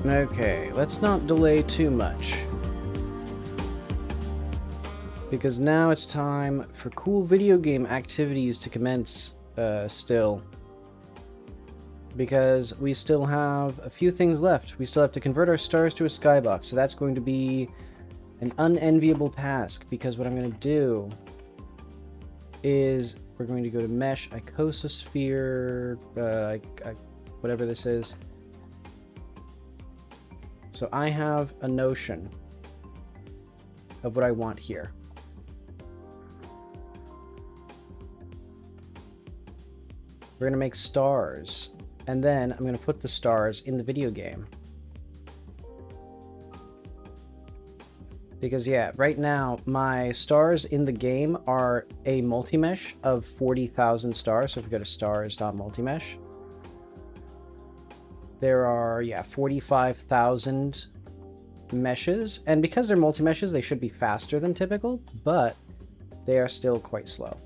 Okay, let's not delay too much. Because now it's time for cool video game activities to commence still. Because we still have a few things left. We still have to convert our stars to a skybox, so that's going to be an unenviable task, because what I'm going to do is we're going to go to Mesh, Icososphere, whatever this is. So I have a notion of what I want here. We're going to make stars, and then I'm going to put the stars in the video game. Because yeah, right now my stars in the game are a multi-mesh of 40,000 stars. So if we go to stars.multimesh, there are, yeah, 45,000 meshes. And because they're multi-meshes, they should be faster than typical, but they are still quite slow.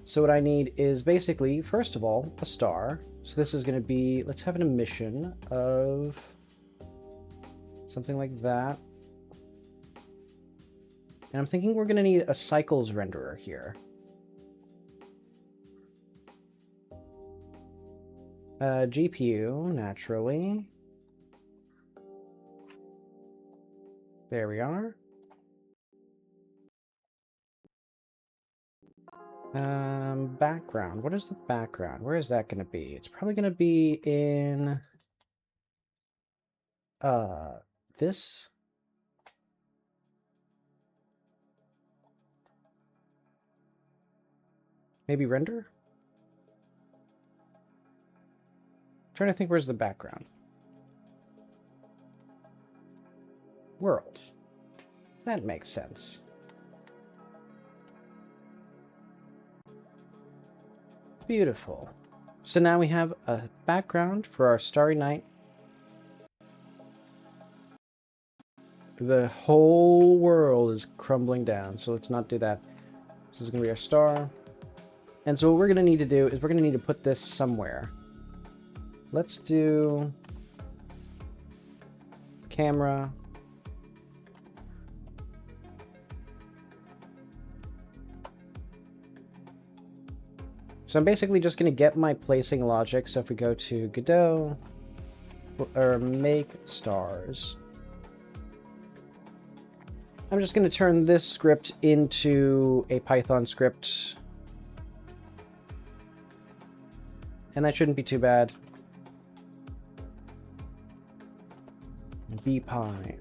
So what I need is basically, first of all, a star. So this is going to be, let's have an emission of something like that. And I'm thinking we're going to need a cycles renderer here. GPU, naturally. There we are. Background. What is the background? Where is that going to be? It's probably going to be in this. Maybe render? I'm trying to think, where's the background? World. That makes sense. Beautiful. So now we have a background for our starry night. The whole world is crumbling down, so let's not do that. This is going to be our star. And so what we're going to need to do is we're going to need to put this somewhere. Let's do camera. So I'm basically just going to get my placing logic. So if we go to Godot, or make stars, I'm just going to turn this script into a Python script. And that shouldn't be too bad. bpy.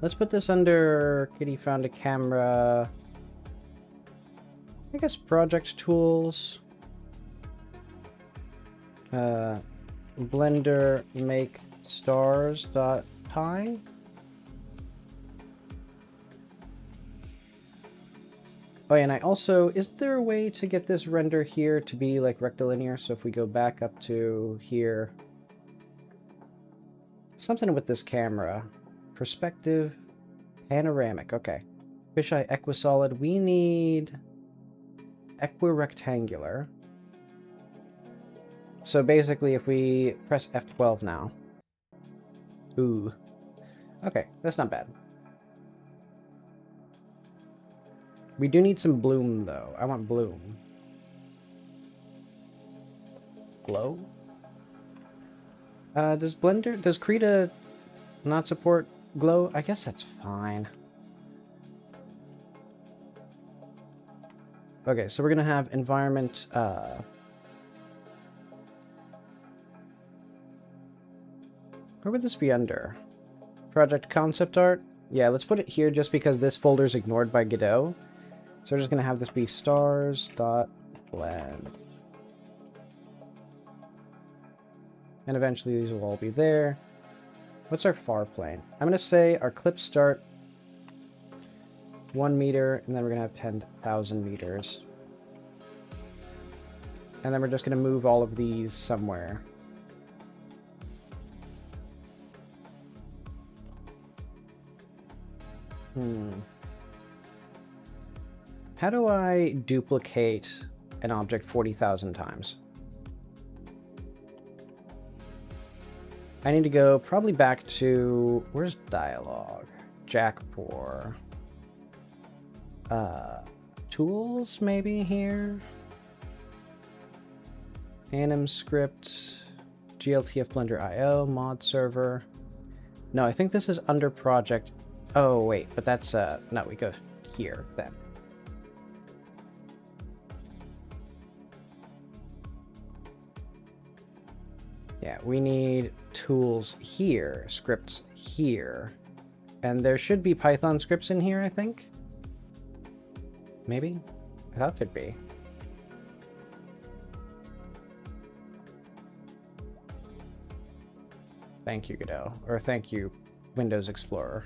Let's put this under Kitty found a camera. I guess project tools. Blender make stars.py. Oh yeah, and I also, is there a way to get this render here to be like rectilinear? So if we go back up to here, something with this camera, perspective, panoramic, okay. Fisheye equisolid, we need equirectangular. So basically if we press F12 now, ooh, okay, that's not bad. We do need some bloom, though. I want bloom. Glow? Does Krita not support glow? I guess that's fine. Okay, so we're gonna have environment, where would this be under? Project concept art? Yeah, let's put it here just because this folder is ignored by Godot. So we're just going to have this be stars.blend. And eventually these will all be there. What's our far plane? I'm going to say our clips start 1 meter, and then we're going to have 10,000 meters. And then we're just going to move all of these somewhere. How do I duplicate an object 40,000 times? I need to go probably back to, where's dialogue? Jackpore. Tools maybe here? Anim script, GLTF Blender IO, mod server. No, I think this is under project. Oh, wait, but that's, no, we go here then. Yeah, we need tools here, scripts here. And there should be Python scripts in here, I think. Maybe? I thought there'd be. Thank you, Godot. Or thank you, Windows Explorer.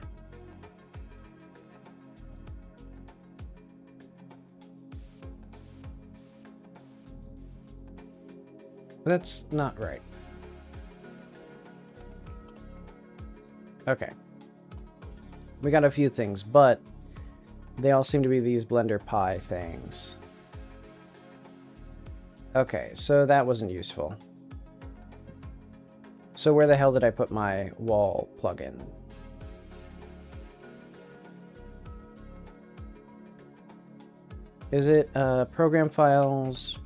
That's not right. Okay. We got a few things, but they all seem to be these Blender Pi things. Okay, so that wasn't useful. So where the hell did I put my wall plugin? Is it program files?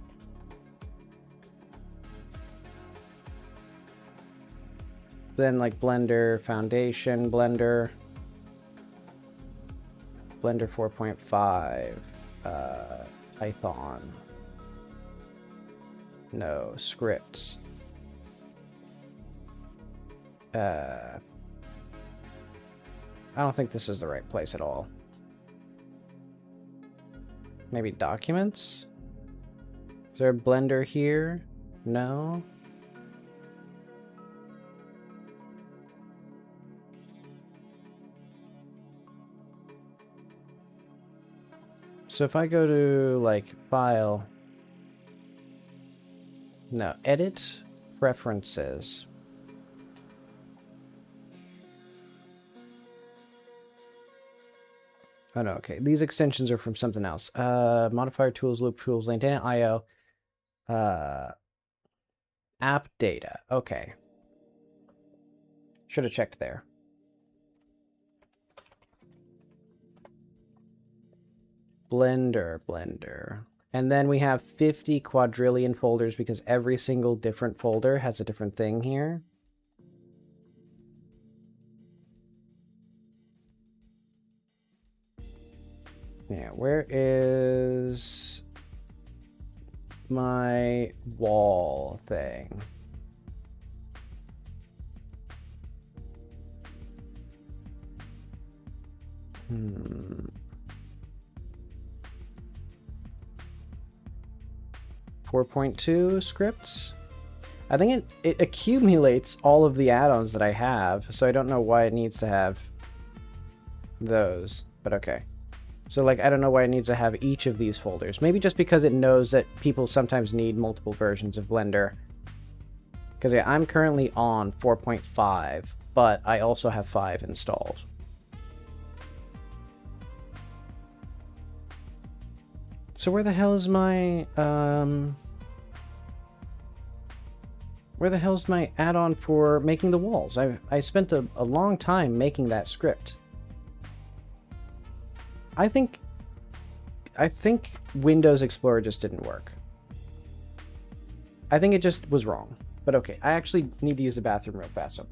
Then like Blender Foundation, Blender 4.5, Python. No, scripts. I don't think this is the right place at all. Maybe documents? Is there a Blender here? No. So if I go to, like, File... No, Edit, Preferences. Oh no, okay. These extensions are from something else. Modifier tools, loop tools, LinkedIn IO. App data. Okay. Should have checked there. Blender. And then we have 50 quadrillion folders because every single different folder has a different thing here. Yeah, where is my wall thing? Hmm. 4.2 scripts? I think it accumulates all of the add-ons that I have, so I don't know why it needs to have those, but okay. So, like, I don't know why it needs to have each of these folders. Maybe just because it knows that people sometimes need multiple versions of Blender. Because, yeah, I'm currently on 4.5, but I also have 5 installed. So where the hell is my, where the hell's my add-on for making the walls? I spent a long time making that script. I think Windows Explorer just didn't work. I think it just was wrong. But okay, I actually need to use the bathroom real fast. So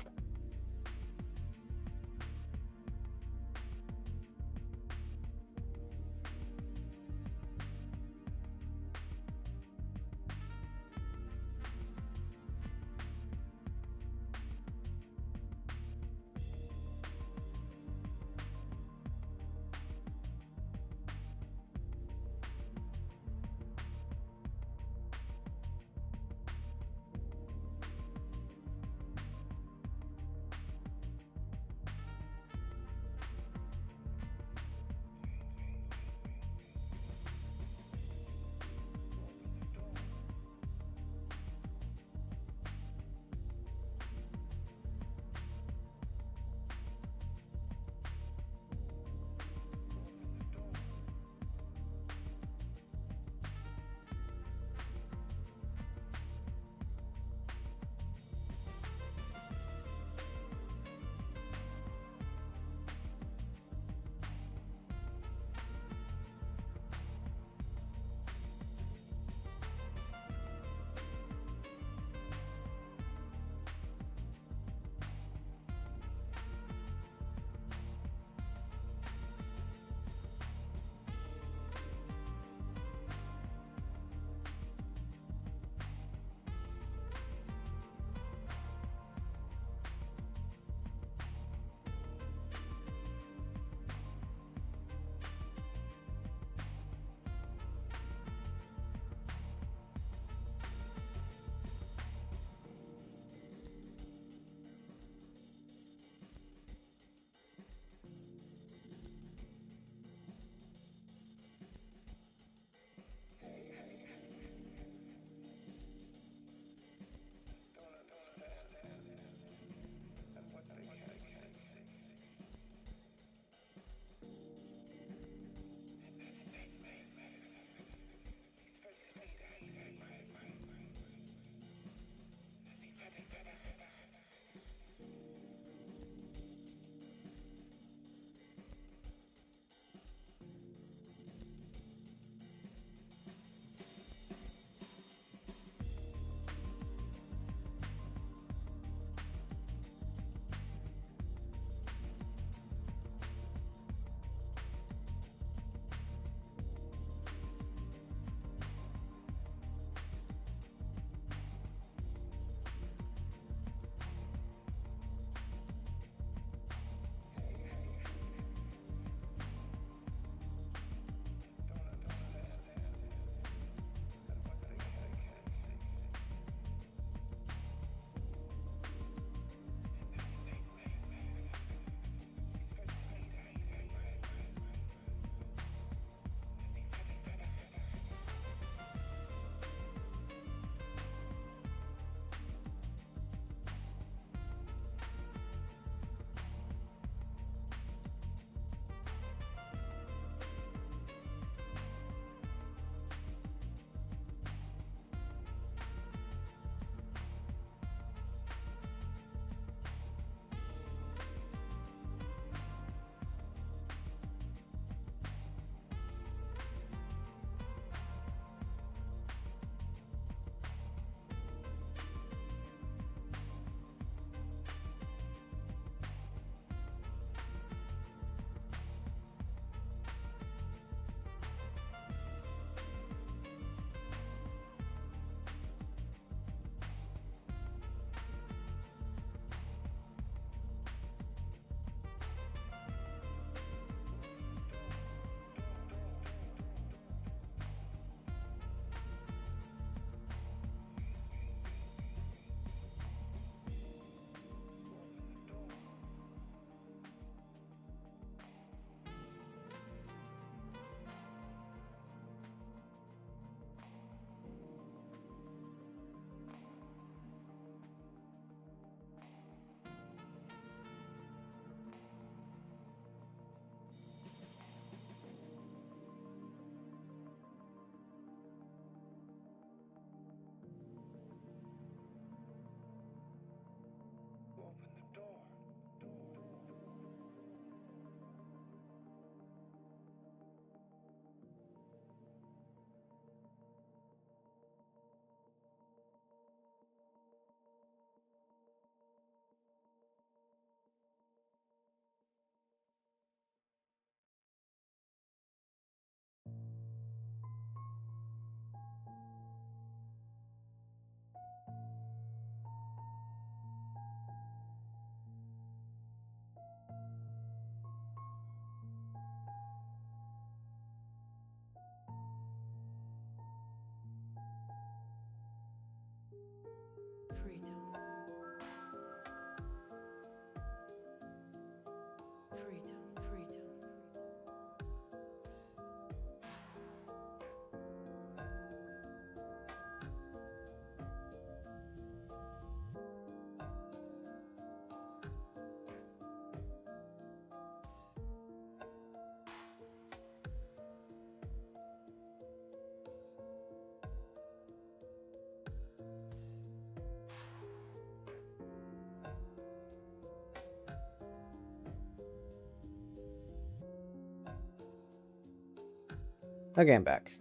Okay, I'm back.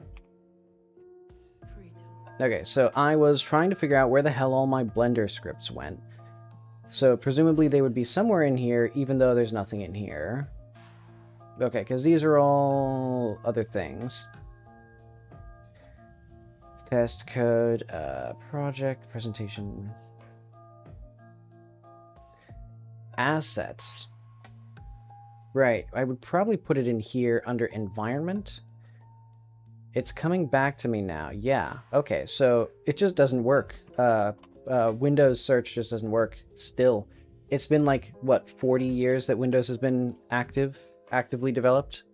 Okay, so I was trying to figure out where the hell all my Blender scripts went. So presumably they would be somewhere in here, even though there's nothing in here. Okay, because these are all other things. Test code, project, presentation. Assets. Right, I would probably put it in here under environment. It's coming back to me now. Yeah, okay, so it just doesn't work. Windows search just doesn't work still. It's been like, what, 40 years that Windows has been actively developed?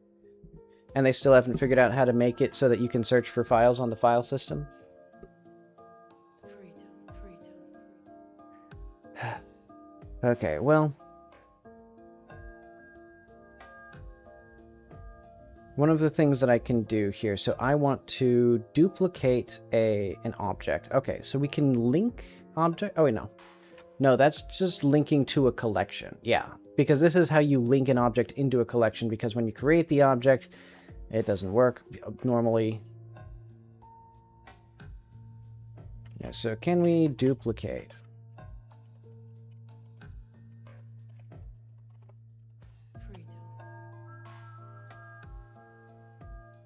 And they still haven't figured out how to make it so that you can search for files on the file system? Okay, well... one of the things that I can do here, so I want to duplicate an object. Okay, so we can link object. Oh, wait, no. No, that's just linking to a collection. Yeah, because this is how you link an object into a collection, because when you create the object, it doesn't work normally. Yeah, so can we duplicate?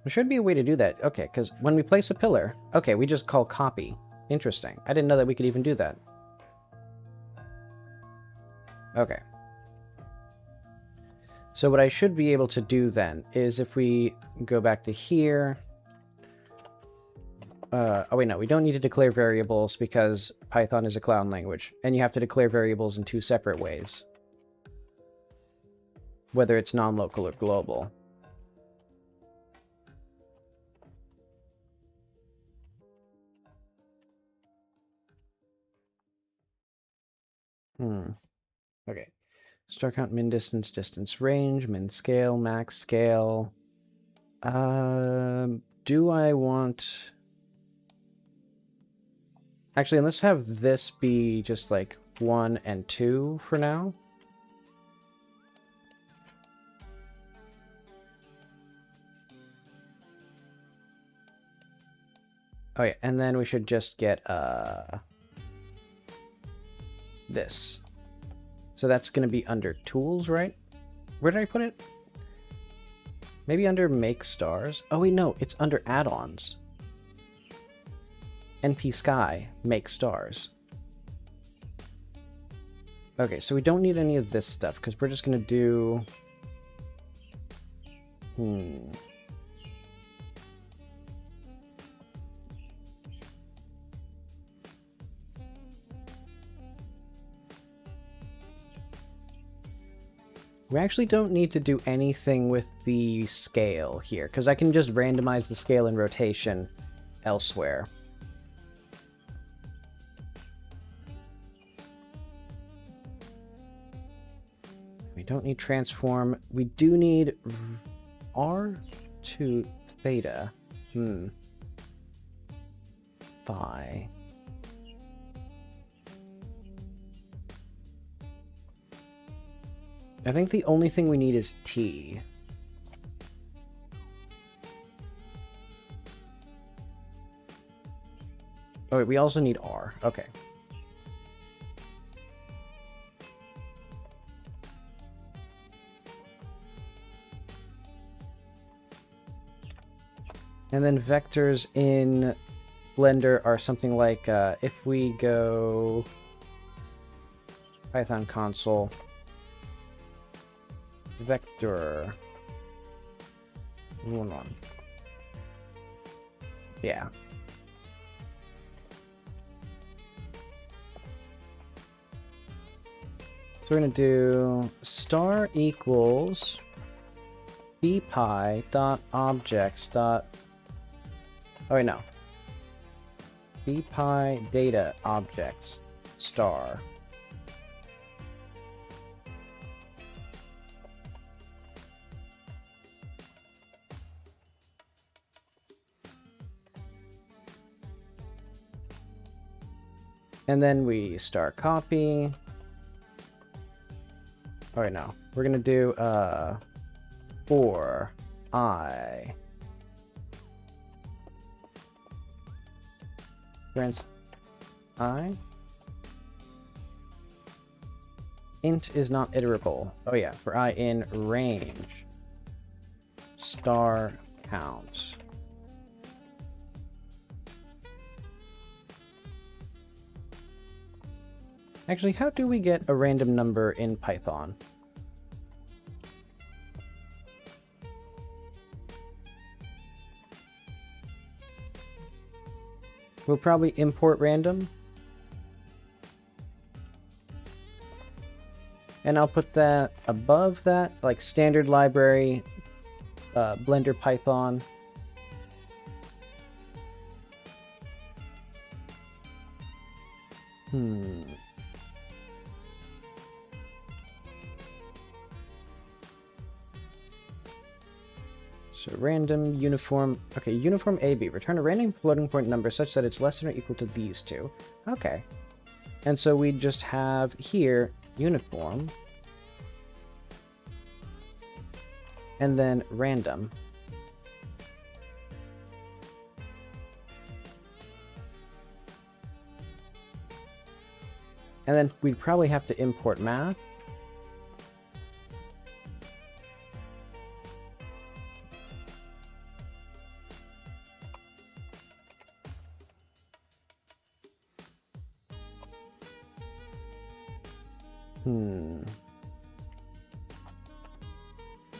There should be a way to do that. Okay, because when we place a pillar, okay, we just call copy. Interesting. I didn't know that we could even do that. Okay. So what I should be able to do then is if we go back to here... oh wait, no, we don't need to declare variables because Python is a clown language, and you have to declare variables in two separate ways. Whether it's non-local or global. Okay. Star count, min distance, distance range, min scale, max scale. Do I want... Actually, let's have this be just like 1 and 2 for now. Oh yeah, and then we should just get this. So that's going to be under tools, right? Where did I put it? Maybe under make stars? Oh wait, no, it's under add-ons. NP Sky, make stars. Okay, so we don't need any of this stuff because we're just going to do... We actually don't need to do anything with the scale here, because I can just randomize the scale and rotation elsewhere. We don't need transform. We do need R to theta. Phi. I think the only thing we need is T. Oh, wait, we also need R. Okay. And then vectors in Blender are something like, if we go Python console, vector 1. Yeah. So we're going to do star equals bpi.objects. Oh wait, no. bpi data objects star. And then we start copy. All right, now we're gonna do for I Grants I. Int is not iterable. Oh yeah, for I in range. Star count. Actually, how do we get a random number in Python? We'll probably import random. And I'll put that above that, like standard library, Blender Python. So random uniform, okay, uniform AB. Return a random floating point number such that it's less than or equal to these two. Okay. And so we just have here uniform and then random. And then we'd probably have to import math.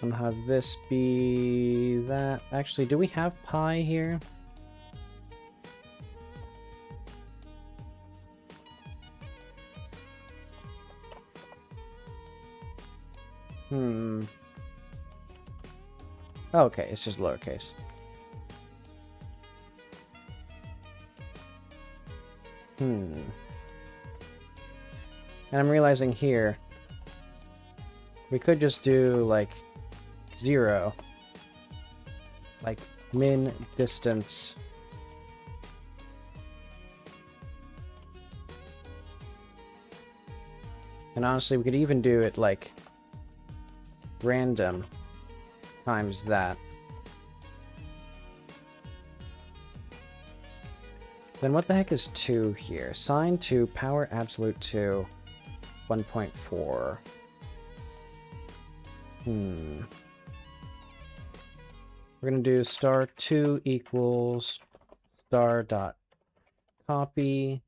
And have this be that. Actually, do we have pi here? Okay, it's just lowercase. And I'm realizing here, we could just do, like, 0. Like, min distance. And honestly, we could even do it, like, random times that. Then what the heck is 2 here? Sine 2, power absolute 2, 1.4. We're gonna do star 2 equals star dot copy,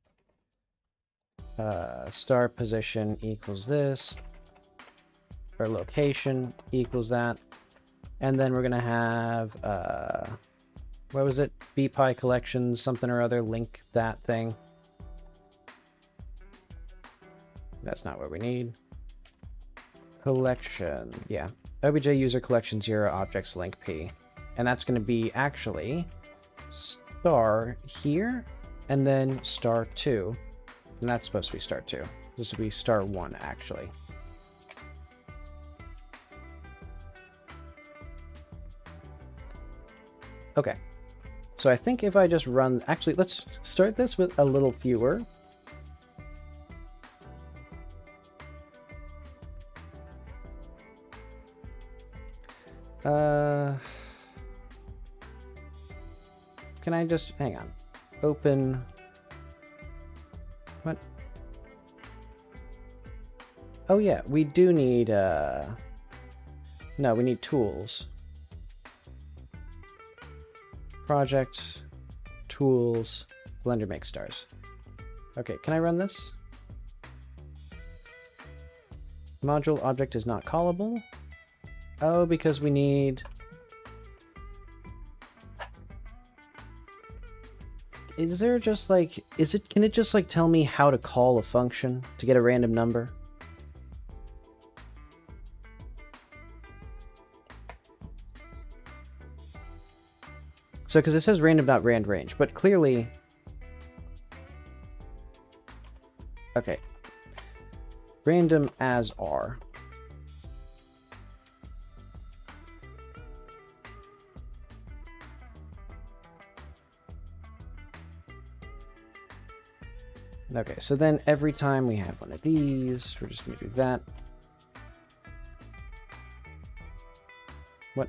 star position equals this, or location equals that, and then we're gonna have what was it? bpi collections something or other, link that thing. That's not what we need. Collection, yeah. obj user collection 0 objects link p. And that's going to be actually star here and then star 2. And that's supposed to be star 2. This will be star 1 actually. Okay. So I think if I just run, actually let's start this with a little fewer. Can I just, hang on, open, what? Oh yeah, we do need, no, we need tools. Project, tools, Blender make stars. Okay, can I run this? Module object is not callable. Oh, because we need... Is there just like... Can it just like tell me how to call a function to get a random number? So, because it says random.randRange, but clearly... Okay. Random as R. Okay, so then every time we have one of these, we're just going to do that. What?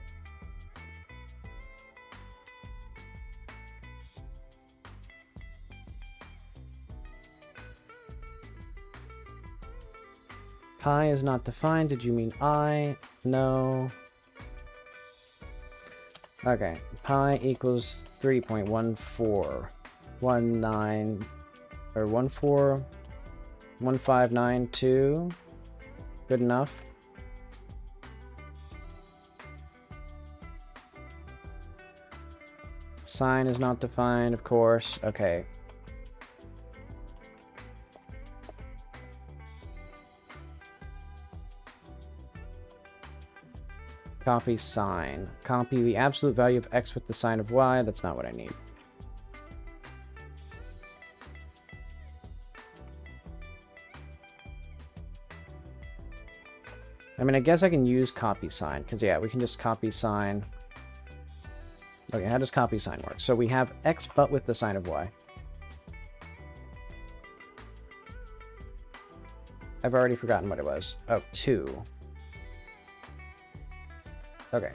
Pi is not defined. Did you mean I? No. Okay. Pi equals 3.1419 or 141592. Good enough. Sine is not defined, of course. Okay. Copy sine. Copy the absolute value of x with the sine of y. That's not what I need. I mean, I guess I can use copy sine, because yeah, we can just copy sine. Okay, how does copy sine work? So we have x but with the sine of y. I've already forgotten what it was. Oh, 2. Okay.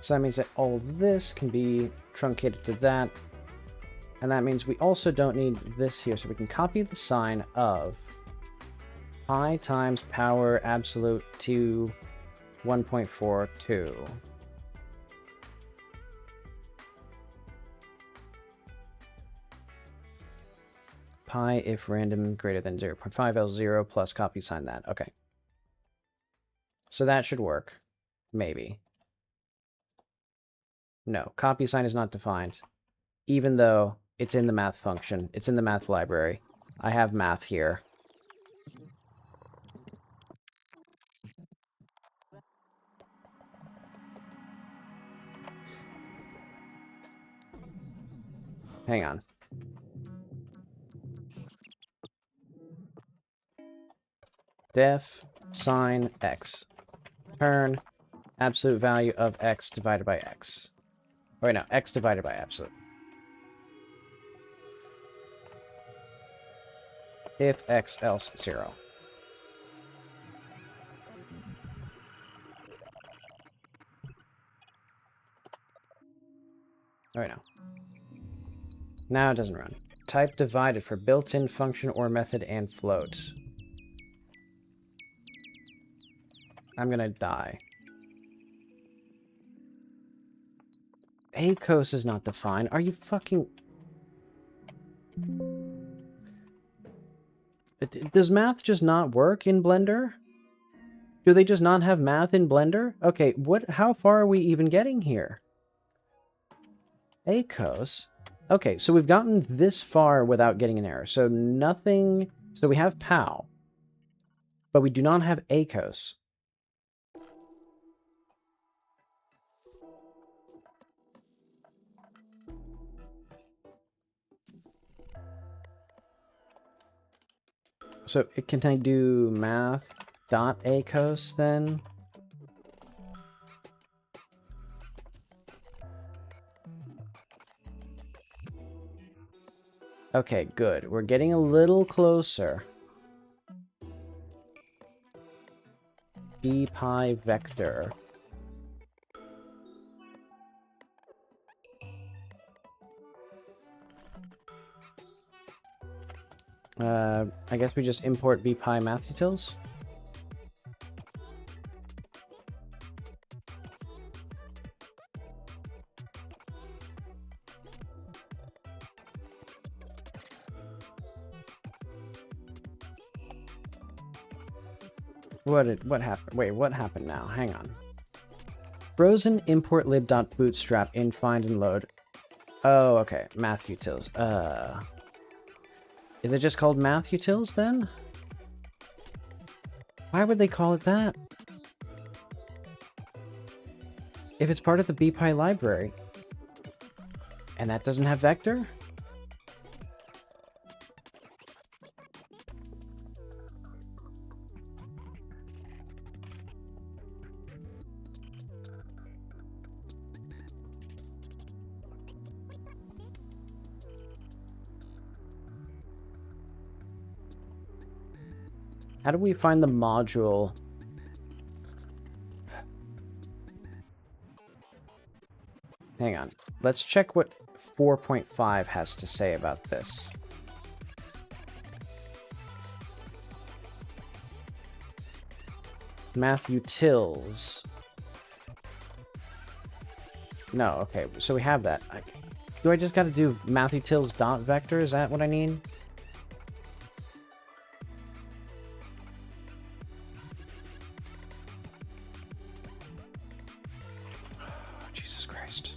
So that means that all this can be truncated to that. And that means we also don't need this here. So we can copy the sine of pi times power absolute to 1.42. Pi if random greater than 0.5 L0 plus copy sine that. Okay. So that should work. Maybe. No, copy sine is not defined. Even though it's in the math function. It's in the math library. I have math here. Hang on. Def sine x. Turn absolute value of x divided by x. Oh, wait, no, x divided by absolute. If x else 0. Oh, wait, no. Now it doesn't run. Type divided for built-in function or method and float. I'm gonna die. ACOS is not defined. Are you fucking... Does math just not work in Blender? Do they just not have math in Blender? Okay, how far are we even getting here? ACOS? Okay, so we've gotten this far without getting an error. So nothing... So we have POW. But we do not have ACOS. So can I do math.acos then? Okay, good. We're getting a little closer. B pi vector. I guess we just import bpi math utils. What happened? Wait, what happened now? Hang on. Frozen import lib.bootstrap in find and load. Oh, okay. Math utils. Is it just called math utils then? Why would they call it that? If it's part of the bpi library. And that doesn't have vector? How do we find the module? hang on. Let's check what 4.5 has to say about this. Math utils. No, okay, so we have that. Do I just gotta do math utils dot vector? Is that what I need? Jesus Christ.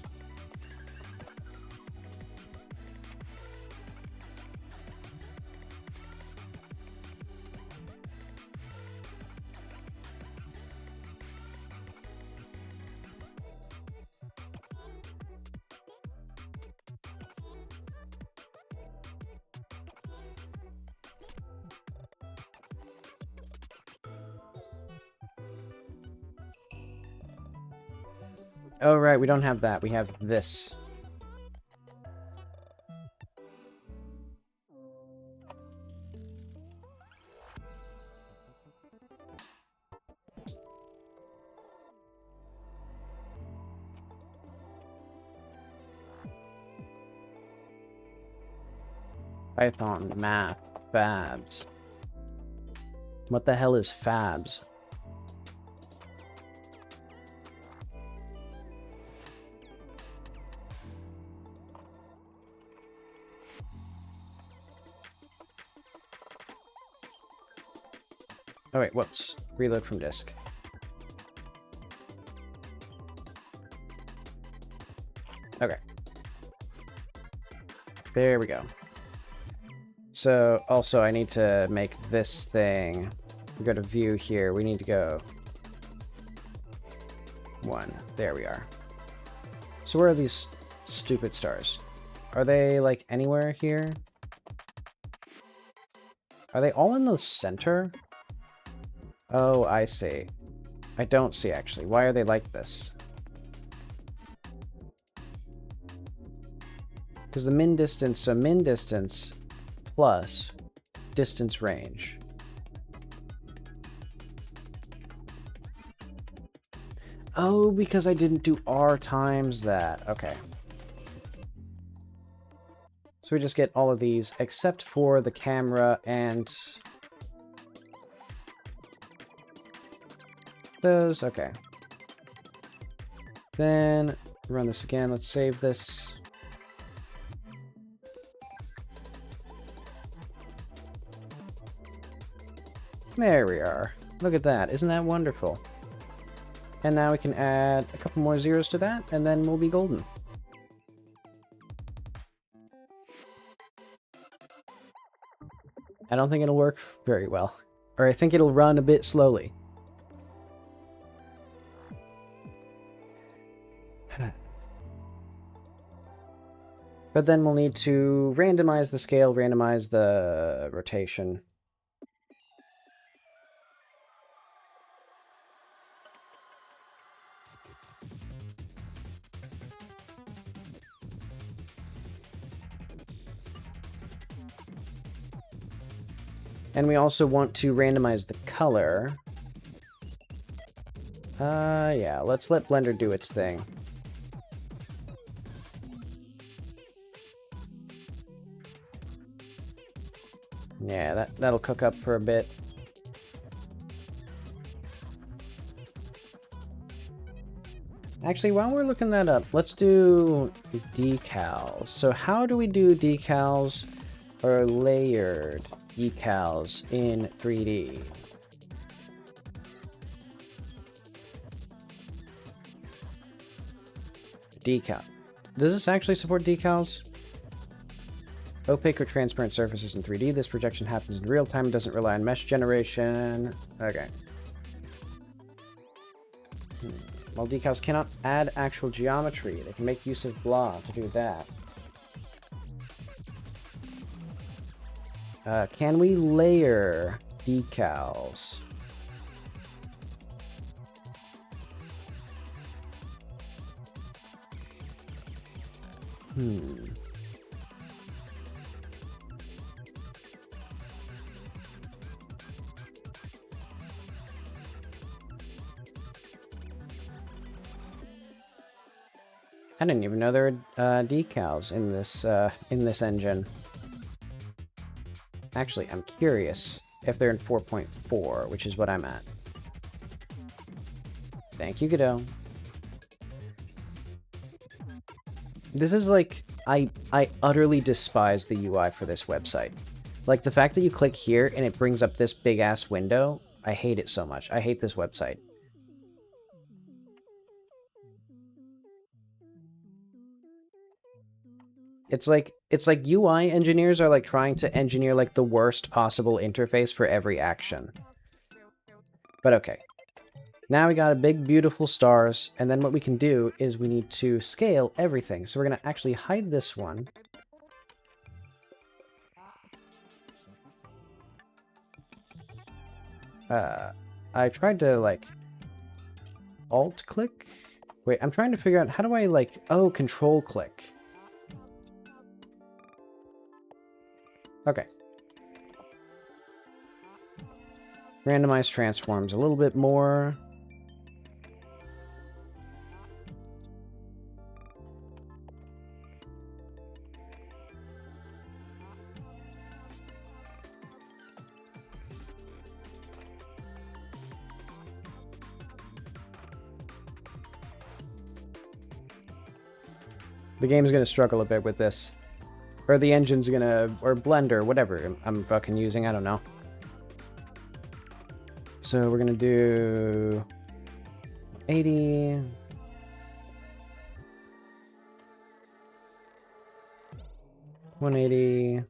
Oh, right, we don't have that. We have this. Python, math, fabs. What the hell is fabs? Oh wait, whoops. Reload from disk. Okay. There we go. So, also, I need to make this thing. We go to view here. We need to go 1. There we are. So where are these stupid stars? Are they, like, anywhere here? Are they all in the center? Oh, I see. I don't see, actually. Why are they like this? Because the min distance, so min distance plus distance range. Oh, because I didn't do r times that. Okay. So we just get all of these, except for the camera and those. Okay. Then run this again. Let's save this. There we are. Look at that. Isn't that wonderful? And now we can add a couple more zeros to that, and then we'll be golden. I don't think it'll work very well. Or I think it'll run a bit slowly. But then we'll need to randomize the scale, randomize the rotation. And we also want to randomize the color. Yeah, let's let Blender do its thing. Yeah, that'll cook up for a bit. Actually, while we're looking that up, let's do decals. So how do we do decals or layered decals in 3D? Decal. Does this actually support decals? Opaque or transparent surfaces in 3D. This projection happens in real time. It doesn't rely on mesh generation. Okay. While decals cannot add actual geometry, they can make use of blah to do that. Can we layer decals? I didn't even know there were decals in this engine. Actually, I'm curious if they're in 4.4, which is what I'm at. Thank you, Godot. This is like, I utterly despise the UI for this website. Like, the fact that you click here and it brings up this big-ass window, I hate it so much. I hate this website. It's like UI engineers are like trying to engineer like the worst possible interface for every action. But okay. Now we got a big, beautiful stars, and then what we can do is we need to scale everything. So we're going to actually hide this one. I tried to, like, alt-click? Wait, I'm trying to figure out, how do I, like, oh, control-click. Okay. Randomize transforms a little bit more. The game's gonna struggle a bit with this. Or the engine's gonna... or Blender, whatever I'm fucking using, I don't know. So we're gonna do... 80... 180...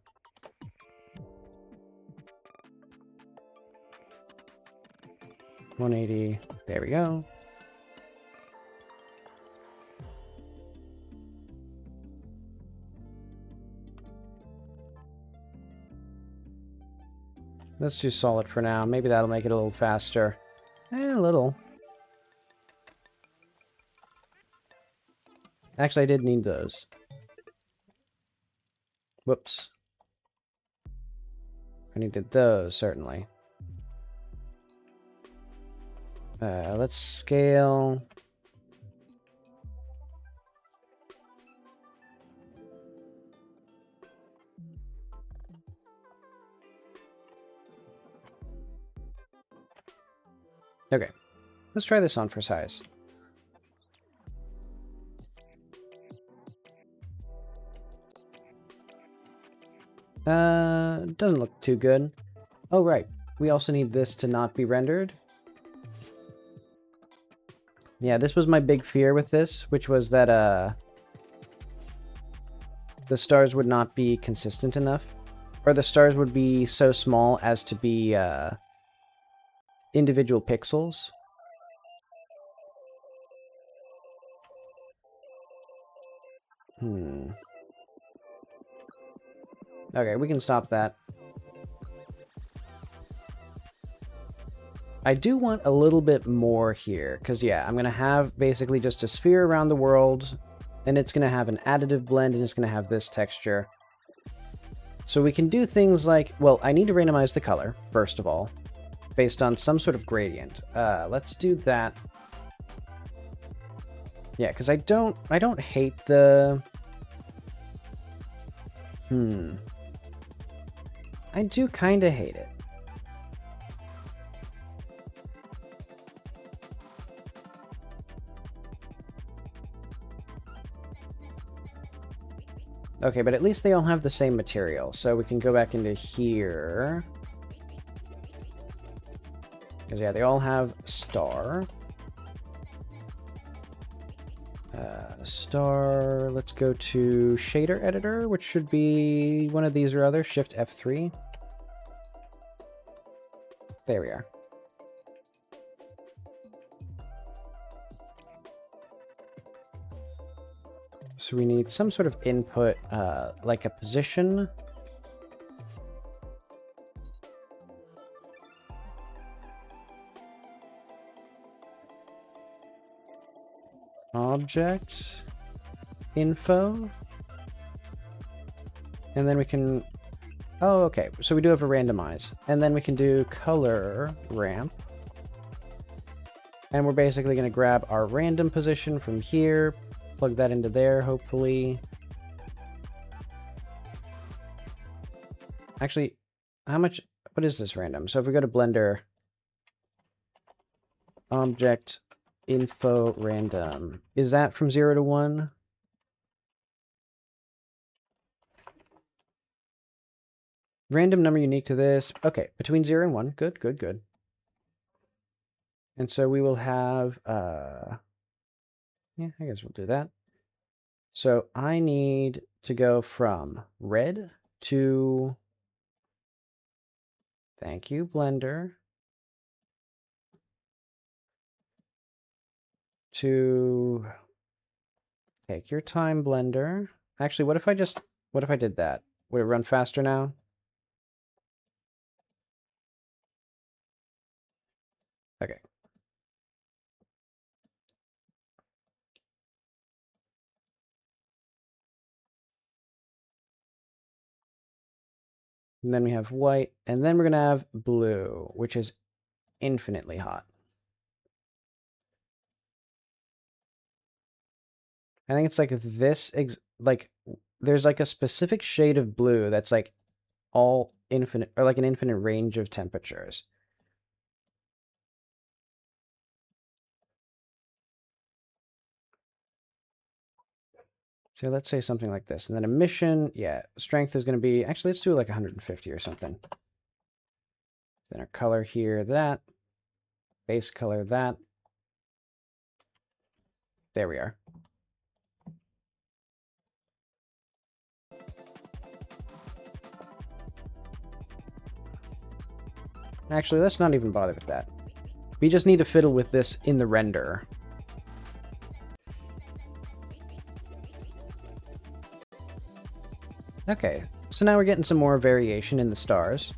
180... There we go. Let's do solid for now. Maybe that'll make it a little faster. A little. Actually, I did need those. Whoops. I needed those, certainly. Let's scale. Okay, let's try this on for size. Doesn't look too good. Oh, right. We also need this to not be rendered. Yeah, this was my big fear with this, which was that, the stars would not be consistent enough. Or the stars would be so small as to be, individual pixels. Okay, we can stop that. I do want a little bit more here, because yeah, I'm going to have basically just a sphere around the world, and it's going to have an additive blend, and it's going to have this texture. So we can do things like, well, I need to randomize the color, first of all, based on some sort of gradient. Let's do that. Yeah, because I don't hate the... I do kind of hate it. Okay, but at least they all have the same material, so we can go back into here. Because, yeah, they all have star. Star, let's go to shader editor, which should be one of these or other. Shift F3. There we are. So we need some sort of input, like a position. Object info. And then we can... Oh, okay. So we do have a randomize. And then we can do color ramp. And we're basically going to grab our random position from here, plug that into there, hopefully. Actually, what is this random? So if we go to Blender, object info random, is that from 0 to 1? Random number unique to this. Okay, between 0 and 1. Good, good, good. And so we will have, yeah, I guess we'll do that. So I need to go from red to, thank you, Blender, to, take your time, Blender. Actually, what if I did that? Would it run faster now? Okay. And then we have white, and then we're going to have blue, which is infinitely hot. I think it's like this, like, there's like a specific shade of blue that's like all infinite, or like an infinite range of temperatures. So let's say something like this. And then emission, yeah, strength is going to be, actually, let's do like 150 or something. Then our color here, that. Base color, that. There we are. Actually, let's not even bother with that. We just need to fiddle with this in the render. Okay, so now we're getting some more variation in the stars.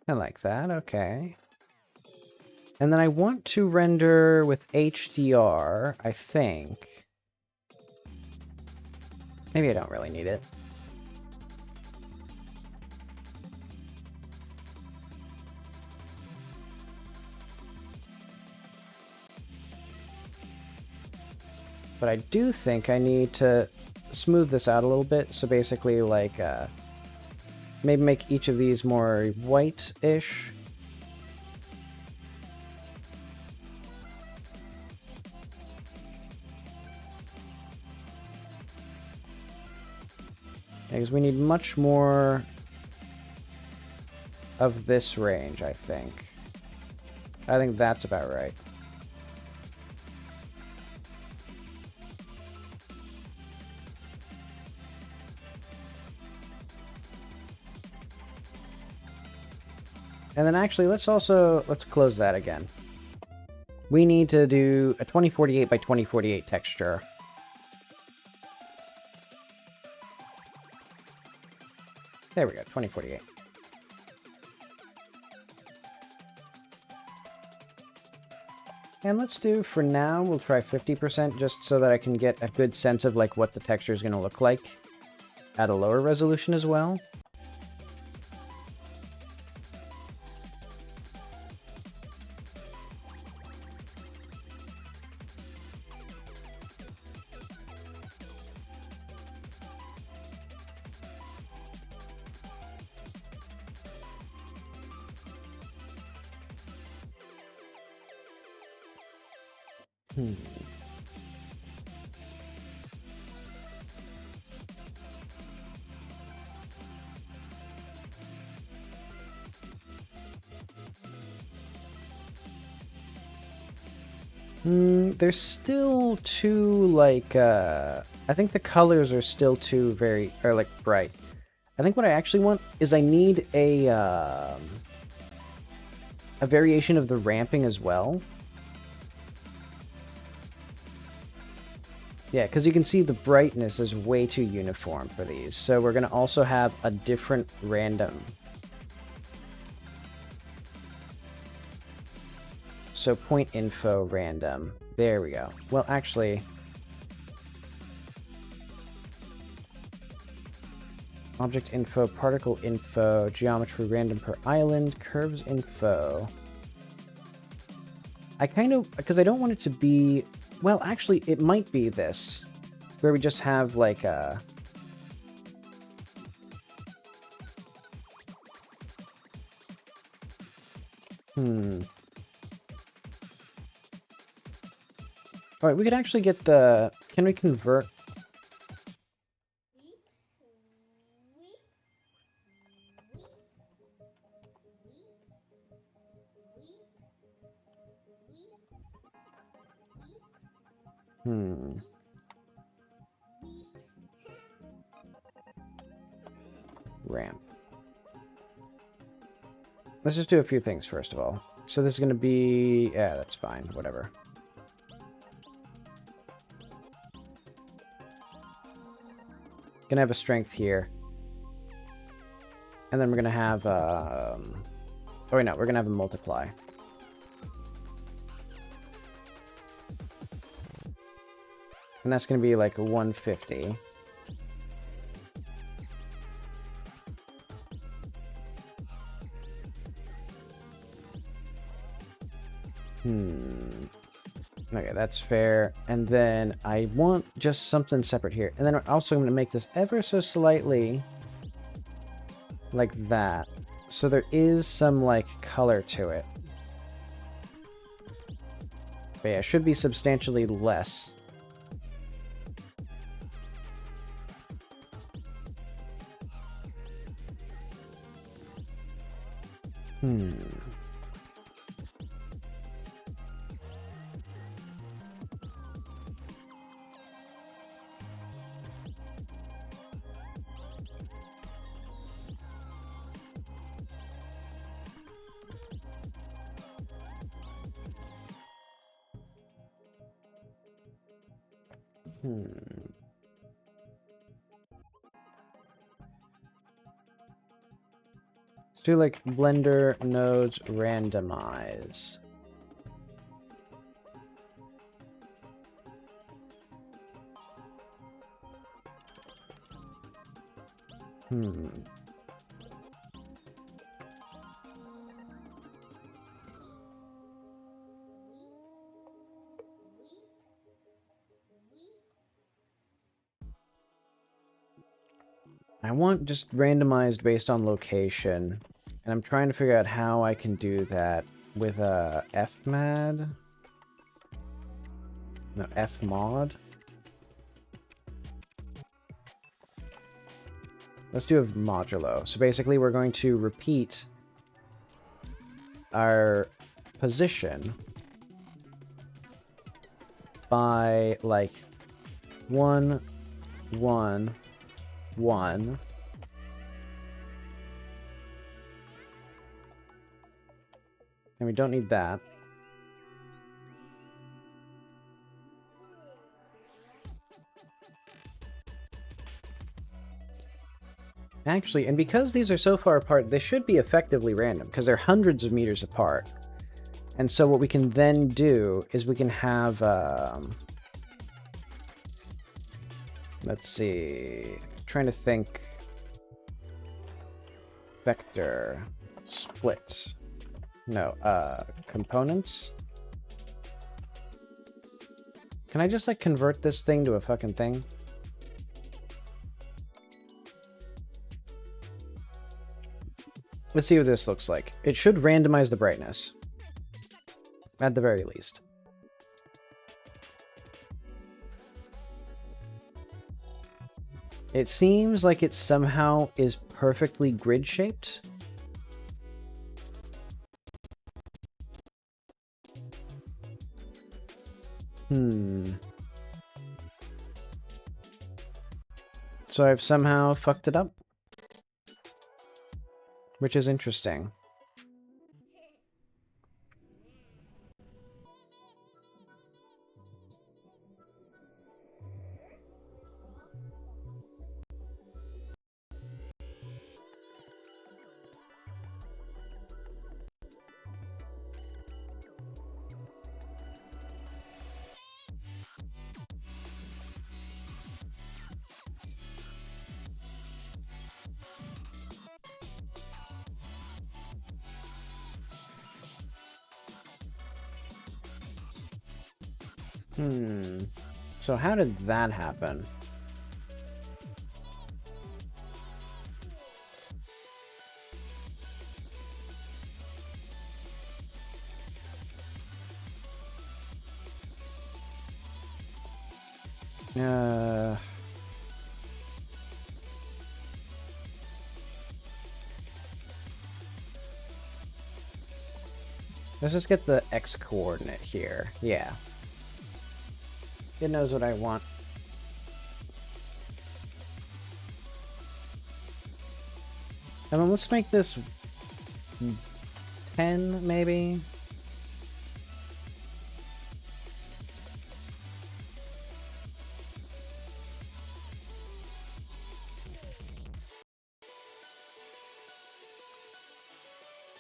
I like that, okay. And then I want to render with HDR, I think. Maybe I don't really need it. But I do think I need to smooth this out a little bit. So basically, like, maybe make each of these more white-ish. Because we need much more of this range, I think. I think that's about right. And then actually, let's close that again. We need to do a 2048 by 2048 texture. There we go, 2048. And let's do, for now, we'll try 50% just so that I can get a good sense of like what the texture is going to look like at a lower resolution as well. There's still too, like, I think the colors are still too like, bright. I think what I actually want is I need a variation of the ramping as well. Yeah, because you can see the brightness is way too uniform for these. So we're going to also have a different random. So point info random. There we go. Well, actually, Object info, particle info, geometry random per island, curves info. I kind of, because I don't want it to be, well, actually, it might be this, where we just have like a... Alright, we could actually get the... Can we convert... Ramp. Let's just do a few things first of all. So this is going to be... Yeah, that's fine. Whatever. Gonna have a strength here. And then we're gonna have... Oh, wait, no. We're gonna have a multiply. And that's gonna be like 150. Okay, that's fair. And then I want just something separate here. And then I'm also going to make this ever so slightly like that. So there is some, like, color to it. But yeah, it should be substantially less. Do like Blender nodes randomize. I want just randomized based on location, and I'm trying to figure out how I can do that with a fmad. No, fmod. Let's do a modulo. So basically we're going to repeat our position by like 1, 1, 1. And we don't need that. Actually, and because these are so far apart, they should be effectively random, because they're hundreds of meters apart. And so what we can then do is we can have, let's see, trying to think, vector, split, no, components. Can I just, like, convert this thing to a fucking thing? Let's see what this looks like. It should randomize the brightness. At the very least. It seems like it somehow is perfectly grid-shaped. So I've somehow fucked it up. Which is interesting. So how did that happen? Let's just get the X coordinate here. Yeah. It knows what I want. And then let's make this 10, maybe?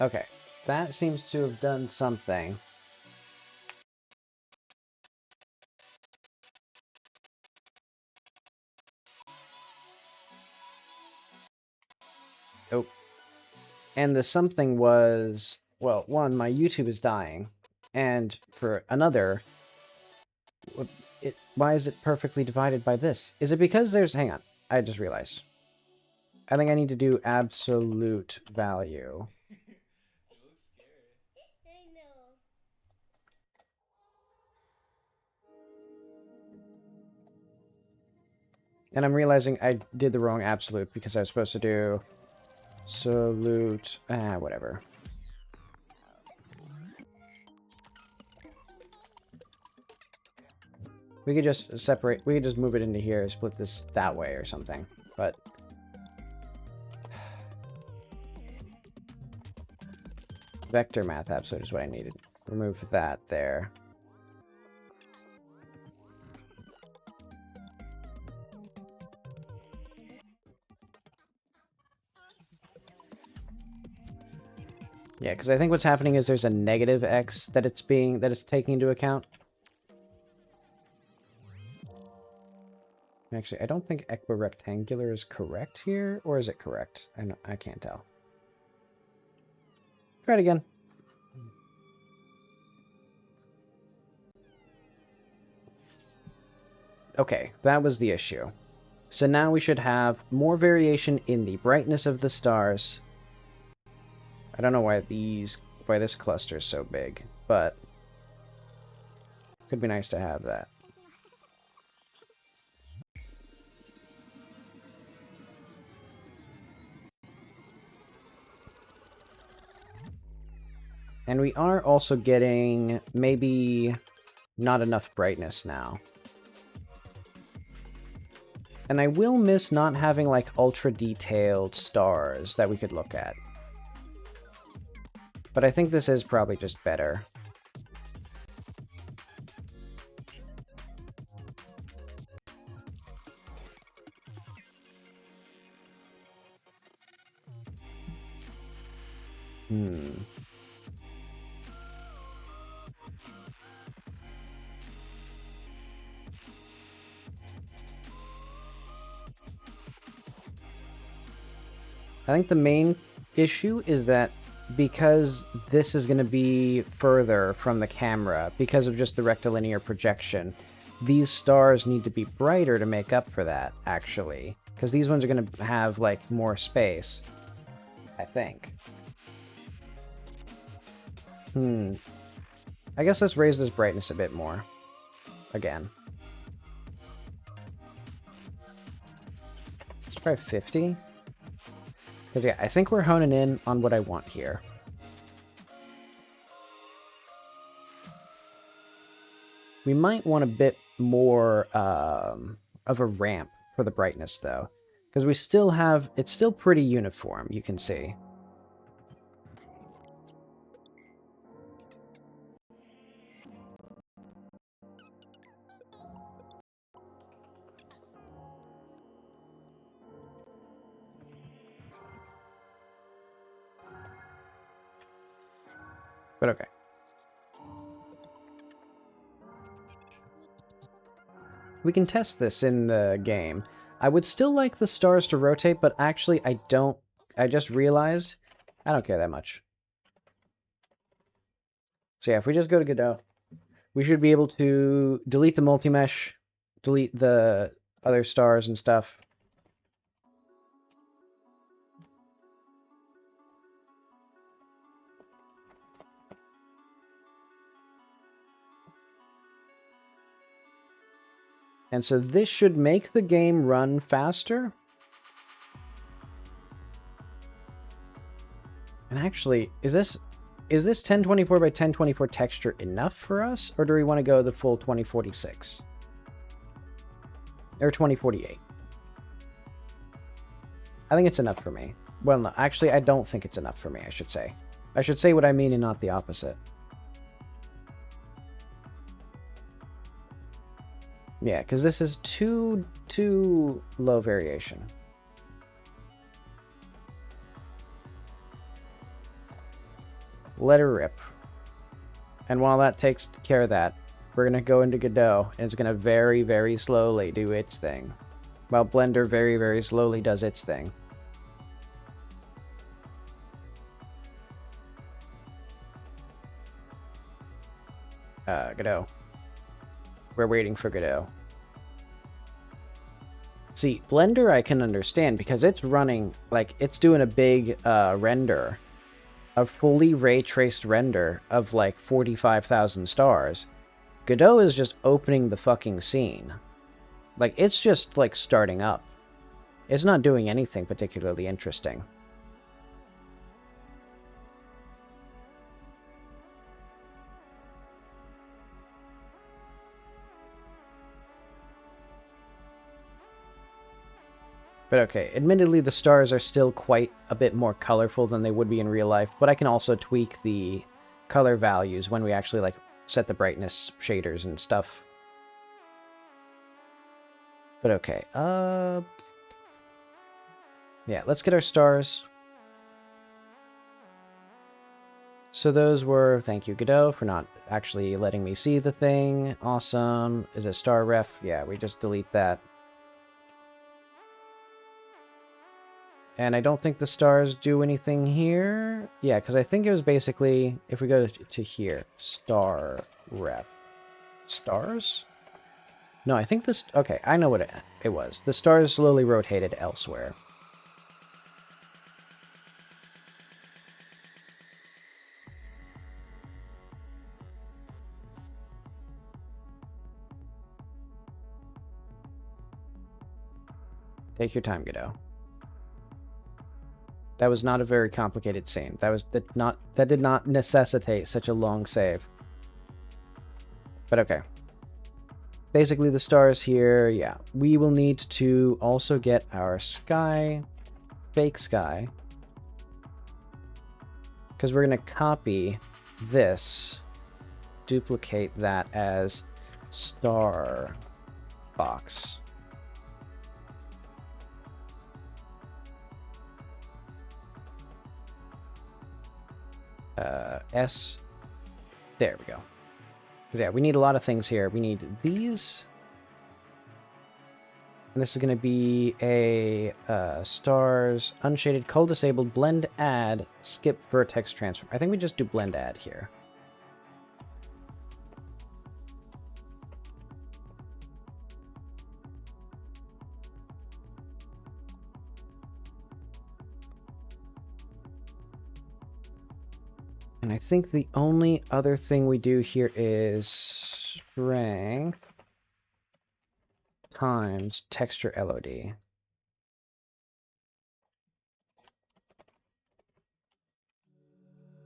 Okay. That seems to have done something. Oh. And the something was, well, one, my YouTube is dying. And for another, why is it perfectly divided by this? Is it because there's, hang on, I just realized. I think I need to do absolute value. And I'm realizing I did the wrong absolute because I was supposed to do absolute, whatever. We could just separate, we could just move it into here, split this that way or something, but... Vector math absolute is what I needed. Remove that there. Yeah, because I think what's happening is there's a negative x that it's taking into account. Actually, I don't think equirectangular is correct here, or is it correct? I can't tell. Try it again. Okay, that was the issue. So now we should have more variation in the brightness of the stars. I don't know why this cluster is so big, but it could be nice to have that. And we are also getting maybe not enough brightness now. And I will miss not having like ultra detailed stars that we could look at. But I think this is probably just better. I think the main issue is that because this is going to be further from the camera, because of just the rectilinear projection, these stars need to be brighter to make up for that, actually. Because these ones are going to have, like, more space. I think. I guess let's raise this brightness a bit more. Again. Let's try 50. Because, yeah, I think we're honing in on what I want here. We might want a bit more of a ramp for the brightness, though. Because we still have... It's still pretty uniform, you can see. But okay. We can test this in the game. I would still like the stars to rotate, but actually I don't... I just realized I don't care that much. So yeah, if we just go to Godot, we should be able to delete the multi-mesh, delete the other stars and stuff. And so this should make the game run faster. And actually, is this 1024 by 1024 texture enough for us? Or do we want to go the full 2046? Or 2048? I think it's enough for me. Well, no, actually, I don't think it's enough for me, I should say. I should say what I mean and not the opposite. Yeah, because this is too low variation. Let her rip. And while that takes care of that, we're going to go into Godot, and it's going to very, very slowly do its thing. While Blender very, very slowly does its thing. Godot. We're waiting for Godot. See, Blender I can understand because it's running, like, it's doing a big render. A fully ray-traced render of, like, 45,000 stars. Godot is just opening the fucking scene. Like, it's just, like, starting up. It's not doing anything particularly interesting. But okay, admittedly the stars are still quite a bit more colorful than they would be in real life, but I can also tweak the color values when we actually, like, set the brightness shaders and stuff. But okay, yeah, let's get our stars. So those were, thank you Godot for not actually letting me see the thing. Awesome. Is it star ref? Yeah, we just delete that. And I don't think the stars do anything here. Yeah, because I think it was basically, if we go to here, star ref. Stars? No, I think this... Okay, I know what it was. The stars slowly rotated elsewhere. Take your time, Godot. That was not a very complicated scene. That did not necessitate such a long save. But okay. Basically, the stars here, yeah. We will need to also get our sky, fake sky, because we're going to copy this, duplicate that as star box. S. There we go. Because, yeah, we need a lot of things here. We need these. And this is going to be a stars, unshaded, cull disabled, blend add, skip vertex transform. I think we just do blend add here. And I think the only other thing we do here is strength times texture LOD.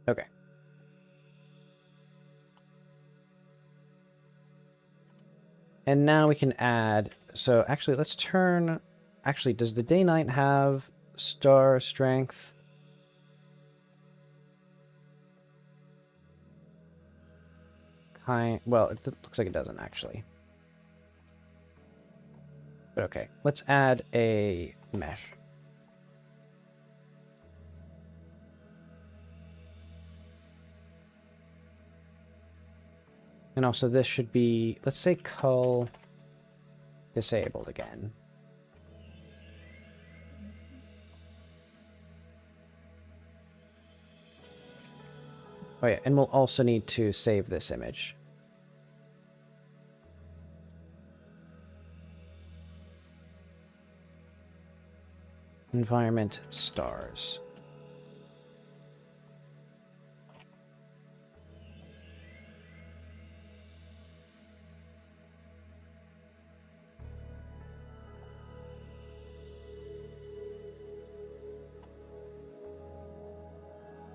Okay. And now we can add... So actually, let's turn... Actually, does the day-night have star strength? Well, it looks like it doesn't, actually. But okay, let's add a mesh. And also this should be, let's say cull disabled again. Oh yeah, and we'll also need to save this image. Environment, stars.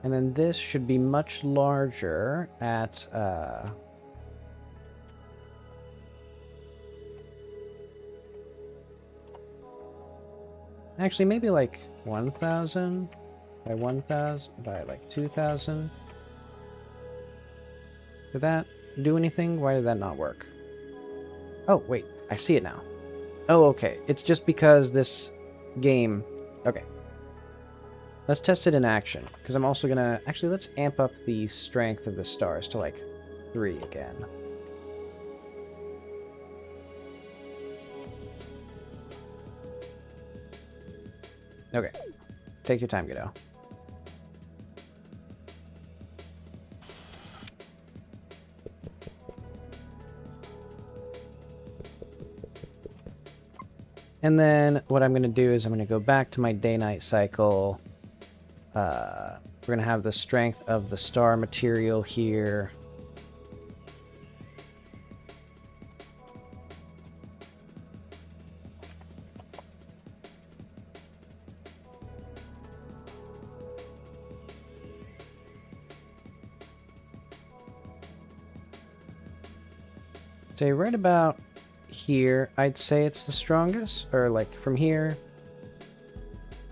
And then this should be much larger at, actually, maybe like 1,000 by 1,000 by like 2,000. Did that do anything? Why did that not work? Oh, wait, I see it now. Oh, okay. It's just because this game... Okay. Let's test it in action, because I'm also gonna... Actually, let's amp up the strength of the stars to, like, 3 again. Okay. Take your time, Godot. And then what I'm going to do is I'm going to go back to my day-night cycle. We're going to have the strength of the star material here. Stay right about here. I'd say it's the strongest, or like from here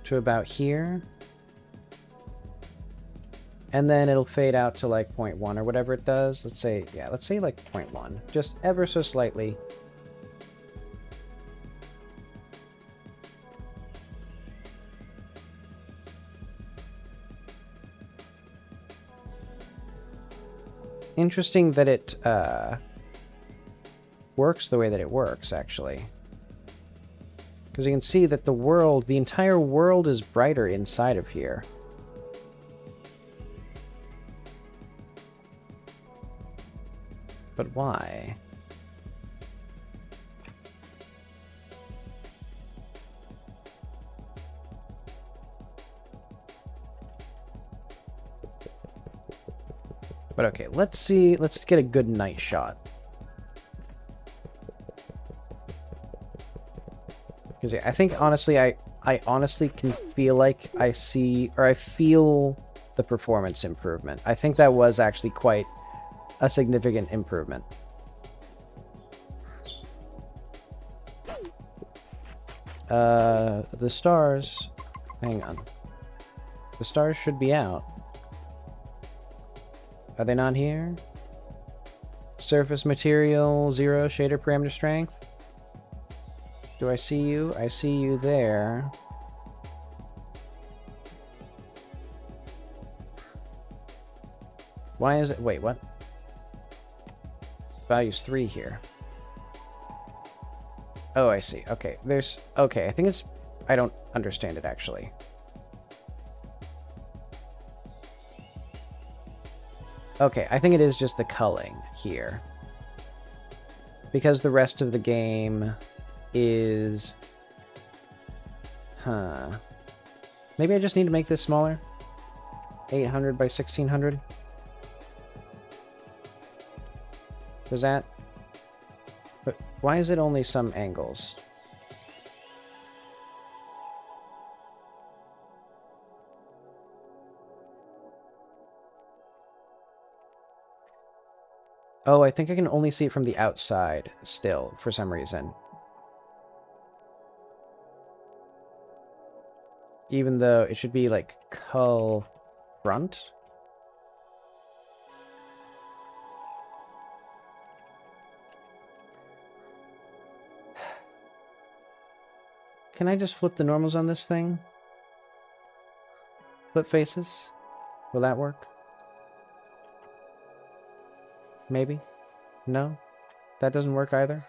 to about here. And then it'll fade out to like 0.1 or whatever it does. Let's say, yeah, let's say like 0.1. Just ever so slightly. Interesting that it works the way that it works, actually. Because you can see that the world, the entire world is brighter inside of here. But why? But okay, let's see, let's get a good night shot. Because yeah, I think honestly, I honestly can feel like I see, or I feel the performance improvement. I think that was actually quite a significant improvement. The stars, hang on. The stars should be out. Are they not here? Surface material, 0, shader parameter strength. Do I see you? I see you there. Why is it... Wait, what? Value's 3 here. Oh, I see. Okay, there's... Okay, I think it's... I don't understand it, actually. Okay, I think it is just the culling here. Because the rest of the game is... Huh. Maybe I just need to make this smaller? 800 by 1600? Does that... But why is it only some angles? Oh, I think I can only see it from the outside still, for some reason. Even though it should be like cull front. Can I just flip the normals on this thing? Flip faces? Will that work? Maybe? No? That doesn't work either?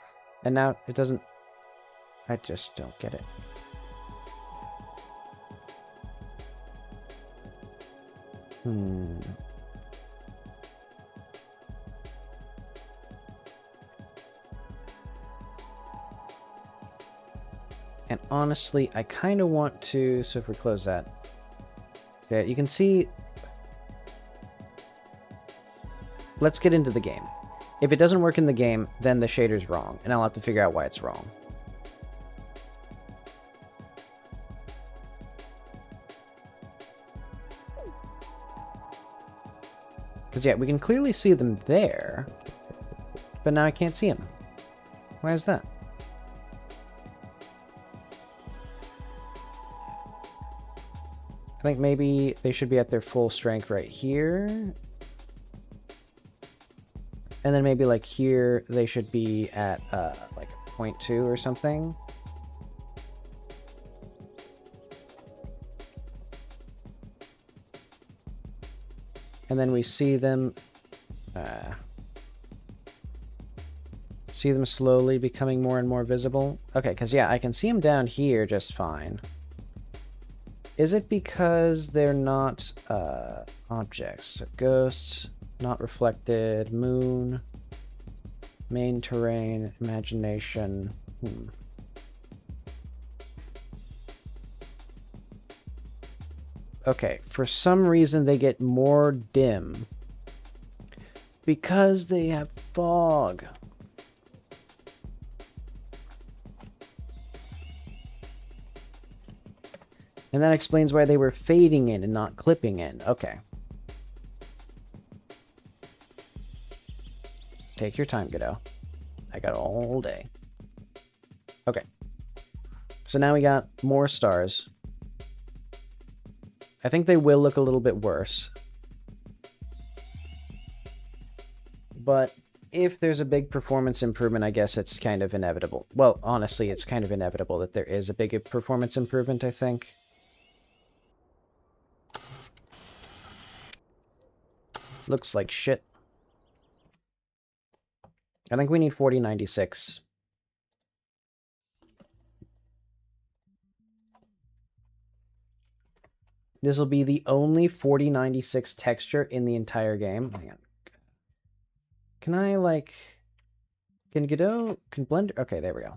And now it doesn't... I just don't get it. And honestly, I kind of want to... So if we close that... Okay, you can see... Let's get into the game. If it doesn't work in the game, then the shader's wrong, and I'll have to figure out why it's wrong. Because, yeah, we can clearly see them there, but now I can't see them. Why is that? I think maybe they should be at their full strength right here. And then maybe, like, here, they should be at, like, 0.2 or something. And then we see them... see them slowly becoming more and more visible. Okay, because, yeah, I can see them down here just fine. Is it because they're not objects? So ghosts, not reflected, moon, main terrain, imagination. Okay, for some reason they get more dim. Because they have fog. And that explains why they were fading in and not clipping in. Okay. Take your time, Godot. I got all day. Okay. So now we got more stars. I think they will look a little bit worse. But if there's a big performance improvement, I guess it's kind of inevitable. Well, honestly, it's kind of inevitable that there is a big performance improvement, I think. Looks like shit. I think we need 4096. This will be the only 4096 texture in the entire game. Hang on. Can I, like... Can Godot... Can Blender... Okay, there we go.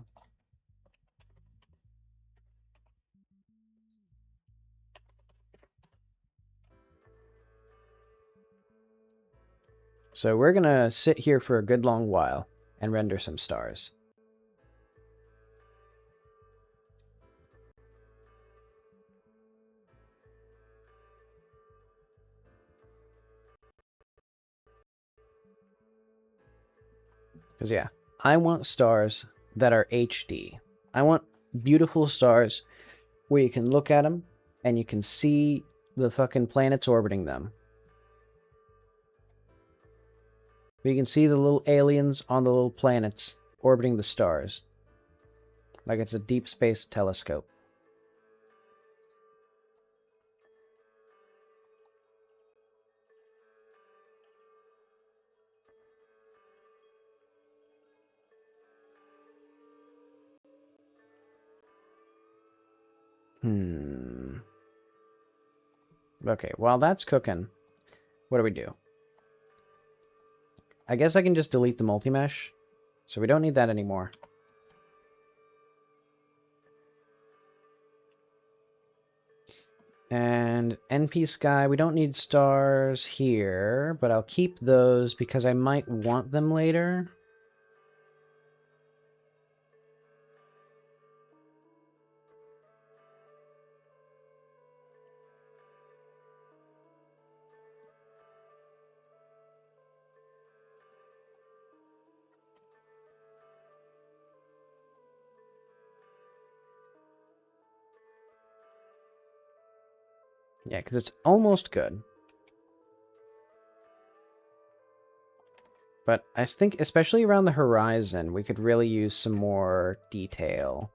So we're gonna sit here for a good long while and render some stars. Because, yeah, I want stars that are HD. I want beautiful stars where you can look at them and you can see the fucking planets orbiting them. You can see the little aliens on the little planets orbiting the stars. Like it's a deep space telescope. Okay, while that's cooking, what do we do? I guess I can just delete the multi-mesh, so we don't need that anymore. And NP Sky, we don't need stars here, but I'll keep those because I might want them later. Yeah, because it's almost good. But I think, especially around the horizon, we could really use some more detail.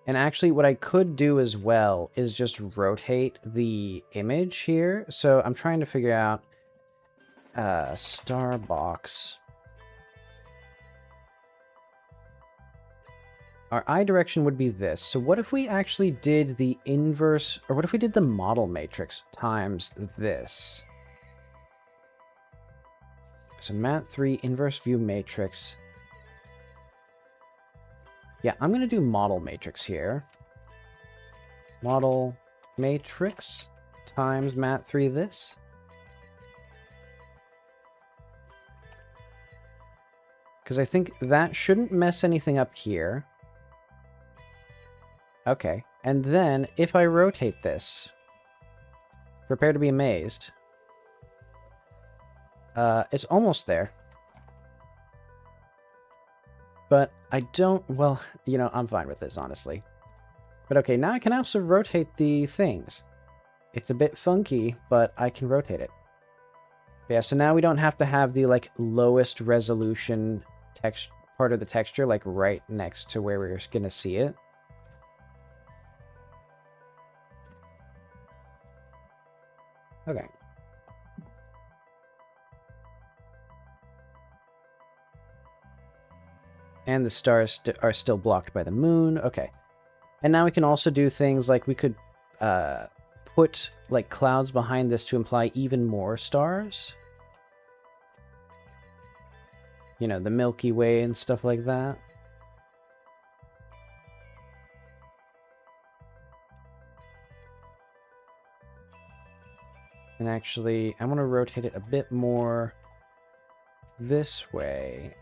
And actually, what I could do as well is just rotate the image here. So I'm trying to figure out star box. Our eye direction would be this. So what if we actually did the inverse, or what if we did the model matrix times this? So mat 3 inverse view matrix Yeah, I'm going to do model matrix here. Model matrix times mat3 this. Because I think that shouldn't mess anything up here. Okay, and then if I rotate this, prepare to be amazed. It's almost there. But I don't, well, you know, I'm fine with this, honestly. But okay, now I can also rotate the things. It's a bit funky, but I can rotate it. Yeah, so now we don't have to have the, like, lowest resolution text part of the texture, like, right next to where we're gonna see it. Okay. And the stars are still blocked by the moon. Okay. And now we can also do things like we could put like clouds behind this to imply even more stars. You know, the Milky Way and stuff like that. And actually, I want to rotate it a bit more this way.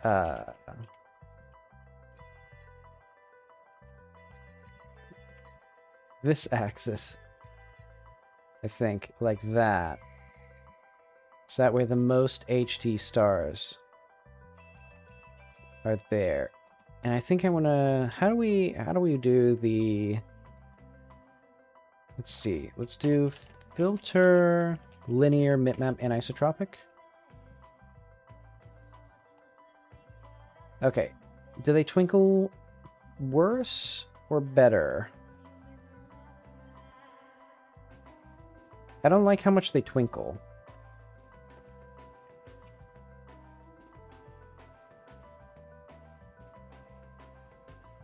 This axis. I think, like that. So that way the most HT stars are there. And I think I want to... How do we do the... Let's see. Let's do filter, linear, bitmap, and isotropic. Okay. Do they twinkle worse or better? I don't like how much they twinkle.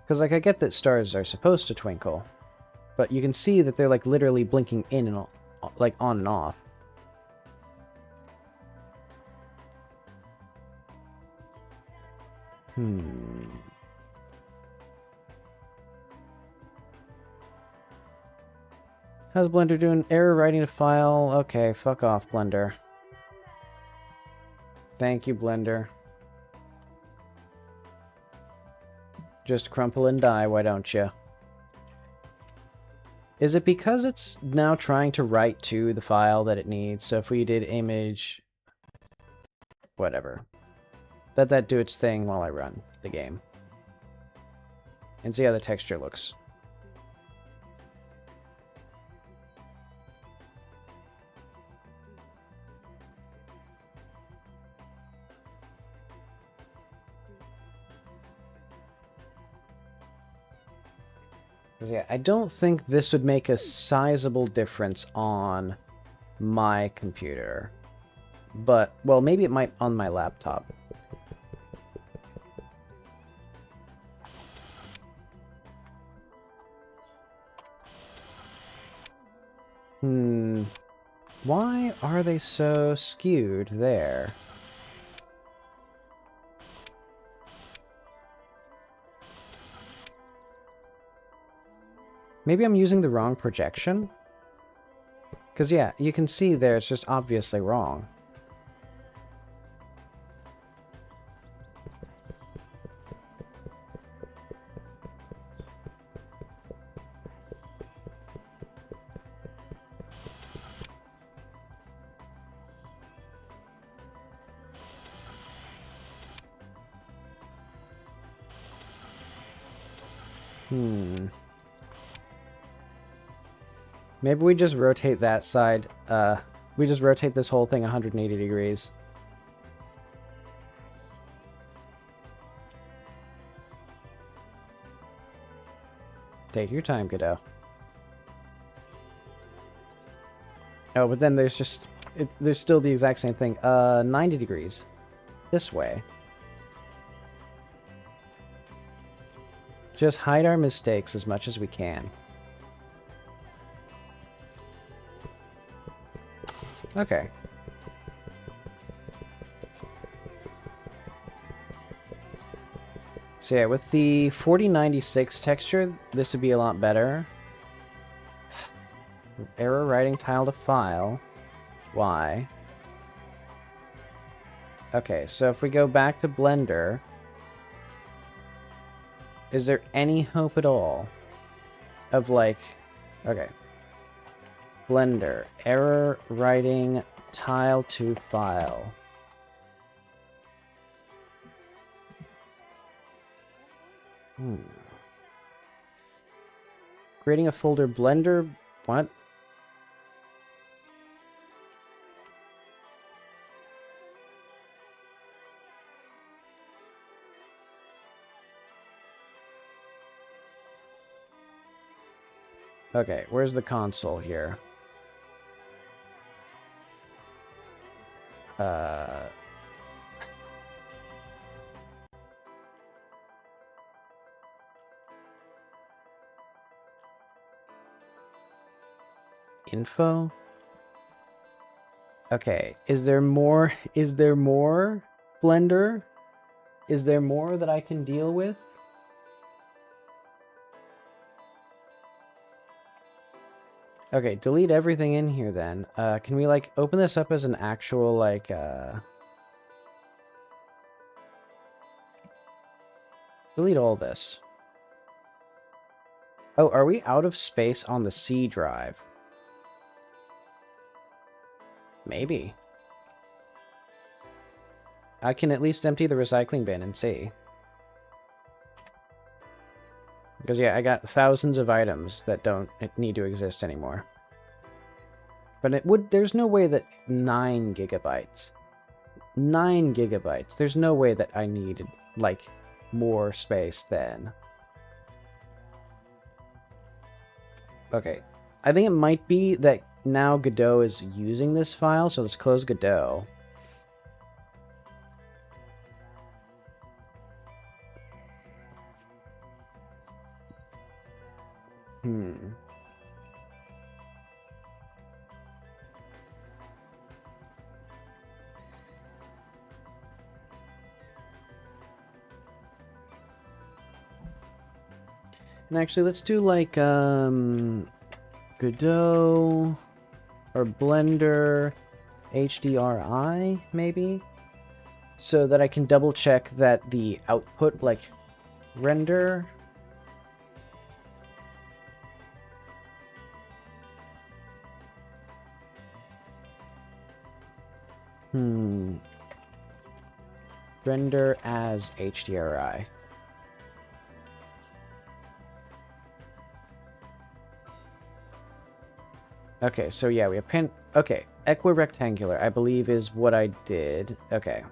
Because, like, I get that stars are supposed to twinkle, but you can see that they're, like, literally blinking in and, like, on and off. How's Blender doing? Error writing a file? Okay, fuck off, Blender. Thank you, Blender. Just crumple and die, why don't you? Is it because it's now trying to write to the file that it needs? So if we did image... Whatever. Let that do its thing while I run the game. And see how the texture looks. Yeah, I don't think this would make a sizable difference on my computer. But, well, maybe it might on my laptop. Why are they so skewed there? Maybe I'm using the wrong projection? Because, yeah, you can see there it's just obviously wrong. Maybe we just rotate that side, we just rotate this whole thing 180 degrees. Take your time, kiddo. Oh, but then there's just... there's still the exact same thing. 90 degrees. This way. Just hide our mistakes as much as we can. Okay. So yeah, with the 4096 texture, this would be a lot better. Error writing tile to file. Why? Okay, so if we go back to Blender, is there any hope at all of like, okay, Blender, error writing tile to file. Creating a folder Blender, what? Okay, where's the console here? Info? Okay, is there more? Is there more, Blender? Is there more that I can deal with? Okay, delete everything in here then. Can we, like, open this up as an actual, like, delete all this. Oh, are we out of space on the C drive? Maybe. I can at least empty the recycling bin and see. Because, yeah, I got thousands of items that don't need to exist anymore. But it would... There's no way that 9 gigabytes... 9 gigabytes. There's no way that I needed, like, more space then. Okay. I think it might be that now Godot is using this file, so let's close Godot. And actually, let's do like Godot or Blender HDRI maybe, so that I can double check that the output, like render. Render as HDRI. Okay, so yeah, we have pin. Okay, equirectangular, I believe, is what I did. Okay.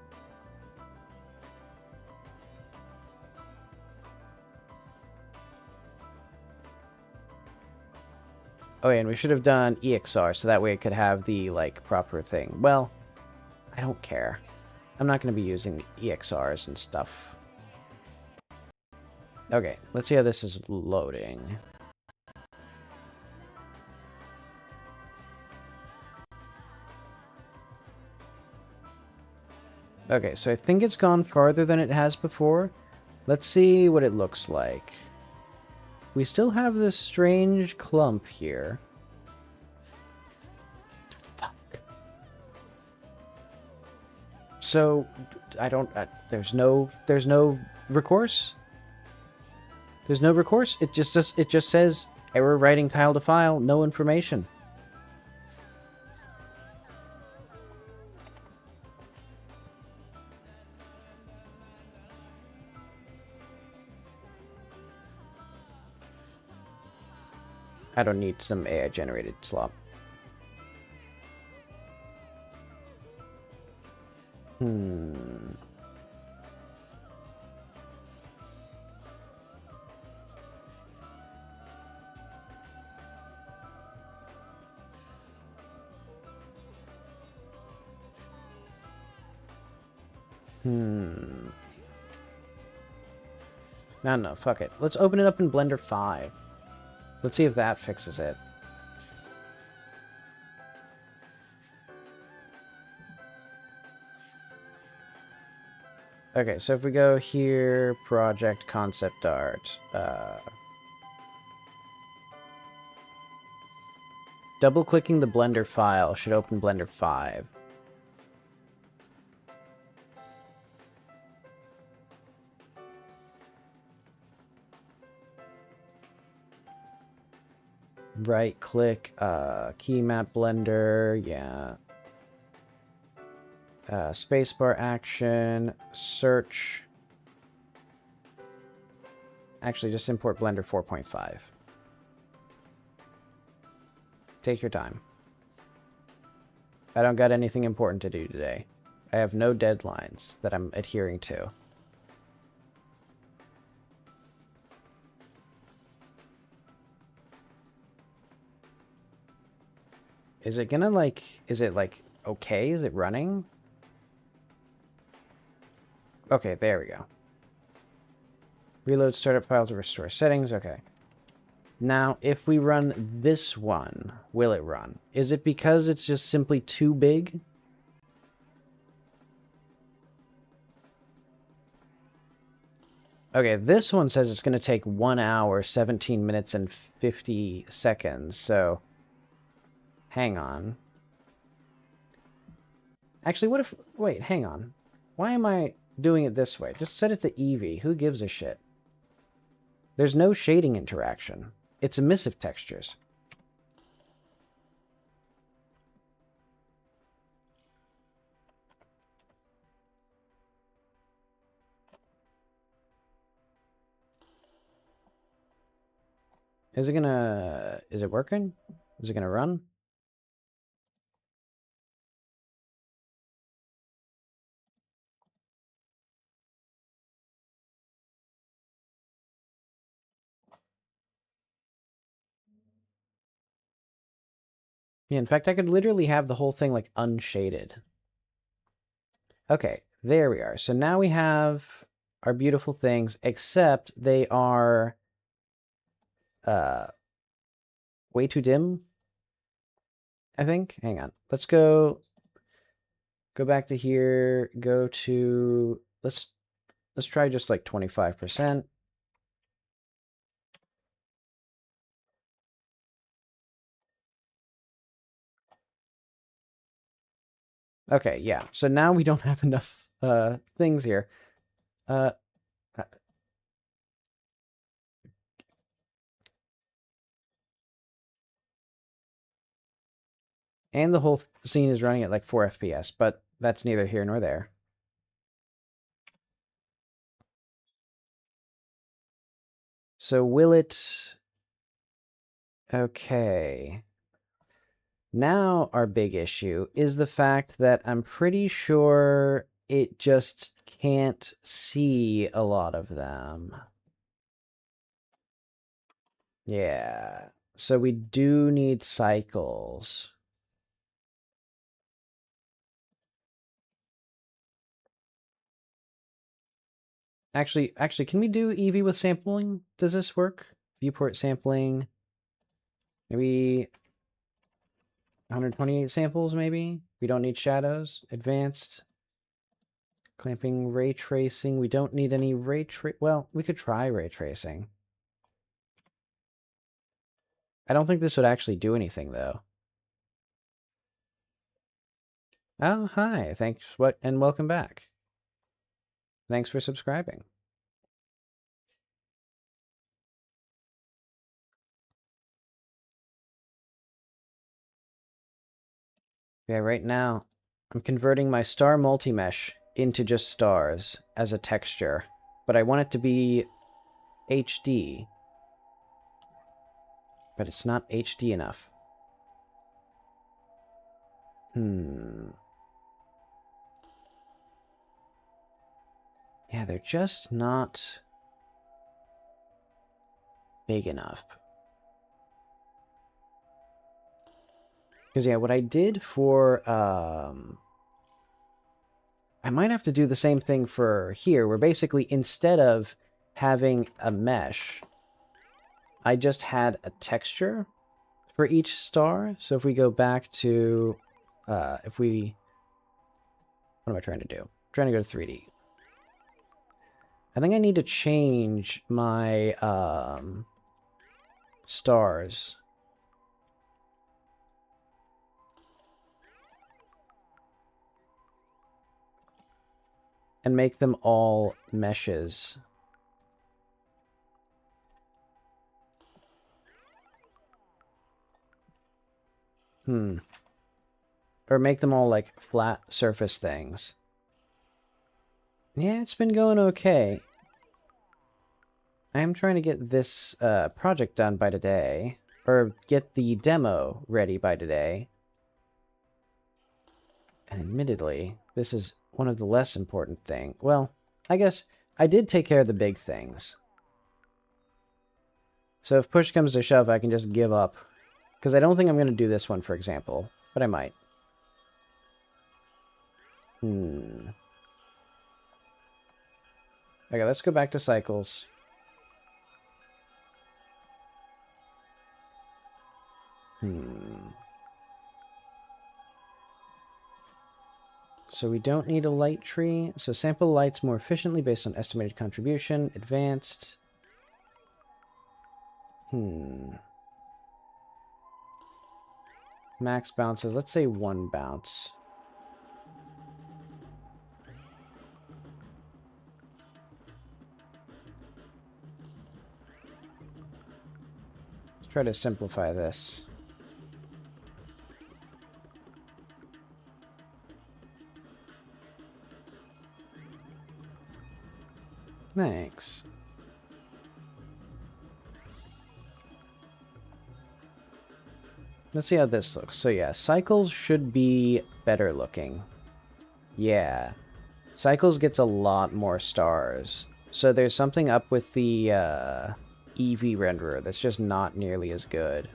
Oh, yeah, and we should have done EXR, so that way it could have the, like, proper thing. Well, I don't care. I'm not going to be using EXRs and stuff. Okay, let's see how this is loading. Okay, so I think it's gone farther than it has before. Let's see what it looks like. We still have this strange clump here. Fuck. So, I don't... there's no recourse? There's no recourse? It just says, error writing tile to file, no information. I don't need some AI-generated slop. No, fuck it. Let's open it up in Blender 5. Let's see if that fixes it. Okay, so if we go here, project concept art, double-clicking the Blender file should open Blender 5. Right-click, key map Blender, yeah. Spacebar action, search. Actually, just import Blender 4.5. Take your time. I don't got anything important to do today. I have no deadlines that I'm adhering to. Is it gonna, like... Is it, like, okay? Is it running? Okay, there we go. Reload startup file to restore settings. Okay. Now, if we run this one, will it run? Is it because it's just simply too big? Okay, this one says it's going to take 1 hour, 17 minutes, and 50 seconds, so... Hang on. Actually, what if... Wait, hang on. Why am I doing it this way? Just set it to Eevee. Who gives a shit? There's no shading interaction. It's emissive textures. Is it gonna... Is it working? Is it gonna run? Yeah, in fact, I could literally have the whole thing, like, unshaded. Okay, there we are. So now we have our beautiful things, except they are way too dim, I think. Hang on. Let's go back to here, go to let's try just like 25%. Okay, yeah. So now we don't have enough things here. Uh and the whole scene is running at like 4 FPS, but that's neither here nor there. So will it... Okay. Now our big issue is the fact that I'm pretty sure it just can't see a lot of them. Yeah. So we do need cycles. Actually, can we do Eevee with sampling? Does this work? Viewport sampling. Maybe 128 samples, maybe? We don't need shadows. Advanced. Clamping ray tracing. We don't need any ray well, we could try ray tracing. I don't think this would actually do anything, though. Oh, hi. Thanks, and welcome back. Thanks for subscribing. Yeah, right now, I'm converting my star multi-mesh into just stars as a texture, but I want it to be HD, but it's not HD enough. Yeah, they're just not big enough. Because, yeah, what I did for, I might have to do the same thing for here, where basically instead of having a mesh, I just had a texture for each star. So if we go back to, what am I trying to do? I'm trying to go to 3D. I think I need to change my stars. And make them all meshes. Or make them all like flat surface things. Yeah, it's been going okay. I am trying to get this project done by today. Or get the demo ready by today. And admittedly, this is one of the less important things. Well, I guess I did take care of the big things. So if push comes to shove, I can just give up. Because I don't think I'm going to do this one, for example. But I might. Okay, let's go back to cycles. So we don't need a light tree. So sample lights more efficiently based on estimated contribution. Advanced. Max bounces. Let's say 1 bounce. Let's try to simplify this. Thanks. Let's see how this looks. So yeah, cycles should be better looking. Yeah. Cycles gets a lot more stars. So there's something up with the EV renderer that's just not nearly as good.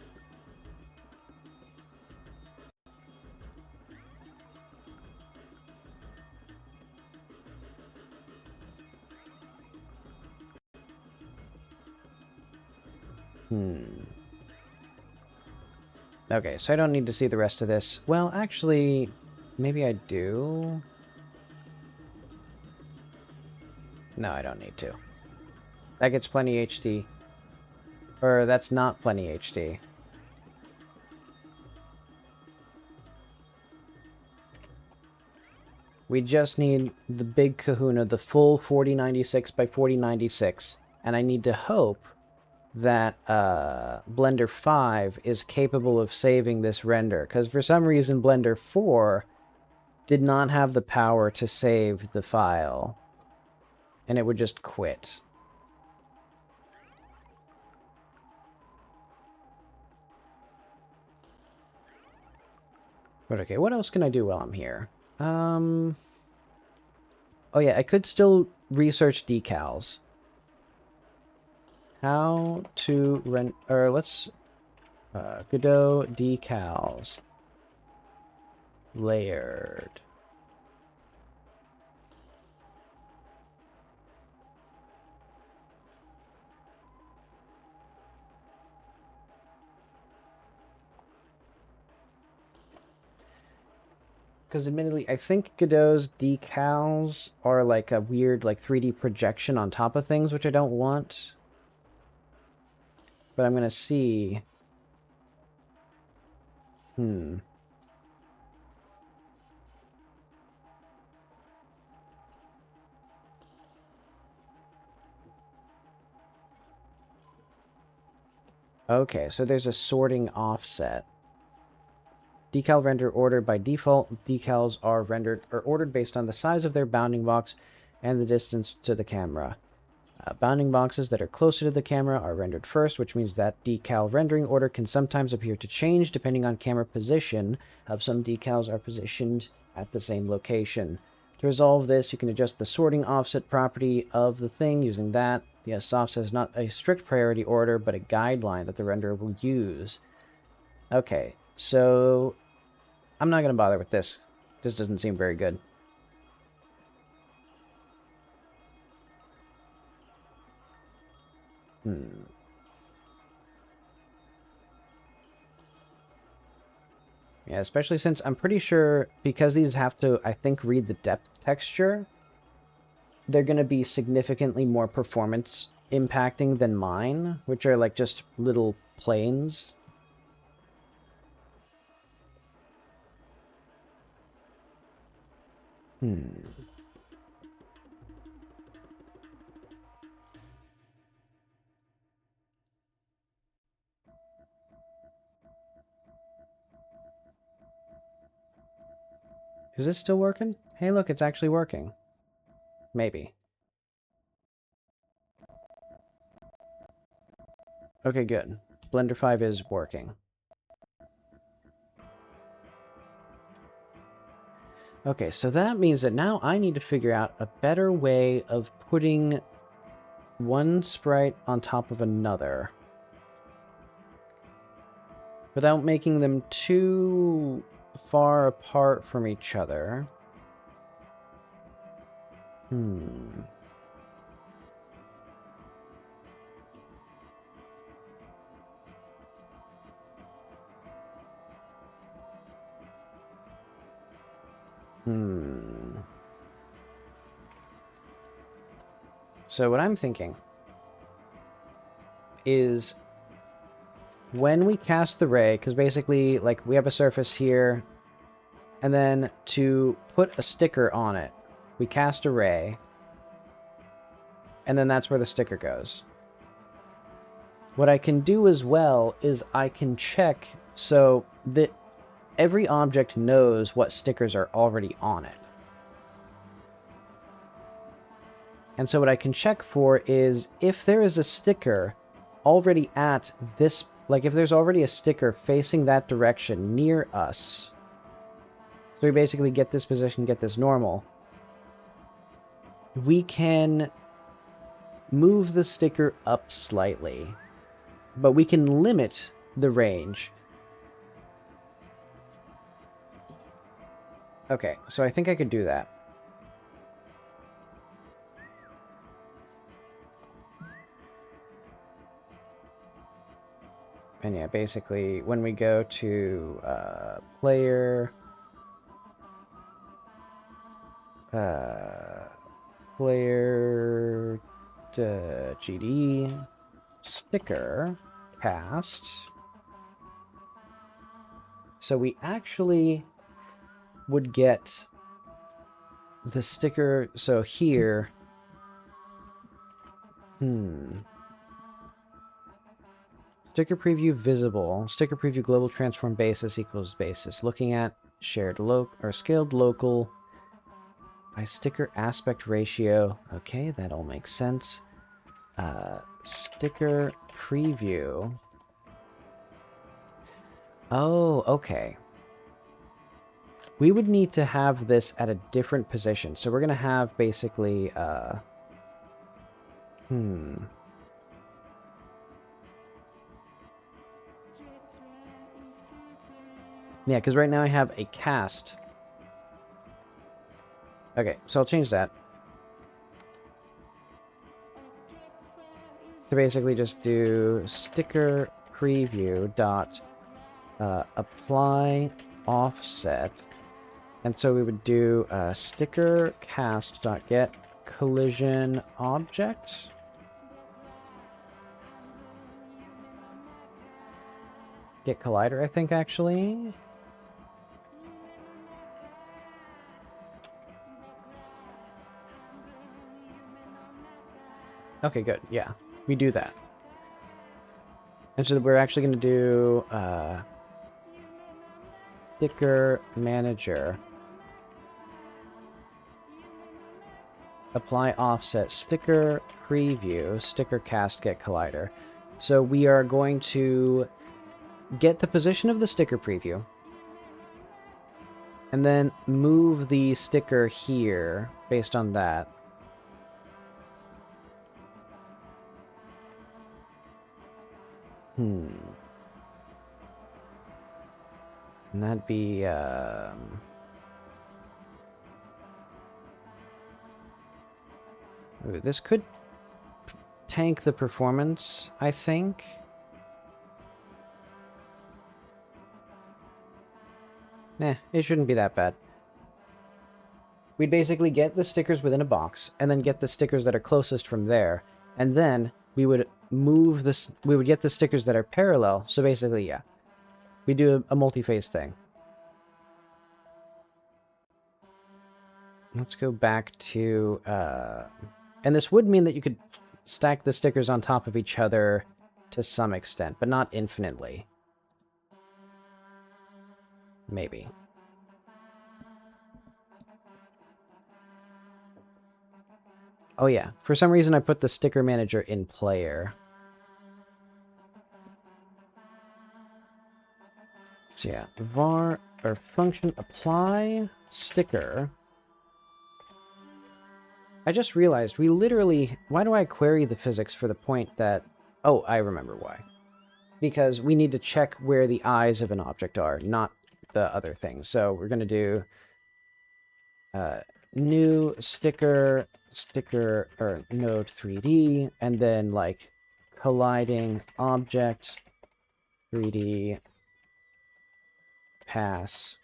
Okay, so I don't need to see the rest of this. Well, actually, maybe I do. No, I don't need to. That gets plenty HD. Or that's not plenty HD. We just need the big kahuna, the full 4096 by 4096. And I need to hope that Blender 5 is capable of saving this render. Because for some reason, Blender 4 did not have the power to save the file. And it would just quit. But okay, what else can I do while I'm here? Oh yeah, I could still research decals. How to rent, or let's, Godot decals. Layered. Because admittedly, I think Godot's decals are like a weird like 3D projection on top of things, which I don't want. But I'm going to see. Okay, so there's a sorting offset. Decal render order by default. Decals are rendered or ordered based on the size of their bounding box and the distance to the camera. Bounding boxes that are closer to the camera are rendered first, which means that decal rendering order can sometimes appear to change depending on camera position. Some decals are positioned at the same location. To resolve this, you can adjust the sorting offset property of the thing using that. The soft is not a strict priority order, but a guideline that the renderer will use. Okay, so I'm not going to bother with this. This doesn't seem very good. Yeah, especially since I'm pretty sure, because these have to, I think, read the depth texture, they're going to be significantly more performance impacting than mine, which are like just little planes. Is this still working? Hey, look, it's actually working. Maybe. Okay, good. Blender 5 is working. Okay, so that means that now I need to figure out a better way of putting one sprite on top of another without making them too far apart from each other. So what I'm thinking is when we cast the ray, because basically, like, we have a surface here, and then to put a sticker on it, we cast a ray, and then that's where the sticker goes. What I can do as well is I can check so that every object knows what stickers are already on it. And so what I can check for is if there is a sticker already at this, like if there's already a sticker facing that direction near us, so we basically get this position, get this normal, we can move the sticker up slightly, but we can limit the range. Okay, so I think I could do that. And yeah, basically, when we go to player, GD, sticker, cast. So we actually would get the sticker, so here, sticker preview visible, sticker preview global transform basis equals basis. Looking at shared local or scaled local by sticker aspect ratio. Okay, that all makes sense. Sticker preview. Oh, okay. We would need to have this at a different position. So we're going to have basically, yeah, because right now I have a cast. Okay, so I'll change that. To basically just do sticker preview dot apply offset. And so we would do sticker cast dot get collision object. Get collider, I think, actually. Okay, good. Yeah, we do that. And so we're actually going to do sticker manager. Apply offset sticker preview, sticker cast get collider. So we are going to get the position of the sticker preview and then move the sticker here based on that. And that'd be ooh, this could tank the performance, I think. It shouldn't be that bad. we'd basically get the stickers within a box, and then get the stickers that are closest from there, and then we would move this. We would get the stickers that are parallel. So basically, yeah, we do a multi-phase thing. Let's go back to, and this would mean that you could stack the stickers on top of each other to some extent, but not infinitely. Maybe. Oh yeah, for some reason I put the sticker manager in player. So yeah, var, or function apply sticker. I just realized we literally... Why do I query the physics for the point that... Oh, I remember why. Because we need to check where the eyes of an object are, not the other things. So we're going to do new sticker, or node 3D, and then like colliding object 3D pass.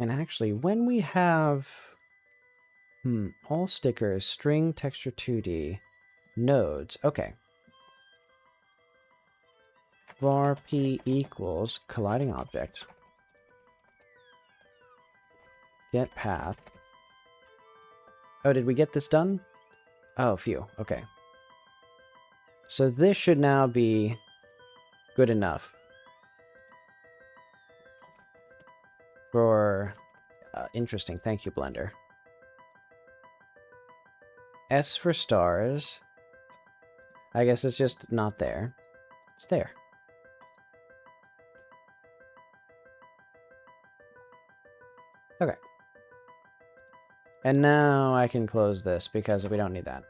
And actually, when we have... all stickers, string texture 2D, nodes. Okay. Var p equals colliding object. Get path. Oh, did we get this done? Oh, phew. Okay. So this should now be good enough for... interesting. Thank you, Blender. S for stars. I guess it's just not there. It's there. Okay. And now I can close this because we don't need that.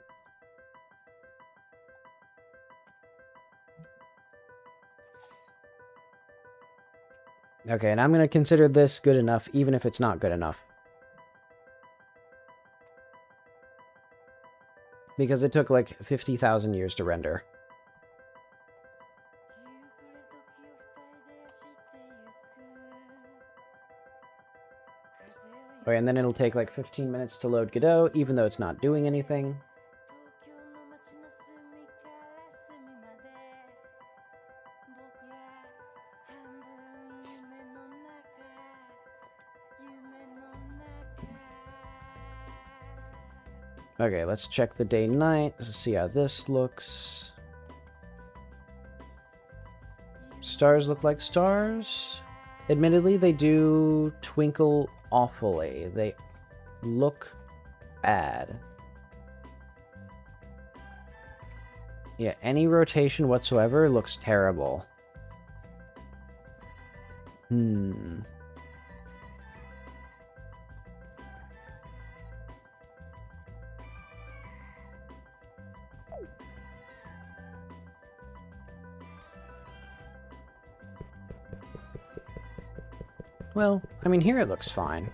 Okay, and I'm going to consider this good enough even if it's not good enough. Because it took like 50,000 years to render. Okay, and then it'll take like 15 minutes to load Godot, even though it's not doing anything. Okay, let's check the day-night. Let's see how this looks. Stars look like stars. Admittedly, they do twinkle awfully. They look bad. Yeah, any rotation whatsoever looks terrible. Well, I mean, here it looks fine.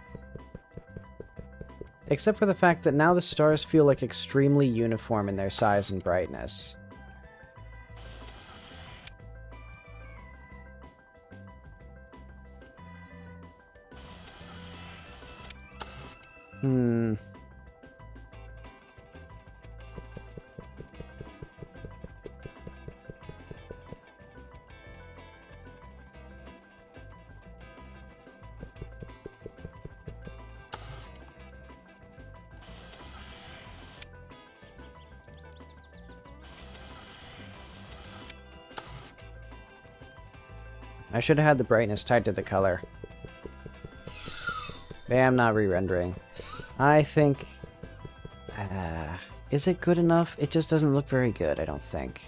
Except for the fact that now the stars feel like extremely uniform in their size and brightness. I should have had the brightness tied to the color. Yeah, I'm not re-rendering. I think... is it good enough? It just doesn't look very good, I don't think.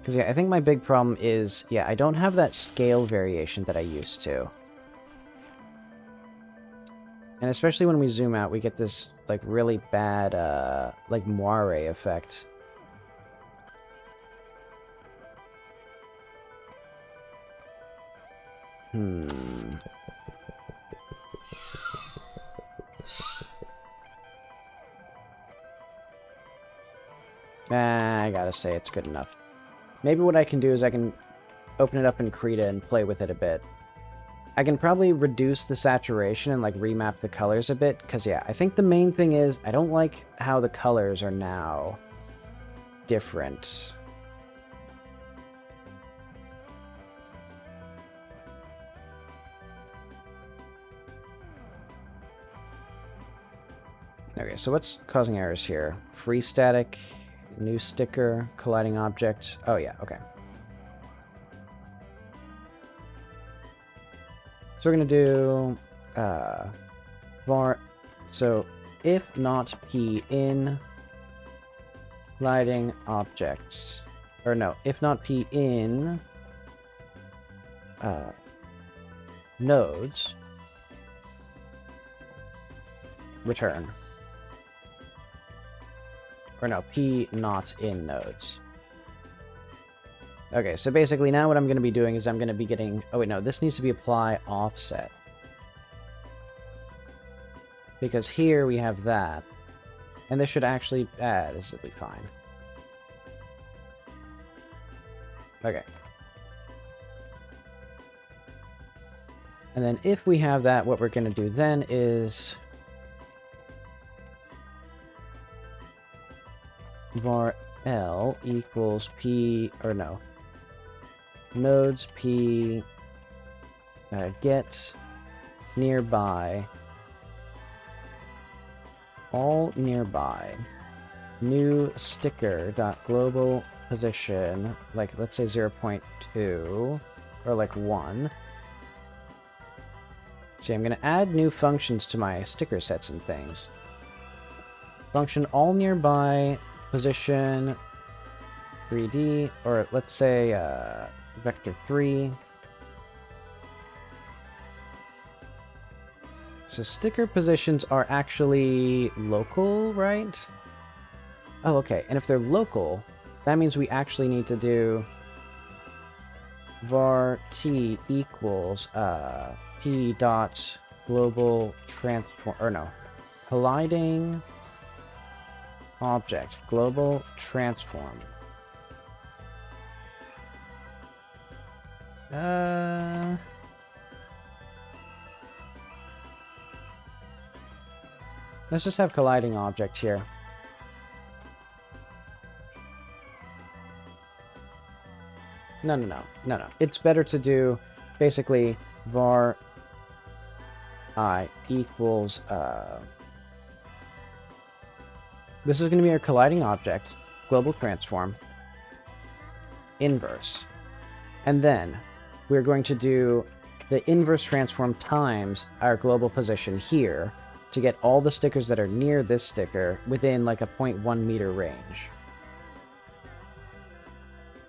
Because, yeah, I think my big problem is, yeah, I don't have that scale variation that I used to. And especially when we zoom out, we get this, like, really bad, like, moire effect. I gotta say it's good enough. Maybe what I can do is I can open it up in Krita and play with it a bit. I can probably reduce the saturation and like remap the colors a bit, because yeah, I think the main thing is I don't like how the colors are now different. Okay, so what's causing errors here? Free static, new sticker, colliding object. Oh yeah, okay. So we're gonna do var. So if not p in colliding objects, or no, if not p in nodes, return. Or no, p not in nodes. Okay, so basically now what I'm going to be doing is I'm going to be getting... Oh wait, no, this needs to be apply offset. Because here we have that. And this should actually... this will be fine. Okay. And then if we have that, what we're going to do then is... var L equals p... Or no. Nodes p... get nearby... all nearby new sticker dot global position, like let's say 0.2 or like 1. See, I'm going to add new functions to my sticker sets and things. Function all nearby position 3D, or let's say vector 3. So sticker positions are actually local, right? Oh, okay. And if they're local, that means we actually need to do var t equals p dot global transform, or no, colliding object global transform. Let's just have colliding object here. No. It's better to do basically var I equals this is going to be our colliding object, global transform, inverse. And then we're going to do the inverse transform times our global position here to get all the stickers that are near this sticker within like a 0.1 meter range.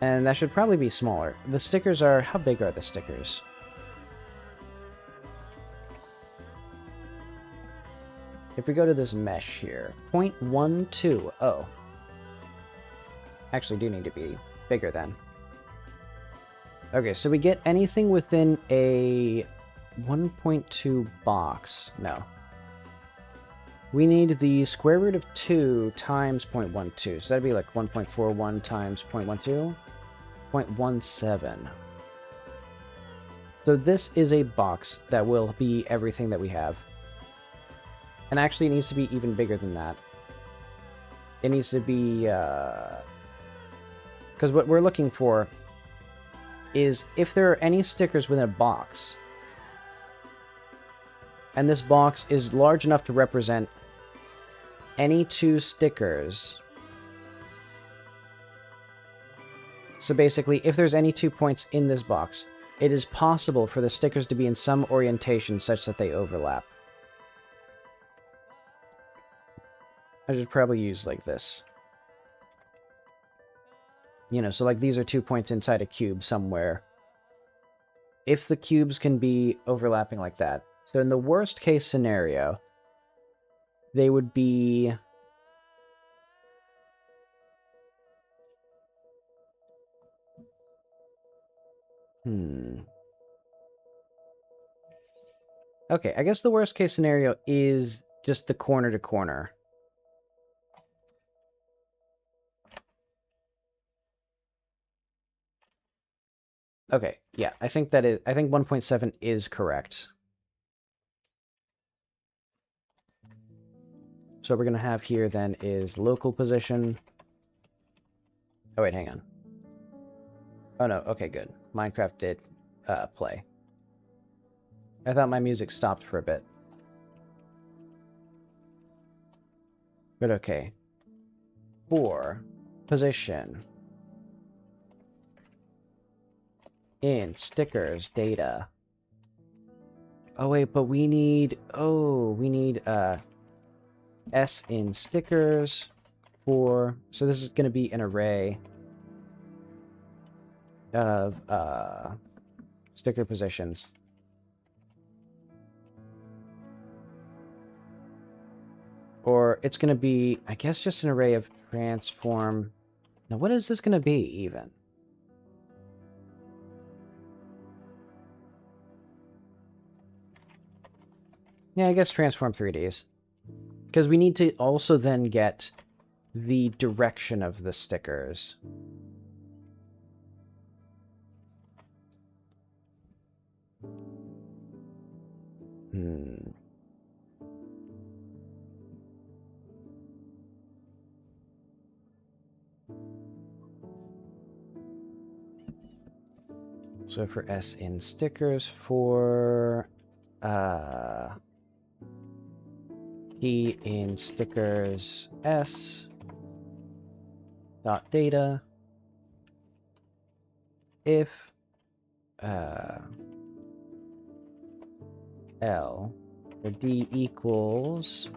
And that should probably be smaller. The stickers are... How big are the stickers? If we go to this mesh here, 0.12. Oh. Actually do need to be bigger then. Okay, so we get anything within a 1.2 box. No. We need the square root of 2 times 0.12. So that'd be like 1.41 times 0.12. 0.17. So this is a box that will be everything that we have. And actually it needs to be even bigger than that. It needs to be... because what we're looking for is if there are any stickers within a box, and this box is large enough to represent any two stickers. So basically, if there's any 2 points in this box, it is possible for the stickers to be in some orientation such that they overlap. I should probably use like this. You know, so like these are 2 points inside a cube somewhere. If the cubes can be overlapping like that. So in the worst case scenario, they would be... Okay, I guess the worst case scenario is just the corner to corner. Okay, yeah, I think 1.7 is correct. So what we're going to have here then is local position. Oh, wait, hang on. Oh, no. Okay, good. Minecraft did play. I thought my music stopped for a bit. But okay. For position in stickers data. Oh, wait, but we need... Oh, we need S in stickers for... So this is going to be an array of sticker positions. Or it's going to be, I guess, just an array of transform. Now, what is this going to be, even? Yeah, I guess transform 3Ds. Because we need to also then get the direction of the stickers. So for S in stickers, for key in stickers S dot data if L or D equals,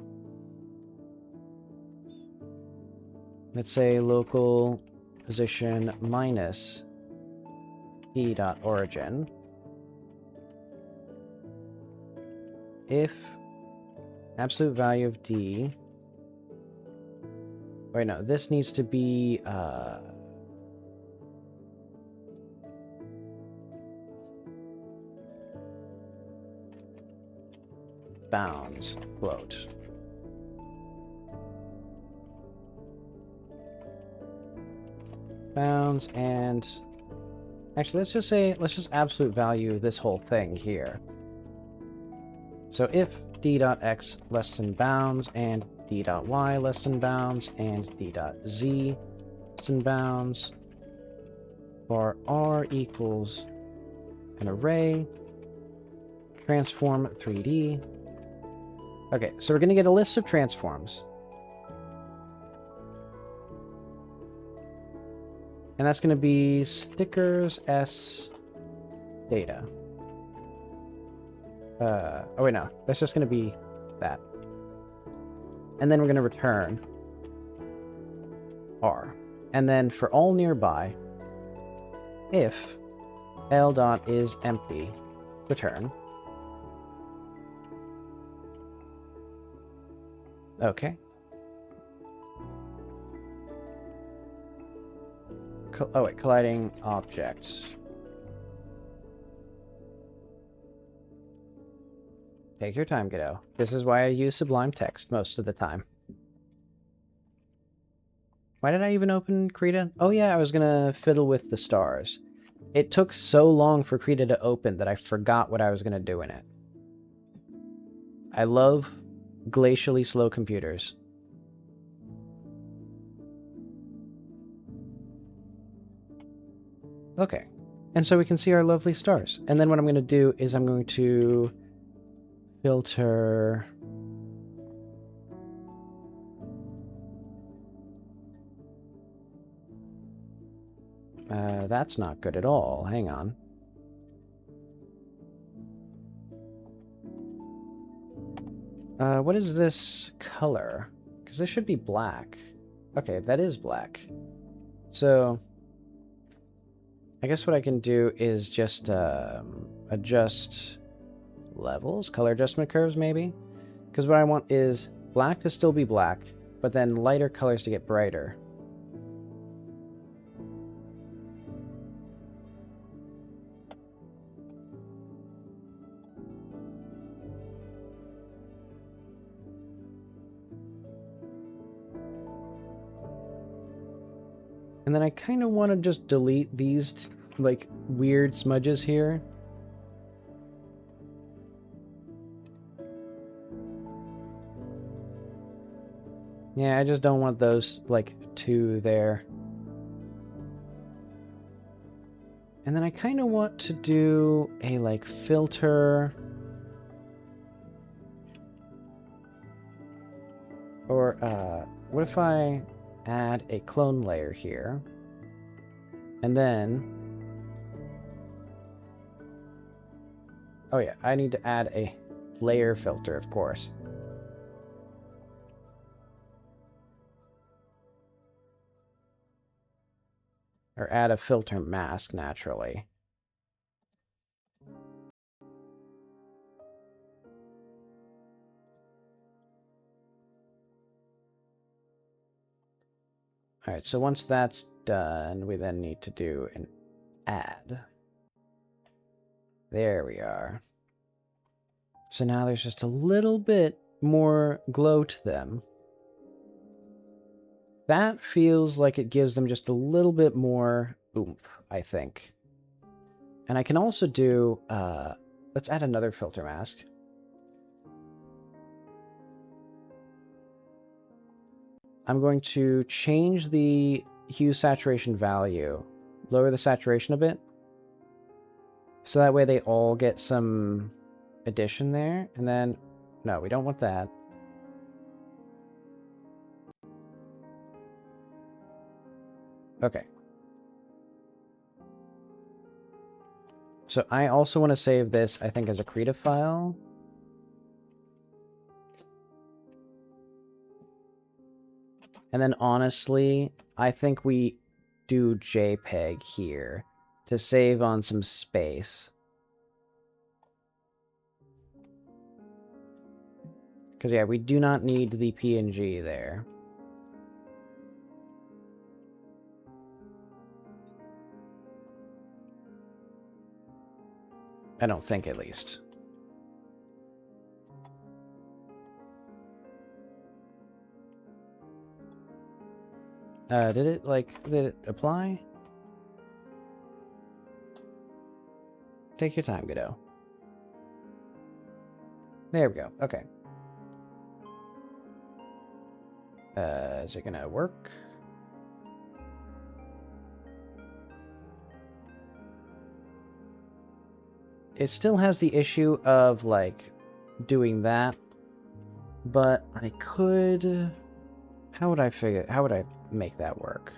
let's say, local position minus P dot origin. If absolute value of D... Wait, no, this needs to be... bounds, quote. Bounds, and... Actually, let's just absolute value this whole thing here. So if d.x less than bounds, and d.y less than bounds, and d.z less than bounds, for r equals an array, transform 3D. Okay, so we're going to get a list of transforms. And that's going to be stickers S data. Oh wait, no. That's just going to be that. And then we're going to return R. And then for all nearby, if L dot is empty, return. Okay. Oh wait, colliding objects. Take your time, kiddo. This is why I use Sublime Text most of the time. Why did I even open Krita? Oh yeah, I was gonna fiddle with the stars. It took so long for Krita to open that I forgot what I was gonna do in it. I love glacially slow computers. Okay, and so we can see our lovely stars. And then what I'm going to do is I'm going to filter... that's not good at all. Hang on. What is this color? Because this should be black. Okay, that is black. So... I guess what I can do is just adjust levels, color adjustment curves maybe? Because what I want is black to still be black, but then lighter colors to get brighter. And then I kind of want to just delete these like weird smudges here. Yeah, I just don't want those like two there. And then I kind of want to do a like filter, or what if I add a clone layer here, and then, oh yeah, I need to add a layer filter, of course. Or add a filter mask, naturally. Alright, so once that's done, we then need to do an add. There we are. So now there's just a little bit more glow to them. That feels like it gives them just a little bit more oomph, I think. And I can also do, let's add another filter mask. I'm going to change the hue saturation value, lower the saturation a bit, so that way they all get some addition there. And then, no, we don't want that. Okay. So I also want to save this, I think, as a creative file. And then honestly, I think we do JPEG here to save on some space. Because yeah, we do not need the PNG there. I don't think, at least. Did it apply? Take your time, Godot. There we go, okay. Is it gonna work? It still has the issue of, like, doing that, but I could... How would I make that work?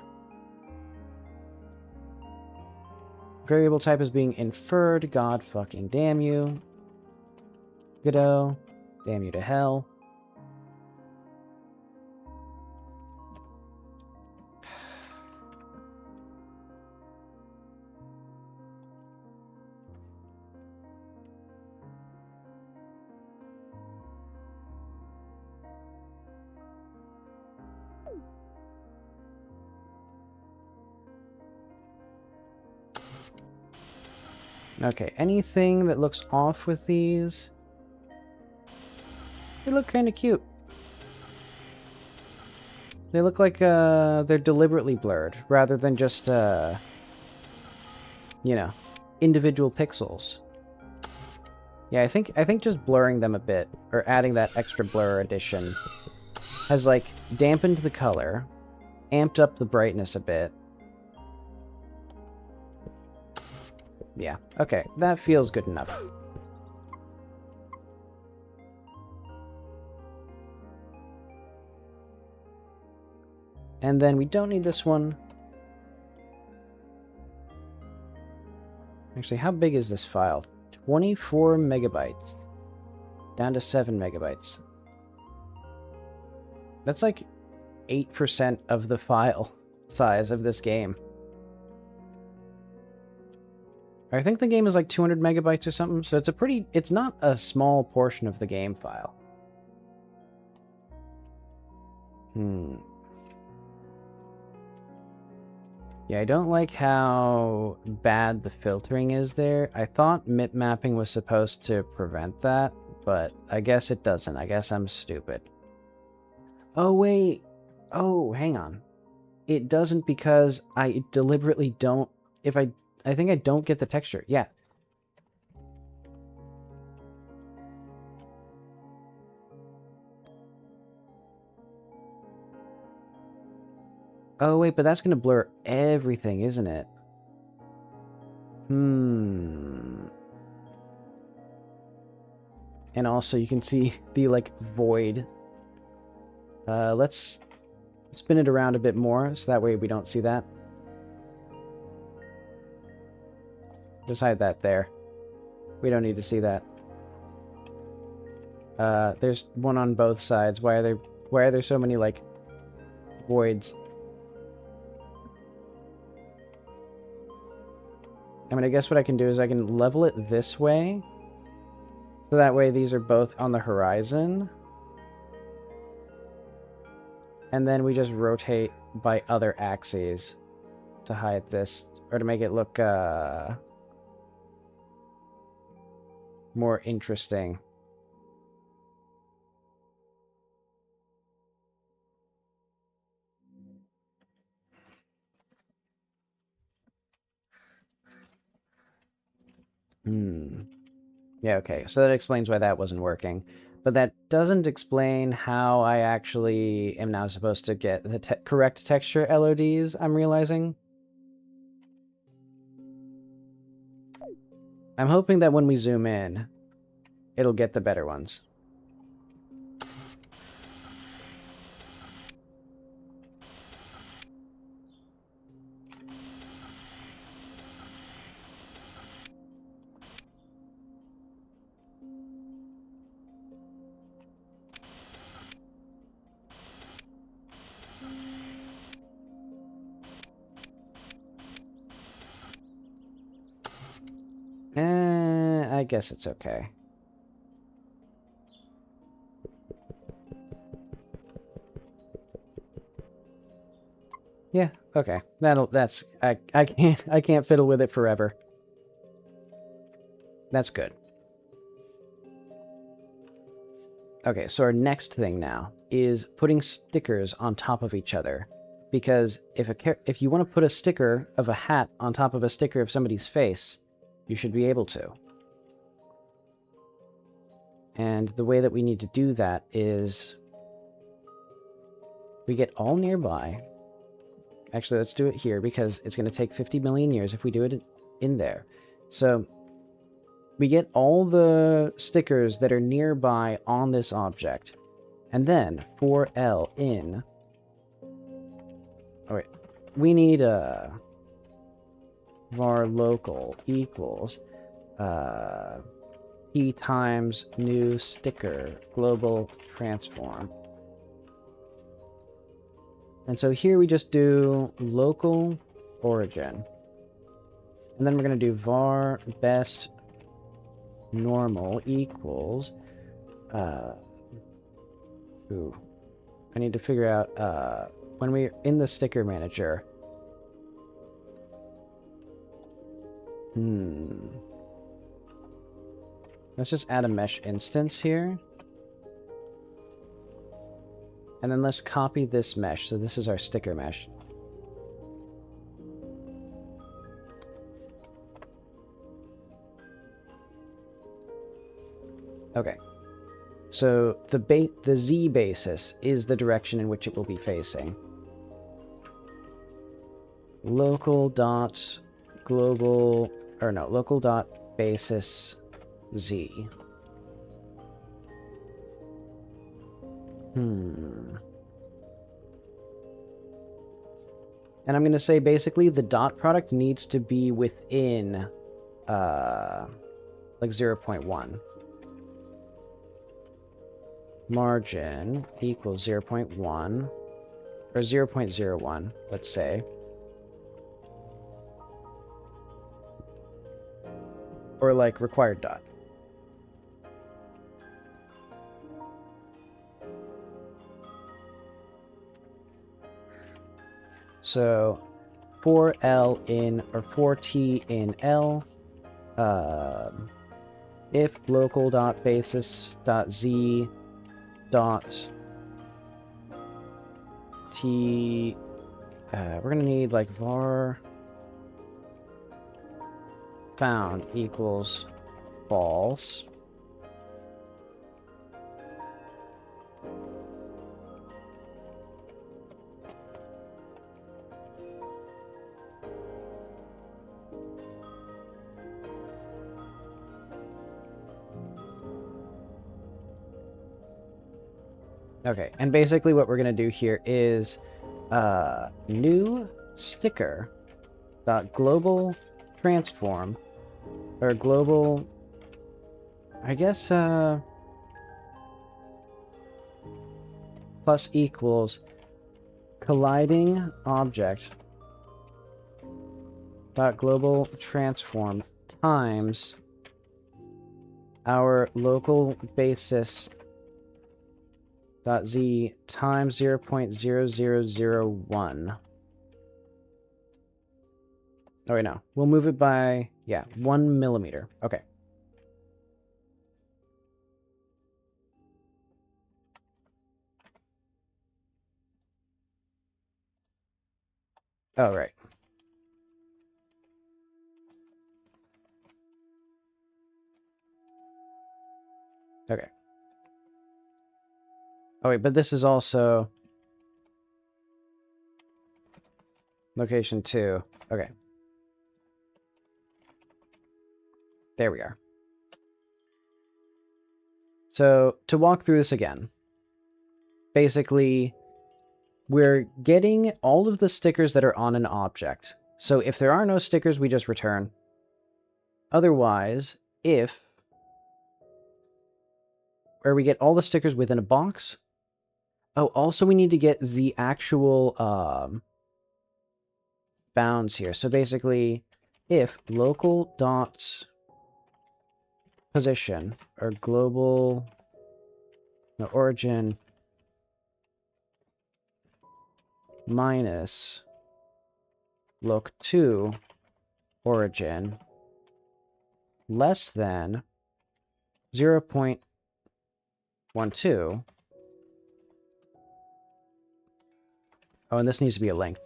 Variable type is being inferred. God fucking damn you. Godot. Damn you to hell. Okay, anything that looks off with these? They look kind of cute. They look like they're deliberately blurred, rather than just, you know, individual pixels. Yeah, I think just blurring them a bit, or adding that extra blur addition, has, like, dampened the color, amped up the brightness a bit. Yeah, okay, that feels good enough. And then we don't need this one. Actually, how big is this file? 24 megabytes. Down to 7 megabytes. That's like 8% of the file size of this game. I think the game is like 200 megabytes or something, so it's not a small portion of the game file. Yeah, I don't like how bad the filtering is there. I thought mip mapping was supposed to prevent that, but I guess it doesn't. I guess I'm stupid. Oh, wait. Oh, hang on. It doesn't, because I deliberately don't... I think I don't get the texture. Yeah. Oh, wait, but that's going to blur everything, isn't it? Hmm. And also, you can see the, like, void. Let's spin it around a bit more, so that way we don't see that. Just hide that there. We don't need to see that. There's one on both sides. Why are there so many, like, voids? I mean, I guess what I can do is I can level it this way. So that way these are both on the horizon. And then we just rotate by other axes to hide this, or to make it look more interesting. Yeah, okay. So that explains why that wasn't working. But that doesn't explain how I actually am now supposed to get the correct texture LODs, I'm realizing. I'm hoping that when we zoom in, it'll get the better ones. I guess it's okay. Yeah, okay. I can't fiddle with it forever. That's good. Okay, so our next thing now is putting stickers on top of each other. Because if you want to put a sticker of a hat on top of a sticker of somebody's face, you should be able to. And the way that we need to do that is we get all nearby. Actually, let's do it here because it's going to take 50 million years if we do it in there. So we get all the stickers that are nearby on this object. And then for L in... Oh, wait. We need var local equals p times new sticker global transform. And so here we just do local origin. And then we're going to do var best normal equals I need to figure out when we're in the sticker manager. Let's just add a mesh instance here. And then let's copy this mesh. So this is our sticker mesh. Okay. So the Z basis is the direction in which it will be facing. Local dot basis Z. And I'm going to say basically the dot product needs to be within like 0.1. Margin equals 0.1 or 0.01, let's say. Or like required dot. So for L in or for T in L, if local dot basis dot Z dot T, we're gonna need like var found equals false. Okay, and basically what we're going to do here is new sticker dot global transform, or global, I guess, plus equals colliding object dot global transform times our local basis dot z times 0.0001. Oh, wait, no. We'll move it by, yeah, 1 millimeter. Okay. Oh, right. Okay. Oh, wait, but this is also location 2. Okay. There we are. So, to walk through this again, basically, we're getting all of the stickers that are on an object. So if there are no stickers, we just return. Otherwise, or we get all the stickers within a box. Oh, also we need to get the actual bounds here. So basically, if local dot position or global origin minus loc2 origin less than 0.12. Oh, and this needs to be a length.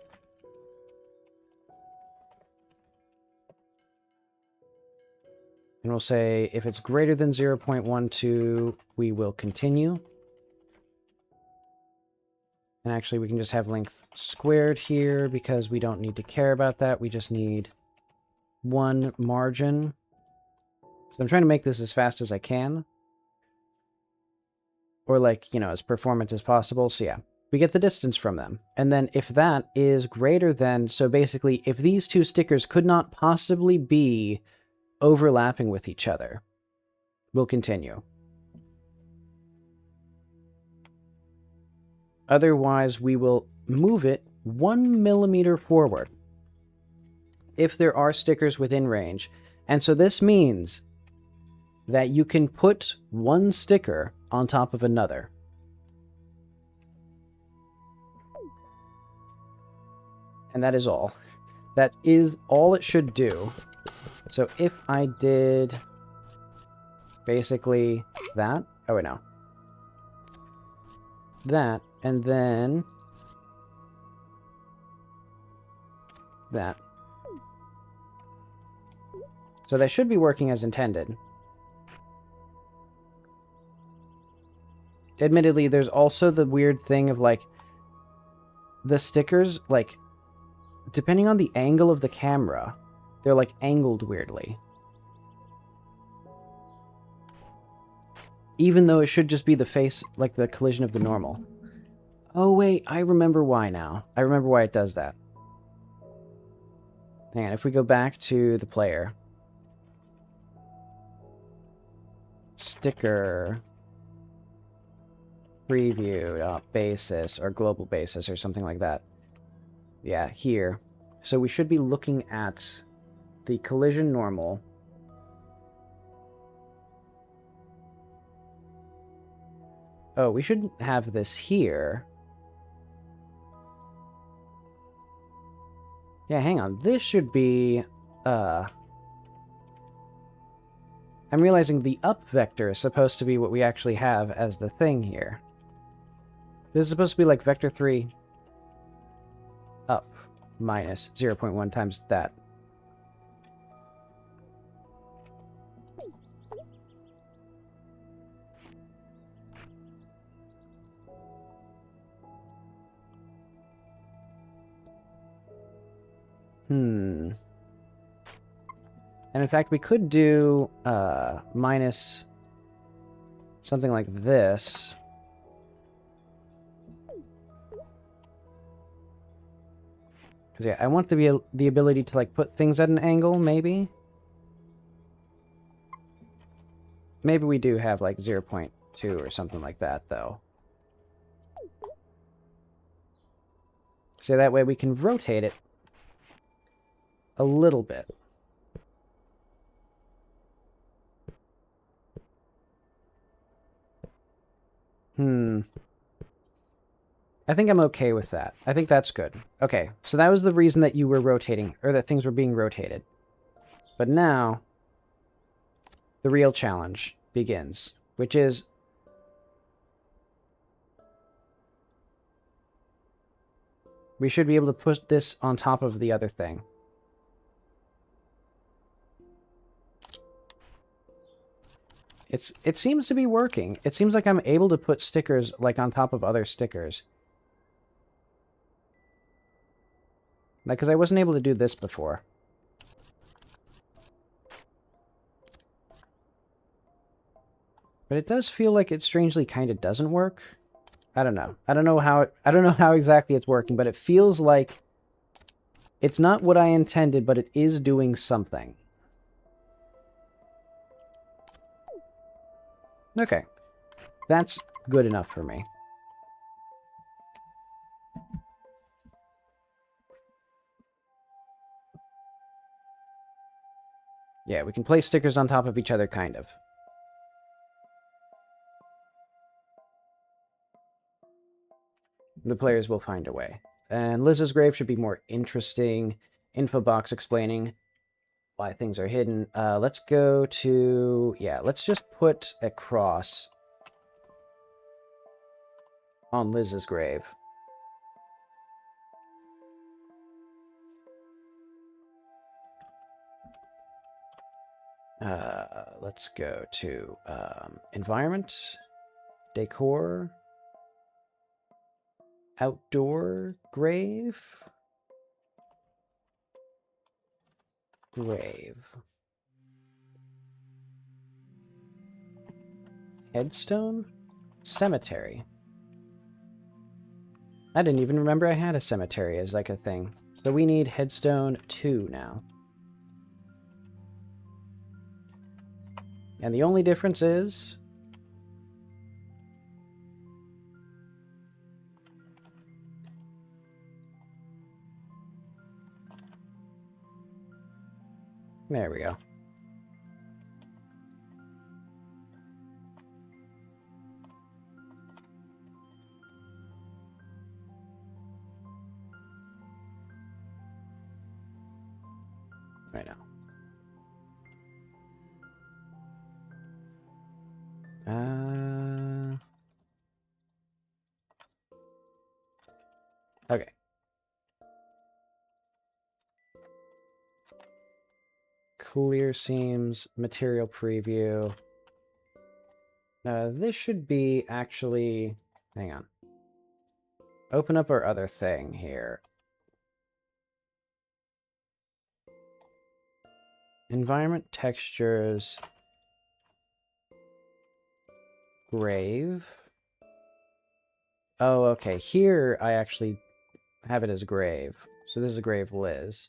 And we'll say if it's greater than 0.12, we will continue. And actually, we can just have length squared here because we don't need to care about that. We just need one margin. So I'm trying to make this as fast as I can. Or like, you know, as performant as possible. So yeah, we get the distance from them. And then if that is greater than, so basically if these two stickers could not possibly be overlapping with each other, we'll continue. Otherwise, we will move it 1 millimeter forward if there are stickers within range. And so this means that you can put one sticker on top of another. And that is all. That is all it should do. So if I did basically that, oh wait, no. That, and then that. So they should be working as intended. Admittedly, there's also the weird thing of, like, the stickers, like, depending on the angle of the camera, they're, like, angled weirdly. Even though it should just be the face, like, the collision of the normal. Oh, wait, I remember why now. I remember why it does that. Hang on, if we go back to the player. Sticker preview basis or global basis or something like that. Yeah, here. So we should be looking at the collision normal. Oh, we should have this here. Yeah, hang on. This should be, I'm realizing the up vector is supposed to be what we actually have as the thing here. This is supposed to be like vector 3 up minus 0.1 times that. And in fact, we could do minus something like this. Because, yeah, I want the ability to, like, put things at an angle, maybe? Maybe we do have, like, 0.2 or something like that, though. So that way we can rotate it a little bit. I think I'm okay with that. I think that's good. Okay, so that was the reason that you were rotating, or that things were being rotated. But now, the real challenge begins, which is... we should be able to put this on top of the other thing. It seems to be working. It seems like I'm able to put stickers, like, on top of other stickers. Like, because I wasn't able to do this before. But it does feel like it strangely kind of doesn't work. I don't know. I don't know how exactly it's working, but it feels like it's not what I intended, but it is doing something. Okay. That's good enough for me. Yeah, we can place stickers on top of each other, kind of. The players will find a way. And Liz's grave should be more interesting. Info box explaining why things are hidden. Let's go to... yeah, let's just put a cross on Liz's grave. Let's go to environment, decor, outdoor grave, headstone, cemetery. I didn't even remember I had a cemetery as like a thing. So we need headstone 2 now. And the only difference is... there we go. Right now. Okay. Clear seams, material preview. This should be actually... hang on. Open up our other thing here. Environment textures. Grave. Oh, okay. Here, I actually have it as grave. So this is a grave Liz.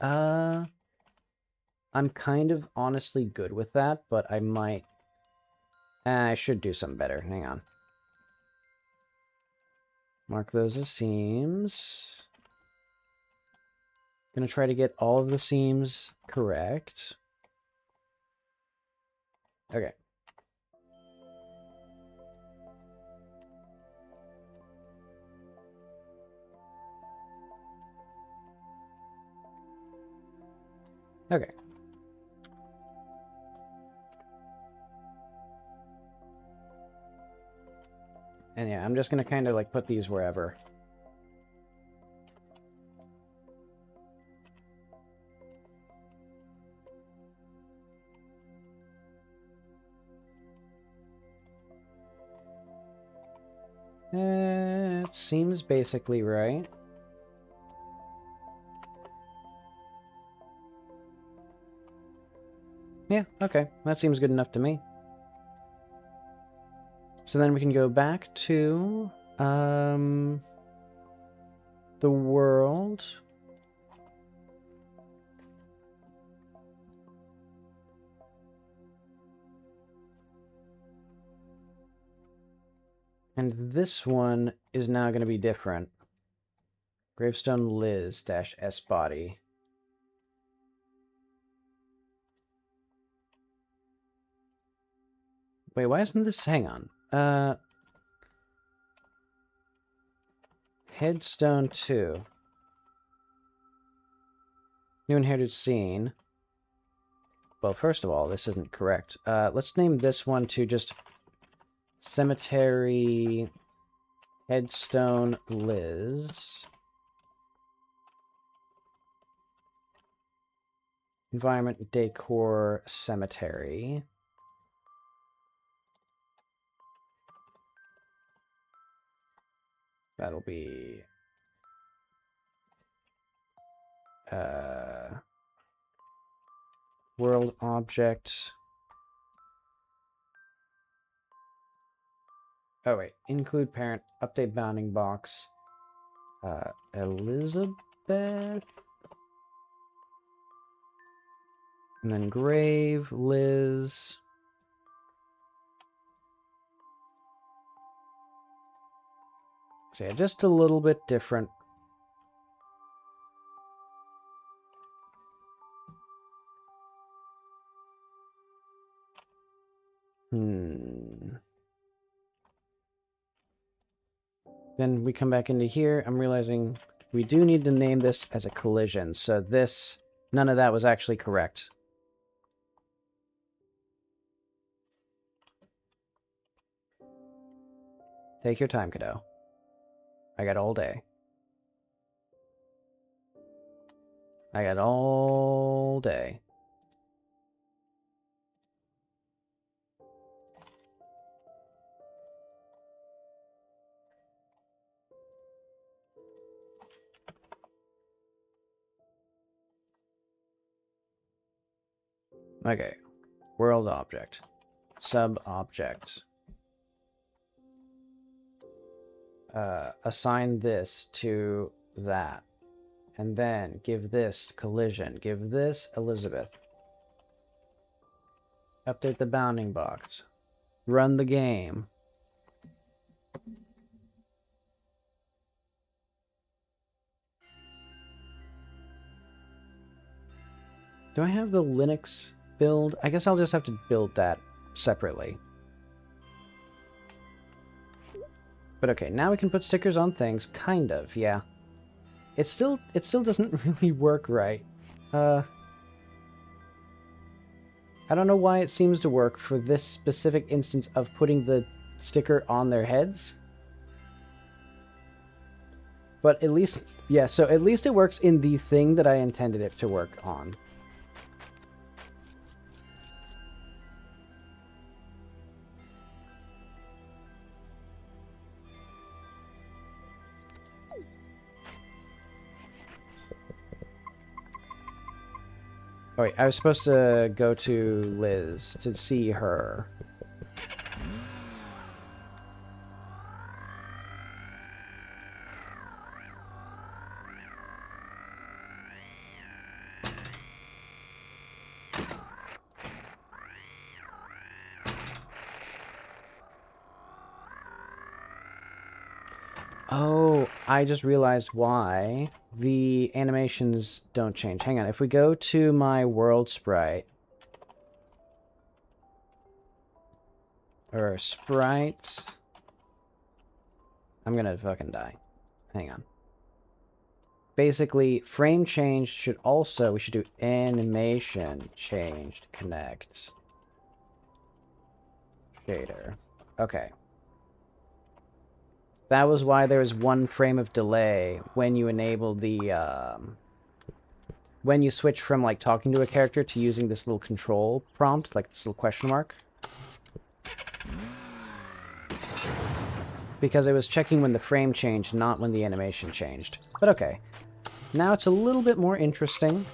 I'm kind of honestly good with that, but I might... I should do something better. Hang on. Mark those as seams. Gonna try to get all of the seams correct. Okay. Okay. And yeah, I'm just gonna kind of like put these wherever. That seems basically right. Yeah, okay. That seems good enough to me. So then we can go back to the world. And this one is now going to be different. Gravestone Liz-S body. Wait, why isn't this? Hang on. Headstone 2. New inherited scene. Well, first of all, this isn't correct. Let's name this one to just Cemetery Headstone Liz. Environment Decor Cemetery. That'll be world object. Oh wait, include parent, update bounding box. Elizabeth. And then grave, Liz. So yeah, just a little bit different. Then we come back into here. I'm realizing we do need to name this as a collision. So this, none of that was actually correct. Take your time, kiddo. I got all day. I got all day. Okay. World object. Sub-object. Assign this to that. And then give this collision. Give this Elizabeth. Update the bounding box. Run the game. Do I have the Linux build? I guess I'll just have to build that separately. But okay, now we can put stickers on things, kind of, yeah. It still doesn't really work right. I don't know why it seems to work for this specific instance of putting the sticker on their heads. But at least, yeah, so at least it works in the thing that I intended it to work on. Oh wait, I was supposed to go to Liz to see her. Oh, I just realized why the animations don't change. Hang on, if we go to my world sprite, or sprites, I'm gonna fucking die. Hang on. Basically, frame change should also, we should do animation changed connect shader. Okay. That was why there was 1 frame of delay when you enable the, when you switch from, like, talking to a character to using this little control prompt, like this little question mark. because it was checking when the frame changed, not when the animation changed. But okay. Now it's a little bit more interesting.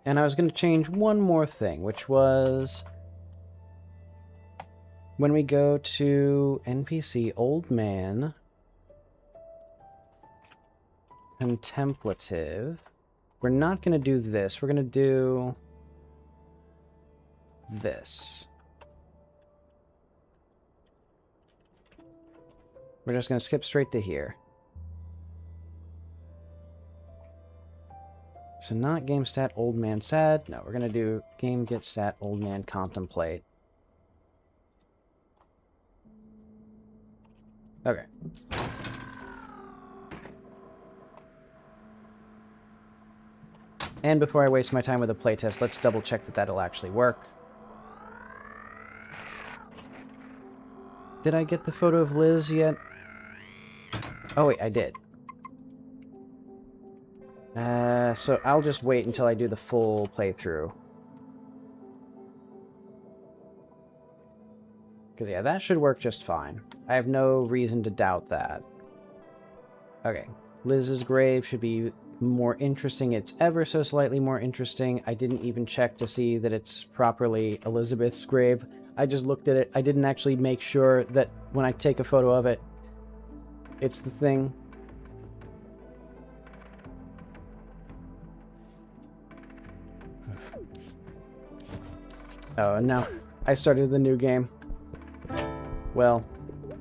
And I was going to change one more thing, which was when we go to NPC Old Man, Contemplative, we're not going to do this. We're going to do this. We're just going to skip straight to here. So not game stat old man sad. No, we're going to do game get stat old man contemplate. Okay. And before I waste my time with a playtest, let's double check that that'll actually work. Did I get the photo of Liz yet? Oh wait, I did. So I'll just wait until I do the full playthrough. Because yeah, that should work just fine. I have no reason to doubt that. Okay, Liz's grave should be more interesting. It's ever so slightly more interesting. I didn't even check to see that it's properly Elizabeth's grave. I just looked at it. I didn't actually make sure that when I take a photo of it, it's the thing. Oh, and now I started the new game. Well,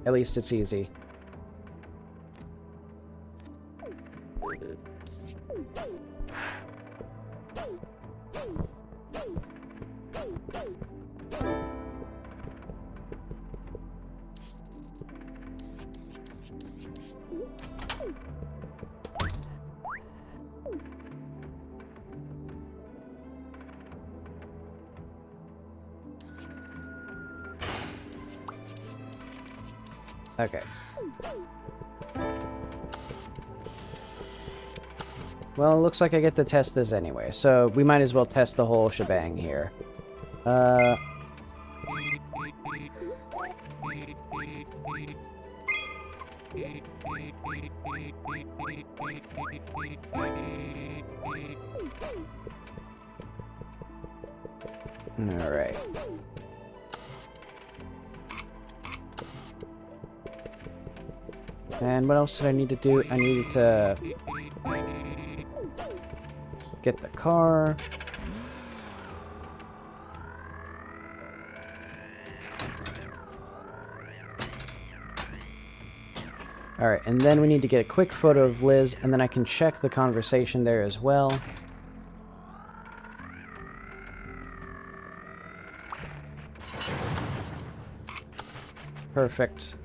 at least it's easy. Okay. Well, it looks like I get to test this anyway, so we might as well test the whole shebang here. Alright. And what else did I need to do? I needed to get the car. Alright, and then we need to get a quick photo of Liz, and then I can check the conversation there as well. Perfect.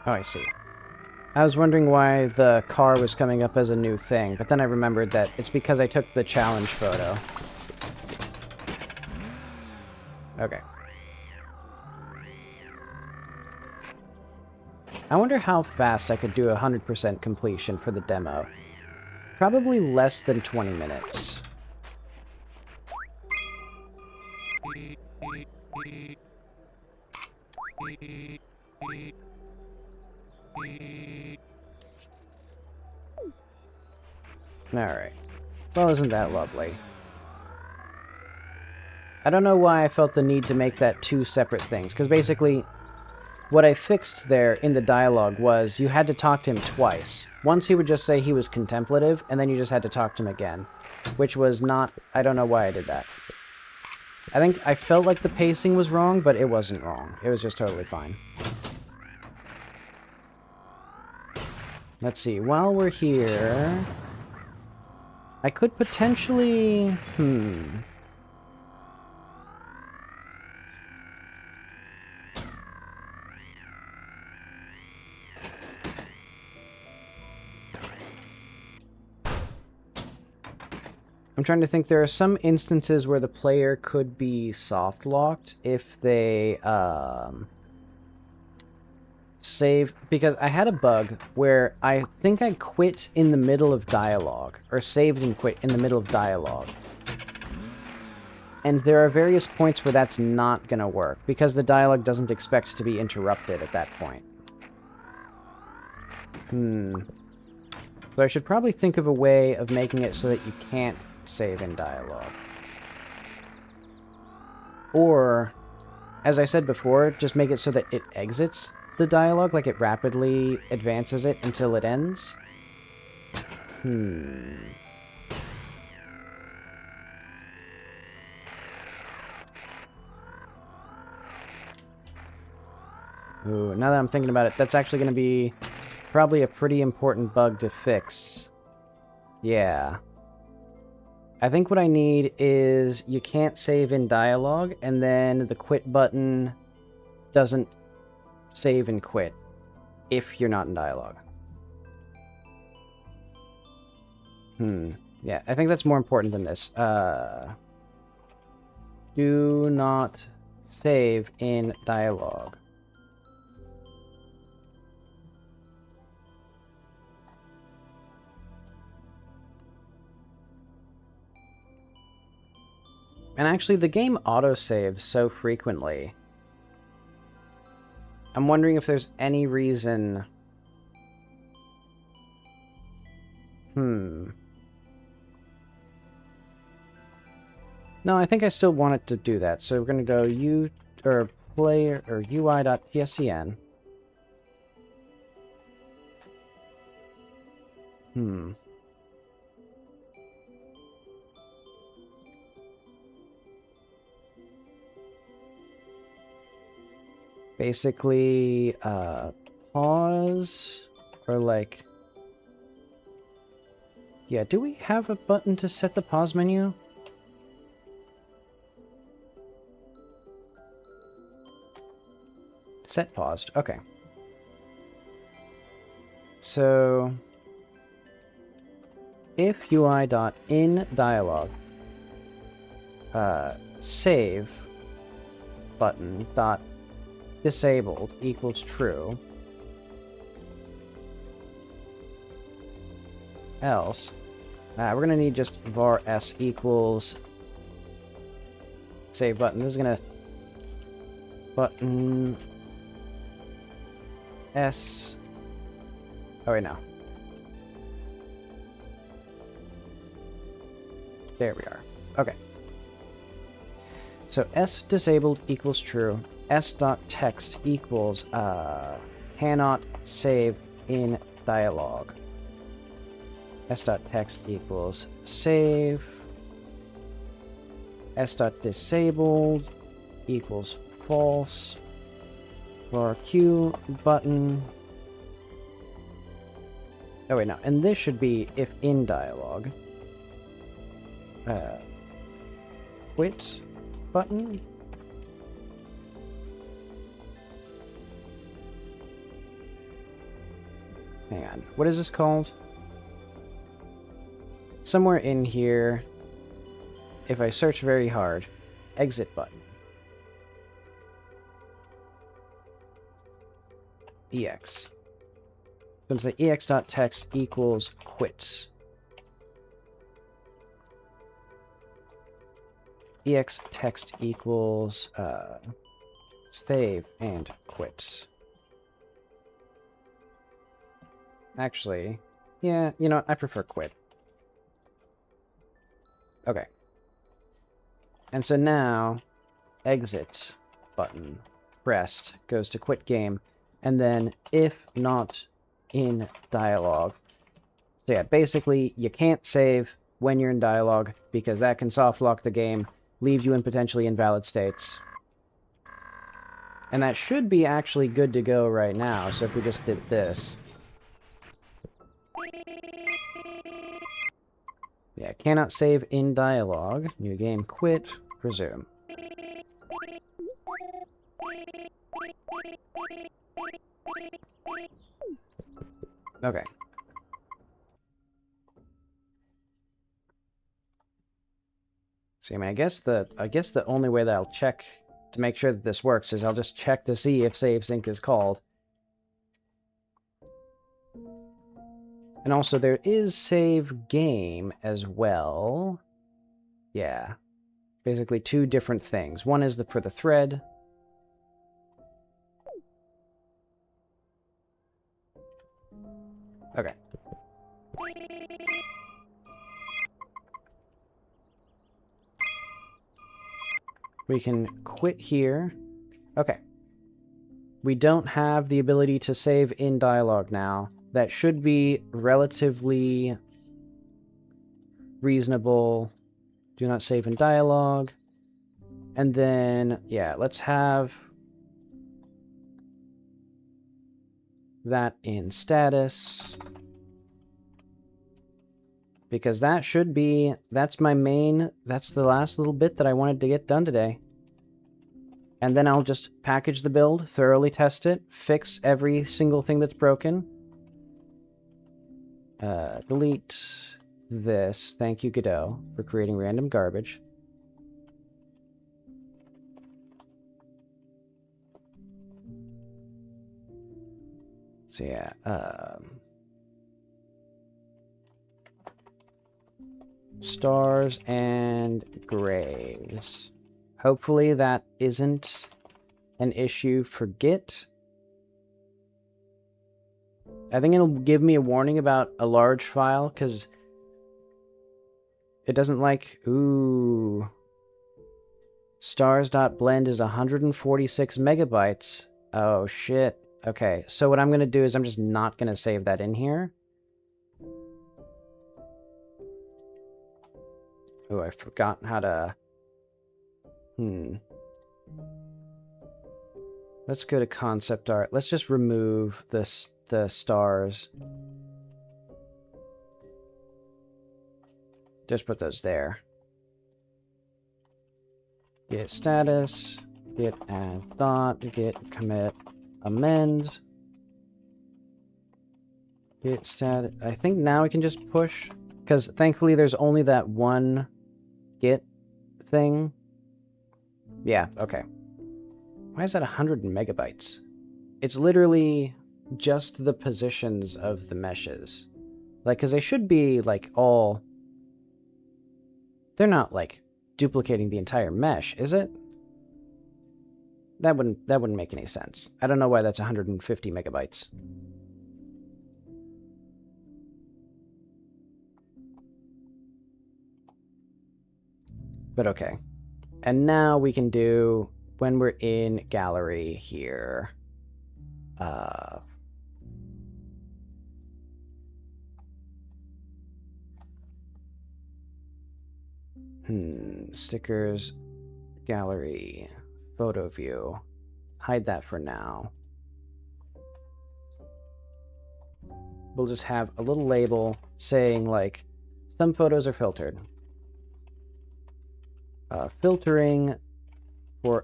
Oh, I see. I was wondering why the car was coming up as a new thing, but then I remembered that it's because I took the challenge photo. Okay. I wonder how fast I could do 100% completion for the demo. Probably less than 20 minutes. Alright. Well, isn't that lovely? I don't know why I felt the need to make that two separate things, because basically, what I fixed there in the dialogue was you had to talk to him twice. Once he would just say he was contemplative, and then you just had to talk to him again. Which was not... I don't know why I did that. I felt like the pacing was wrong, but it wasn't wrong. It was just totally fine. Let's see. While we're here, I could potentially... I'm trying to think. There are some instances where the player could be soft-locked if they save, because I had a bug where I think I quit in the middle of dialogue, or saved and quit in the middle of dialogue. And there are various points where that's not going to work, because the dialogue doesn't expect to be interrupted at that point. So I should probably think of a way of making it so that you can't save in dialogue. Or, as I said before, just make it so that it exits the dialogue, like it rapidly advances it until it ends. Ooh, now that I'm thinking about it, that's actually going to be probably a pretty important bug to fix. Yeah. I think what I need is you can't save in dialogue, and then the quit button doesn't save and quit if you're not in dialogue. Yeah, I think that's more important than this. Do not save in dialogue. And actually, the game autosaves so frequently. I'm wondering if there's any reason... No, I think I still want it to do that. So we're going to go player or UI.tscn. Basically, pause, or like... Yeah, do we have a button to set the pause menu? Set paused, okay. So, if UI.inDialog save button dot disabled equals true, else we're gonna need just var s equals save button. This is gonna button s. Oh wait, no. There we are. Okay. So s disabled equals true. S.text equals cannot save in dialogue. S.text equals save. S.disabled equals false. For Q button. Oh wait, no. And this should be if in dialogue. Quit button. Hang on. What is this called? Somewhere in here, if I search very hard, exit button. EX. So I'm going to say ex.text equals quits. Ex text equals save and quits. Actually, yeah, you know, I prefer quit. Okay. And so now, exit button pressed goes to quit game, and then if not in dialogue. So yeah, basically, you can't save when you're in dialogue, because that can soft lock the game, leave you in potentially invalid states. And that should be actually good to go right now, so if we just did this. Yeah, cannot save in dialogue. New game, quit, resume. Okay. See, I mean, I guess the only way that I'll check to make sure that this works is I'll just check to see if save sync is called. And also, there is save game as well. Yeah. Basically, two different things. One is for the thread. Okay. We can quit here. Okay. We don't have the ability to save in dialogue now. That should be relatively reasonable. Do not save in dialogue. And then, yeah, let's have that in status. Because that should be, that's my main, that's the last little bit that I wanted to get done today. And then I'll just package the build, thoroughly test it, fix every single thing that's broken. Delete this. Thank you, Godot, for creating random garbage. So yeah, stars and graves. Hopefully that isn't an issue for Git. I think it'll give me a warning about a large file, because it doesn't like... Ooh. Stars.blend is 146 megabytes. Oh, shit. Okay, so what I'm going to do is I'm just not going to save that in here. Oh, I forgot how to... Let's go to concept art. Let's just remove the stars. Just put those there. Git status, git add dot, git commit amend. Git stat. I think now we can just push, because thankfully there's only that one git thing. Yeah, okay. Why is that 100 megabytes? It's literally just the positions of the meshes. Like, because they should be, like, all... They're not, like, duplicating the entire mesh, is it? That wouldn't make any sense. I don't know why that's 150 megabytes. But okay. And now we can do, when we're in gallery here, stickers, gallery, photo view. Hide that for now. We'll just have a little label saying, like, some photos are filtered. Filtering for...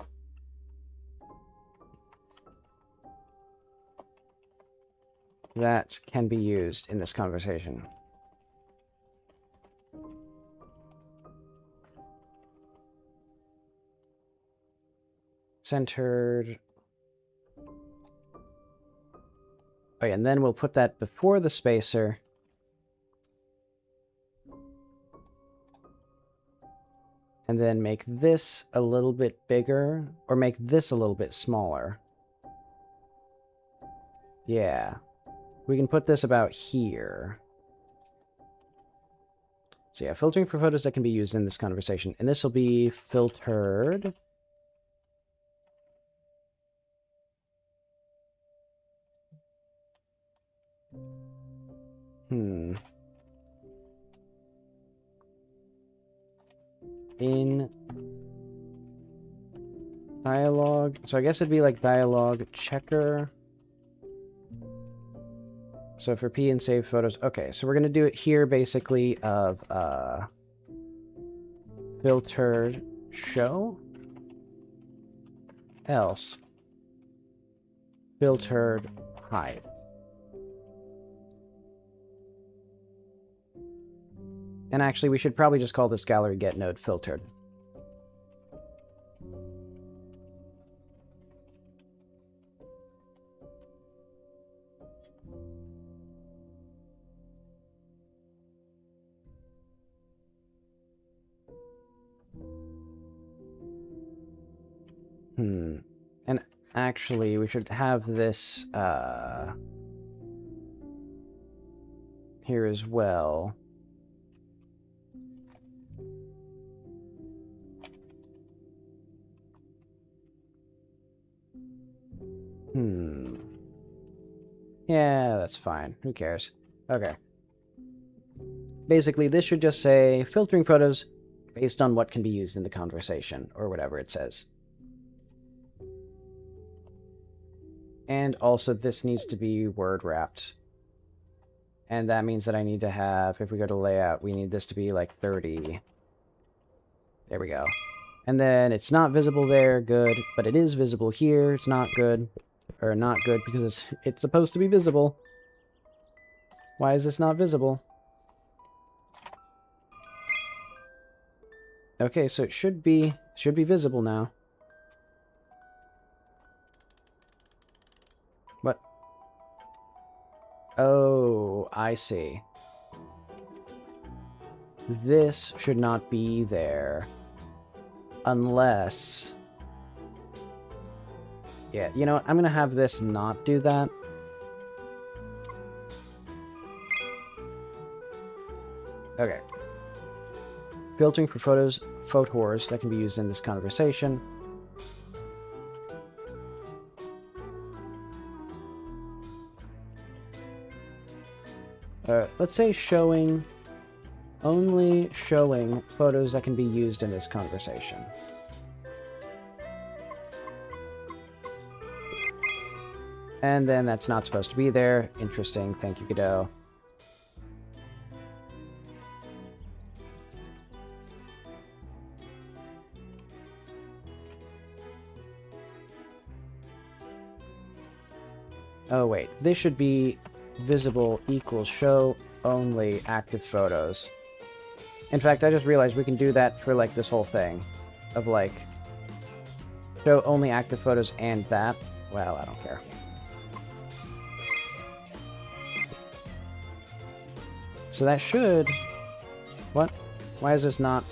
that can be used in this conversation. Centered. Oh yeah, and then we'll put that before the spacer. And then make this a little bit bigger, or make this a little bit smaller. Yeah. We can put this about here. So yeah, filtering for photos that can be used in this conversation. And this will be filtered. In Dialogue. So I guess it'd be like dialogue checker. So for P and save photos. Okay, so we're going to do it here basically of filtered show. Else filtered hide. And actually, we should probably just call this gallery get node filtered. And actually, we should have this here as well. Yeah, that's fine. Who cares? Okay. Basically, this should just say filtering photos based on what can be used in the conversation, or whatever it says. And also, this needs to be word wrapped. And that means that I need to have, if we go to layout, we need this to be like 30. There we go. And then it's not visible there, good. But it is visible here, it's not good. Or not good because it's supposed to be visible. Why is this not visible? Okay, so it should be visible now. What? Oh, I see. This should not be there. Unless... Yeah, you know what? I'm going to have this not do that. Okay. Filtering for photors that can be used in this conversation. Let's say only showing photos that can be used in this conversation. And then that's not supposed to be there. Interesting. Thank you, Godot. Oh, wait. This should be visible equals show only active photos. In fact, I just realized we can do that for, like, this whole thing. Of, like, show only active photos and that. Well, I don't care. So that should... What? Why is this not...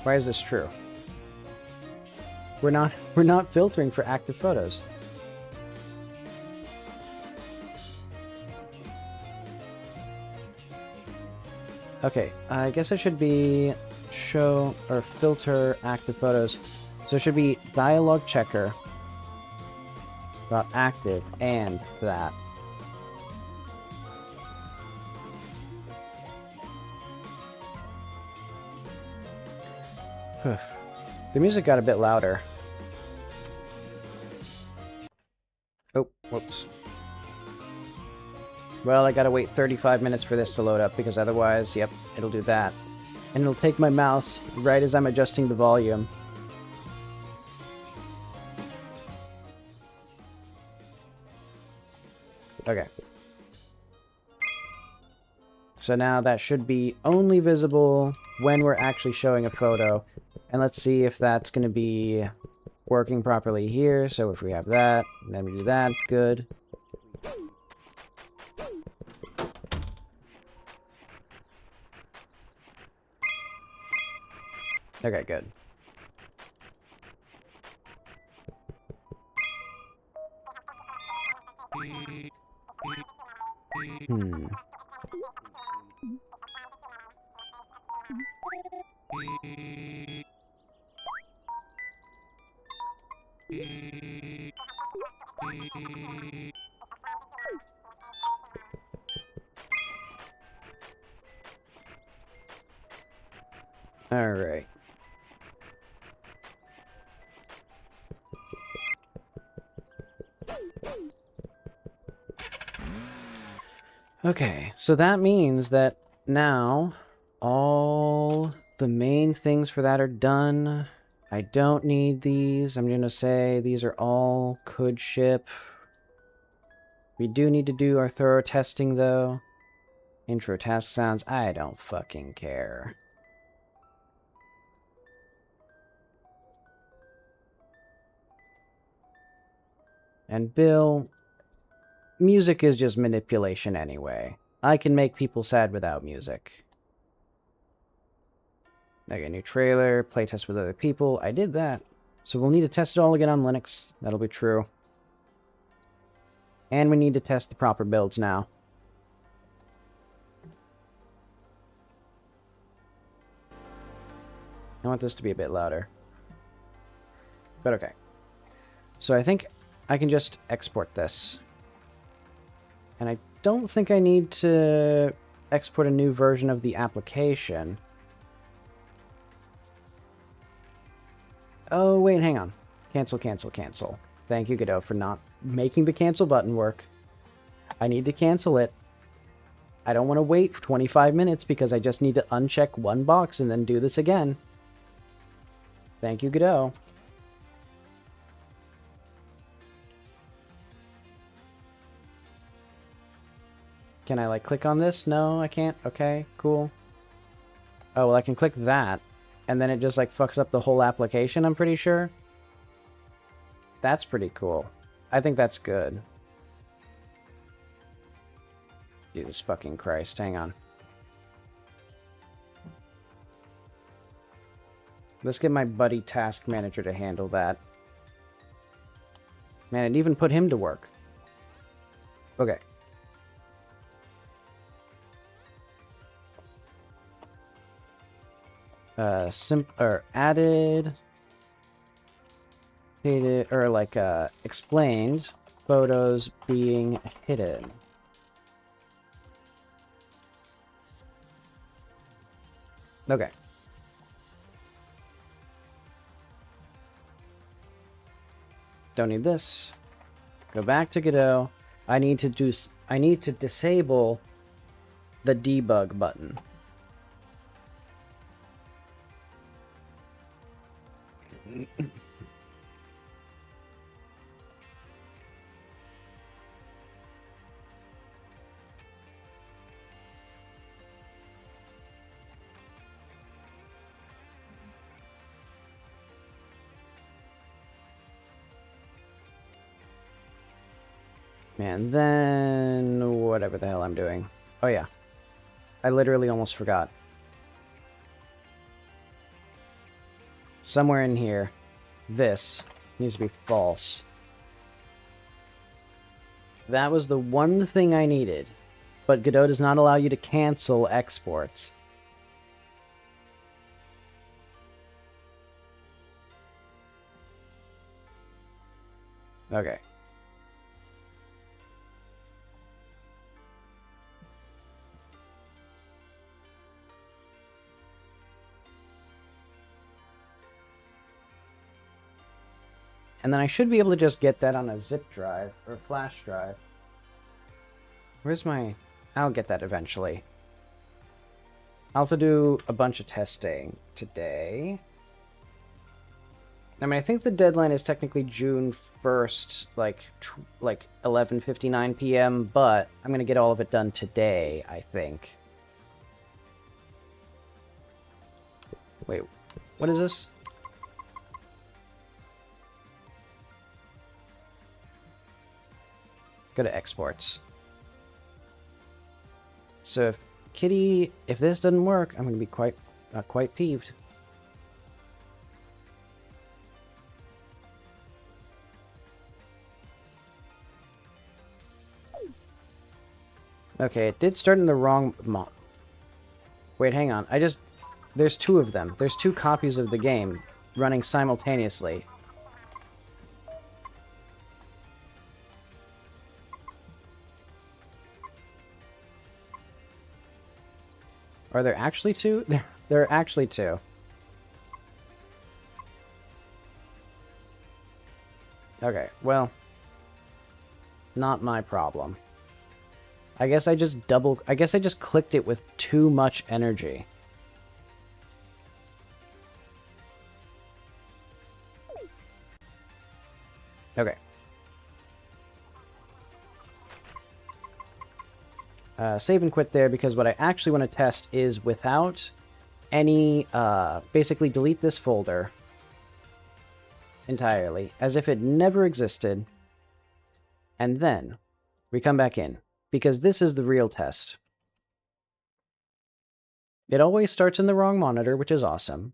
Why is this true? We're not filtering for active photos. Okay, I guess it should be show or filter active photos. So it should be dialogue checker dot active and that. The music got a bit louder. Oh, whoops. Well, I gotta wait 35 minutes for this to load up, because otherwise, yep, it'll do that. And it'll take my mouse right as I'm adjusting the volume. Okay. So now that should be only visible when we're actually showing a photo. And let's see if that's going to be working properly here. So if we have that, and then we do that, good. Okay, good. Alright. Okay, so that means that now all the main things for that are done. I don't need these. I'm going to say these are all could ship. We do need to do our thorough testing, though. Intro task sounds. I don't fucking care. And Bill, music is just manipulation anyway. I can make people sad without music. Okay, new trailer, playtest with other people. I did that. So we'll need to test it all again on Linux. That'll be true. And we need to test the proper builds now. I want this to be a bit louder. But okay. So I think I can just export this. And I don't think I need to export a new version of the application. Oh, wait, hang on. Cancel, cancel, cancel. Thank you, Godot, for not making the cancel button work. I need to cancel it. I don't want to wait for 25 minutes because I just need to uncheck one box and then do this again. Thank you, Godot. Can I, like, click on this? No, I can't. Okay, cool. Oh, well, I can click that, and then it just, like, fucks up the whole application, I'm pretty sure. That's pretty cool. I think that's good. Jesus fucking Christ, hang on. Let's get my buddy Task Manager to handle that. Man, it even put him to work. Okay. Added, hidden, or like explained photos being hidden. Okay. Don't need this. Go back to Godot. I need to disable the debug button. And then whatever the hell I'm doing. Oh yeah. I literally almost forgot. Somewhere in here, this needs to be false. That was the one thing I needed. But Godot does not allow you to cancel exports. Okay. And then I should be able to just get that on a zip drive or flash drive. Where's my... I'll get that eventually. I'll have to do a bunch of testing today. I mean, I think the deadline is technically June 1st, like 11:59 p.m., but I'm going to get all of it done today, I think. Wait, what is this? Go to exports. So if Kitty, if this doesn't work, I'm going to be quite peeved. Okay, it did start in the wrong Wait, hang on. There's two of them. There's two copies of the game running simultaneously. Are there actually two? There are actually two. Okay, well, not my problem. I guess I just clicked it with too much energy. Okay. Save and quit there, because what I actually want to test is without any, basically delete this folder entirely, as if it never existed, and then we come back in, because this is the real test. It always starts in the wrong monitor, which is awesome.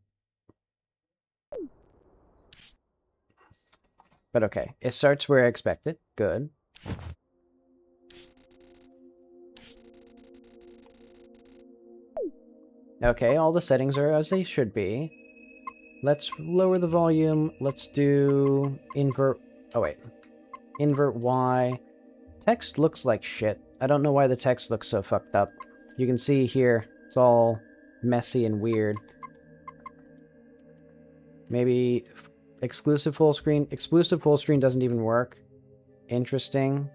But okay, it starts where I expected. Good. Okay, all the settings are as they should be. Let's lower the volume. Let's do invert... Oh, wait. Invert Y. Text looks like shit. I don't know why the text looks so fucked up. You can see here, it's all messy and weird. Maybe exclusive full screen. Exclusive full screen doesn't even work. Interesting.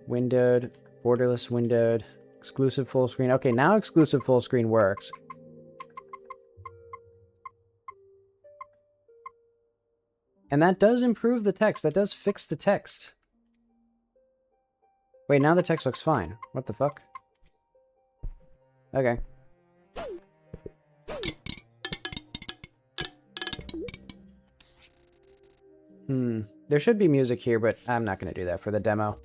Windowed. Borderless windowed. Exclusive full screen. Okay, now exclusive full screen works. And that does improve the text. That does fix the text. Wait, now the text looks fine. What the fuck? Okay. There should be music here, but I'm not going to do that for the demo.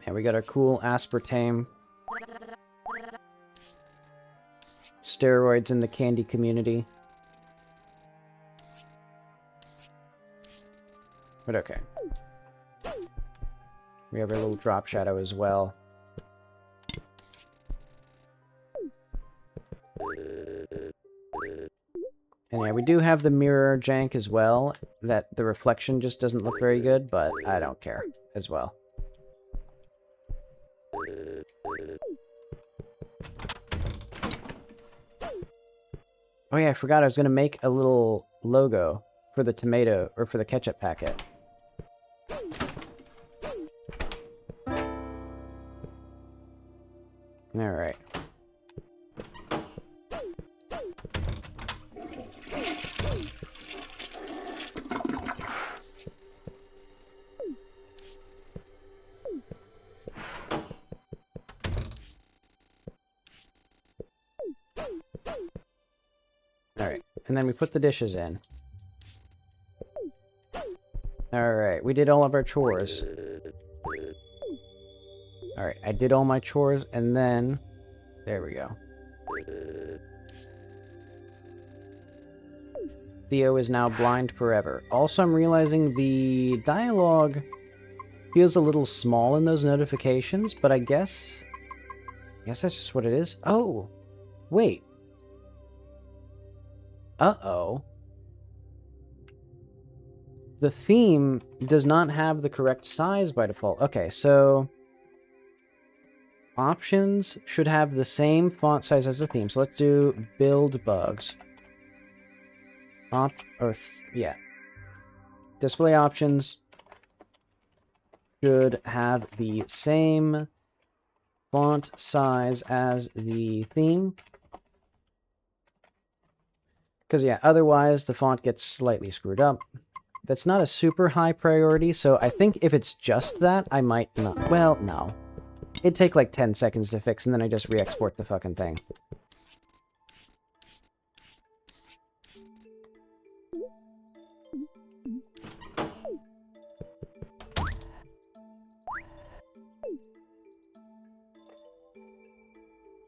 And we got our cool aspartame. Steroids in the candy community. But okay. We have our little drop shadow as well. And yeah, we do have the mirror jank as well, that the reflection just doesn't look very good, but I don't care as well. Oh yeah, I forgot I was going to make a little logo for the tomato, or for the ketchup packet. Alright. Alright, and then we put the dishes in. Alright, we did all of our chores. Alright, I did all my chores, and then... There we go. Theo is now blind forever. Also, I'm realizing the dialogue feels a little small in those notifications, but I guess that's just what it is. Oh! Wait. Uh-oh. The theme does not have the correct size by default. Okay, so... options should have the same font size as the theme. So let's do build bugs. Yeah. Display options should have the same font size as the theme. Because, yeah, otherwise the font gets slightly screwed up. That's not a super high priority, so I think if it's just that, I might not... Well, no. It'd take like 10 seconds to fix, and then I just re-export the fucking thing.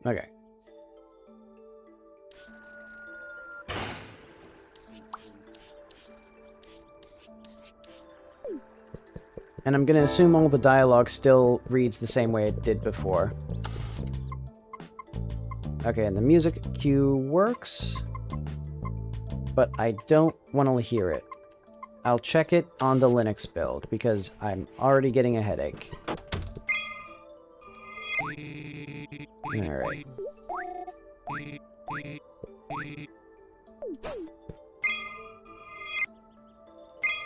Okay. And I'm gonna assume all the dialogue still reads the same way it did before. Okay, and the music cue works, but I don't want to hear it. I'll check it on the Linux build, because I'm already getting a headache. Alright.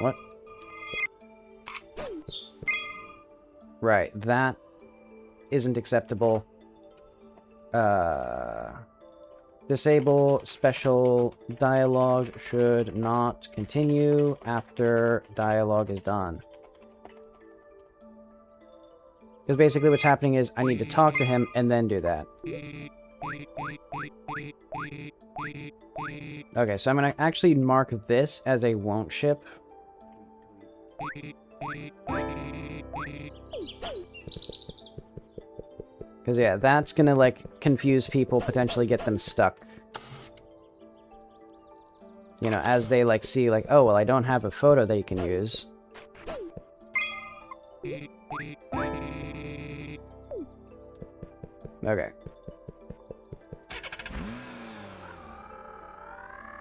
What? Right, that isn't acceptable. Disable special dialogue should not continue after dialogue is done. Because basically what's happening is I need to talk to him and then do that. Okay, so I'm going to actually mark this as a won't ship. Because, yeah, that's going to, like, confuse people, potentially get them stuck. You know, as they, like, see, like, oh, well, I don't have a photo that you can use. Okay.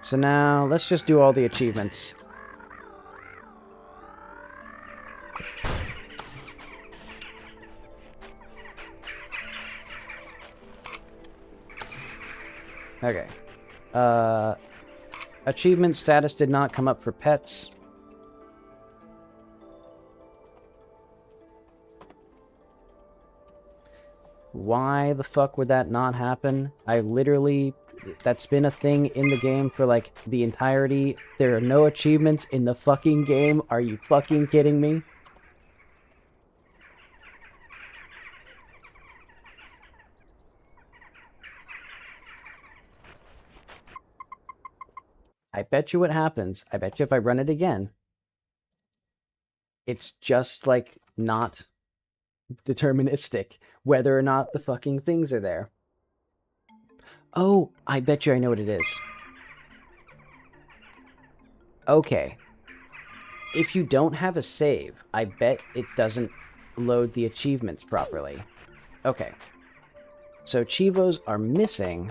So now, let's just do all the achievements. Okay. Achievement status did not come up for pets. Why the fuck would that not happen? I literally... That's been a thing in the game for, like, the entirety. There are no achievements in the fucking game. Are you fucking kidding me? I bet you what happens. I bet you if I run it again, it's just, like, not deterministic whether or not the fucking things are there. Oh, I bet you I know what it is. Okay. If you don't have a save, I bet it doesn't load the achievements properly. Okay. So Chivos are missing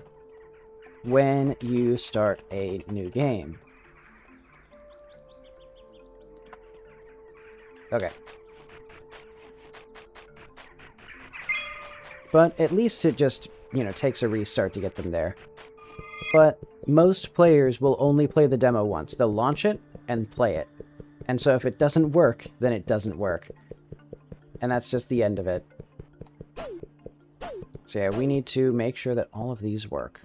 when you start a new game. Okay. But at least it just, you know, takes a restart to get them there. But most players will only play the demo once. They'll launch it and play it. And so if it doesn't work, then it doesn't work. And that's just the end of it. So yeah, we need to make sure that all of these work.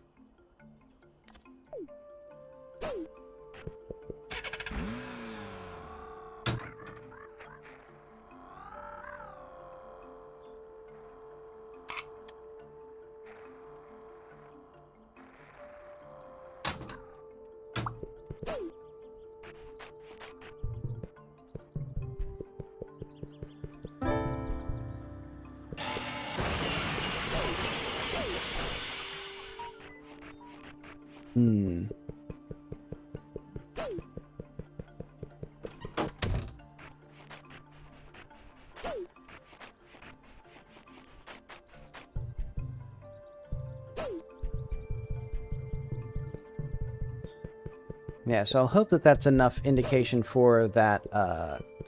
Yeah, so I'll hope that that's enough indication for that,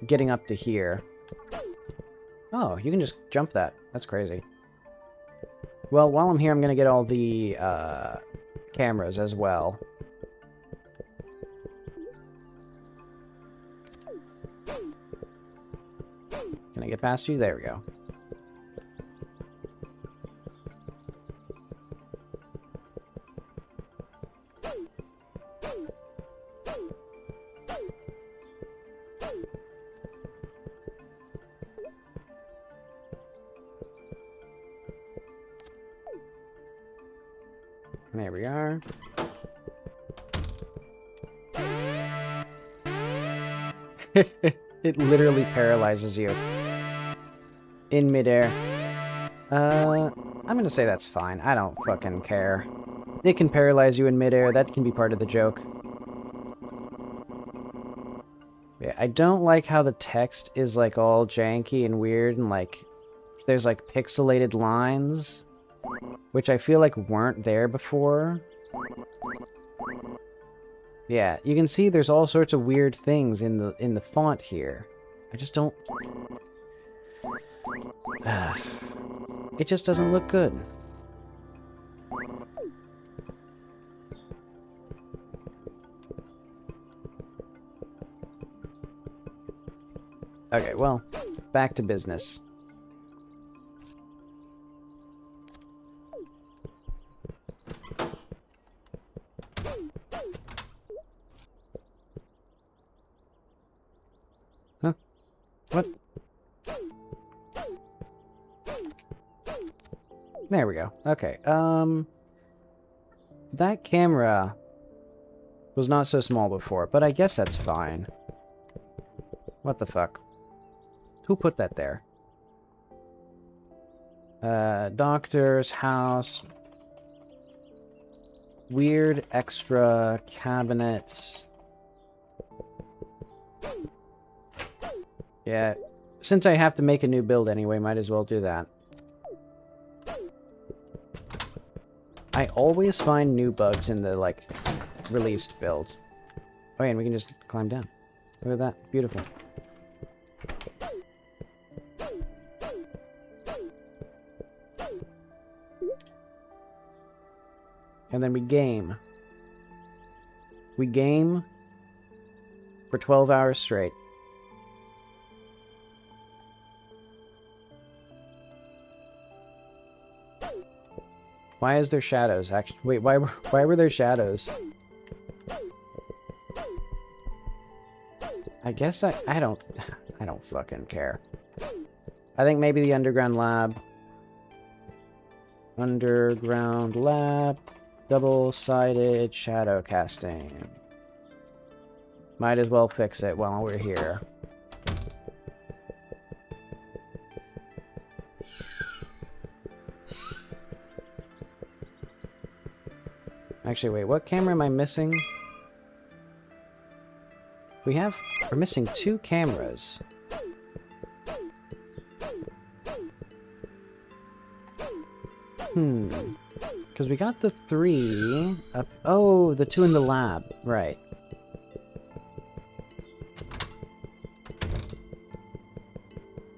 getting up to here. Oh, you can just jump that. That's crazy. Well, while I'm here, I'm gonna get all the, cameras as well. Can I get past you? There we go. There we are. It literally paralyzes you in midair. I'm gonna say that's fine. I don't fucking care. It can paralyze you in midair. That can be part of the joke. Yeah, I don't like how the text is, like, all janky and weird and, like, there's, like, pixelated lines, which I feel like weren't there before. Yeah, you can see there's all sorts of weird things in the font here. I just don't... It just doesn't look good. Okay, well, back to business. Huh? What? There we go. Okay, that camera was not so small before, but I guess that's fine. What the fuck? Who put that there? Doctor's house. Weird extra cabinet. Yeah, since I have to make a new build anyway, might as well do that. I always find new bugs in the, like, released build. Oh yeah, and we can just climb down. Look at that. Beautiful. And then we game. We game for 12 hours straight. Why is there shadows? Actually, wait, why were there shadows? I guess I don't fucking care. I think maybe the underground lab. Underground lab. Double-sided shadow casting. Might as well fix it while we're here. Actually, wait, what camera am I missing? We're missing 2 cameras. Because we got the 3 up. Oh, the 2 in the lab. Right.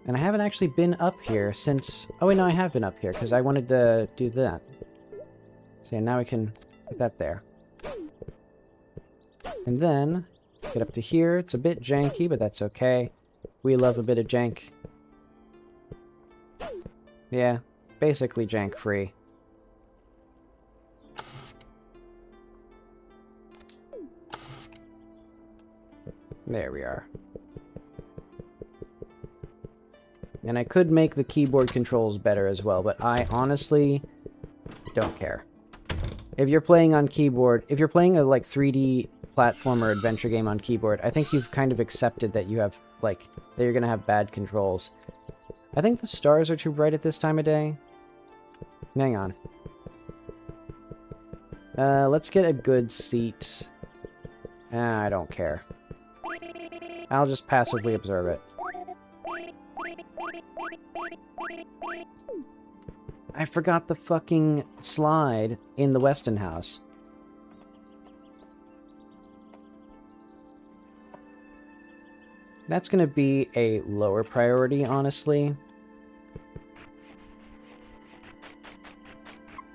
And I haven't actually been up here since... Oh, wait, no, I have been up here because I wanted to do that. So yeah, now we can put that there. And then get up to here. It's a bit janky, but that's okay. We love a bit of jank. Yeah, basically jank-free. There we are. And I could make the keyboard controls better as well, but I honestly don't care. If you're playing on keyboard, if you're playing a, like, 3D platformer adventure game on keyboard, I think you've kind of accepted that you have, like, that you're gonna have bad controls. I think the stars are too bright at this time of day. Hang on. Let's get a good seat. I don't care. I'll just passively observe it. I forgot the fucking slide in the Weston house. That's gonna be a lower priority, honestly.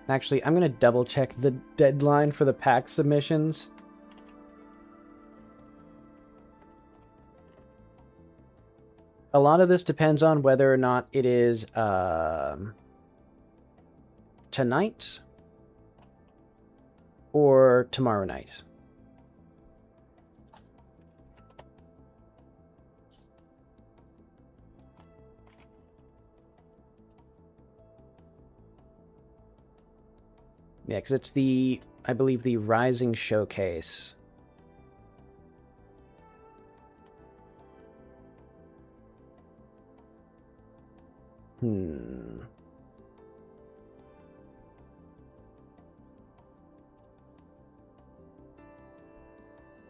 Actually, I'm gonna double check the deadline for the pack submissions. A lot of this depends on whether or not it is, tonight or tomorrow night. Yeah, because it's the, I believe, the Rising Showcase.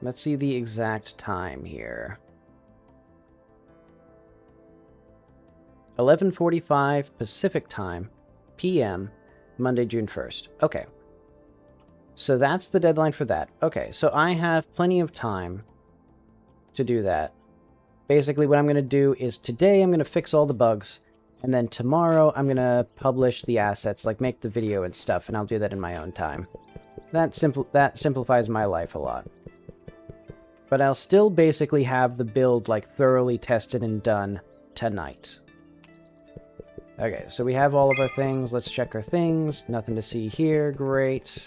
Let's see the exact time here. 11:45 Pacific Time, PM, Monday, June 1st. Okay. So that's the deadline for that. Okay, so I have plenty of time to do that. Basically, what I'm going to do is today I'm going to fix all the bugs, and then tomorrow I'm going to publish the assets, like make the video and stuff, and I'll do that in my own time. That simplifies my life a lot. But I'll still basically have the build, like, thoroughly tested and done tonight. Okay, so we have all of our things. Let's check our things. Nothing to see here. Great.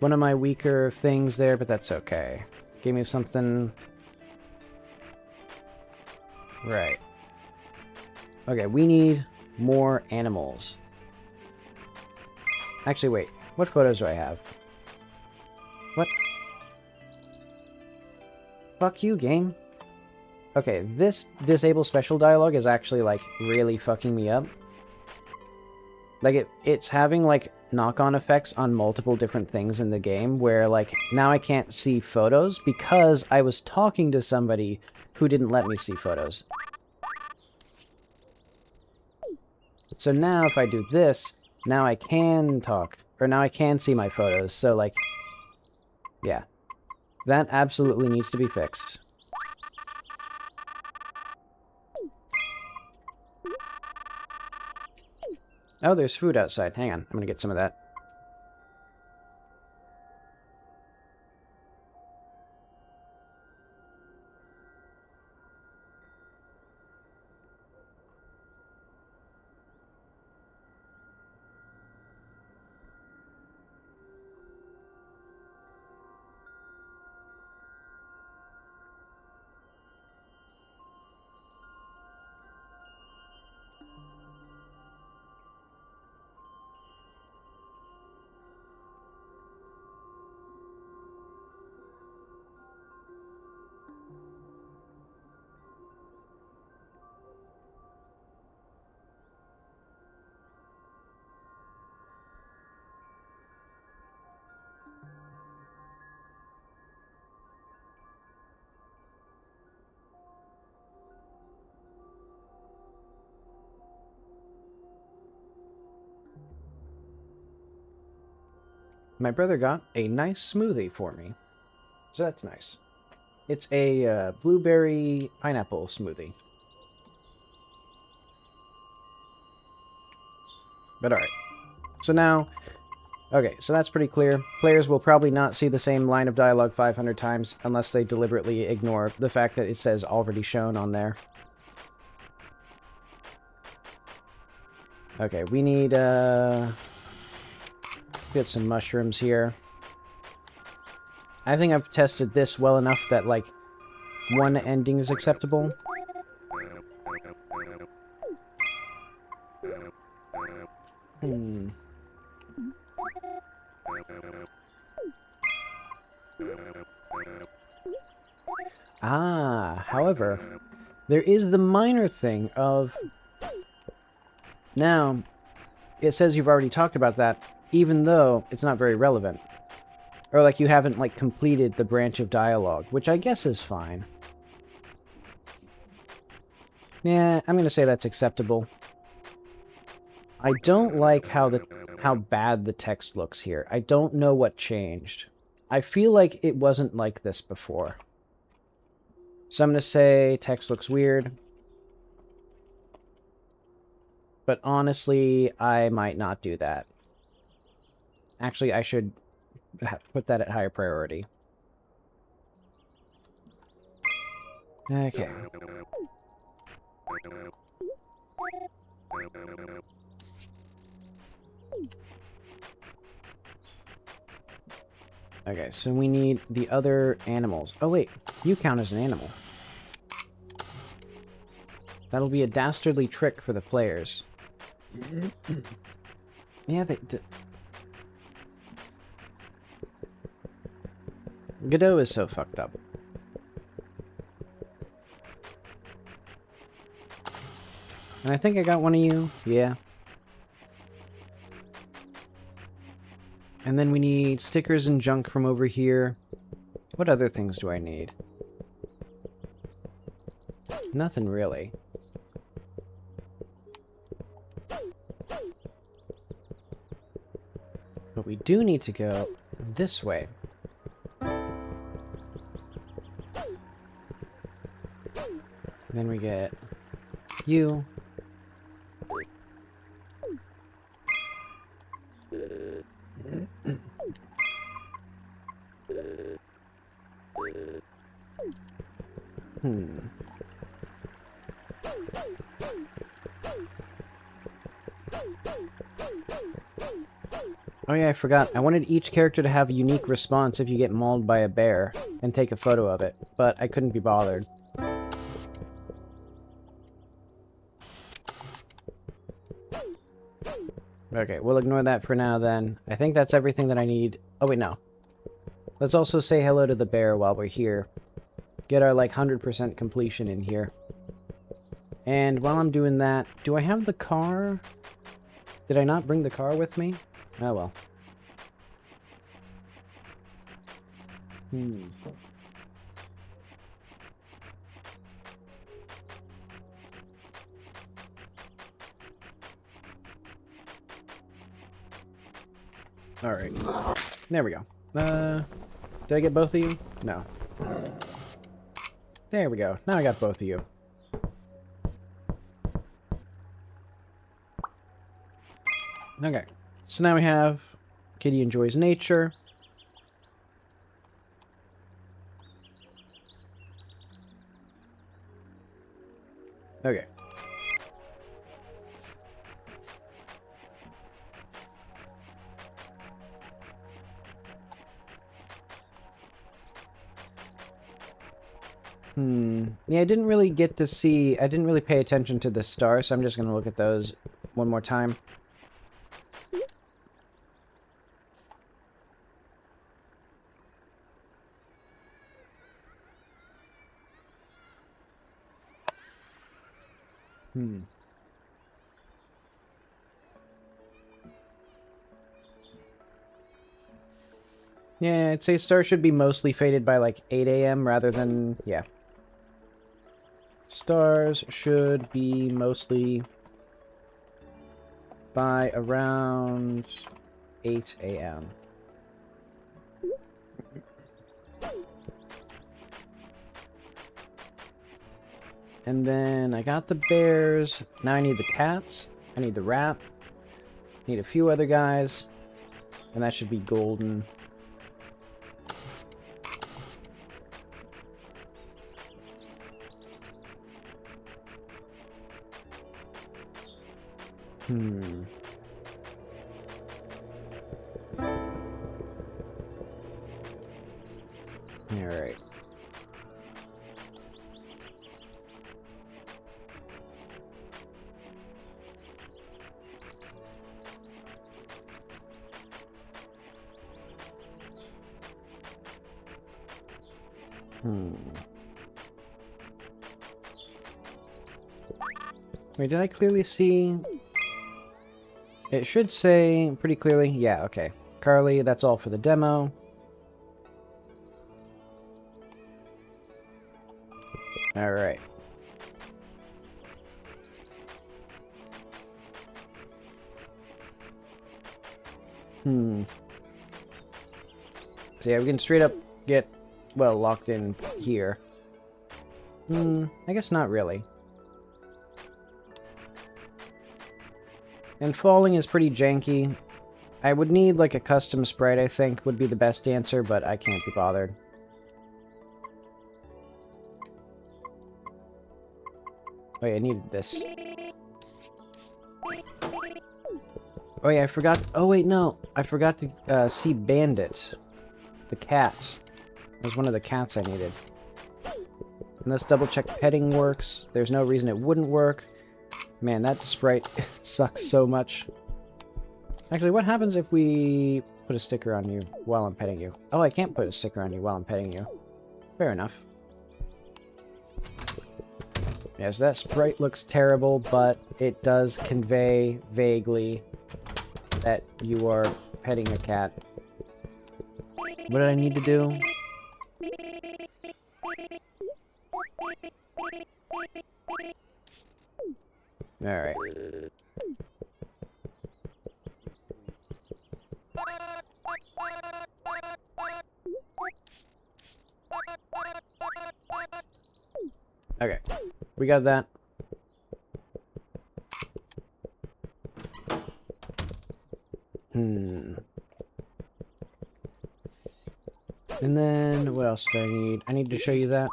One of my weaker things there, but that's okay. Give me something... Right. Okay, we need more animals. Actually, wait. What photos do I have? What? Fuck you, game. Okay, this disable special dialogue is actually, like, really fucking me up. Like, it's having, like, knock-on effects on multiple different things in the game, where, like, now I can't see photos because I was talking to somebody who didn't let me see photos. So now, if I do this, now I can talk, or now I can see my photos, so, like, yeah. That absolutely needs to be fixed. Oh, there's food outside. Hang on, I'm gonna get some of that. My brother got a nice smoothie for me. So that's nice. It's a blueberry pineapple smoothie. But alright. So now... Okay, so that's pretty clear. Players will probably not see the same line of dialogue 500 times unless they deliberately ignore the fact that it says already shown on there. Okay, we need, get some mushrooms here. I think I've tested this well enough that, like, one ending is acceptable. However, there is the minor thing of... Now, it says you've already talked about that, even though it's not very relevant. Or, like, you haven't, like, completed the branch of dialogue, which I guess is fine. Yeah, I'm gonna say that's acceptable. I don't like how bad the text looks here. I don't know what changed. I feel like it wasn't like this before. So I'm gonna say text looks weird. But honestly, I might not do that. Actually, I should put that at higher priority. Okay. Okay, so we need the other animals. Oh wait, you count as an animal. That'll be a dastardly trick for the players. Yeah, Godot is so fucked up. And I think I got one of you. Yeah. And then we need stickers and junk from over here. What other things do I need? Nothing really. But we do need to go this way. Then we get you. Hmm. Oh yeah, I forgot. I wanted each character to have a unique response if you get mauled by a bear, and take a photo of it, but I couldn't be bothered. Okay, we'll ignore that for now then. I think that's everything that I need. Oh wait, no. Let's also say hello to the bear while we're here. Get our, like, 100% completion in here. And while I'm doing that, do I have the car? Did I not bring the car with me? Oh well. Hmm. Alright. There we go. Did I get both of you? No. There we go. Now I got both of you. Okay. So now we have Kitty enjoys nature. Okay. Yeah, I didn't really get to see... I didn't really pay attention to the stars, so I'm just going to look at those one more time. Yeah, I'd say stars should be mostly faded by like 8 a.m. rather than... yeah. Stars should be mostly by around 8 a.m. And then I got the bears. Now I need the cats. I need the rat. Need a few other guys. And that should be golden. Alright. Wait, did I clearly see... It should say pretty clearly... Yeah, okay. Carly, that's all for the demo. Alright. So yeah, we can straight up get, well, locked in here. I guess not really. And falling is pretty janky. I would need, like, a custom sprite, I think, would be the best answer, but I can't be bothered. Oh yeah, I needed this. Oh yeah, I forgot... Oh wait, no. I forgot to see Bandit. The cat. That was one of the cats I needed. And let's double check petting works. There's no reason it wouldn't work. Man, that sprite sucks so much. Actually, what happens if we put a sticker on you while I'm petting you? Oh, I can't put a sticker on you while I'm petting you. Fair enough. Yeah, so that sprite looks terrible, but it does convey vaguely that you are petting a cat. What did I need to do? Alright. Okay. We got that. And then, what else do I need? I need to show you that.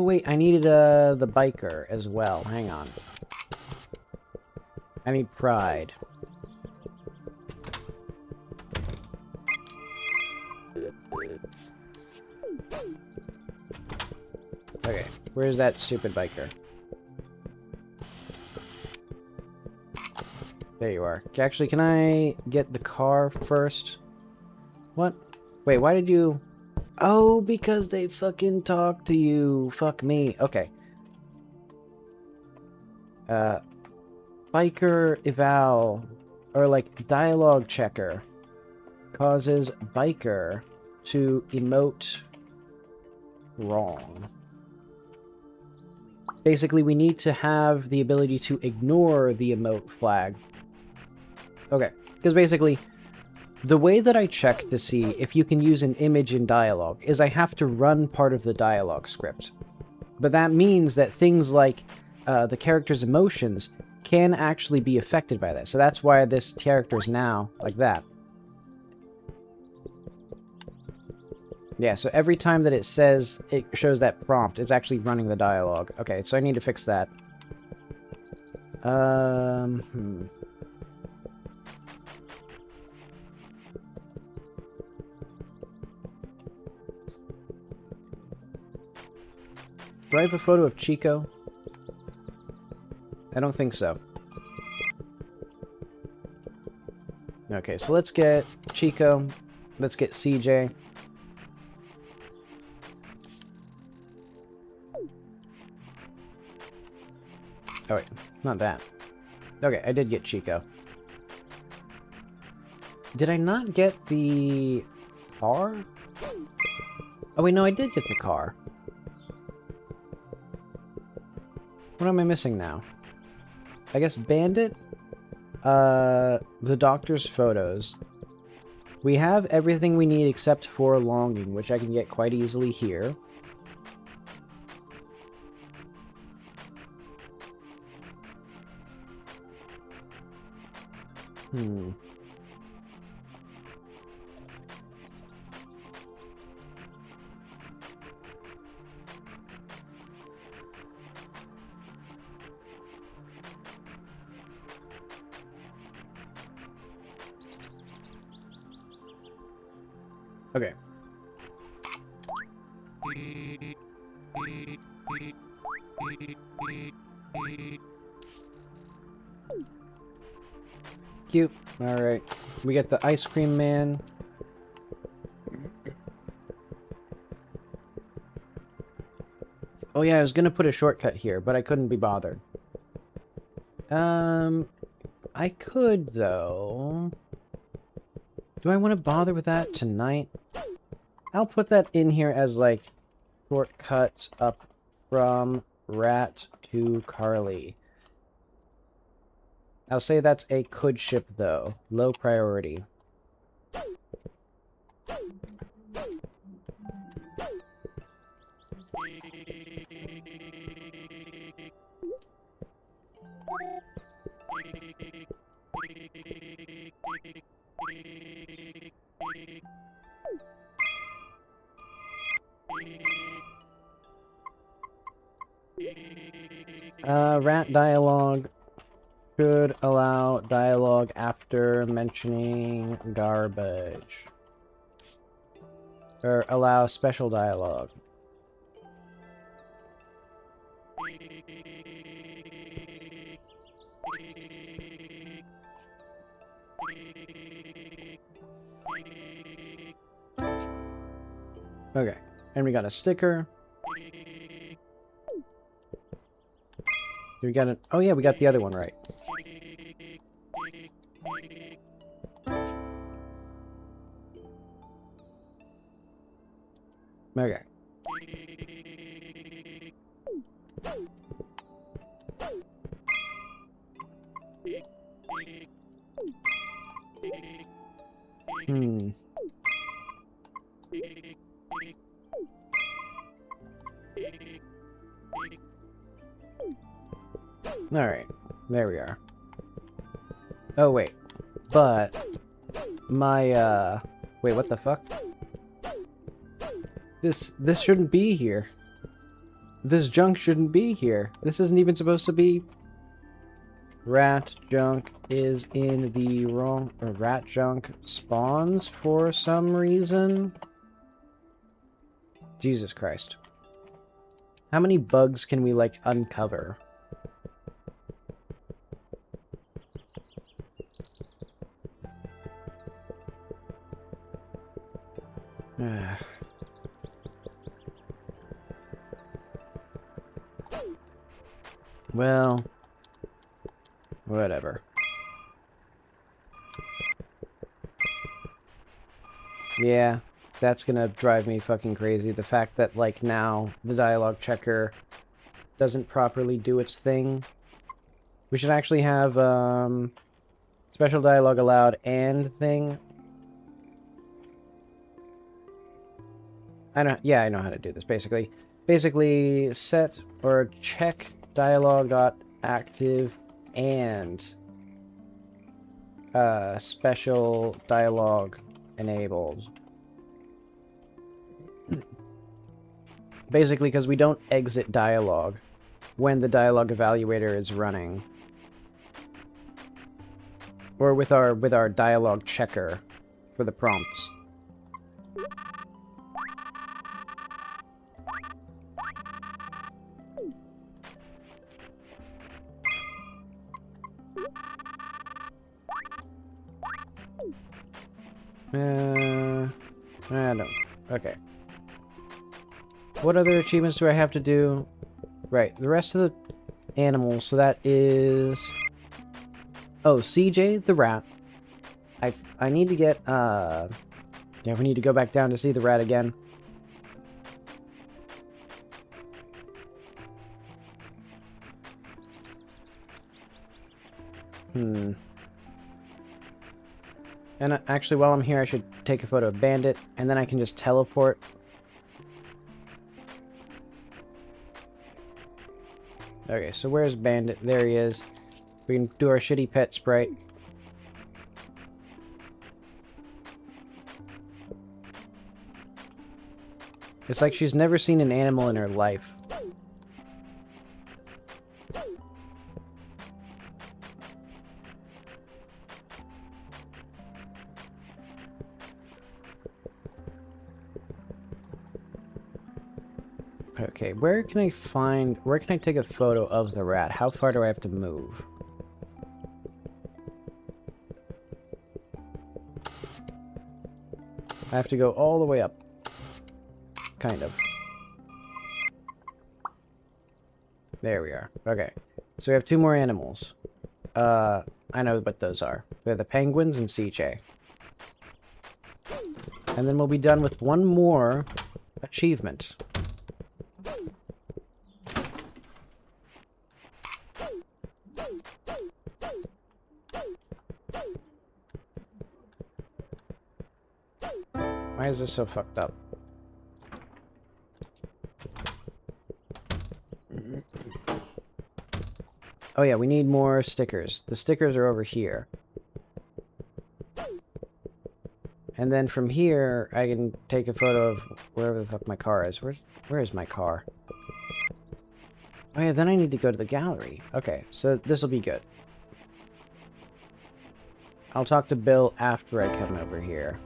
wait, I needed the biker as well. Hang on. I need pride. Okay, where's that stupid biker? There you are. Actually, can I get the car first? What? Wait, why did you... Oh, because they fucking talk to you. Fuck me. Okay. Biker eval, or like dialogue checker, causes biker to emote wrong. Basically, we need to have the ability to ignore the emote flag. Okay, because basically, the way that I check to see if you can use an image in dialogue is I have to run part of the dialogue script. But that means that things like the character's emotions can actually be affected by that. So that's why this character is now like that. Yeah, so every time that it says, it shows that prompt, it's actually running the dialogue. Okay, so I need to fix that. Do I have a photo of Chico? I don't think so. Okay, so let's get Chico. Let's get CJ. Oh wait, not that. Okay, I did get Chico. Did I not get the car? Oh wait, no, I did get the car. What am I missing now? I guess Bandit? The doctor's photos. We have everything we need except for longing, which I can get quite easily here. Okay. Cute. Alright. We get the ice cream man. Oh yeah, I was gonna put a shortcut here, but I couldn't be bothered. I could, though. Do I want to bother with that tonight? I'll put that in here as, like, shortcuts up from Rat to Carly. I'll say that's a could ship, though. Low priority. Rat dialogue should allow dialogue after mentioning garbage. Or allow special dialogue. Okay, and we got a sticker. We got an... Oh yeah, we got the other one right. Okay. Alright, there we are. Oh, wait. But, my, wait, what the fuck? This shouldn't be here. This junk shouldn't be here. This isn't even supposed to be... Rat junk is in the wrong... Or rat junk spawns for some reason? Jesus Christ. How many bugs can we, like, uncover? Well, whatever. Yeah, that's gonna drive me fucking crazy. The fact that, like, now the dialogue checker doesn't properly do its thing. We should actually have, special dialogue allowed and thing. I know how to do this, basically. Basically, set or check dialogue.active and special dialogue enabled. Basically, because we don't exit dialogue when the dialogue evaluator is running. Or with our dialogue checker for the prompts. I don't. Okay. What other achievements do I have to do? Right, the rest of the animals, so that is... Oh, CJ the rat. I need to get, yeah, we need to go back down to see the rat again. And actually, while I'm here, I should take a photo of Bandit, and then I can just teleport. Okay, so where's Bandit? There he is. We can do our shitty pet sprite. It's like she's never seen an animal in her life. Okay, where can I take a photo of the rat? How far do I have to move? I have to go all the way up. Kind of. There we are. Okay. So we have two more animals. I know what those are. They're the penguins and CJ. And then we'll be done with one more achievement. Why is this so fucked up? Oh yeah, we need more stickers. The stickers are over here. And then from here, I can take a photo of wherever the fuck my car is. Where is my car? Oh yeah, then I need to go to the gallery. Okay, so this will be good. I'll talk to Bill after I come over here.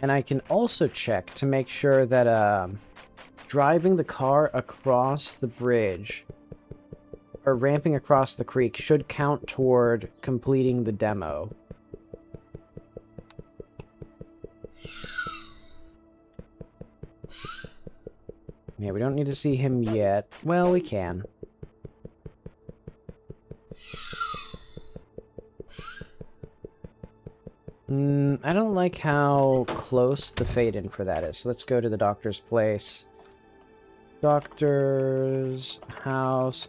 And I can also check to make sure that driving the car across the bridge or ramping across the creek should count toward completing the demo. Yeah, we don't need to see him yet. Well, we can. I don't like how close the fade-in for that is. So let's go to the doctor's place. Doctor's house,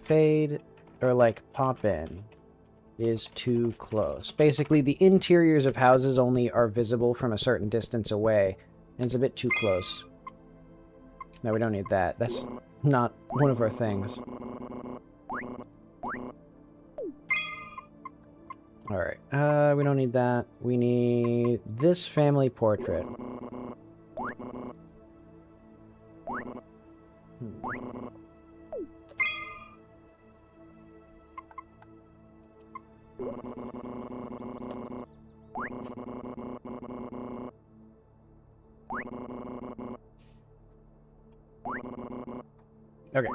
fade, or like pop-in is too close. Basically, the interiors of houses only are visible from a certain distance away, and it's a bit too close. No, we don't need that. That's not one of our things. Alright, we don't need that. We need this family portrait. Okay.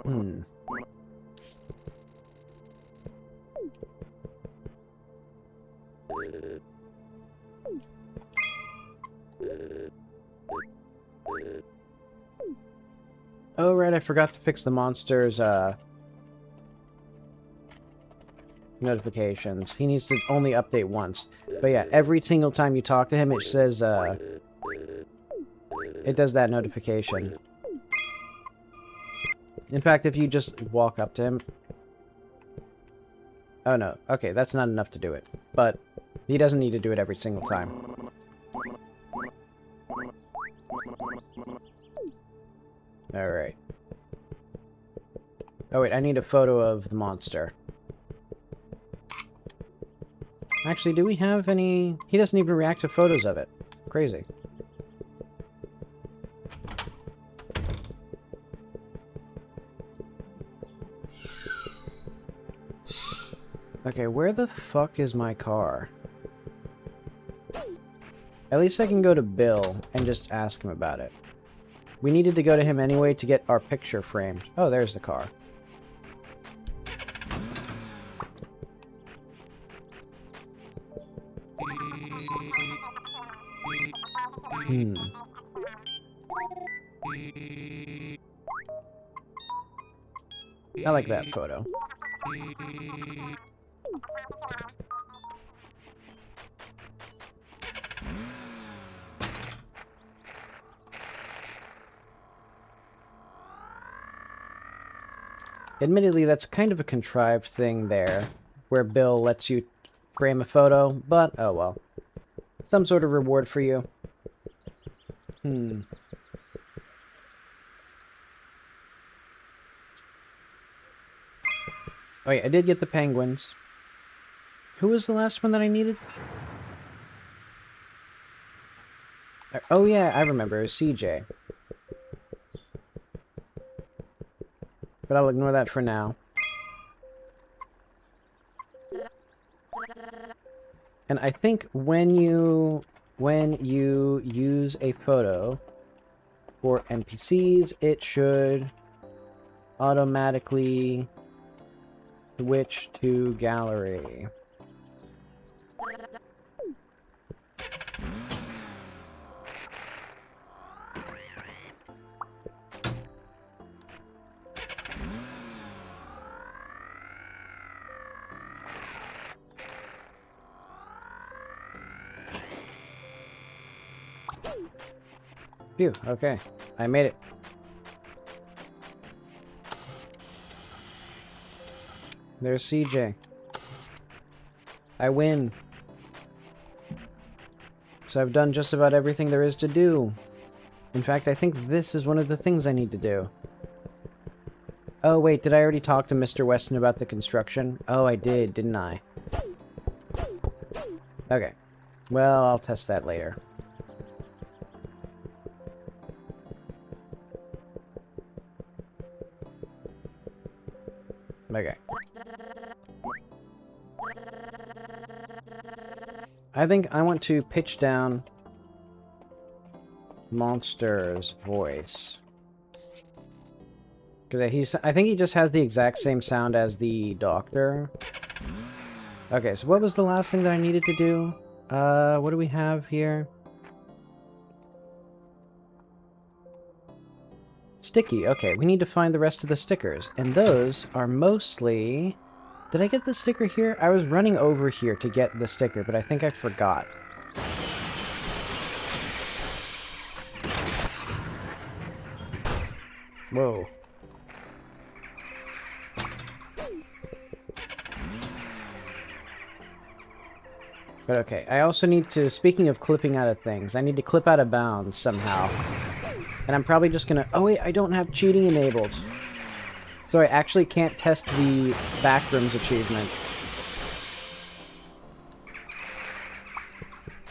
Hmm. Oh, right, I forgot to fix the monster's, notifications. He needs to only update once. But yeah, every single time you talk to him, it says, it does that notification. In fact, if you just walk up to him... Oh no, okay, that's not enough to do it. But he doesn't need to do it every single time. Alright. Oh wait, I need a photo of the monster. Actually, do we have any... He doesn't even react to photos of it. Crazy. Okay, where the fuck is my car? At least I can go to Bill and just ask him about it. We needed to go to him anyway to get our picture framed. Oh, there's the car. I like that photo. Admittedly, that's kind of a contrived thing there, where Bill lets you frame a photo, but oh well. Some sort of reward for you. Oh yeah, I did get the penguins. Who was the last one that I needed? Oh yeah, I remember. It was CJ. But I'll ignore that for now. And I think when you use a photo for NPCs, it should automatically switch to gallery. Phew, okay. I made it. There's CJ. I win. So I've done just about everything there is to do. In fact, I think this is one of the things I need to do. Oh wait, did I already talk to Mr. Weston about the construction? Oh, I did, didn't I? Okay. Well, I'll test that later. Okay. I think I want to pitch down Monster's voice. Because I think he just has the exact same sound as the doctor. Okay, so what was the last thing that I needed to do? What do we have here? Sticky. Okay, we need to find the rest of the stickers. And those are mostly... Did I get the sticker here? I was running over here to get the sticker, but I think I forgot. Whoa. But okay, I also need to, speaking of clipping out of things, I need to clip out of bounds somehow. And I'm probably just gonna... Oh wait, I don't have cheating enabled. So I actually can't test the Backrooms achievement.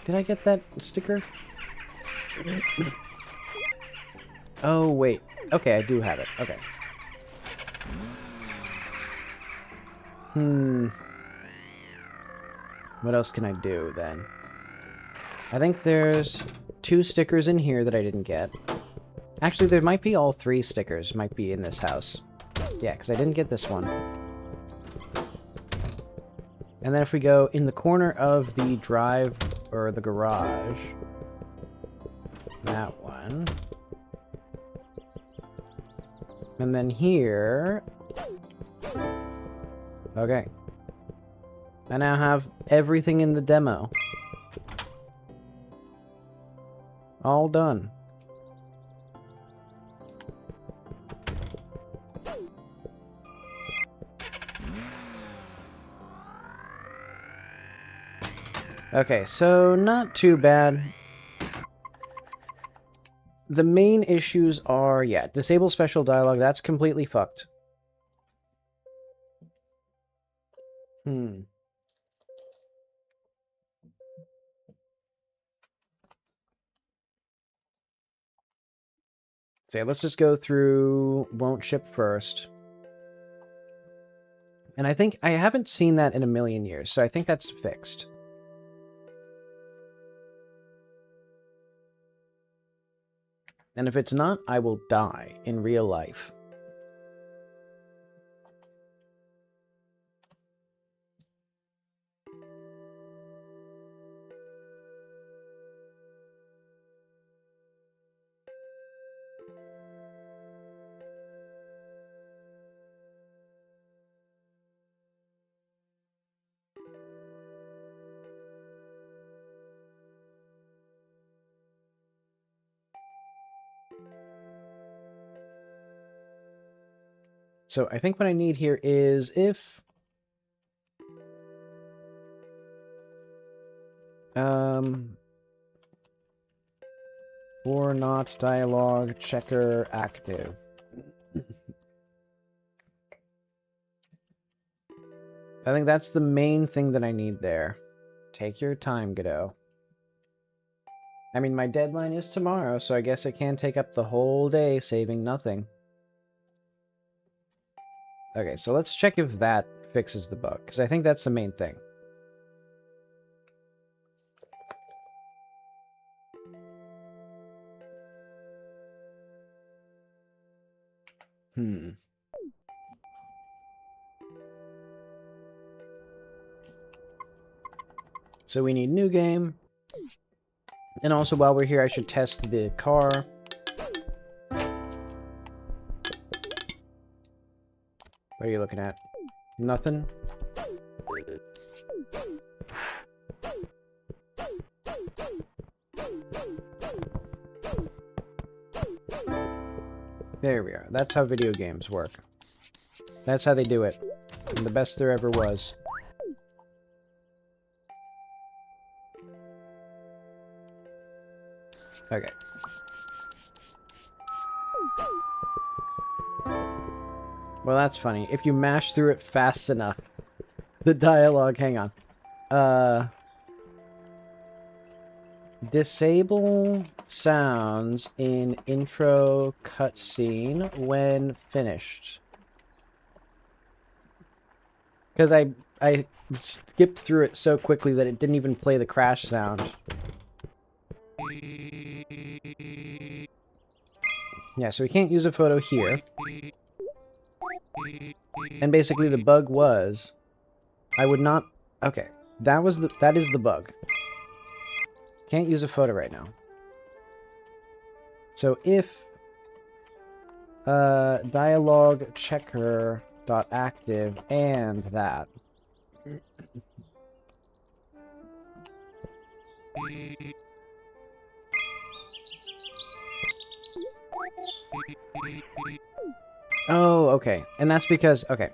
Did I get that sticker? Oh, wait. Okay, I do have it. Okay. What else can I do, then? I think there's 2 stickers in here that I didn't get. Actually, there might be all 3 stickers might be in this house. Yeah, because I didn't get this one. And then if we go in the corner of the drive, or the garage, that one. And then here... Okay. I now have everything in the demo. All done. Okay, so not too bad. The main issues are, yeah, disable special dialogue, that's completely fucked. So yeah, let's just go through won't ship first. And I think I haven't seen that in a million years, so I think that's fixed. And if it's not, I will die in real life. So I think what I need here is if... or not dialogue checker active. I think that's the main thing that I need there. Take your time, Godot. I mean, my deadline is tomorrow, so I guess I can take up the whole day saving nothing. Okay, so let's check if that fixes the bug, because I think that's the main thing. So we need new game. And also, while we're here, I should test the car. What are you looking at? Nothing? There we are. That's how video games work. That's how they do it. And the best there ever was. Okay. Well, that's funny. If you mash through it fast enough. The dialogue, hang on. Disable sounds in intro cutscene when finished. Because I skipped through it so quickly that it didn't even play the crash sound. Yeah, so we can't use a photo here. And basically the bug was... I would not... Okay, that is the bug. Can't use a photo right now. So if... dialogue checker dot active and that... Oh, okay. And that's because... Okay.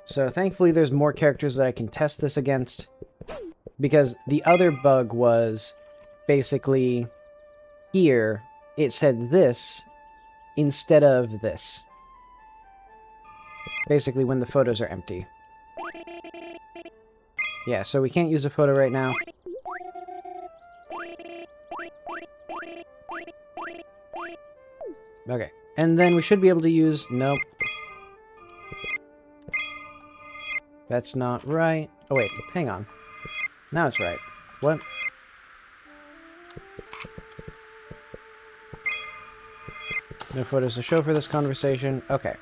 So thankfully there's more characters that I can test this against. Because the other bug was... Basically... Here, it said this... Instead of this. Basically when the photos are empty. Yeah, so we can't use a photo right now. Okay. And then we should be able to use... Nope. That's not right. Oh, wait. Hang on. Now it's right. What? No photos to show for this conversation. Okay.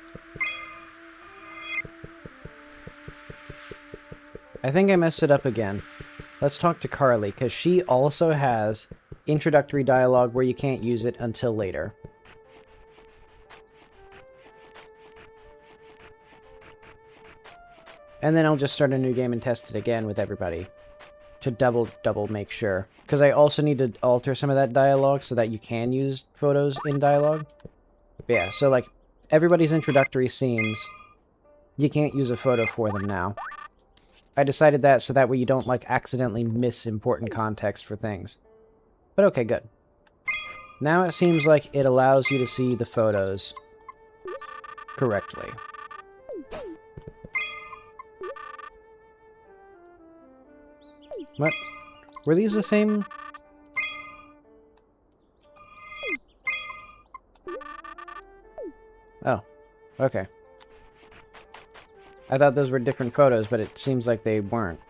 I think I messed it up again. Let's talk to Carly, because she also has introductory dialogue where you can't use it until later. And then I'll just start a new game and test it again with everybody. To double make sure. Because I also need to alter some of that dialogue so that you can use photos in dialogue. But yeah, so like, everybody's introductory scenes, you can't use a photo for them now. I decided that so that way you don't, like, accidentally miss important context for things. But okay, good. Now it seems like it allows you to see the photos correctly. What? Were these the same? Oh, okay. I thought those were different photos, but it seems like they weren't.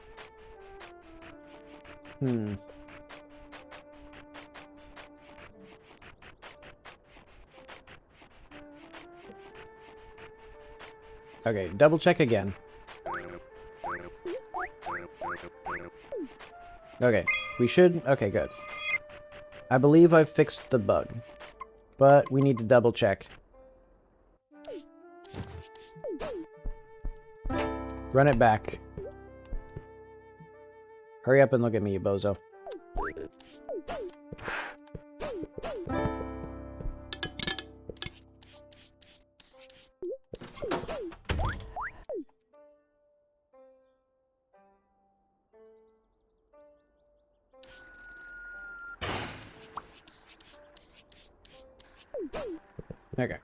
Okay, double check again. Okay, we should... Okay, good. I believe I've fixed the bug. But we need to double check. Run it back. Hurry up and look at me, you bozo. Okay.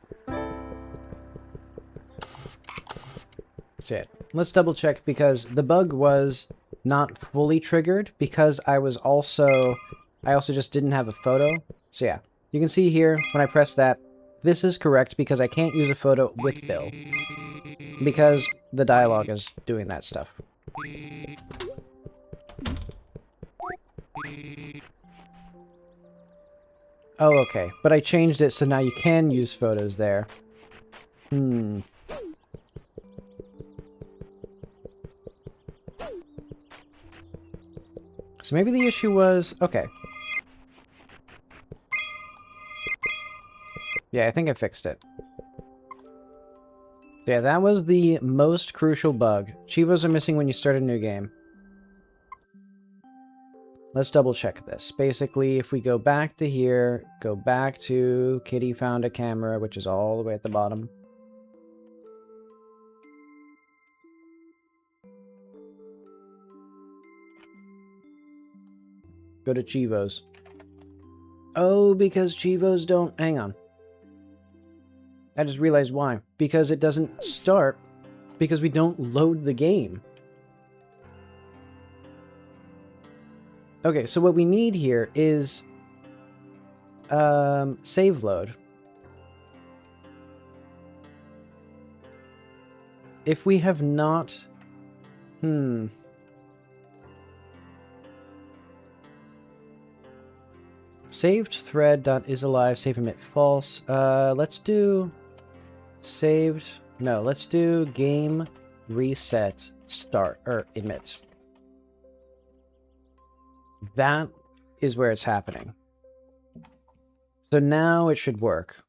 That's it. Let's double check because the bug was not fully triggered because I also just didn't have a photo. So yeah, you can see here when I press that, this is correct because I can't use a photo with Bill because the dialogue is doing that stuff. Oh, okay. But I changed it so now you can use photos there. So maybe the issue was... Okay. Yeah, I think I fixed it. Yeah, that was the most crucial bug. Chivos are missing when you start a new game. Let's double check this. Basically, if we go back to here, go back to Kitty found a camera, which is all the way at the bottom. Go to Chivos. Oh, because Chivos don't... Hang on. I just realized why. Because it doesn't start because we don't load the game. Okay, so what we need here is save load. If we have not... Saved thread dot is alive, save emit false. Let's do saved... No, let's do game reset start, or emit. That is where it's happening. So now it should work.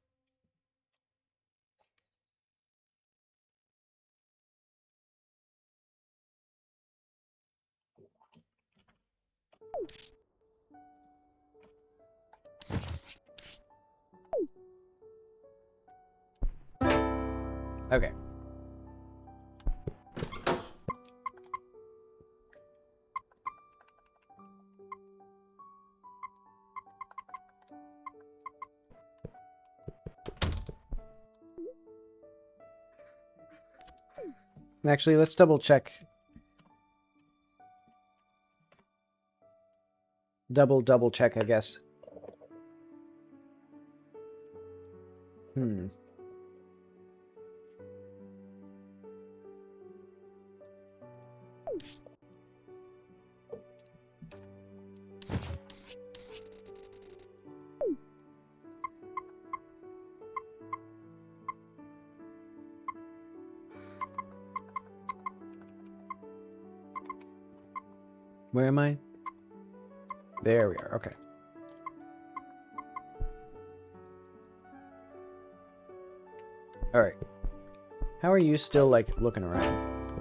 Okay. Actually, let's double check. Double check, I guess. Hmm. Where am I? There we are. Okay. All right. How are you still, like, looking around?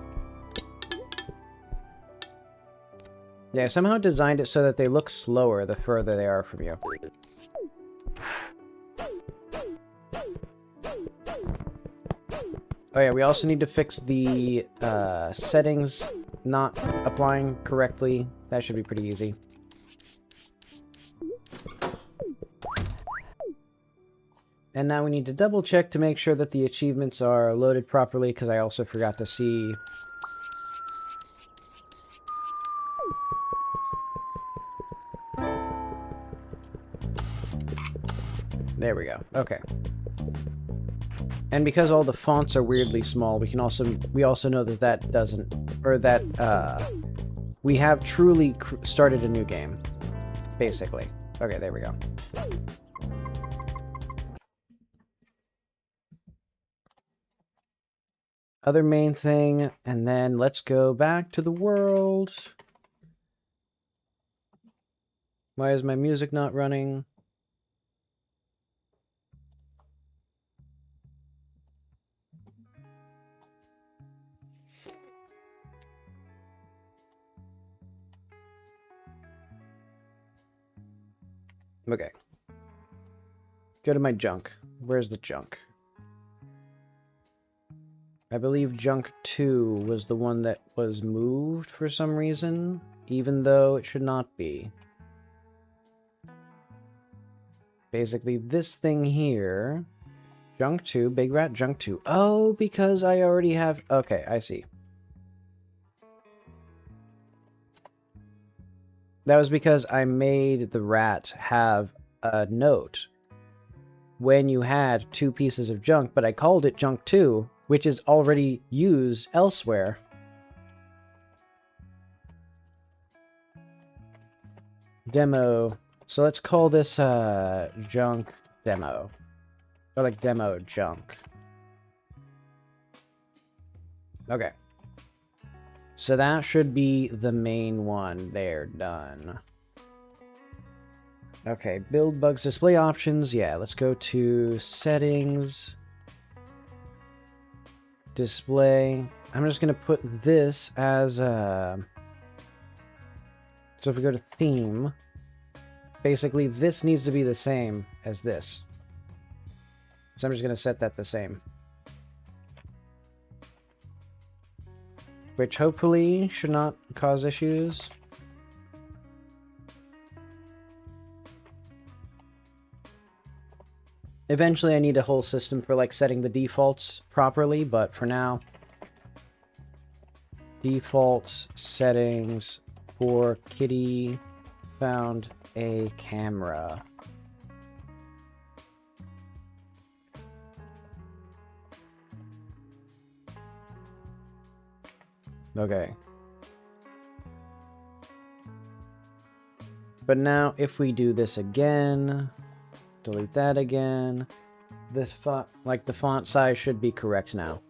Yeah, somehow designed it so that they look slower the further they are from you. Oh yeah, we also need to fix the settings not applying correctly. That should be pretty easy. And now we need to double check to make sure that the achievements are loaded properly, because I also forgot to see... There we go. Okay. And because all the fonts are weirdly small, we also know that that doesn't, or that we have truly started a new game, basically. Okay, there we go. Other main thing, and then let's go back to the world. Why is my music not running? Okay. Go to my junk. Where's the junk? I believe junk 2 was the one that was moved for some reason, even though it should not be. Basically, this thing here... Junk 2, Big Rat Junk 2. Oh, because I already have... Okay, I see. That was because I made the rat have a note when you had 2 pieces of junk, but I called it Junk 2, which is already used elsewhere. Demo. So let's call this Junk Demo. Or like Demo Junk. Okay. So that should be the main one there, done. Okay, build bugs, display options. Yeah, let's go to settings. Display. I'm just going to put this as a... So if we go to theme, basically this needs to be the same as this. So I'm just going to set that the same. Which hopefully should not cause issues. Eventually I need a whole system for like setting the defaults properly, but for now, default settings for kitty found a camera. Okay. But now if we do this again, delete that again, this font, like the font size should be correct now.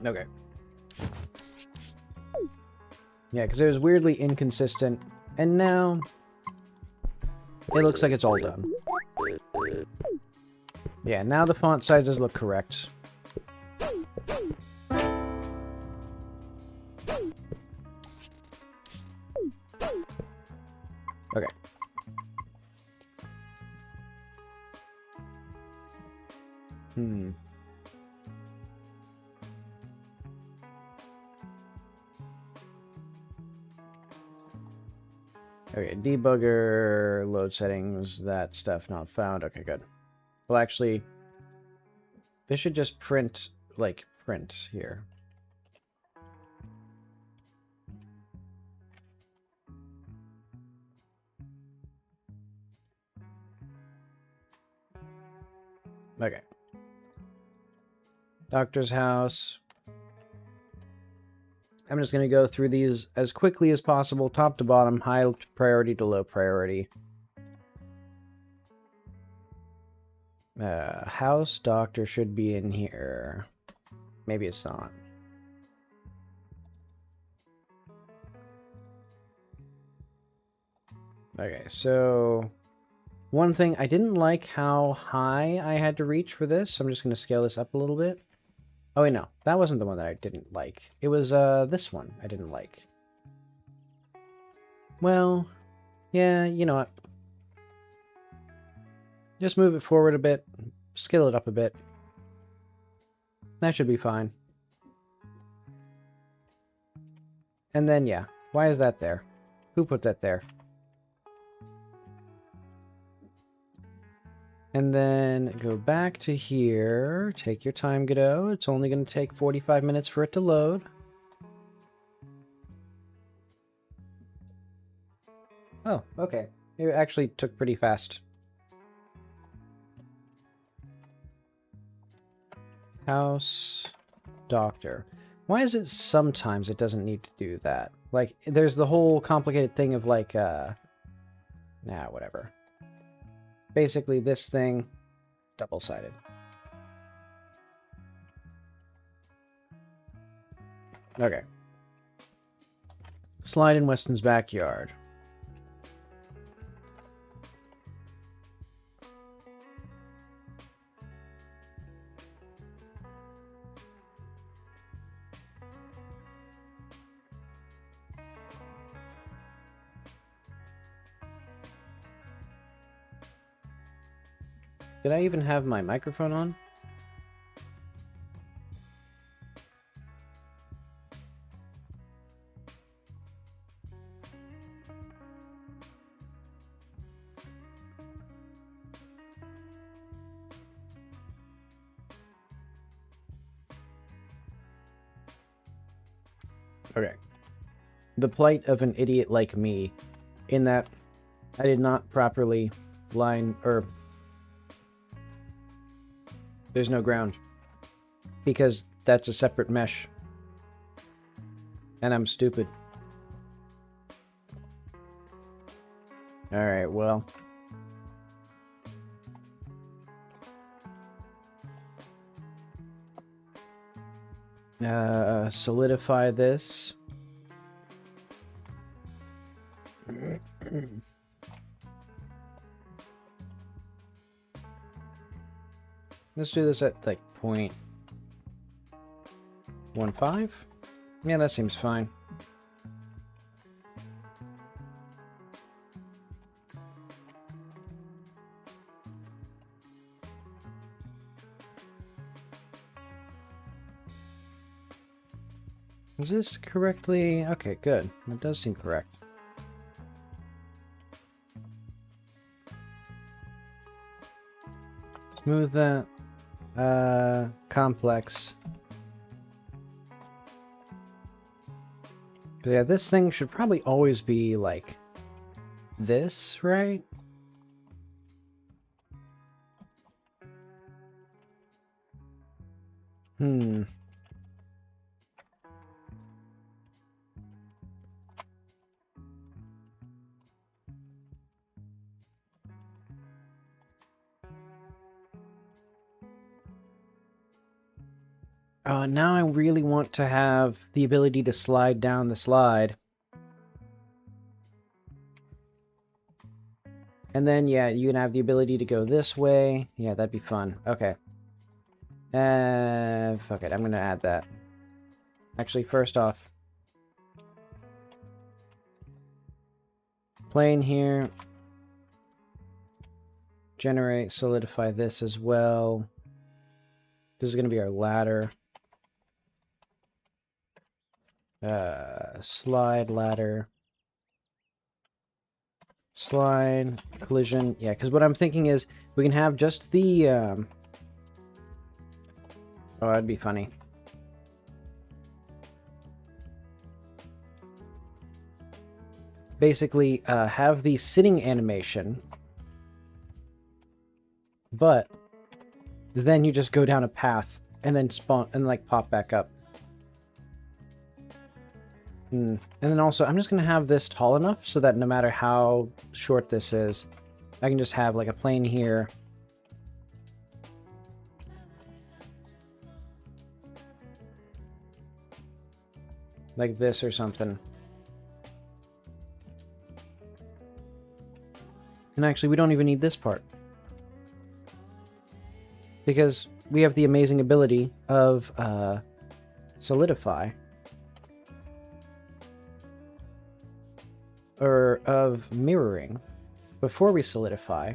Okay. Yeah, because it was weirdly inconsistent, and now it looks like it's all done. Yeah, now the font size does look correct. Okay. Okay, debugger, load settings, that stuff not found. Okay, good. Well, actually, this should just print, like, print here. Okay. Doctor's house. I'm just going to go through these as quickly as possible, top to bottom, high priority to low priority. House doctor should be in here. Maybe it's not. Okay, so one thing, I didn't like how high I had to reach for this, so I'm just going to scale this up a little bit. Oh wait, no, that wasn't the one that I didn't like. It was this one I didn't like. Well, yeah, you know what? Just move it forward a bit, scale it up a bit. That should be fine. And then, yeah, why is that there? Who put that there? And then go back to here. Take your time, Godot. It's only going to take 45 minutes for it to load. Oh, okay. It actually took pretty fast. House doctor. Why is it sometimes it doesn't need to do that? Like, there's the whole complicated thing of like, nah, whatever. Basically, this thing, double-sided. Okay. Slide in Weston's backyard. Did I even have my microphone on? Okay. The plight of an idiot like me, in that I did not properly line, or there's no ground, because that's a separate mesh, and I'm stupid. Alright, well. Solidify this. Let's do this at like 0.15. Yeah, that seems fine. Is this correctly? Okay, good. That does seem correct. Smooth that. Complex. Yeah, this thing should probably always be like this, right? Now I really want to have the ability to slide down the slide. And then, yeah, you can have the ability to go this way. Yeah, that'd be fun. Okay. Fuck it, I'm gonna add that. Actually, first off, plane here. Generate, solidify this as well. This is gonna be our ladder. Slide, ladder. Slide, collision. Yeah, because what I'm thinking is we can have just the, oh, that'd be funny. basically have the sitting animation, but then you just go down a path and then spawn and like pop back up. And then also, I'm just going to have this tall enough so that no matter how short this is, I can just have like a plane here. Like this or something. And actually, we don't even need this part. Because we have the amazing ability of solidify. Or of mirroring before we solidify.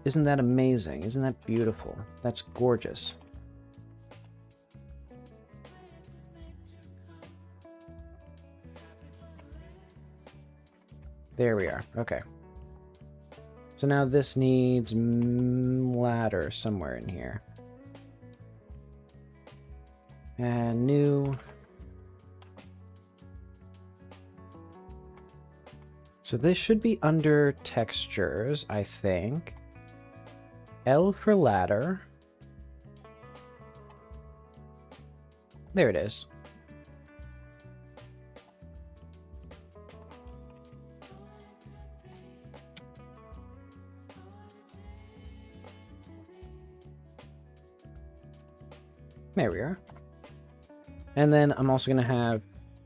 Isn't that amazing? Isn't that beautiful? That's gorgeous. There we are. Okay. So now this needs ladder somewhere in here. And new. So this should be under textures, I think. L for ladder. There it is. There we are. And then I'm also going to have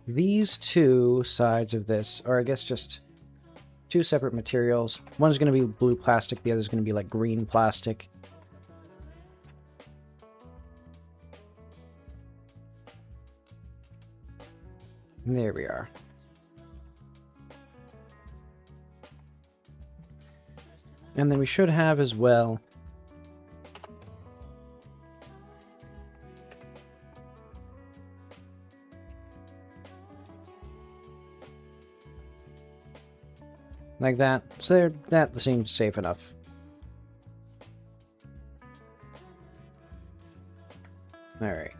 these two sides of this, or I guess just two separate materials. One's going to be blue plastic, the other's going to be like green plastic. And there we are. And then we should have as well like that. So that seems safe enough. Alright.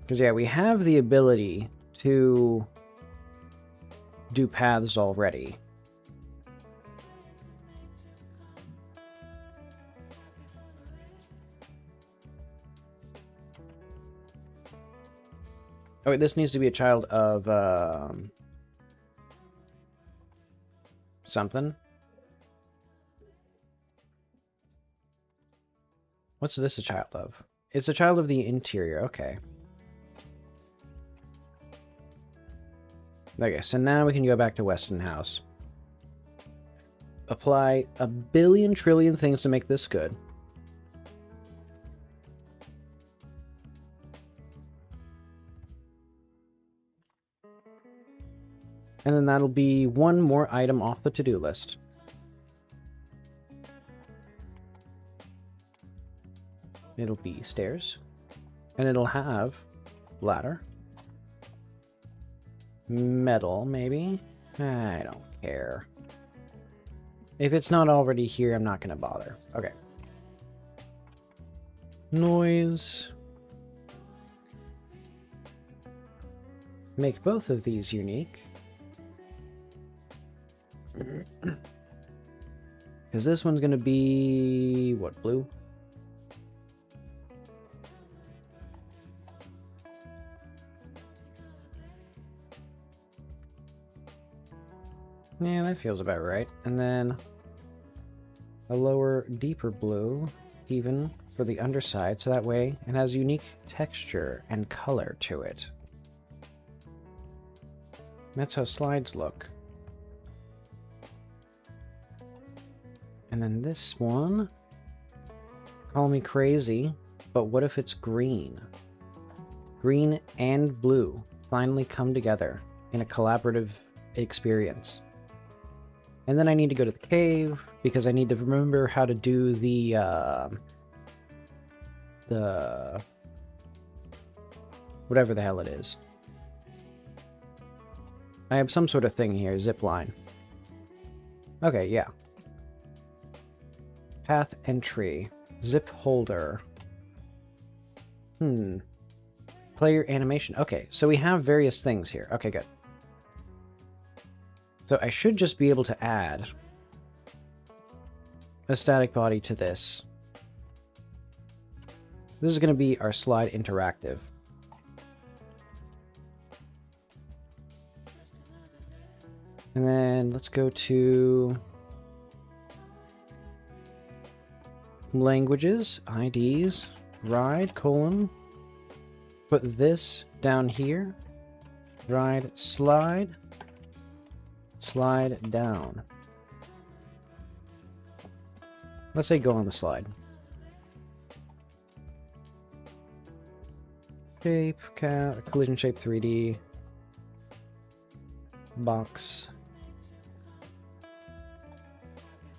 Because yeah, we have the ability to do paths already. Oh wait, this needs to be a child of something. What's this a child of? It's a child of the interior, okay. Okay, so now we can go back to Weston House. Apply a billion trillion things to make this good. And then that'll be one more item off the to-do list. It'll be stairs. And it'll have ladder. Metal, maybe? I don't care. If it's not already here, I'm not going to bother. Okay. Noise. Make both of these unique. Because this one's going to be... what, blue? Yeah, that feels about right. And then a lower, deeper blue, even for the underside, so that way it has unique texture and color to it. That's how slides look. And then this one, call me crazy, but what if it's green? Green and blue finally come together in a collaborative experience. And then I need to go to the cave, because I need to remember how to do the whatever the hell it is. I have some sort of thing here, zip line. Okay, yeah. Path entry. Zip holder. Player animation. Okay, so we have various things here. Okay, good. So I should just be able to add a static body to this. This is going to be our slide interactive. And then let's go to languages, IDs, ride, colon. Put this down here. Ride, slide. Slide down. Let's say go on the slide. Shape, collision shape 3D. Box.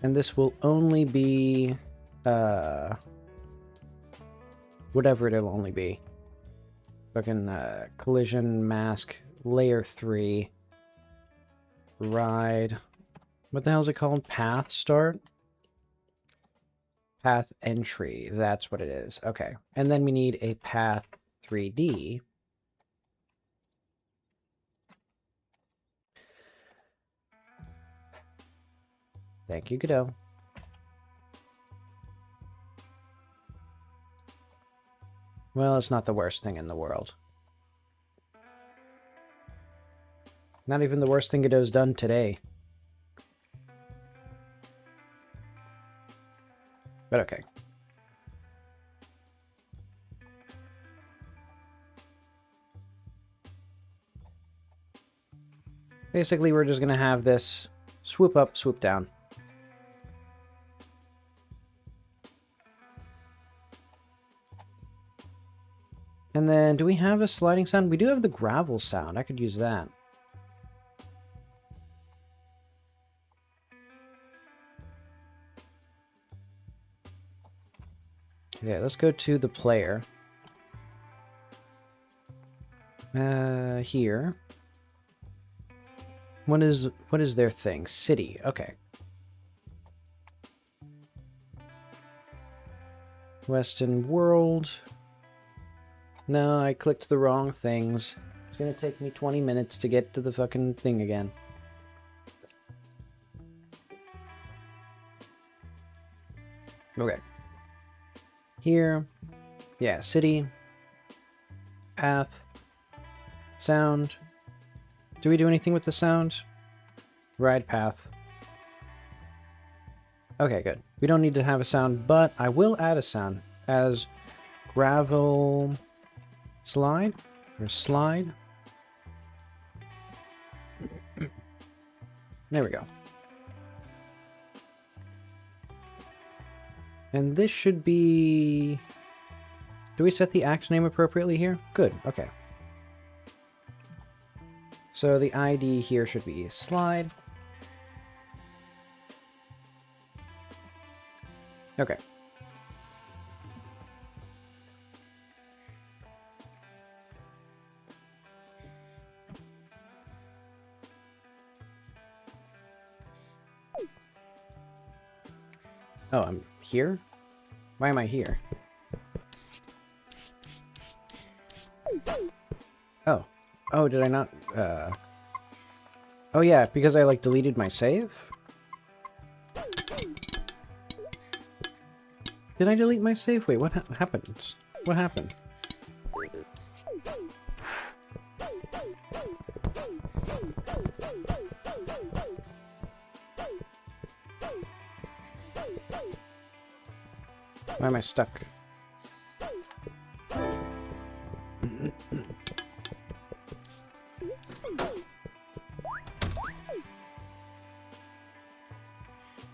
And this will only be, whatever it'll only be. Fucking, collision mask, layer 3. Ride. What the hell is it called? Path start? Path entry. That's what it is. Okay. And then we need a path 3D. Thank you, Godot. Well, it's not the worst thing in the world. Not even the worst thing Godot's done today. But okay. Basically, we're just going to have this swoop up, swoop down. And then, do we have a sliding sound? We do have the gravel sound. I could use that. Okay, let's go to the player. Here. What is their thing? City. Okay. Western world. No, I clicked the wrong things. It's gonna take me 20 minutes to get to the fucking thing again. Okay. Here. Yeah, city. Path. Sound. Do we do anything with the sound? Ride path. Okay, good. We don't need to have a sound, but I will add a sound as gravel slide or slide. There we go. And this should be... Do we set the act name appropriately here? Good, okay. So the ID here should be slide. Okay. Oh, I'm here? Why am I here? Oh. Oh, did I not, Oh yeah, because I, like, deleted my save? Did I delete my save? Wait, what happened? What happened? Why am I stuck?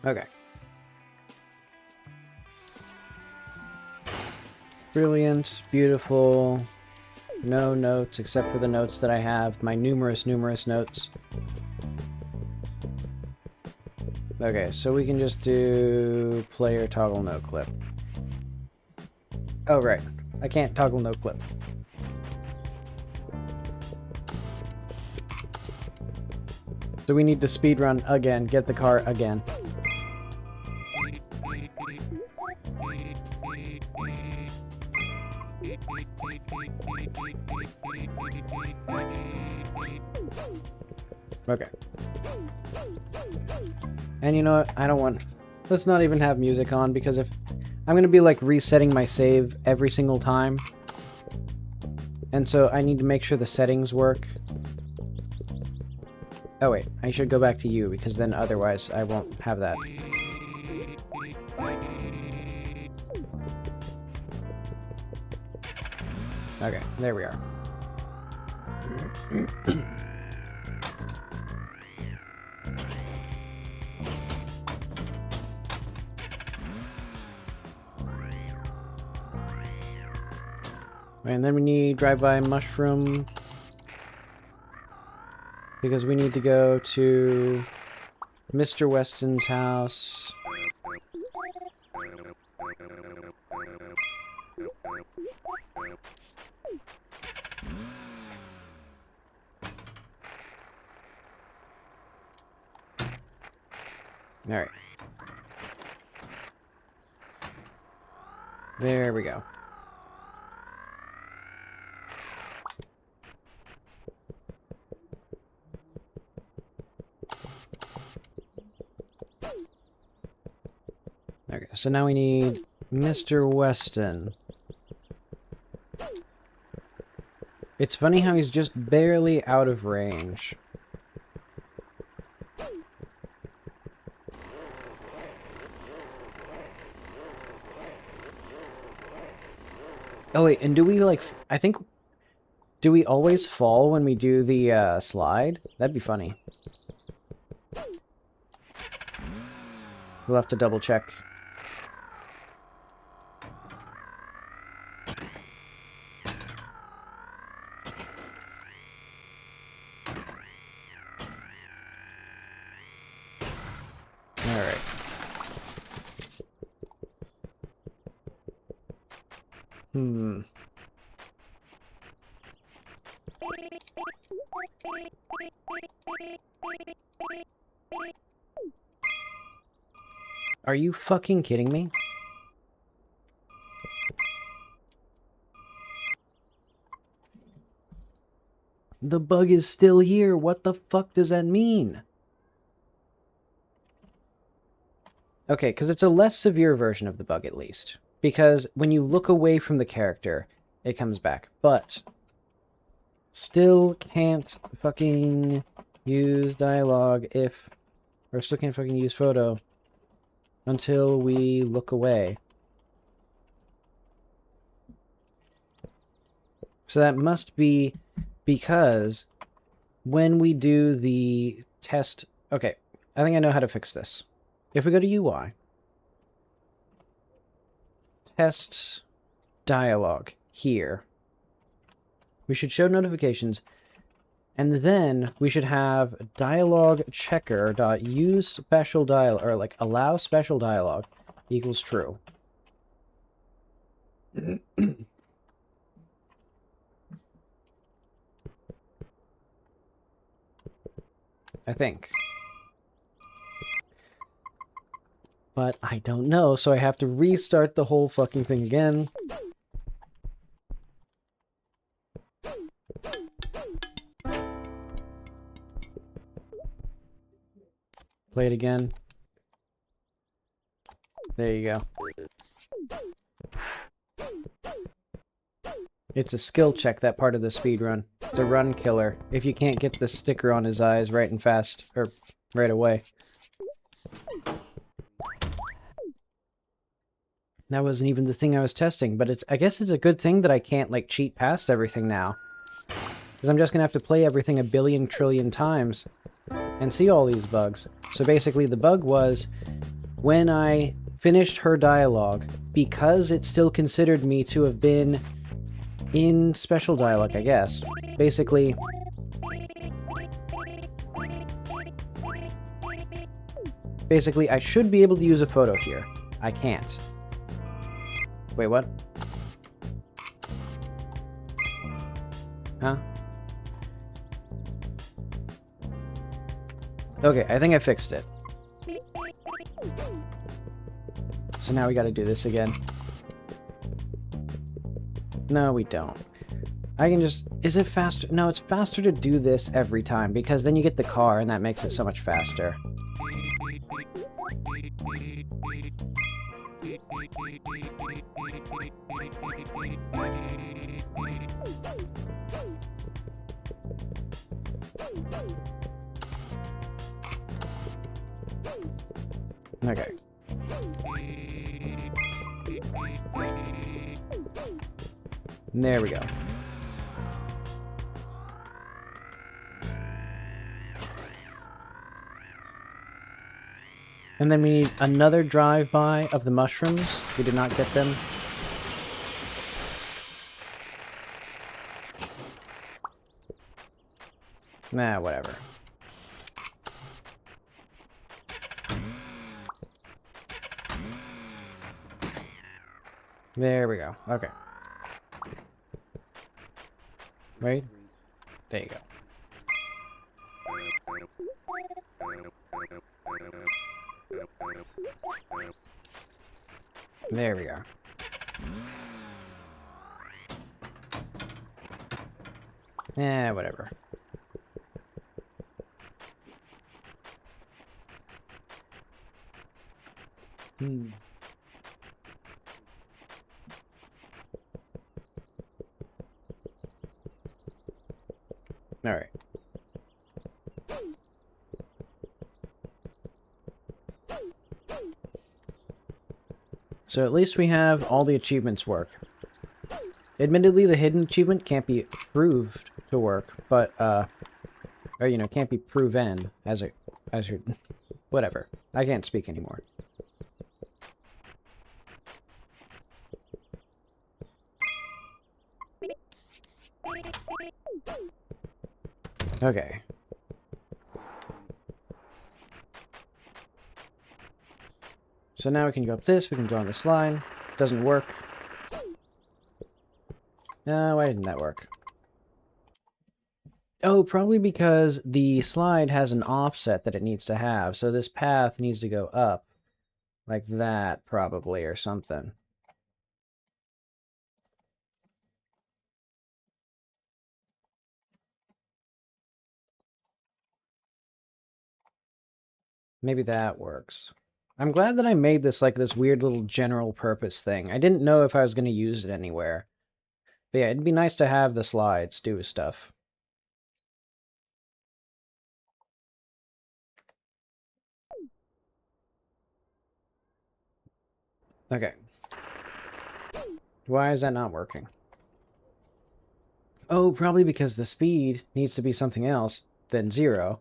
Okay. Brilliant, beautiful, no notes except for the notes that I have, my numerous notes. Okay, so we can just do player toggle no clip. Oh, right. I can't toggle no clip. So we need to speedrun again, get the car again. Okay. And you know what? I don't want... Let's not even have music on, because if... I'm gonna be, like, resetting my save every single time. And so I need to make sure the settings work. Oh wait, I should go back to you, because then otherwise I won't have that. Okay, there we are. And then we need drive-by mushroom, because we need to go to Mr. Weston's house. Alright. There we go. Okay, so now we need Mr. Weston. It's funny how he's just barely out of range. Oh wait, and do we like... I think... Do we always fall when we do the slide? That'd be funny. We'll have to double check. Alright. Are you fucking kidding me? The bug is still here. What the fuck does that mean? Okay, because it's a less severe version of the bug, at least. Because when you look away from the character, it comes back. But still can't fucking use dialogue if... Or still can't fucking use photo until we look away. So that must be because when we do the test... Okay, I think I know how to fix this. If we go to UI, test dialogue here, we should show notifications, and then we should have dialogue checker dot use special dialogue, or like allow special dialogue equals true. I think. But I don't know, so I have to restart the whole fucking thing again. Play it again. There you go. It's a skill check, that part of the speedrun. It's a run killer, if you can't get the sticker on his eyes right and fast, or right away. That wasn't even the thing I was testing, but I guess it's a good thing that I can't, like, cheat past everything now. Because I'm just gonna have to play everything a billion trillion times and see all these bugs. So basically the bug was, when I finished her dialogue, because it still considered me to have been in special dialogue, I guess. Basically... Basically, I should be able to use a photo here. I can't. Wait, what? Huh? Okay, I think I fixed it. So now we gotta do this again. No, we don't. I can just... Is it faster? No, it's faster to do this every time, because then you get the car, and that makes it so much faster. Okay. There we go. And then we need another drive-by of the mushrooms. We did not get them. Nah, whatever. There we go. Okay. Right? There you go. There we go. Whatever. Alright. So at least we have all the achievements work. Admittedly, the hidden achievement can't be proved to work, but, or, you know, can't be proven as your, whatever. I can't speak anymore. Okay. So now we can go up this, we can go on this line. Doesn't work. Why didn't that work? Oh, probably because the slide has an offset that it needs to have, so this path needs to go up. Like that, probably, or something. Maybe that works. I'm glad that I made this like this weird little general purpose thing. I didn't know if I was going to use it anywhere. But yeah, it'd be nice to have the slides do stuff. Okay. Why is that not working? Oh, probably because the speed needs to be something else than 0.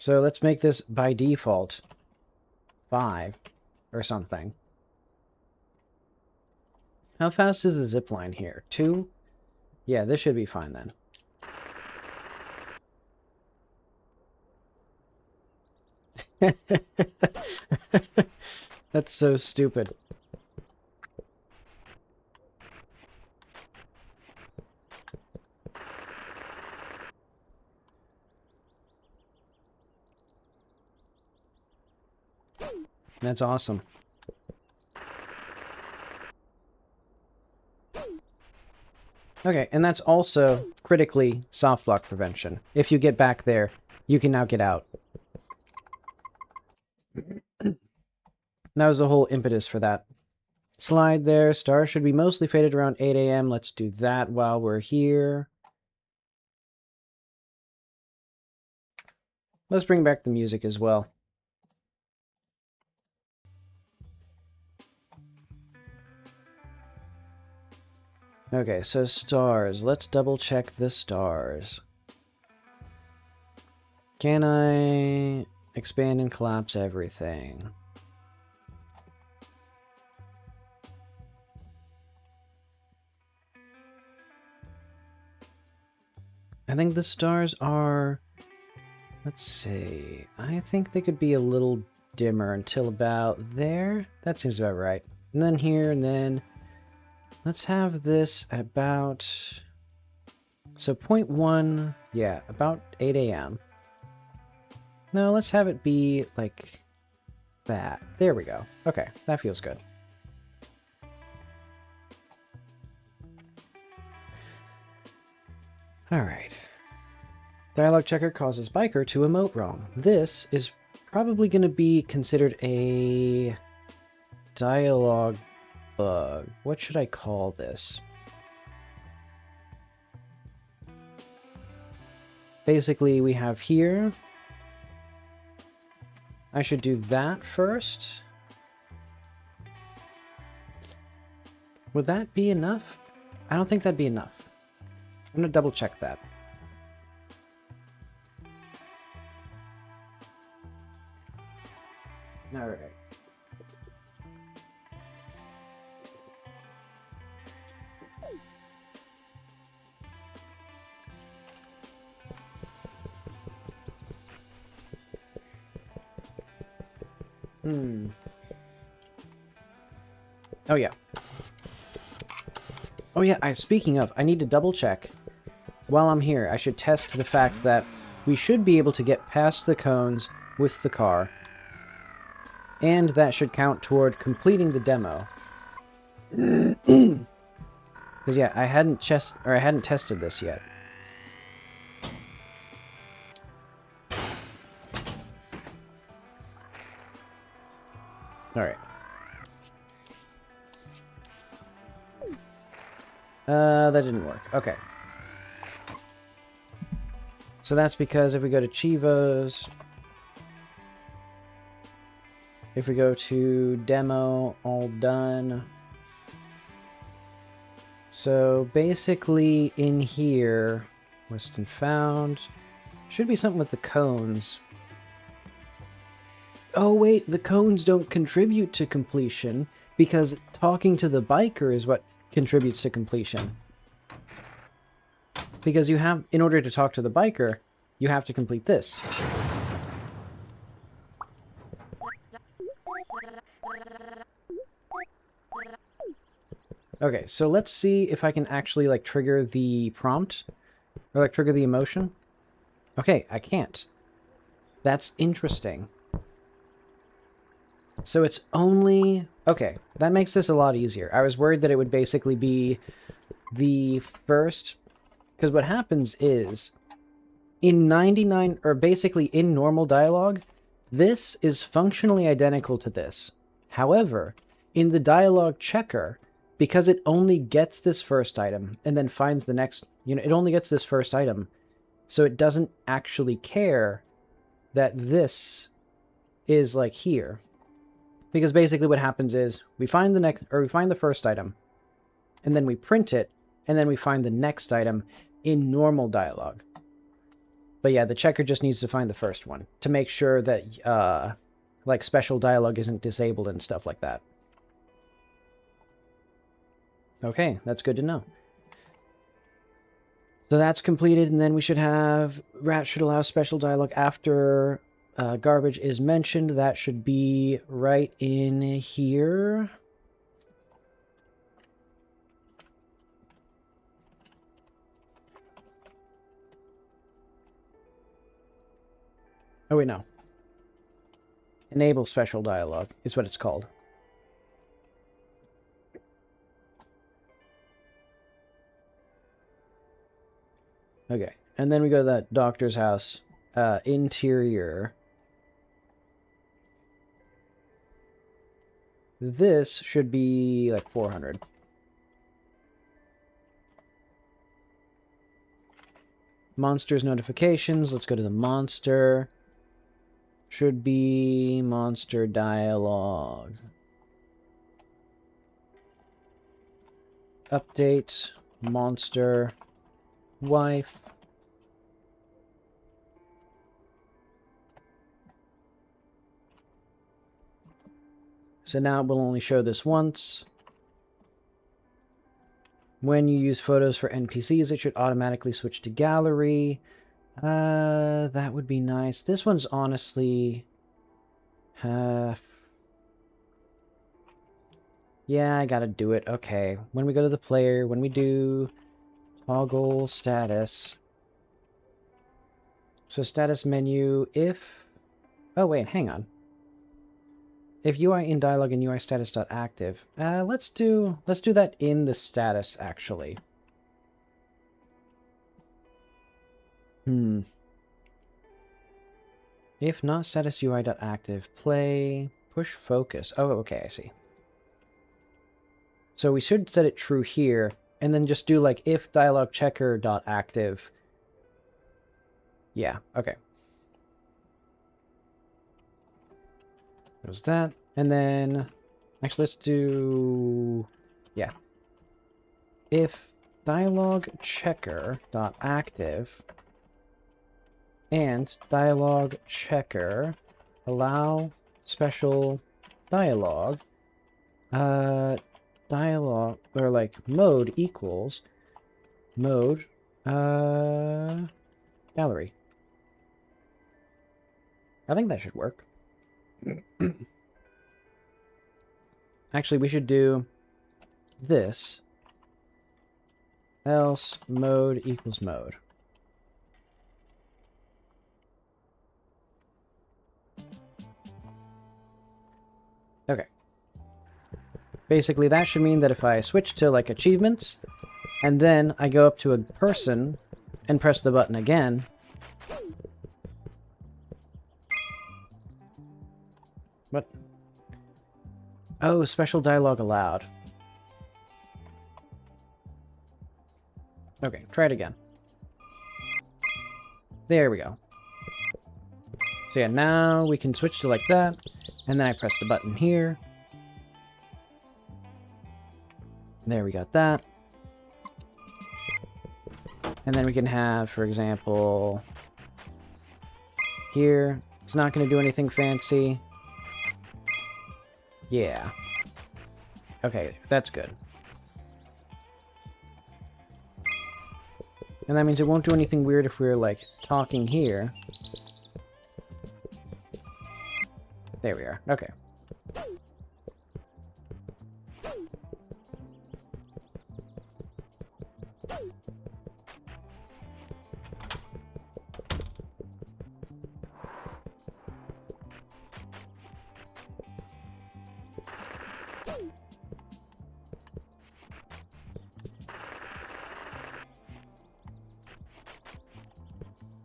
So let's make this by default 5 or something. How fast is the zip line here? 2? Yeah, this should be fine then. That's so stupid. That's awesome. Okay, and that's also critically soft lock prevention. If you get back there, you can now get out. That was the whole impetus for that. Slide there. Stars should be mostly faded around 8 a.m. Let's do that while we're here. Let's bring back the music as well. Okay, so stars. Let's double check the stars. Can I expand and collapse everything? I think the stars are... Let's see. I think they could be a little dimmer until about there. That seems about right. And then here, and then... Let's have this at about... So 0.1... Yeah, about 8 a.m. No, let's have it be like that. There we go. Okay, that feels good. Alright. Dialogue checker causes biker to emote wrong. This is probably going to be considered a dialogue bug. What should I call this? Basically, we have here. I should do that first. Would that be enough? I don't think that'd be enough. I'm going to double check that. Alright. Oh yeah. Oh yeah, speaking of, I need to double check. While I'm here, I should test the fact that we should be able to get past the cones with the car. And that should count toward completing the demo. Because yeah, I hadn't tested this yet. Alright. That didn't work. Okay. So that's because if we go to Chivos, if we go to demo, all done. So basically in here, Weston found, should be something with the cones. Oh wait, the cones don't contribute to completion because talking to the biker is what contributes to completion. Because you have, in order to talk to the biker, you have to complete this. Okay, so let's see if I can actually, like, trigger the prompt. Or, like, trigger the emotion. Okay, I can't. That's interesting. So it's only... Okay, that makes this a lot easier. I was worried that it would basically be the first... Because what happens is, in 99, or basically in normal dialogue, this is functionally identical to this. However, in the dialogue checker, because it only gets this first item and then finds the next, it only gets this first item, so it doesn't actually care that this is like here. Because basically what happens is we find the first item, and then we print it, and then we find the next item in normal dialogue. But yeah, the checker just needs to find the first one to make sure that like special dialogue isn't disabled and stuff like that. Okay, that's good to know. So that's completed, and then we should have rat should allow special dialogue after garbage is mentioned. That should be right in here. Oh wait, no. Enable special dialogue is what it's called. Okay, and then we go to that doctor's house. Interior. This should be like 400. Monsters notifications. Let's go to the monster. Should be monster dialogue. Update. Monster. Wife. So now it will only show this once. When you use photos for NPCs, it should automatically switch to gallery. That would be nice. This one's honestly... yeah, I gotta do it. Okay. When we go to the player, when we do toggle status. So status menu, if... Oh, wait, hang on. If UI in dialog and UI status.active, let's do that in the status, actually. If not status UI.active, play, push focus. Oh, okay, I see. So we should set it true here, and then just do like if dialog checker.active. Yeah, okay. There's that. And then, actually, let's do, yeah. If dialog checker.active and dialog checker allow special dialog, dialog, or like mode equals mode, gallery. I think that should work. Actually, we should do this, else mode equals mode. Okay. Basically, that should mean that if I switch to, like, achievements, and then I go up to a person and press the button again, what? Oh, special dialogue allowed. Okay, try it again. There we go. So yeah, now we can switch to like that, and then I press the button here. There, we got that. And then we can have, for example, here, it's not going to do anything fancy. Yeah. Okay, that's good. And that means it won't do anything weird if we're, like, talking here. There we are. Okay.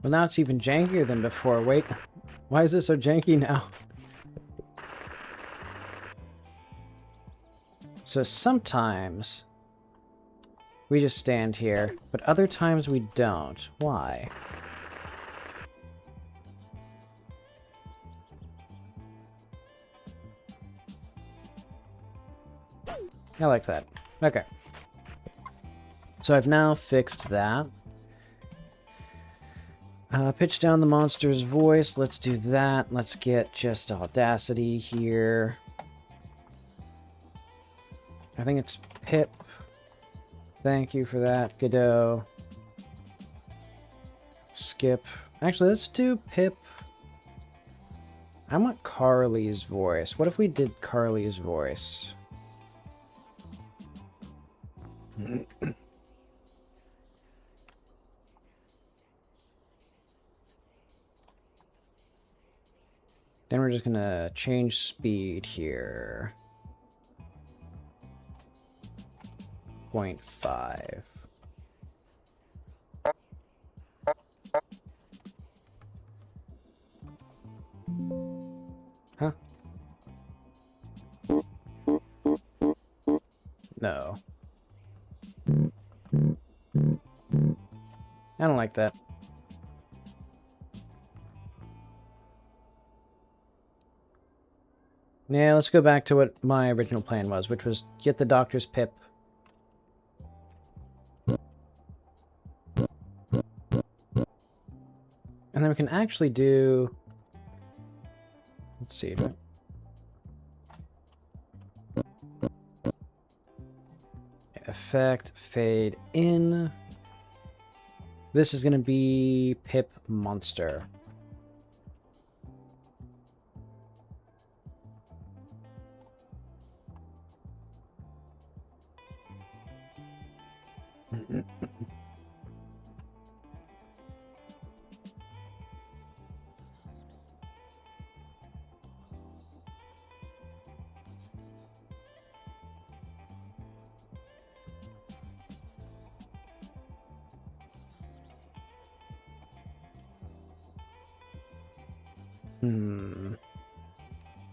Well, now it's even jankier than before. Wait, why is it so janky now? So sometimes we just stand here, but other times we don't. Why? I like that. Okay. So I've now fixed that. Pitch down the monster's voice. Let's do that. Let's get just Audacity here. I think it's Pip. Thank you for that, Godot. Skip. Actually, let's do Pip. I want Carly's voice. What if we did Carly's voice? Then we're just gonna change speed here. 0.5. Huh? No. I don't like that. Yeah, let's go back to what my original plan was, which was get the doctor's Pip. And then we can actually do... Let's see. Effect, fade in. This is going to be Pip Monster.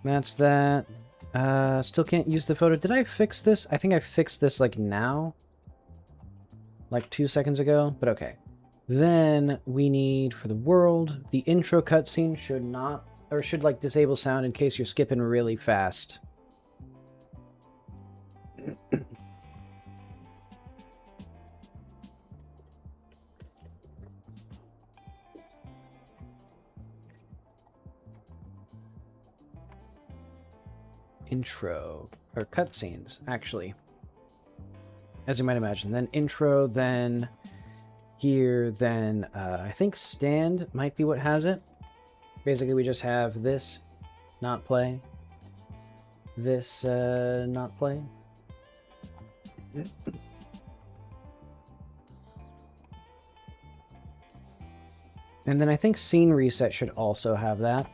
That's that. Still can't use the photo. Did I fix this? I think I fixed this, like, now. Like 2 seconds ago, but okay. Then we need, for the world, the intro cutscene should not, or should, like, disable sound in case you're skipping really fast. Intro, or cutscenes, actually. As you might imagine. Then intro, then here, then I think stand might be what has it. Basically, we just have this not play, this not play. And then I think scene reset should also have that.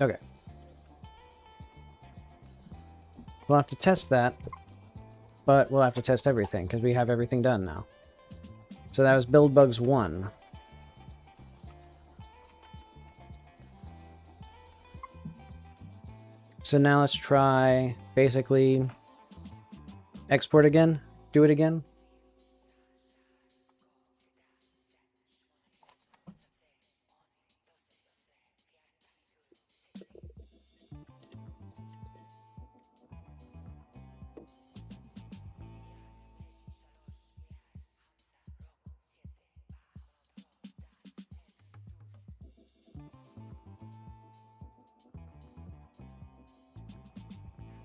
Okay. We'll have to test that, but we'll have to test everything, because we have everything done now. So that was Build Bugs 1. So now let's try, basically, export again, do it again.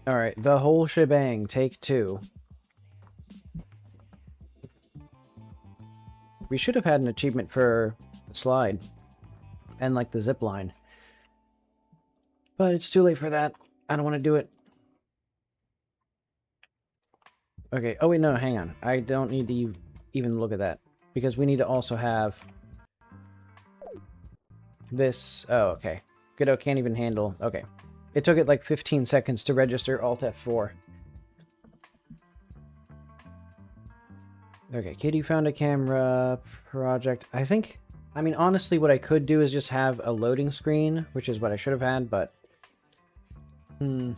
Alright, the whole shebang, take 2. We should have had an achievement for the slide. And, like, the zip line. But it's too late for that. I don't want to do it. Okay, oh wait, no, hang on. I don't need to even look at that. Because we need to also have... this... oh, okay. Godot can't even handle... okay. It took it like 15 seconds to register Alt F4. Okay, Kitty found a camera project. I think... I mean, honestly, what I could do is just have a loading screen, which is what I should have had, but... Do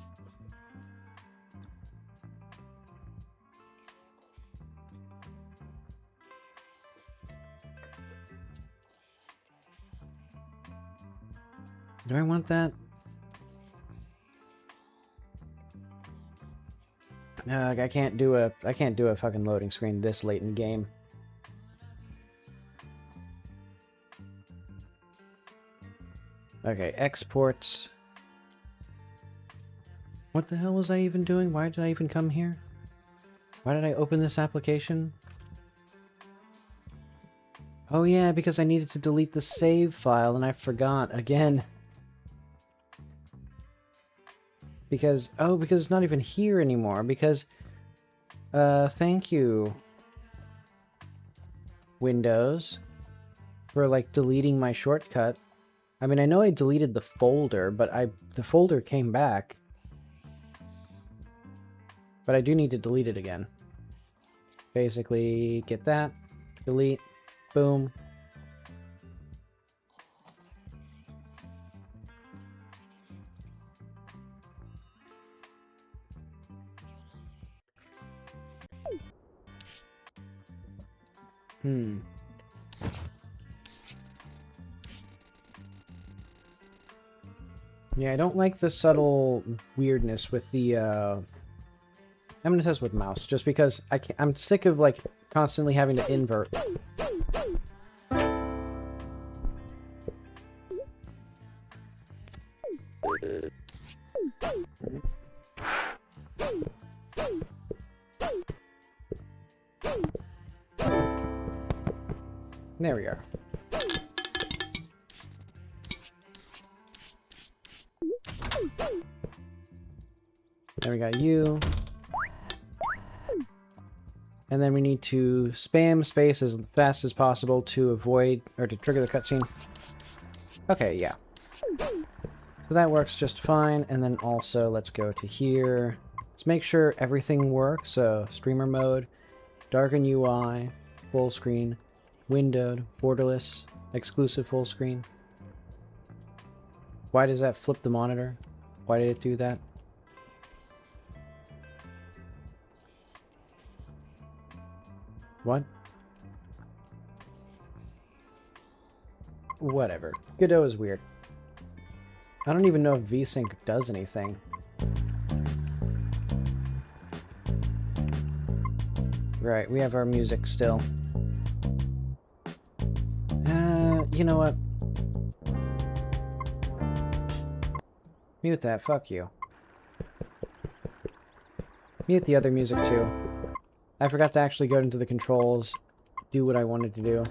I want that? I can't do a fucking loading screen this late in the game. Okay, exports. What the hell was I even doing? Why did I even come here? Why did I open this application? Oh yeah, because I needed to delete the save file and I forgot again. Because, oh, because it's not even here anymore, because, thank you, Windows, for, like, deleting my shortcut. I mean, I know I deleted the folder, but the folder came back. But I do need to delete it again. Basically, get that, delete, boom. Yeah, I don't like the subtle weirdness with the, I'm gonna test with mouse, just because I'm sick of, like, constantly having to invert. There we are. There we got you. And then we need to spam space as fast as possible to avoid, or to trigger the cutscene. Okay, yeah. So that works just fine. And then also, let's go to here. Let's make sure everything works. So, streamer mode, darken UI, full screen. Windowed, borderless, exclusive full screen. Why does that flip the monitor? Why did it do that? What? Whatever. Godot is weird. I don't even know if VSync does anything. Right, we have our music still. You know what? Mute that, fuck you. Mute the other music too. I forgot to actually go into the controls, do what I wanted to do.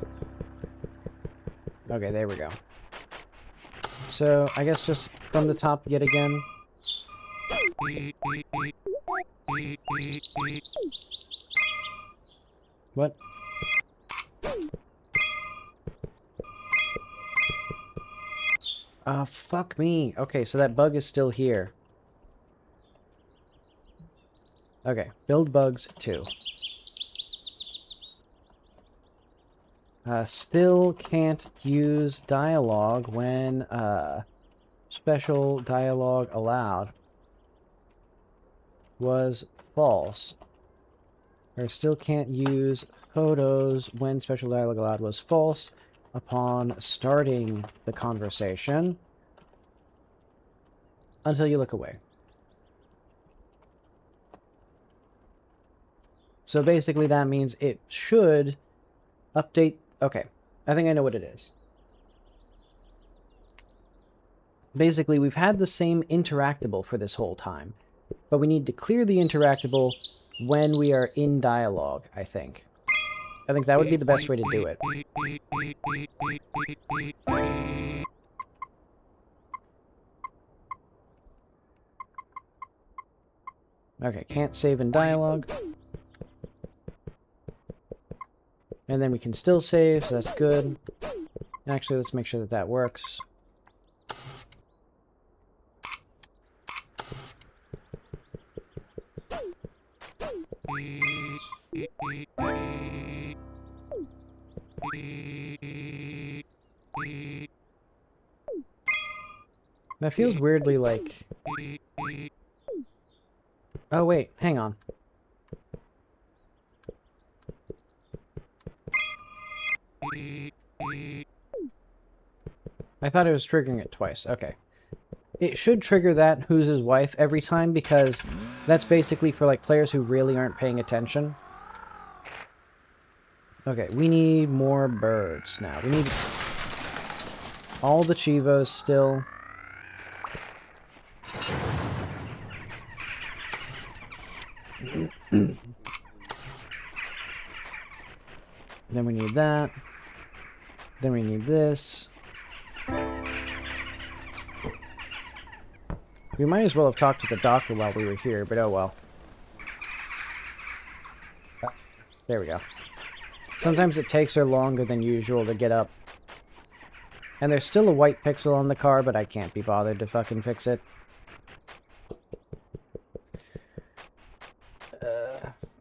Okay, there we go. So, I guess just from the top yet again. What? Fuck me. Okay, so that bug is still here. Okay, build bugs 2. Still can't use dialogue when, special dialogue allowed was false. Or still can't use photos when special dialogue allowed was false upon starting the conversation until you look away. So basically that means it should update. Okay, I think I know what it is. Basically, we've had the same interactable for this whole time, but we need to clear the interactable when we are in dialogue, I think. I think that would be the best way to do it. Okay, can't save in dialogue. And then we can still save, so that's good. Actually, let's make sure that that works. That feels weirdly like... Oh wait, hang on. I thought it was triggering it twice. Okay. It should trigger that Who's His Wife every time, because that's basically for like players who really aren't paying attention. Okay, we need more birds now. We need all the Chivos still. Then we need that. Then we need this. We might as well have talked to the doctor while we were here, but oh well. There we go. Sometimes it takes her longer than usual to get up. And there's still a white pixel on the car, but I can't be bothered to fucking fix it.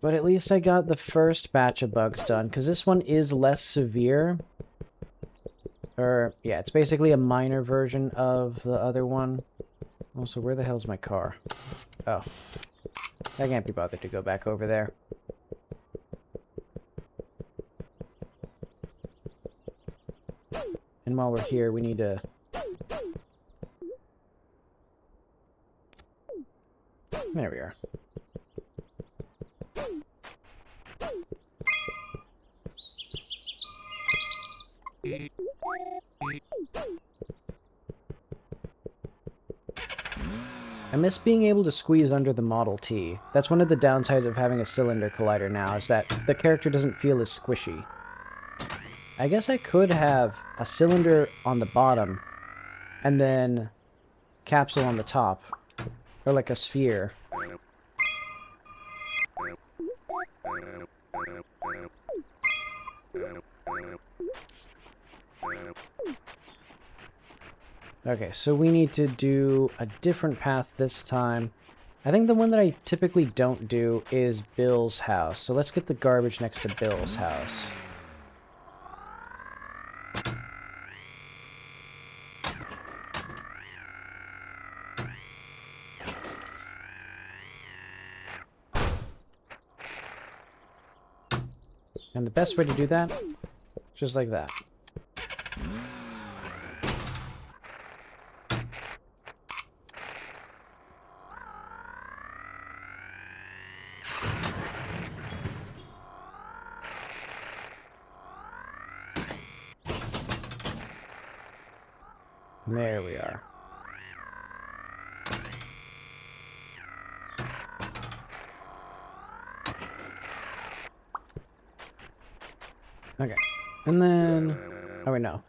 But at least I got the first batch of bugs done, because this one is less severe. Or, yeah, it's basically a minor version of the other one. Also, where the hell's my car? Oh. I can't be bothered to go back over there. And while we're here, we need to... There we are. I miss being able to squeeze under the Model T. That's one of the downsides of having a cylinder collider now, is that the character doesn't feel as squishy. I guess I could have a cylinder on the bottom, and then capsule on the top. Or like a sphere. Okay, so we need to do a different path this time. I think the one that I typically don't do is Bill's house. So let's get the garbage next to Bill's house. And the best way to do that, just like that. There we are. Okay. And then... oh, wait, no.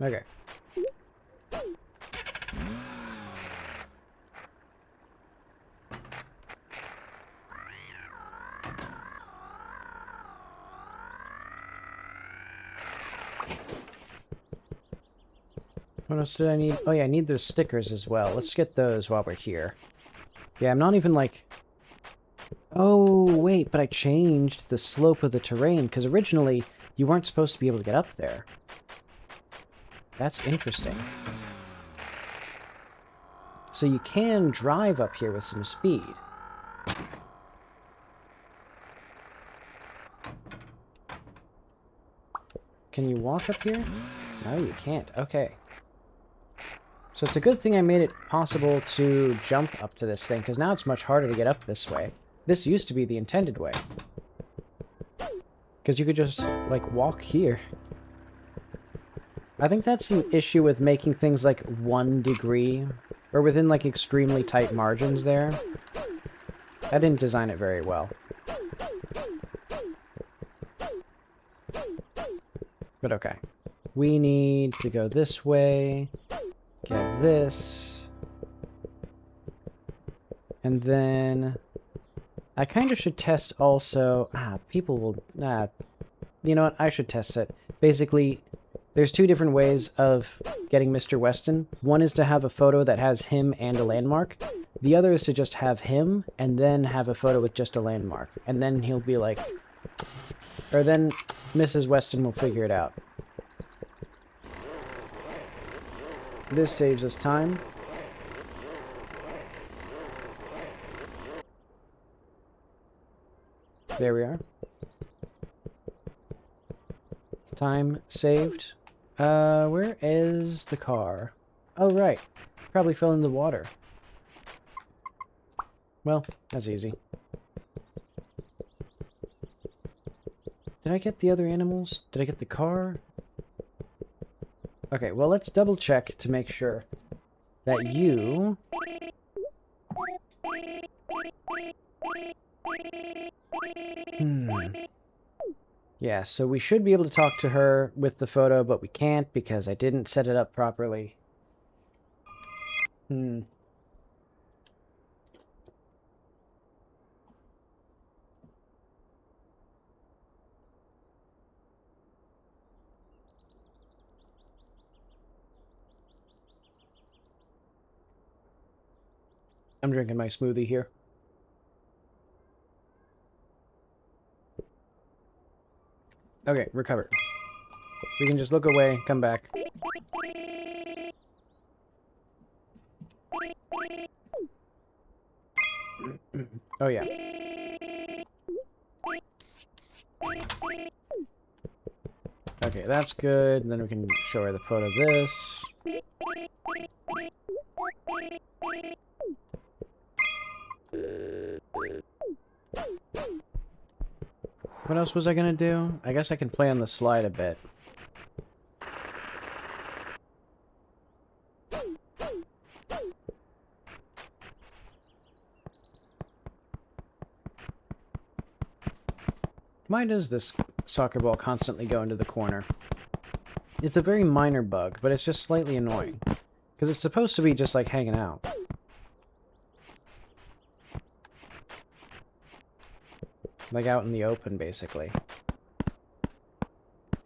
Okay. What else did I need? Oh yeah, I need those stickers as well. Let's get those while we're here. Yeah, I'm not even like... oh, wait, but I changed the slope of the terrain, because originally you weren't supposed to be able to get up there. That's interesting. So you can drive up here with some speed. Can you walk up here? No, you can't. Okay. So it's a good thing I made it possible to jump up to this thing, because now it's much harder to get up this way. This used to be the intended way. Because you could just, like, walk here. I think that's an issue with making things, like, 1 degree, or within, like, extremely tight margins there. I didn't design it very well. But okay. We need to go this way. Get this. And then... I kind of should test also... people will... you know what? I should test it. Basically, there's 2 different ways of getting Mr. Weston. One is to have a photo that has him and a landmark. The other is to just have him, and then have a photo with just a landmark. And then he'll be like... or then Mrs. Weston will figure it out. This saves us time. There we are. Time saved. Where is the car? Oh, right. Probably fell in the water. Well, that's easy. Did I get the other animals? Did I get the car? Okay, well, let's double check to make sure that you... yeah, so we should be able to talk to her with the photo, but we can't because I didn't set it up properly. I'm drinking my smoothie here. Okay, recovered. We can just look away, come back. Oh, yeah. Okay, that's good. And then we can show her the photo of this. What else was I gonna do? I guess I can play on the slide a bit. Why does this soccer ball constantly go into the corner? It's a very minor bug, but it's just slightly annoying. Because it's supposed to be just like hanging out. Like out in the open, basically.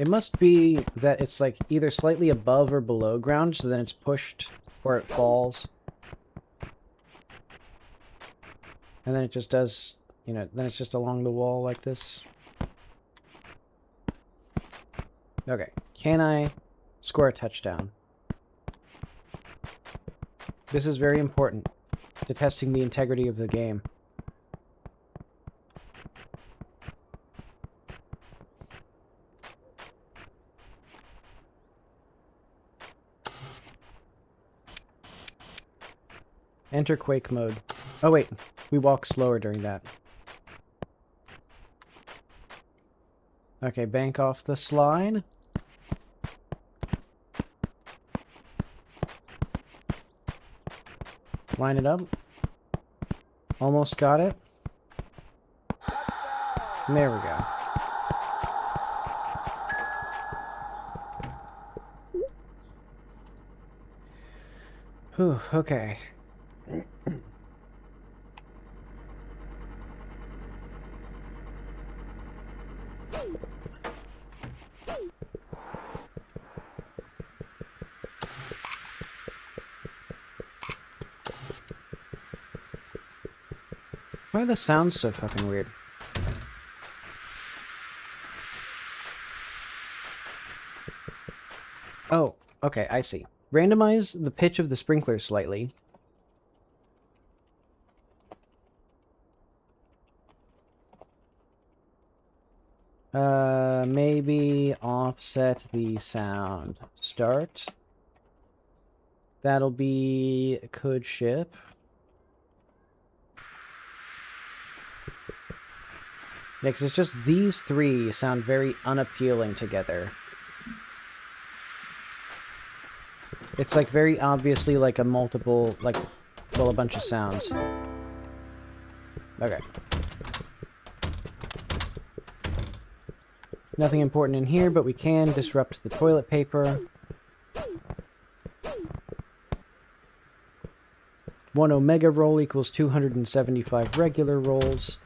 It must be that it's like either slightly above or below ground, so then it's pushed or it falls. And then it just does, you know, then it's just along the wall like this. Okay, can I score a touchdown? This is very important to testing the integrity of the game. Enter Quake mode. Oh wait, we walk slower during that. Okay, bank off the slide. Line it up. Almost got it. And there we go. Whew, okay. Why are the sounds so fucking weird? Oh, okay, I see. Randomize the pitch of the sprinkler slightly. Maybe offset the sound. Start. That'll be could ship. Yeah, 'cause it's just these three sound very unappealing together. It's like very obviously like a multiple, like, well, a bunch of sounds. Okay. Nothing important in here, but we can disrupt the toilet paper. 1 omega roll equals 275 regular rolls.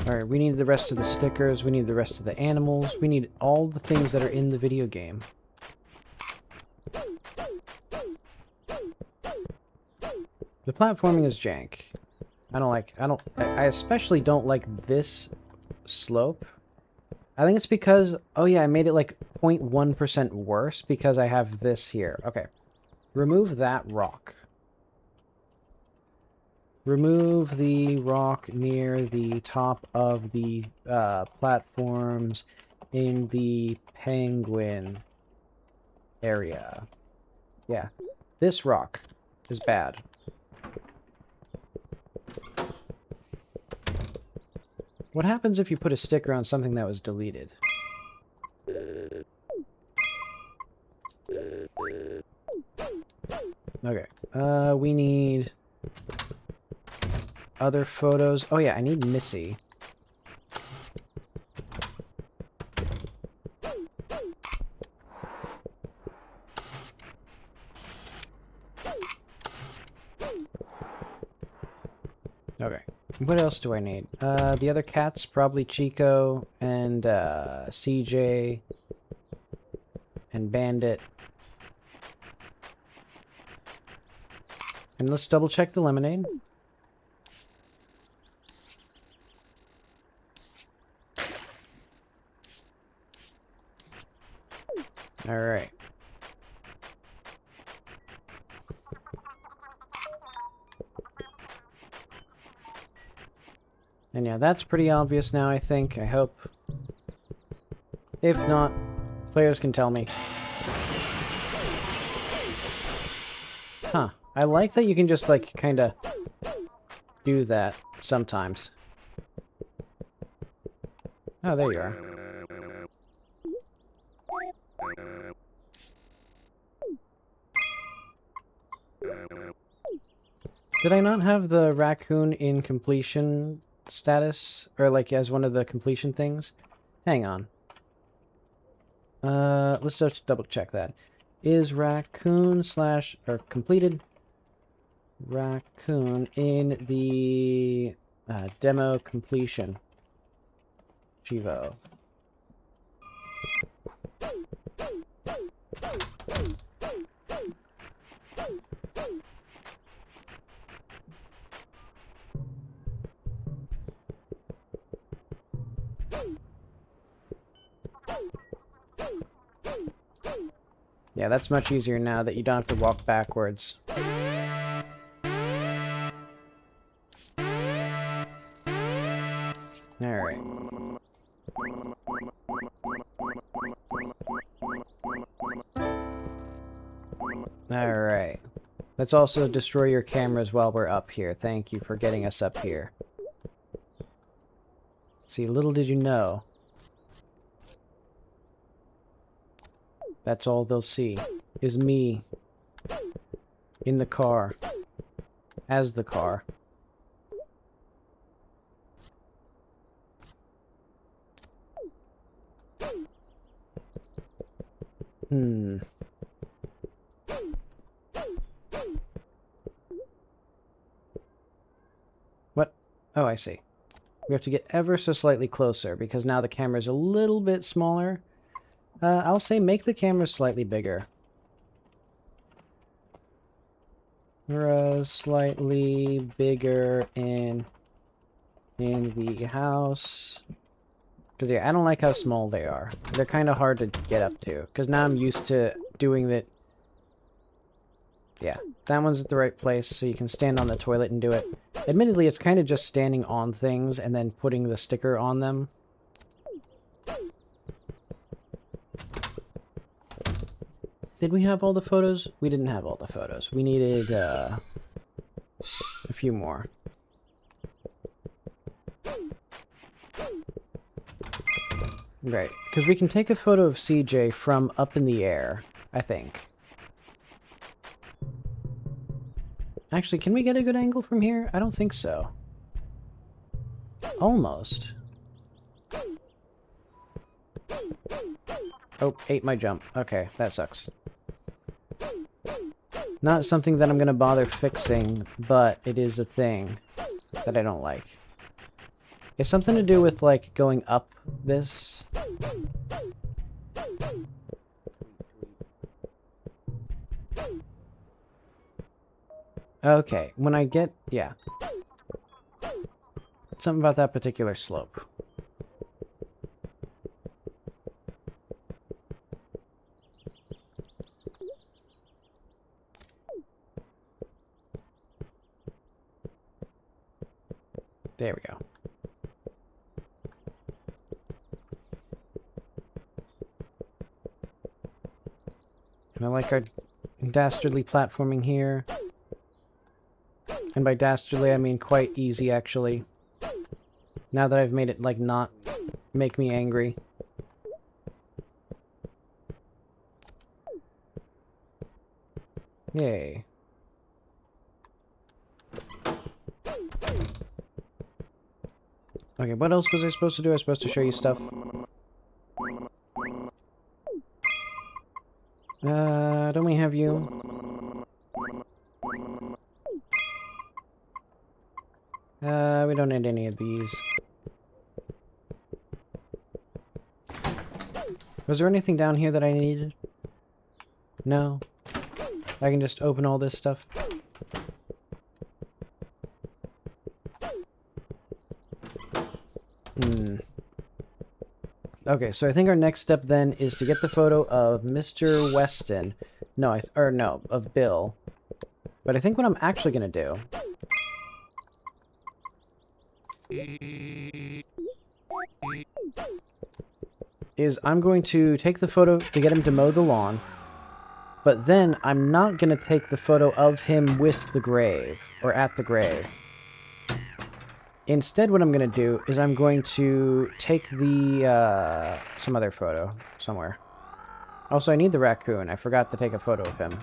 Alright, we need the rest of the stickers, we need the rest of the animals, we need all the things that are in the video game. The platforming is jank. I especially don't like this slope. I think it's because, oh yeah, I made it like 0.1% worse because I have this here. Okay. Remove that rock. Remove the rock near the top of the platforms in the penguin area. Yeah. This rock is bad. What happens if you put a sticker on something that was deleted? Okay. We need other photos. Oh yeah, I need Missy. Okay. What else do I need? The other cats, probably Chico and CJ and Bandit. And let's double check the lemonade. Alright. And yeah, that's pretty obvious now, I think. I hope. If not, players can tell me. Huh. I like that you can just, like, kinda do that sometimes. Oh, there you are. Did I not have the raccoon in completion status, or like as one of the completion things. Hang on. Let's just double check that. Is raccoon slash, or completed raccoon in the demo completion. Chivo. Yeah, that's much easier now that you don't have to walk backwards. Alright. Alright. Let's also destroy your cameras while we're up here. Thank you for getting us up here. See, little did you know. That's all they'll see. Is me. In the car. As the car. What? Oh, I see. We have to get ever so slightly closer, because now the camera's a little bit smaller. I'll say make the camera slightly bigger. Slightly bigger in the house. Because, yeah, I don't like how small they are. They're kind of hard to get up to. Because now I'm used to doing that. Yeah, that one's at the right place, so you can stand on the toilet and do it. Admittedly, it's kind of just standing on things and then putting the sticker on them. Did we have all the photos? We didn't have all the photos. We needed, a few more. Right, because we can take a photo of CJ from up in the air, I think. Actually, can we get a good angle from here? I don't think so. Almost. Oh, ate my jump. Okay, that sucks. Not something that I'm gonna bother fixing, but it is a thing that I don't like. It's something to do with, like, going up this. Okay, when I get... yeah. Something about that particular slope. There we go. And I like our dastardly platforming here. And by dastardly, I mean quite easy, actually. Now that I've made it, like, not make me angry. Yay. Okay, what else was I supposed to do? I was supposed to show you stuff. Don't we have you? We don't need any of these. Was there anything down here that I needed? No. I can just open all this stuff. Okay, so I think our next step then is to get the photo of Mr. Weston. No, no, of Bill. But I think what I'm actually gonna do is I'm going to take the photo to get him to mow the lawn, but then I'm not gonna take the photo of him with the grave, or at the grave. Instead, what I'm going to do is I'm going to take the, some other photo somewhere. Also, I need the raccoon. I forgot to take a photo of him.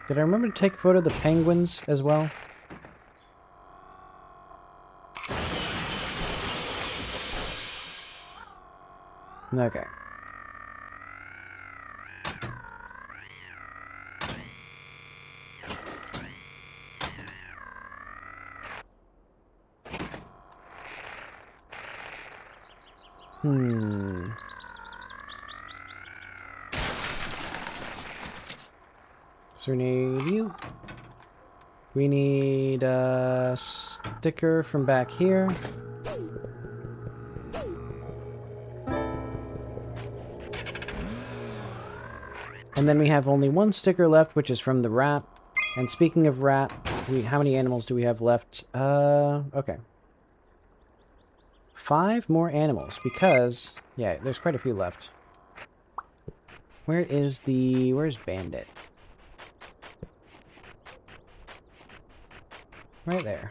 Did I remember to take a photo of the penguins as well? Okay. So we need you. We need a sticker from back here. And then we have only one sticker left, which is from the rat. And speaking of rat, how many animals do we have left? Okay. 5 more animals, because, yeah, there's quite a few left. Where's Bandit? Right there.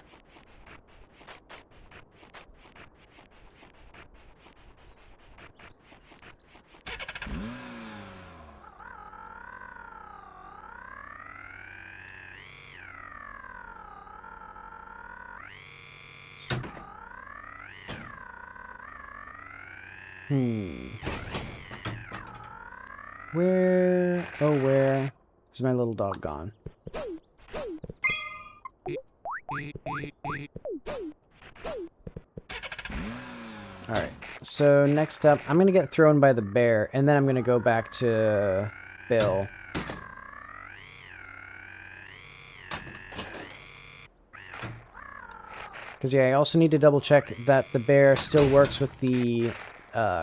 Where is my little dog gone? Alright, so next up, I'm gonna get thrown by the bear, and then I'm gonna go back to Bill. Because, yeah, I also need to double check that the bear still works with the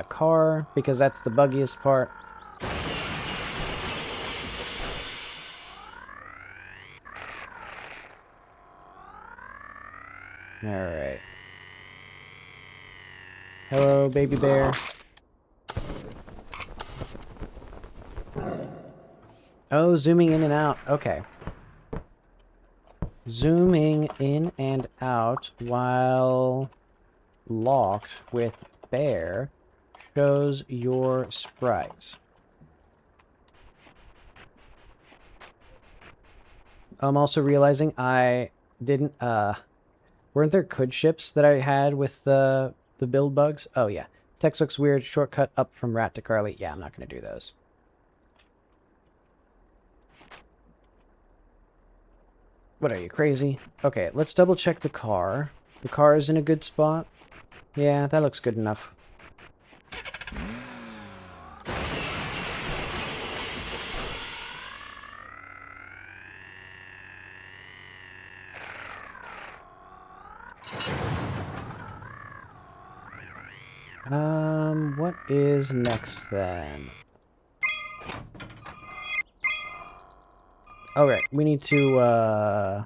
car, because that's the buggiest part. Alright. Hello, baby bear. Oh, zooming in and out. Okay. Zooming in and out while locked with bear shows your sprites. I'm also realizing I didn't, weren't there could ships that I had with the build bugs? Oh, yeah. Text looks weird. Shortcut up from Rat to Carly. Yeah, I'm not going to do those. What are you, crazy? Okay, let's double check the car. The car is in a good spot. Yeah, that looks good enough. What is next then? Alright, we need to,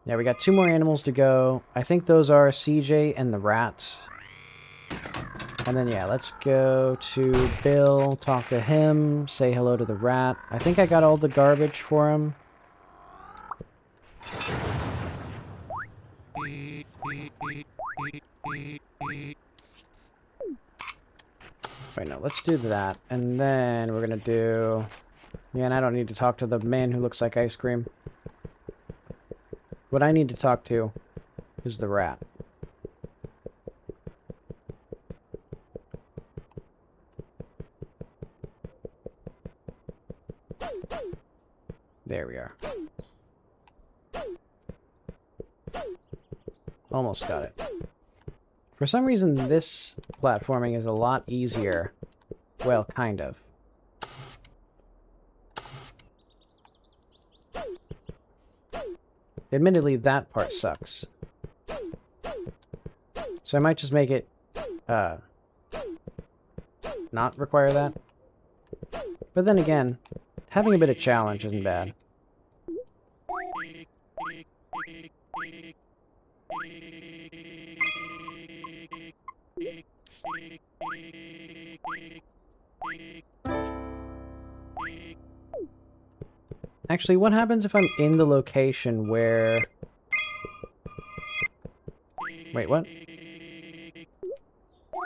yeah, we got 2 more animals to go. I think those are CJ and the rat. And then, yeah, let's go to Bill, talk to him, say hello to the rat. I think I got all the garbage for him. Wait, no, let's do that. And then we're gonna do... Yeah, and I don't need to talk to the man who looks like ice cream. What I need to talk to is the rat. There we are. Almost got it. For some reason, this platforming is a lot easier. Well, kind of. Admittedly, that part sucks. So I might just make it, not require that. But then again, having a bit of challenge isn't bad. Actually, what happens if I'm in the location where... Wait, what?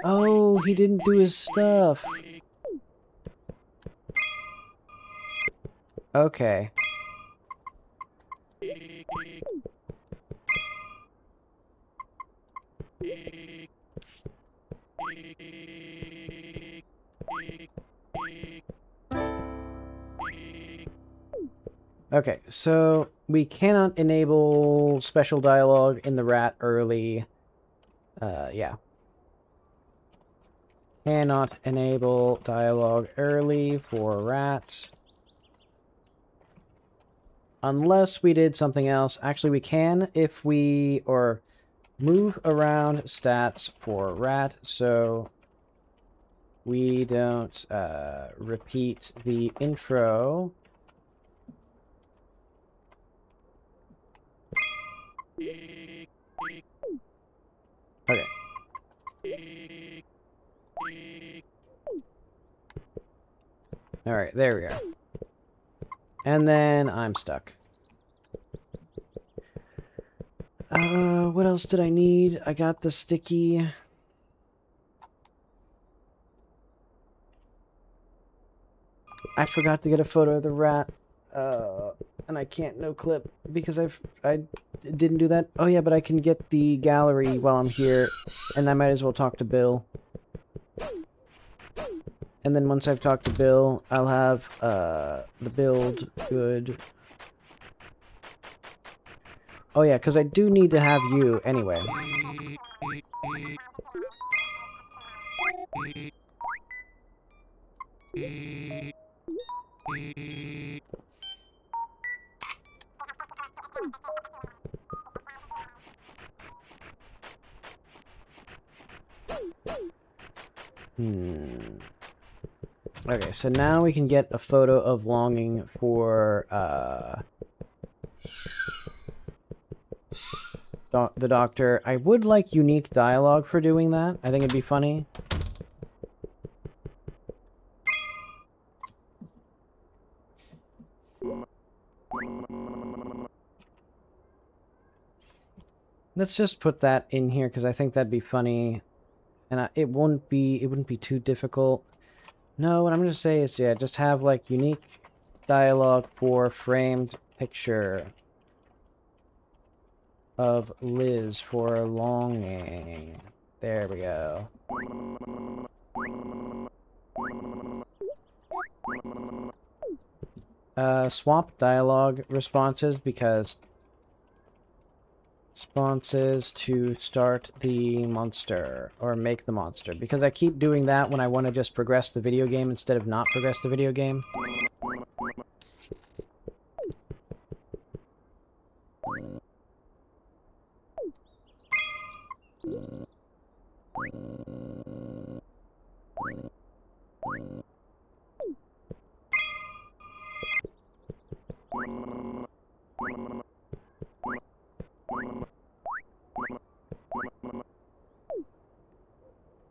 Oh, he didn't do his stuff. Okay. Okay, so we cannot enable special dialogue in the rat early. Yeah. Cannot enable dialogue early for rat. Unless we did something else. Actually, we can if we... or move around stats for rat, so we don't repeat the intro. Okay. Alright, there we are. And then I'm stuck. What else did I need? I got the sticky. I forgot to get a photo of the rat. And I can't no clip because I didn't do that. Oh yeah, but I can get the gallery while I'm here, and I might as well talk to Bill. And then once I've talked to Bill, I'll have the build good. Oh yeah, because I do need to have you anyway. Okay, so now we can get a photo of longing for the doctor. I would like unique dialogue for doing that. I think it'd be funny. Let's just put that in here because I think that'd be funny, and it wouldn't be too difficult. No, what I'm gonna say is, yeah, just have like unique dialogue for framed picture of Liz for longing. There we go. Swap dialogue responses because responses to start the monster or make the monster, because I keep doing that when I want to just progress the video game instead of not progress the video game.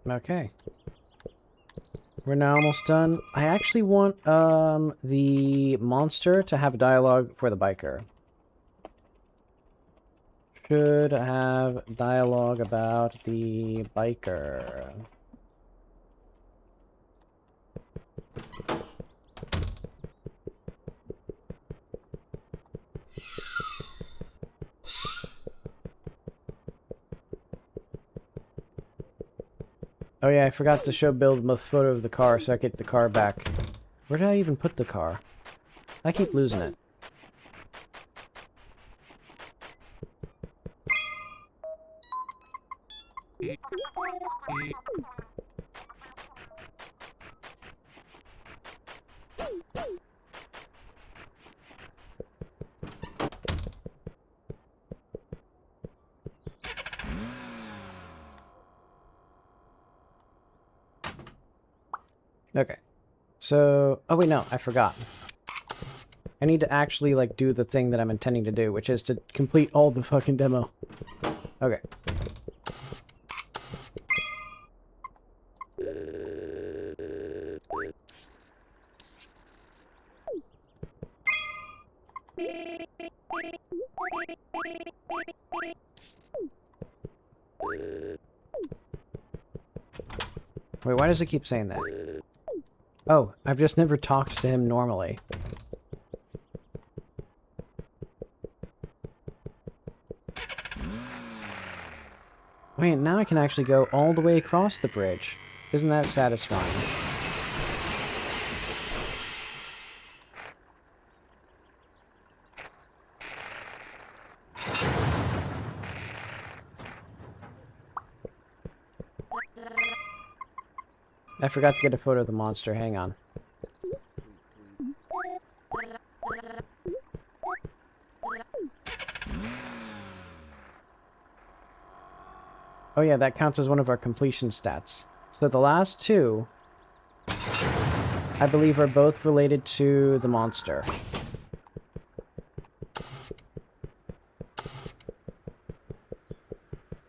Okay. We're now almost done. I actually want the monster to have dialogue for the biker. Should have dialogue about the biker. Oh yeah, I forgot to show Bill the photo of the car so I get the car back. Where did I even put the car? I keep losing it. Okay. So, oh wait, no, I forgot. I need to actually, like, do the thing that I'm intending to do, which is to complete all the fucking demo. Okay. Wait, why does it keep saying that? Oh, I've just never talked to him normally. Wait, now I can actually go all the way across the bridge. Isn't that satisfying? I forgot to get a photo of the monster. Hang on. Oh yeah, that counts as one of our completion stats. So the last two, I believe, are both related to the monster.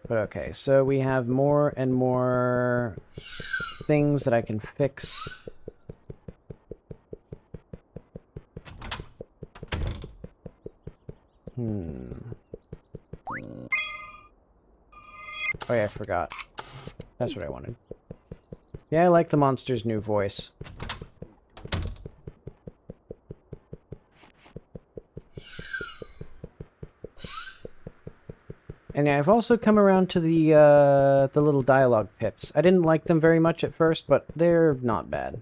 But okay, so we have more and more things that I can fix. Oh yeah, I forgot. That's what I wanted. Yeah, I like the monster's new voice. And yeah, I've also come around to the little dialogue pips. I didn't like them very much at first, but they're not bad.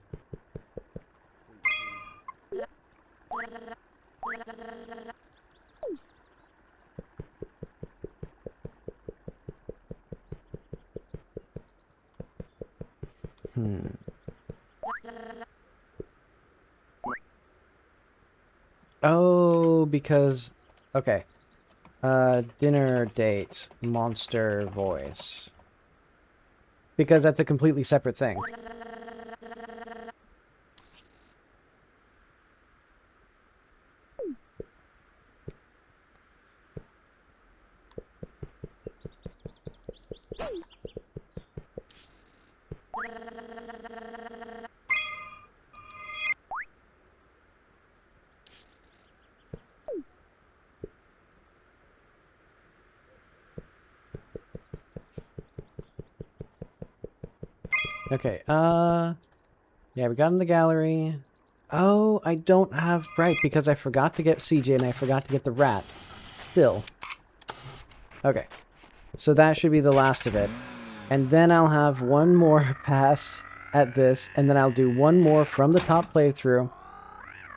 Oh, because... Okay. Dinner date, monster voice. Because that's a completely separate thing. Okay, yeah, we got in the gallery. Oh, I don't have... Right, because I forgot to get CJ and I forgot to get the rat. Still. Okay. So that should be the last of it. And then I'll have one more pass at this, and then I'll do one more from the top playthrough.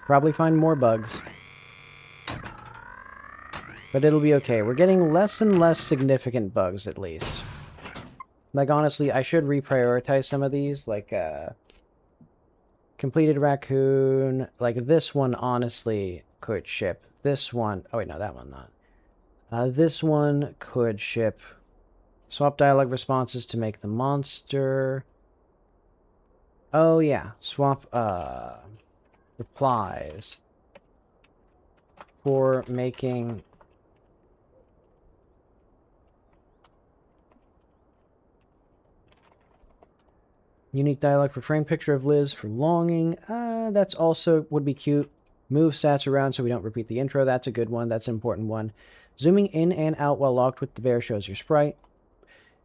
Probably find more bugs. But it'll be okay. We're getting less and less significant bugs, at least. Like, honestly, I should reprioritize some of these, like, completed raccoon. Like, this one, honestly, could ship. This one... Oh, wait, no, that one not. This one could ship. Swap dialogue responses to make the monster. Oh, yeah. Swap, replies for making... Unique dialogue for frame picture of Liz for longing. That's also would be cute. Move stats around so we don't repeat the intro. That's a good one. That's an important one. Zooming in and out while locked with the bear shows your sprite.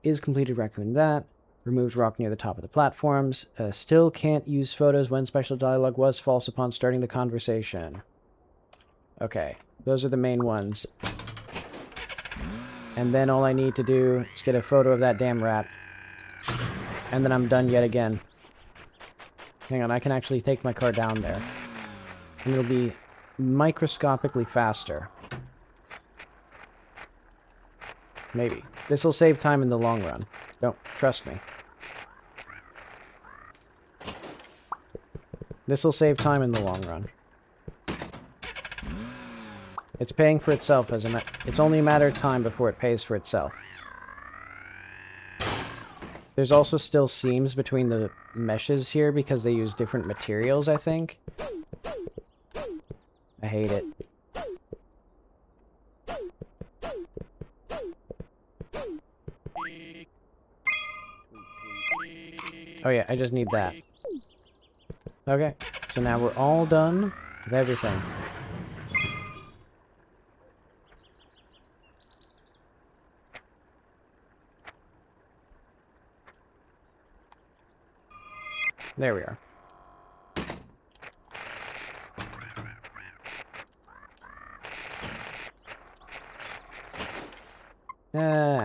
Is completed raccoon that. Removes rock near the top of the platforms. Still can't use photos when special dialogue was false upon starting the conversation. Okay. Those are the main ones. And then all I need to do is get a photo of that damn rat. And then I'm done yet again. Hang on, I can actually take my car down there. And it'll be microscopically faster. Maybe. This will save time in the long run. Don't trust me. This will save time in the long run. It's paying for itself as it's only a matter of time before it pays for itself. There's also still seams between the meshes here because they use different materials, I think. I hate it. Oh yeah, I just need that. Okay, so now we're all done with everything. There we are.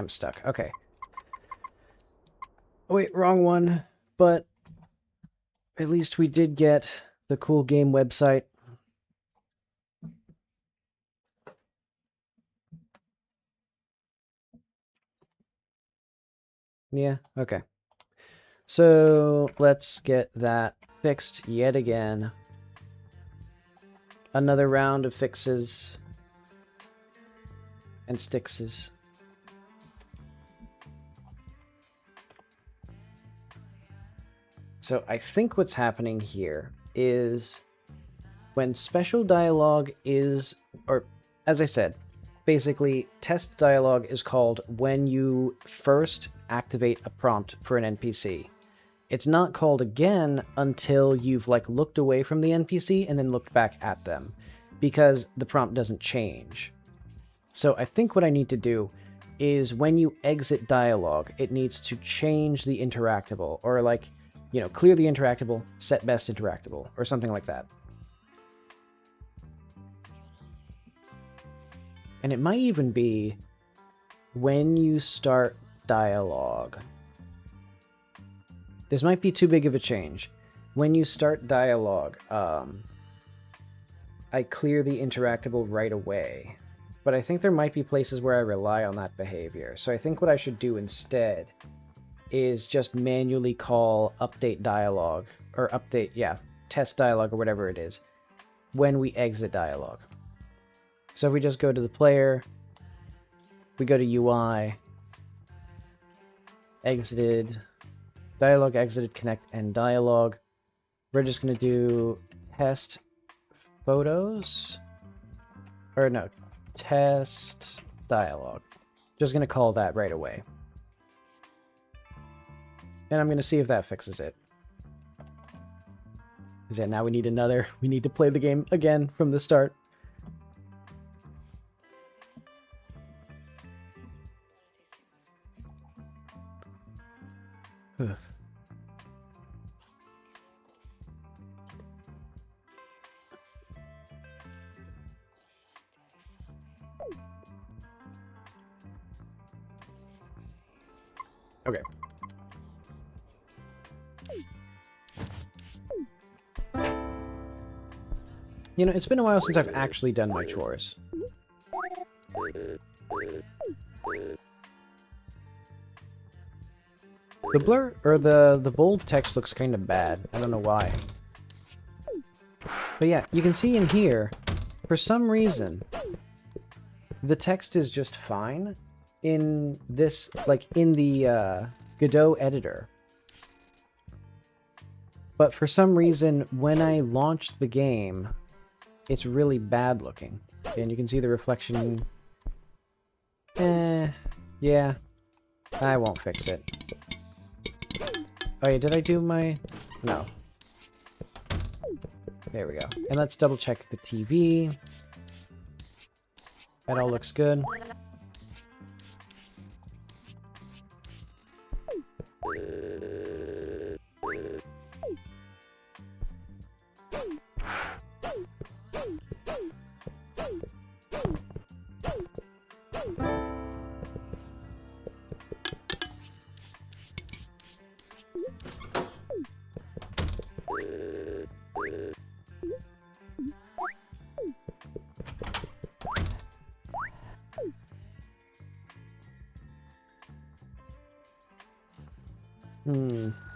I'm stuck. Okay. wait, wrong one. But at least we did get the cool game website. Yeah, okay. So let's get that fixed yet again. Another round of fixes and stixes. So I think what's happening here is when special dialogue is, or as I said, basically test dialogue is called when you first activate a prompt for an NPC. It's not called again until you've like looked away from the NPC and then looked back at them, because the prompt doesn't change. So I think what I need to do is when you exit dialogue, it needs to change the interactable, or like, you know, clear the interactable, set best interactable, or something like that. And it might even be when you start dialogue. This might be too big of a change. When you start dialogue, I clear the interactable right away. But I think there might be places where I rely on that behavior. So I think what I should do instead is just manually call update dialogue, or update, yeah, test dialogue, or whatever it is, when we exit dialogue. So if we just go to the player, we go to UI, exited, dialogue, exited, connect, and dialogue. We're just going to do test photos, or no, test dialogue. Just going to call that right away. And I'm going to see if that fixes it. Because yeah, now we need another, we need to play the game again from the start. Okay. You know, it's been a while since I've actually done my chores. The blur, or the bold text looks kind of bad. I don't know why. But yeah, you can see in here, for some reason, the text is just fine in this, like, in the Godot editor. But for some reason, when I launch the game, it's really bad looking. And you can see the reflection. Yeah. I won't fix it. Oh yeah, did I do my... No. There we go. And let's double check the TV. That all looks good.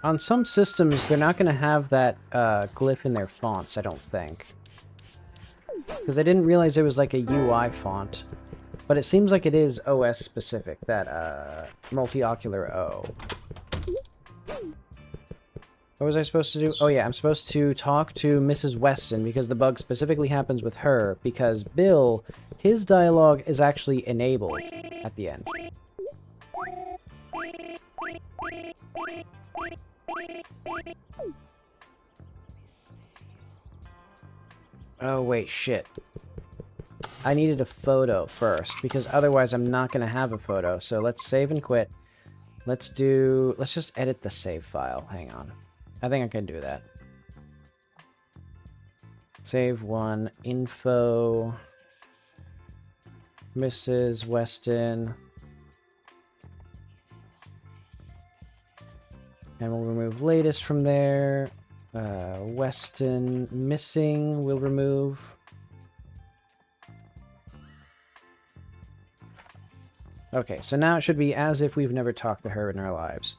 On some systems, they're not going to have that glyph in their fonts, I don't think. Because I didn't realize it was like a UI font. But it seems like it is OS specific, that multi-ocular O. What was I supposed to do? Oh yeah, I'm supposed to talk to Mrs. Weston because the bug specifically happens with her, because Bill, his dialogue is actually enabled at the end. Oh wait, shit. I needed a photo first, because otherwise I'm not going to have a photo. So let's save and quit. Let's just edit the save file. Hang on. I think I can do that. Save one, info, Mrs. Weston. And we'll remove latest from there. Weston missing we'll remove. Okay, so now it should be as if we've never talked to her in our lives.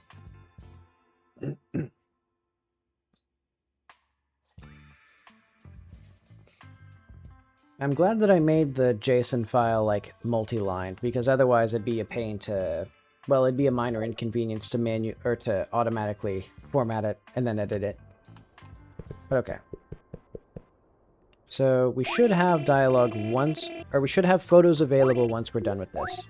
I'm glad that I made the JSON file, like, multi-lined, because otherwise it'd be a pain to... Well, it'd be a minor inconvenience to automatically format it and then edit it. But okay. So we should have dialogue once, or we should have photos available once we're done with this.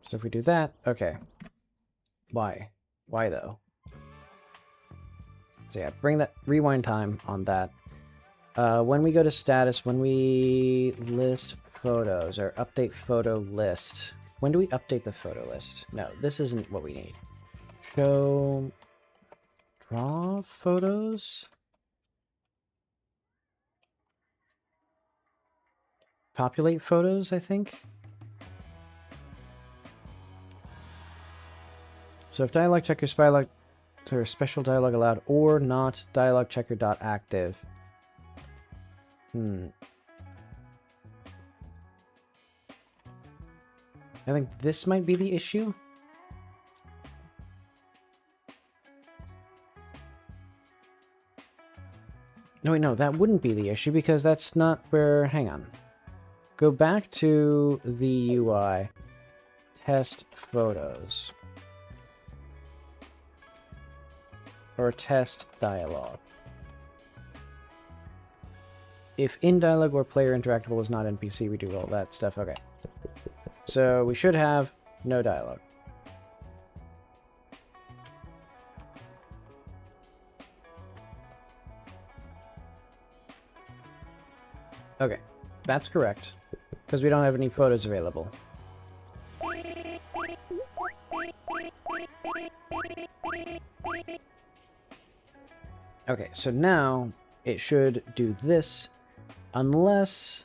So if we do that, okay. Why? Why though? So yeah, bring that rewind time on that. When we go to status, when we list photos or update photo list, when do we update the photo list? No, this isn't what we need. Show draw photos. Populate photos, I think. So if dialog checker dialog or special dialog allowed or not dialog checker dot active. I think this might be the issue. No, wait, no, that wouldn't be the issue because that's not where... Hang on. Go back to the UI. Test photos. Or test dialogue. If in dialogue or player interactable is not NPC, we do all that stuff. Okay. So we should have no dialogue. Okay, that's correct. Because we don't have any photos available. Okay, so now it should do this, unless...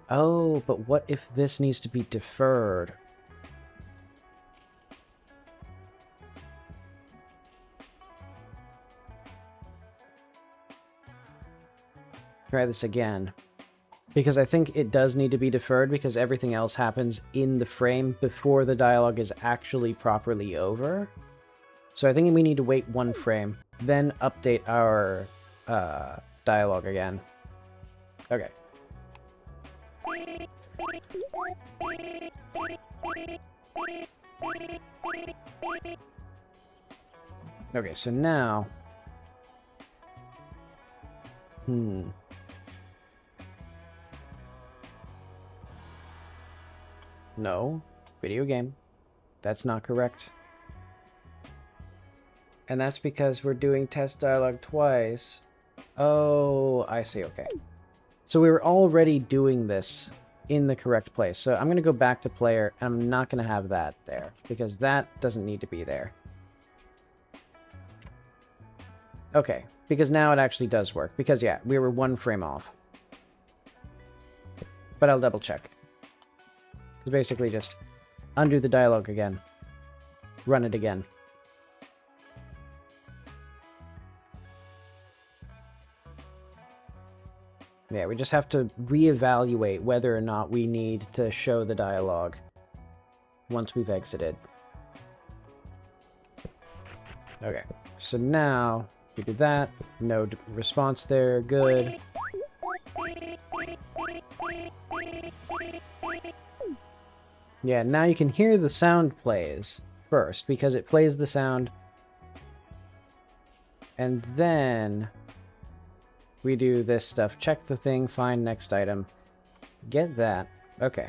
Oh, but what if this needs to be deferred? Try this again. Because I think it does need to be deferred because everything else happens in the frame before the dialogue is actually properly over. So I think we need to wait one frame, then update our dialogue again. Okay. Okay, so now... No. Video game. That's not correct. And that's because we're doing test dialogue twice. Oh, I see, okay. So we were already doing this in the correct place. So I'm going to go back to player, and I'm not going to have that there, because that doesn't need to be there. Okay, because now it actually does work. Because, yeah, we were one frame off. But I'll double check. It's basically just undo the dialogue again. Run it again. Yeah, we just have to reevaluate whether or not we need to show the dialogue once we've exited. Okay, so now we do that. No response there. Good. Yeah, now you can hear the sound plays first, because it plays the sound. And then we do this stuff. Check the thing, find next item. Get that. Okay.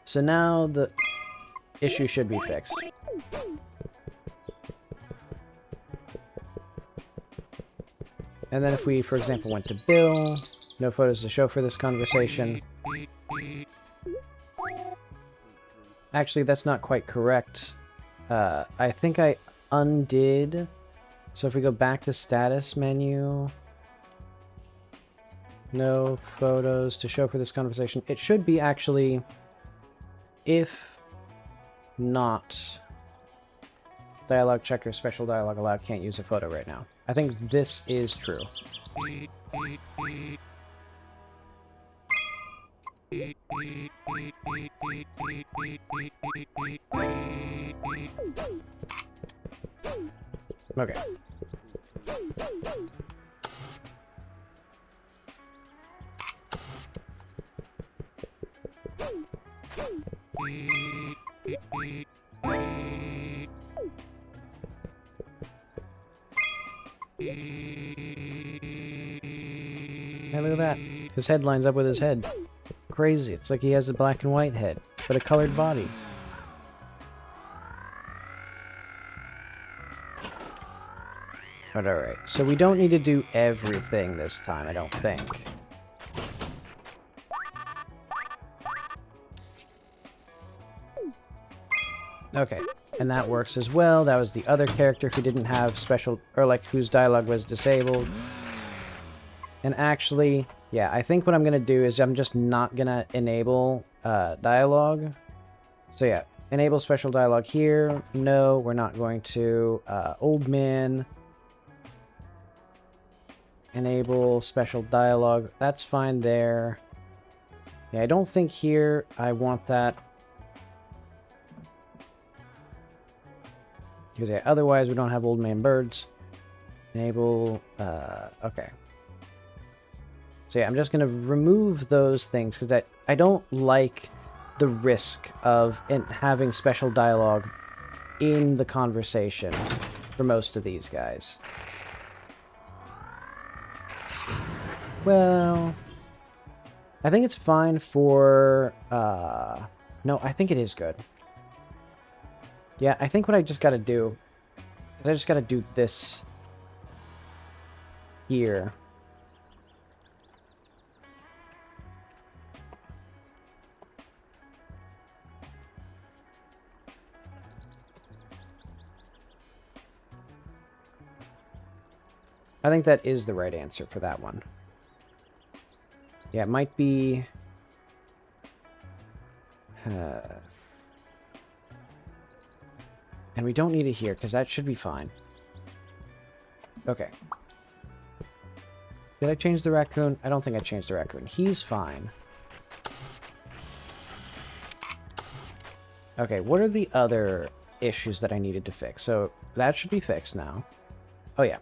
So now the issue should be fixed. And then if we, for example, went to Bill, no photos to show for this conversation. Actually, that's not quite correct. I think I undid. So if we go back to status menu, no photos to show for this conversation. It should be actually, if not dialogue checker, special dialogue allowed, can't use a photo right now. I think this is true. Okay. Hey, look at that. His head lines up with his head. Crazy. It's like he has a black and white head, but a colored body. But alright, so we don't need to do everything this time, I don't think. Okay, and that works as well. That was the other character who didn't have special, or like whose dialogue was disabled. And actually, yeah, I think what I'm going to do is I'm just not going to enable dialogue. So yeah, enable special dialogue here. No, we're not going to. Old man. Enable special dialogue. That's fine there. Yeah, I don't think here I want that. Because yeah, otherwise we don't have old man birds. Enable, okay. So yeah, I'm just going to remove those things because I don't like the risk of having special dialogue in the conversation for most of these guys. Well, I think it's fine for, no, I think it is good. Yeah, I think what I just gotta do is I just gotta do this here. I think that is the right answer for that one. Yeah, it might be... and we don't need it here, because that should be fine. Okay. Did I change the raccoon? I don't think I changed the raccoon. He's fine. Okay, what are the other issues that I needed to fix? So, that should be fixed now. Oh, yeah.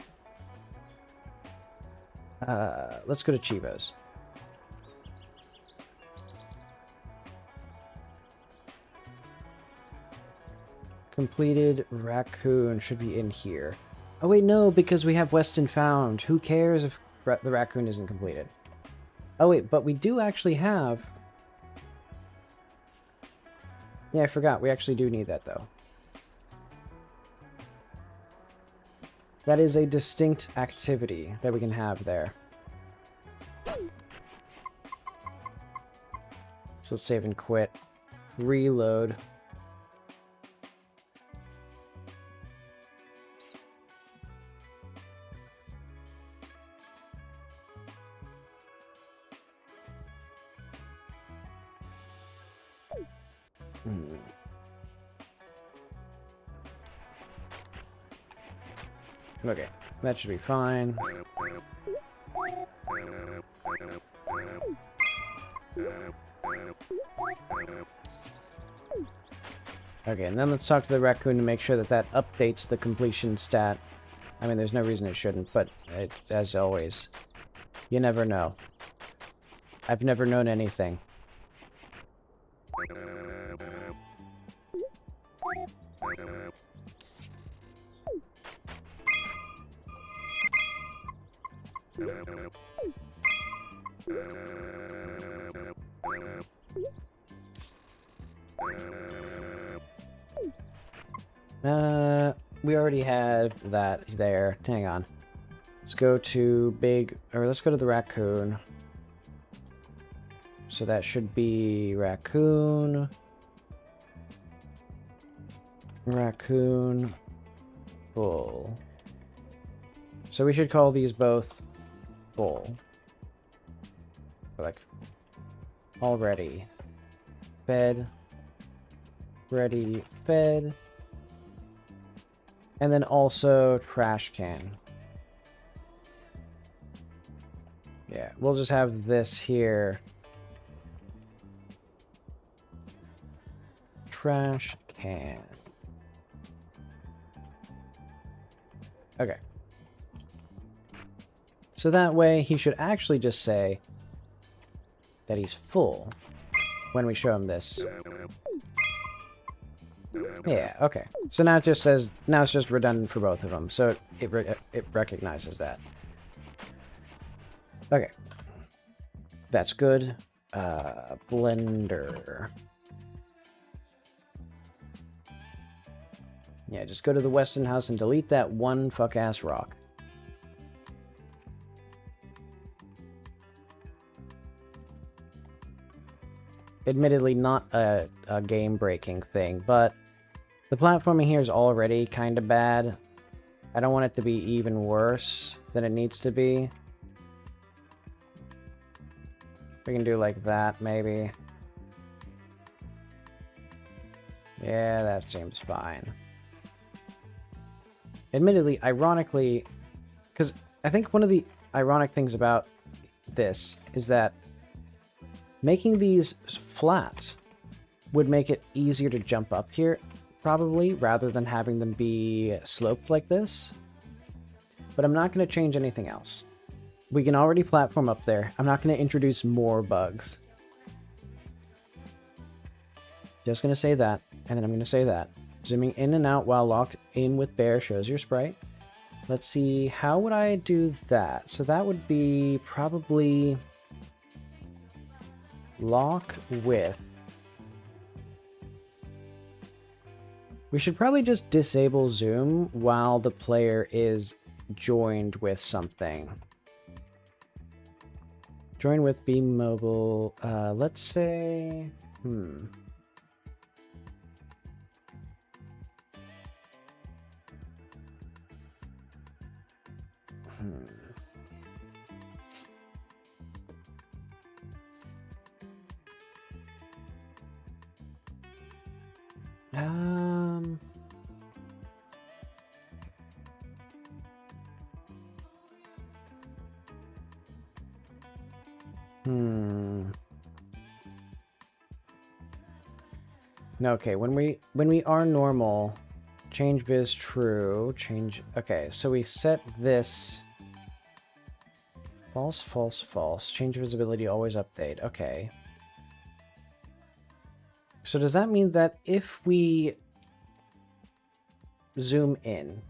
Let's go to Chivo's. Completed raccoon should be in here. Oh wait, no, because we have Weston found. Who cares if the raccoon isn't completed? Oh wait, but we do actually have... Yeah, I forgot. We actually do need that, though. That is a distinct activity that we can have there. So let's save and quit. Reload. Okay, that should be fine. Okay, and then let's talk to the raccoon to make sure that that updates the completion stat. I mean, there's no reason it shouldn't, but as always, you never know. I've never known anything. We already had that there. Hang on. Let's go to let's go to the raccoon. So that should be raccoon. Raccoon. full. So we should call these both full. Like, already fed, ready fed, and then also trash can. Yeah, we'll just have this here. Trash can. Okay. So that way he should actually just say that he's full when we show him this. Yeah, okay. So now it just says, now it's just redundant for both of them. So it recognizes that. Okay. That's good. Blender. Yeah, just go to the Weston house and delete that one fuck-ass rock. Admittedly, not a game-breaking thing, but the platforming here is already kind of bad. I don't want it to be even worse than it needs to be. We can do like that, maybe. Yeah, that seems fine. Admittedly, ironically, because I think one of the ironic things about this is that making these flat would make it easier to jump up here, probably, rather than having them be sloped like this. But I'm not going to change anything else. We can already platform up there. I'm not going to introduce more bugs. Just going to say that, and then I'm going to say that. Zooming in and out while locked in with bear shows your sprite. Let's see, how would I do that? So that would be probably lock with. We should probably just disable zoom while the player is joined with something. Join with Beam Mobile. Let's say, Okay, when we are normal, change viz true, change. Okay, so we set this false, false, false. Change visibility always update. Okay. So does that mean that if we zoom in,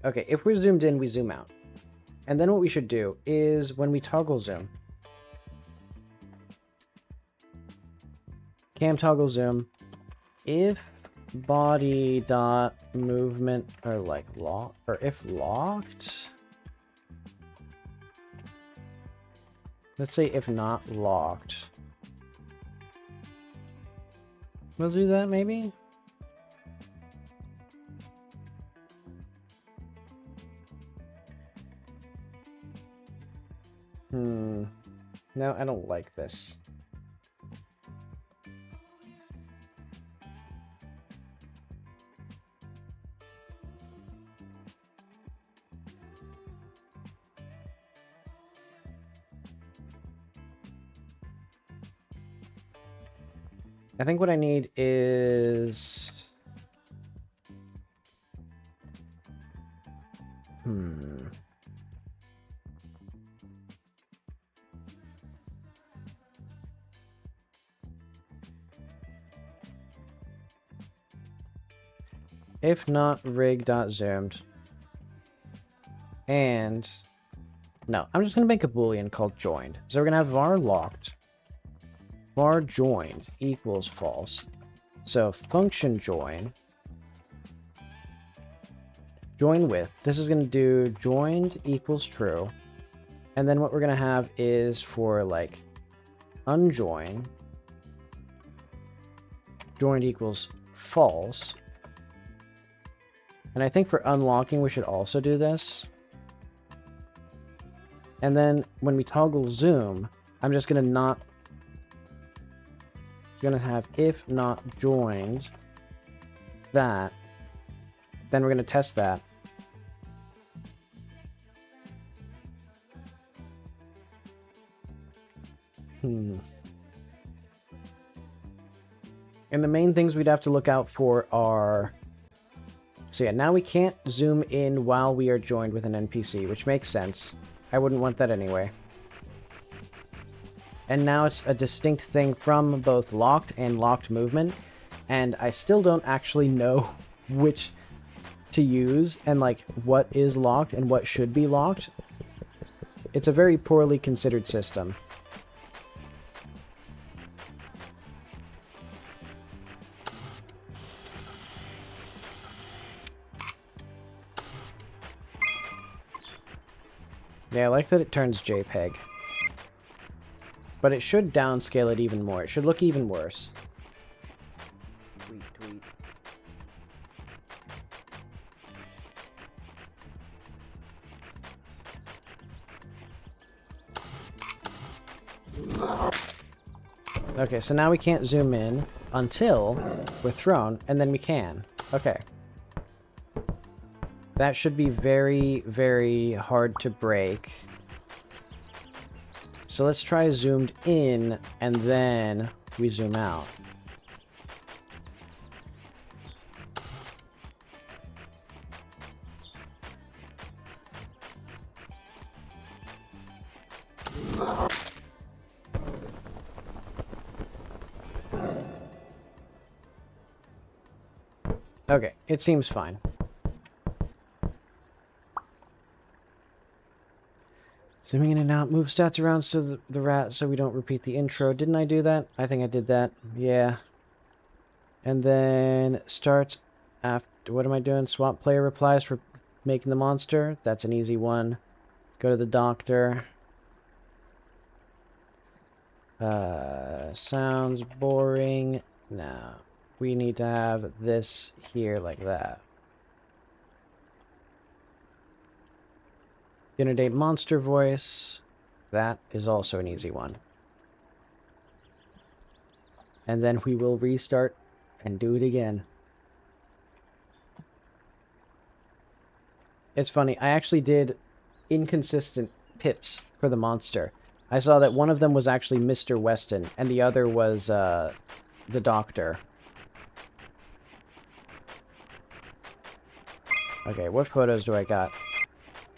okay, if we're zoomed in, we zoom out. And then what we should do is when we toggle zoom, cam toggle zoom, if body dot movement or like lock, or if locked, let's say if not locked, we'll do that maybe. No, I don't like this. I think what I need is... If not rig.zoomed. And... No, I'm just going to make a boolean called joined. So we're going to have var locked. Var joined equals false. So function join. Join with. This is going to do joined equals true. And then what we're going to have is for like unjoin. Joined equals false. And I think for unlocking, we should also do this. And then when we toggle zoom, I'm just going to not... going to have if not joined that. Then we're going to test that. And the main things we'd have to look out for are... So yeah, now we can't zoom in while we are joined with an NPC, which makes sense. I wouldn't want that anyway. And now it's a distinct thing from both locked and locked movement, and I still don't actually know which to use and like what is locked and what should be locked. It's a very poorly considered system. Yeah, I like that it turns JPEG. But it should downscale it even more. It should look even worse. Tweet, tweet. Okay, so now we can't zoom in until we're thrown, and then we can. Okay. That should be very, very hard to break. So let's try zoomed in, and then we zoom out. Okay, it seems fine. Zooming in and out, move stats around so the rat, so we don't repeat the intro. Didn't I do that? I think I did that. Yeah. And then starts after, what am I doing? Swap player replies for making the monster. That's an easy one. Go to the doctor. Sounds boring. No. We need to have this here like that. Generate monster voice. That is also an easy one. And then we will restart and do it again. It's funny, I actually did inconsistent pips for the monster. I saw that one of them was actually Mr. Weston, and the other was the doctor. Okay, what photos do I got?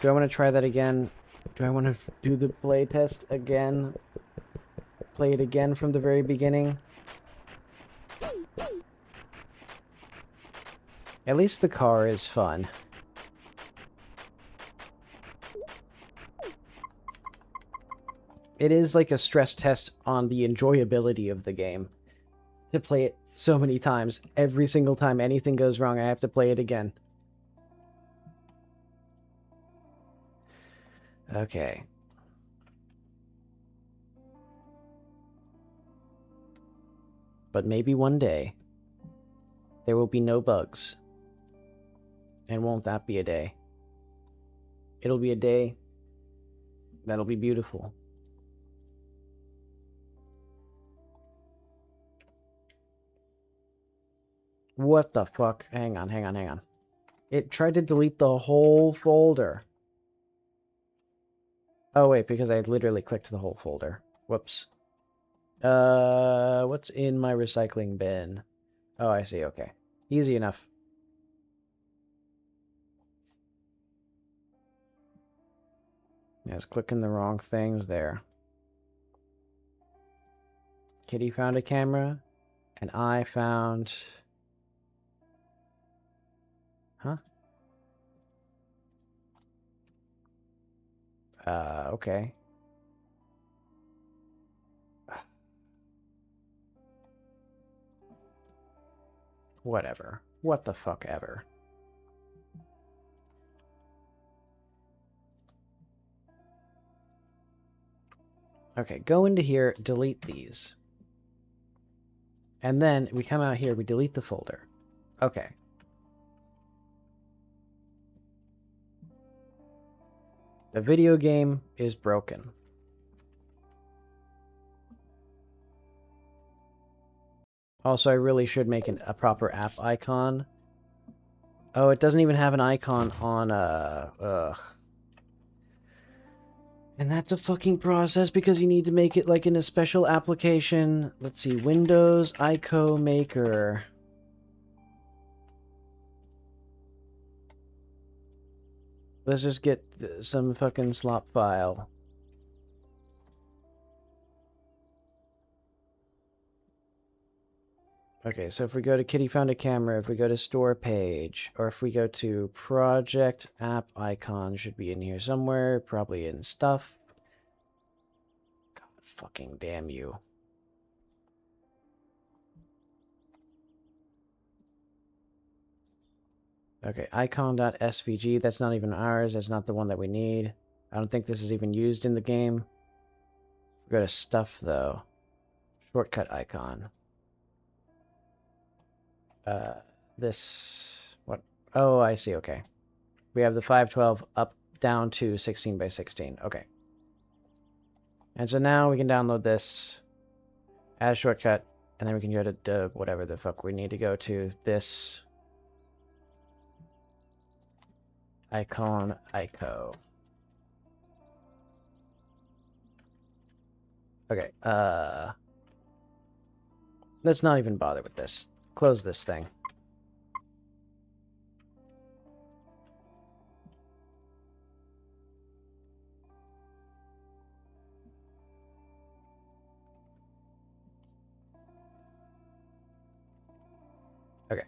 Do I want to try that again? Do I want to do the play test again? Play it again from the very beginning? At least the car is fun. It is like a stress test on the enjoyability of the game. To play it so many times, every single time anything goes wrong, I have to play it again. Okay. But maybe one day, there will be no bugs. And won't that be a day? It'll be a day that'll be beautiful. What the fuck? Hang on, hang on, hang on. It tried to delete the whole folder. Oh, wait, because I literally clicked the whole folder. Whoops. What's in my recycling bin? Oh, I see, okay. Easy enough. I was clicking the wrong things there. Kitty found a camera, and I found... Huh? Okay. Whatever. What the fuck ever. Okay, go into here, delete these. And then we come out here, we delete the folder. Okay. The video game is broken. Also, I really should make a proper app icon. Oh, it doesn't even have an icon on, ugh. And that's a fucking process because you need to make it like in a special application. Let's see, Windows ICO Maker. Let's just get some fucking slop file. Okay, so if we go to Kitty Found a Camera, if we go to Store Page, or if we go to Project App Icon, should be in here somewhere, probably in Stuff. God fucking damn you. Okay, icon.svg, that's not even ours, that's not the one that we need. I don't think this is even used in the game. Go to Stuff, though. Shortcut icon. This... What? Oh, I see, okay. We have the 512 up, down to 16 by 16. Okay. And so now we can download this as shortcut, and then we can go to whatever the fuck we need to go to. This icon ICO. Okay, let's not even bother with this. Close this thing. Okay.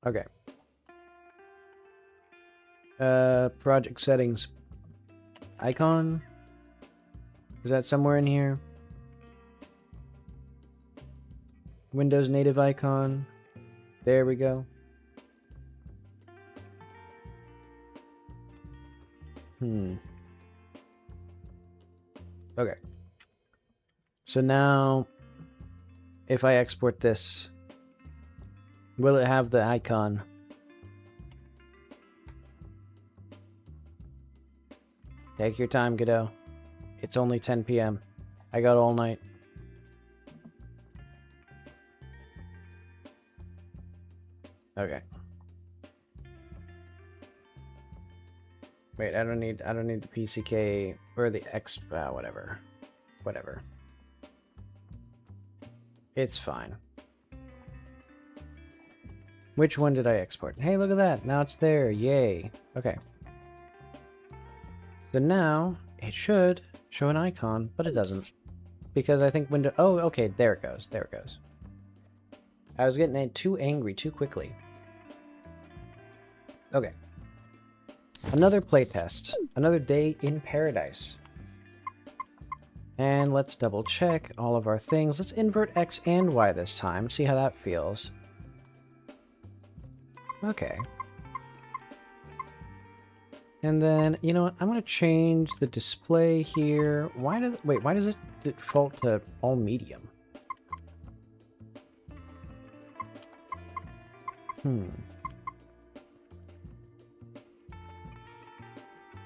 Okay. Project settings. Icon? Is that somewhere in here? Windows native icon. There we go. Okay. So now, if I export this, will it have the icon? Take your time, Godot. It's only 10 p.m. I got all night. Okay. Wait, I don't need the PCK or the X, whatever. Whatever. It's fine. Which one did I export? Hey, look at that. Now it's there. Yay. Okay. So now it should show an icon, but it doesn't. Because I think window... Oh, okay. There it goes. There it goes. I was getting too angry too quickly. Okay. Another playtest. Another day in paradise. And let's double check all of our things. Let's invert X and Y this time. See how that feels. Okay. And then, you know what? I'm going to change the display here. Why does it default to all medium?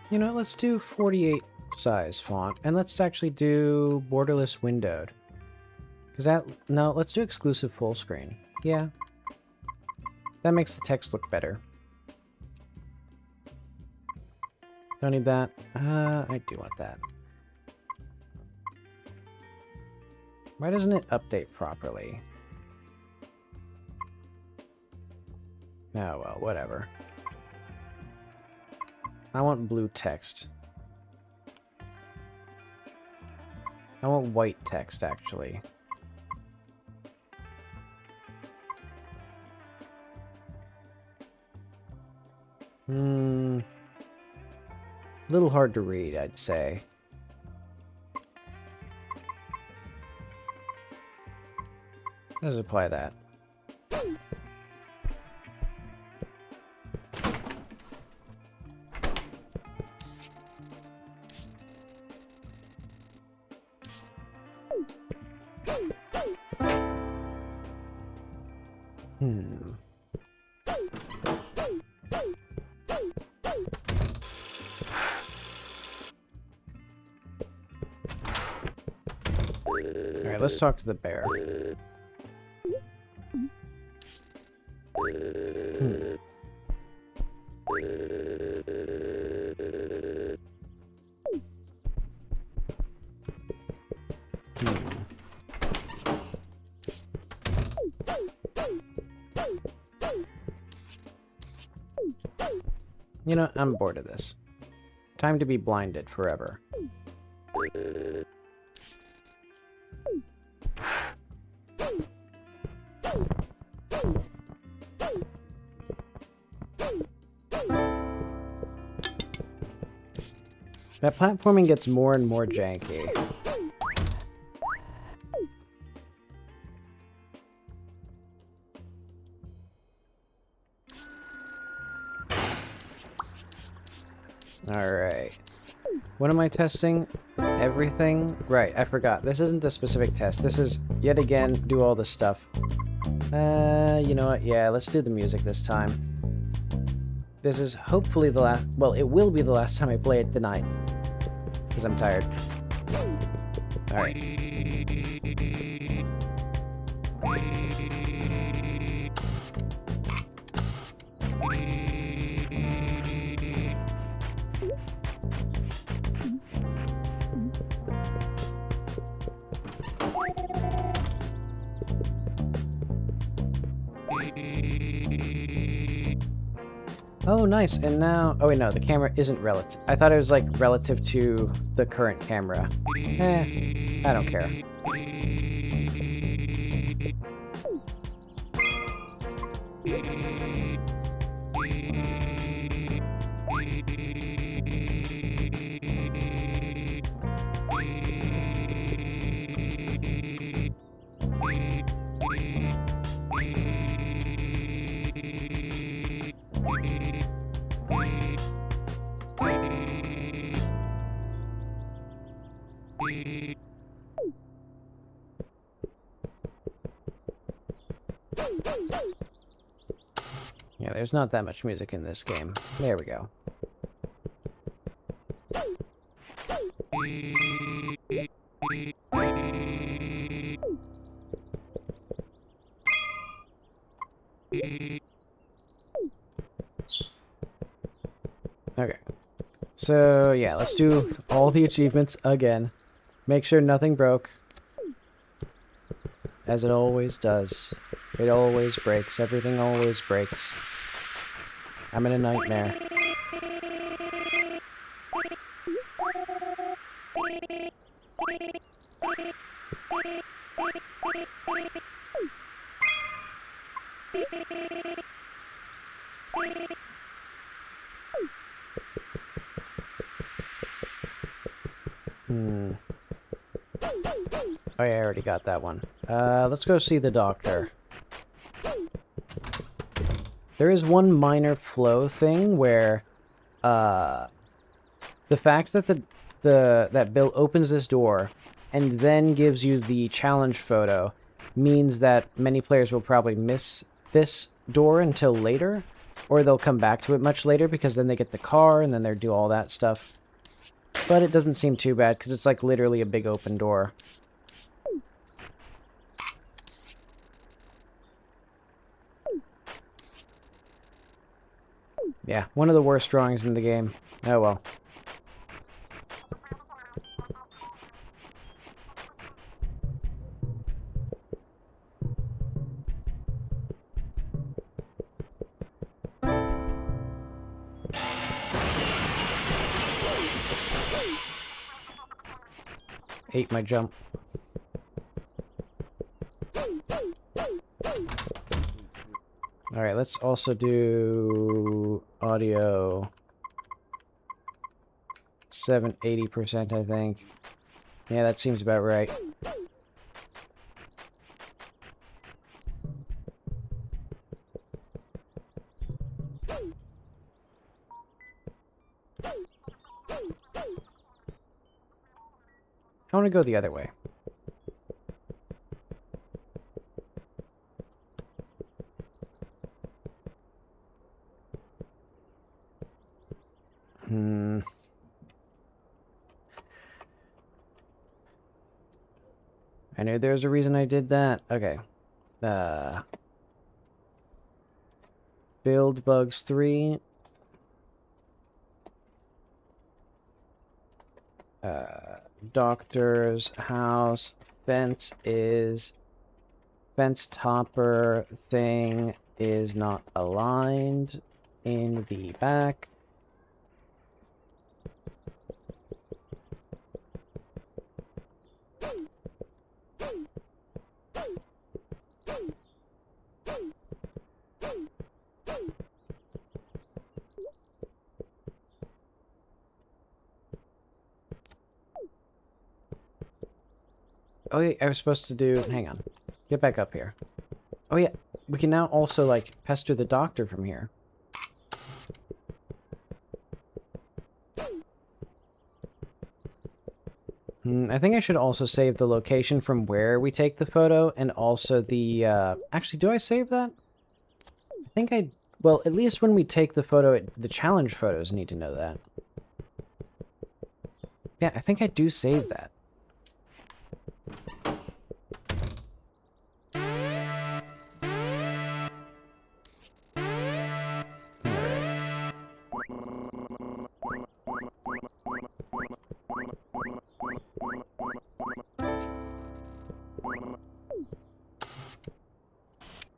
You know, let's do 48 size font, and let's actually do borderless windowed. No, let's do exclusive full screen. Yeah. That makes the text look better. Don't need that. I do want that. Why doesn't it update properly? Oh, well, whatever. I want blue text. I want white text, actually. A little hard to read, I'd say. Let's apply that. Alright, let's talk to the bear. You know, I'm bored of this. Time to be blinded forever. That platforming gets more and more janky. Alright. What am I testing? Everything? Right, I forgot. This isn't a specific test. This is, yet again, do all this stuff. You know what? Yeah, let's do the music this time. This is hopefully the last... Well, it will be the last time I play it tonight. Because I'm tired. Alright. Oh, nice. And now... Oh, wait, no. The camera isn't relative. I thought it was, like, relative to the current camera. I don't care. Yeah, there's not that much music in this game. There we go. Okay. So, yeah, let's do all the achievements again. Make sure nothing broke. As it always does. It always breaks. Everything always breaks. I'm in a nightmare. Oh yeah, I already got that one. Let's go see the doctor. There is one minor flow thing where, the fact that that Bill opens this door and then gives you the challenge photo means that many players will probably miss this door until later, or they'll come back to it much later because then they get the car and then they do all that stuff. But it doesn't seem too bad because it's like literally a big open door. Yeah, one of the worst drawings in the game. Oh well. Ate my jump. Alright, let's also do audio 80%, I think. Yeah, that seems about right. I want to go the other way. I knew there was a reason I did that. Okay. Build bugs 3. Doctor's house. Fence topper thing is not aligned in the back. Oh, yeah, I was supposed to do... Hang on. Get back up here. Oh, yeah. We can now also, like, pester the doctor from here. I think I should also save the location from where we take the photo, and also the... Actually, do I save that? I think I... Well, at least when we take the photo, the challenge photos need to know that. Yeah, I think I do save that.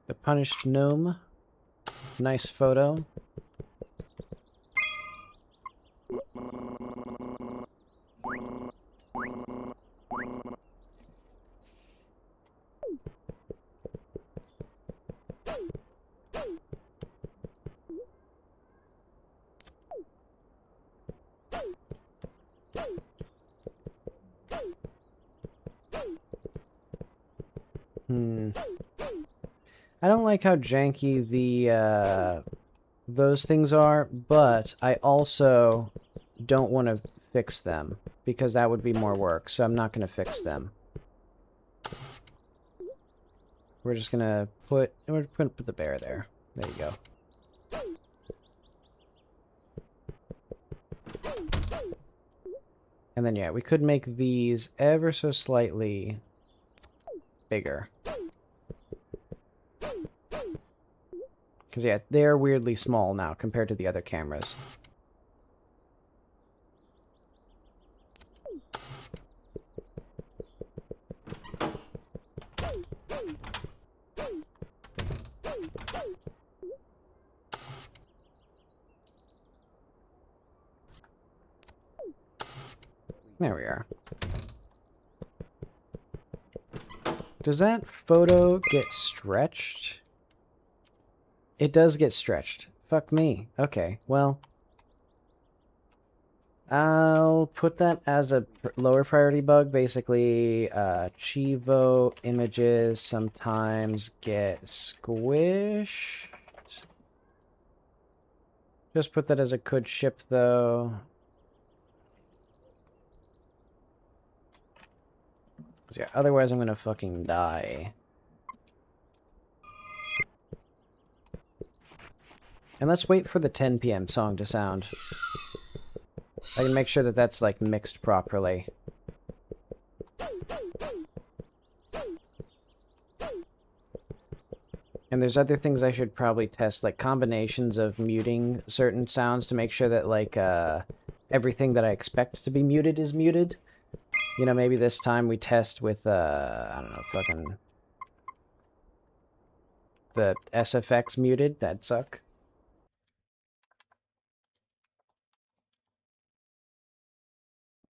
The punished gnome. Nice photo. I don't like how janky the those things are, but I also don't want to fix them because that would be more work, so I'm not going to fix them. We're just going to put the bear there. There you go. And then yeah, we could make these ever so slightly bigger. Because, yeah, they're weirdly small now compared to the other cameras. There we are. Does that photo get stretched? It does get stretched. Fuck me. Okay, well... I'll put that as a lower priority bug. Basically, Chivo images sometimes get squished. Just put that as a could ship, though. Yeah, otherwise I'm gonna fucking die. And let's wait for the 10 p.m. song to sound. I can make sure that that's, like, mixed properly. And there's other things I should probably test, like combinations of muting certain sounds to make sure that, like, everything that I expect to be muted is muted. You know, maybe this time we test with, I don't know, fucking... the SFX muted. That'd suck.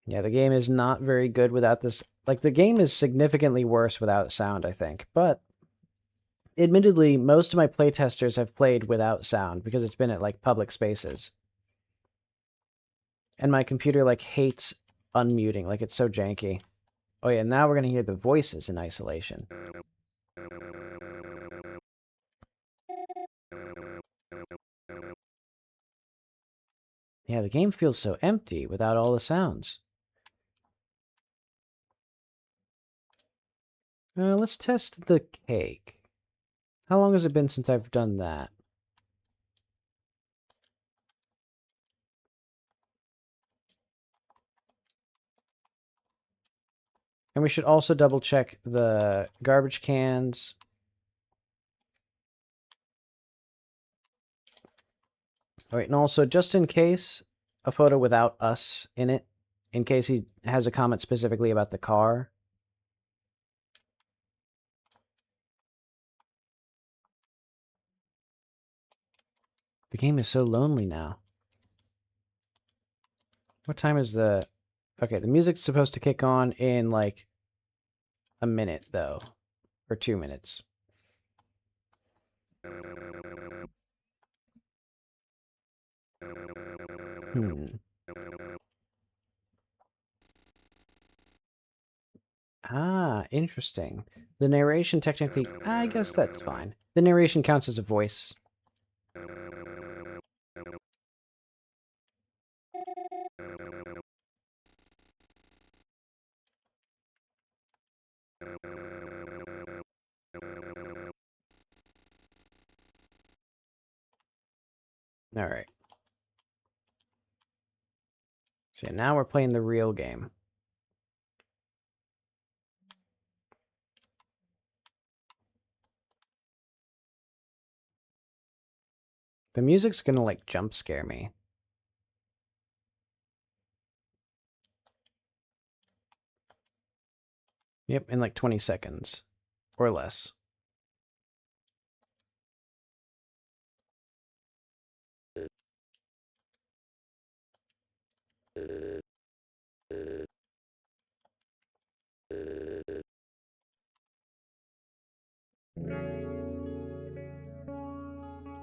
Yeah, the game is not very good without this. Like, the game is significantly worse without sound, I think. But, admittedly, most of my playtesters have played without sound because it's been at, like, public spaces. And my computer, like, hates unmuting. Like, it's so janky. Oh yeah, now we're going to hear the voices in isolation. Yeah, the game feels so empty without all the sounds. Let's test the cake. How long has it been since I've done that? And we should also double check the garbage cans. All right, and also, just in case, a photo without us in it, in case he has a comment specifically about the car. The game is so lonely now. What time is the... Okay, the music's supposed to kick on in, like, a minute, though. Or 2 minutes. Hmm. Ah, interesting. The narration technically... I guess that's fine. The narration counts as a voice. All right. So yeah, now we're playing the real game. The music's gonna, like, jump scare me. Yep, in like 20 seconds. Or less.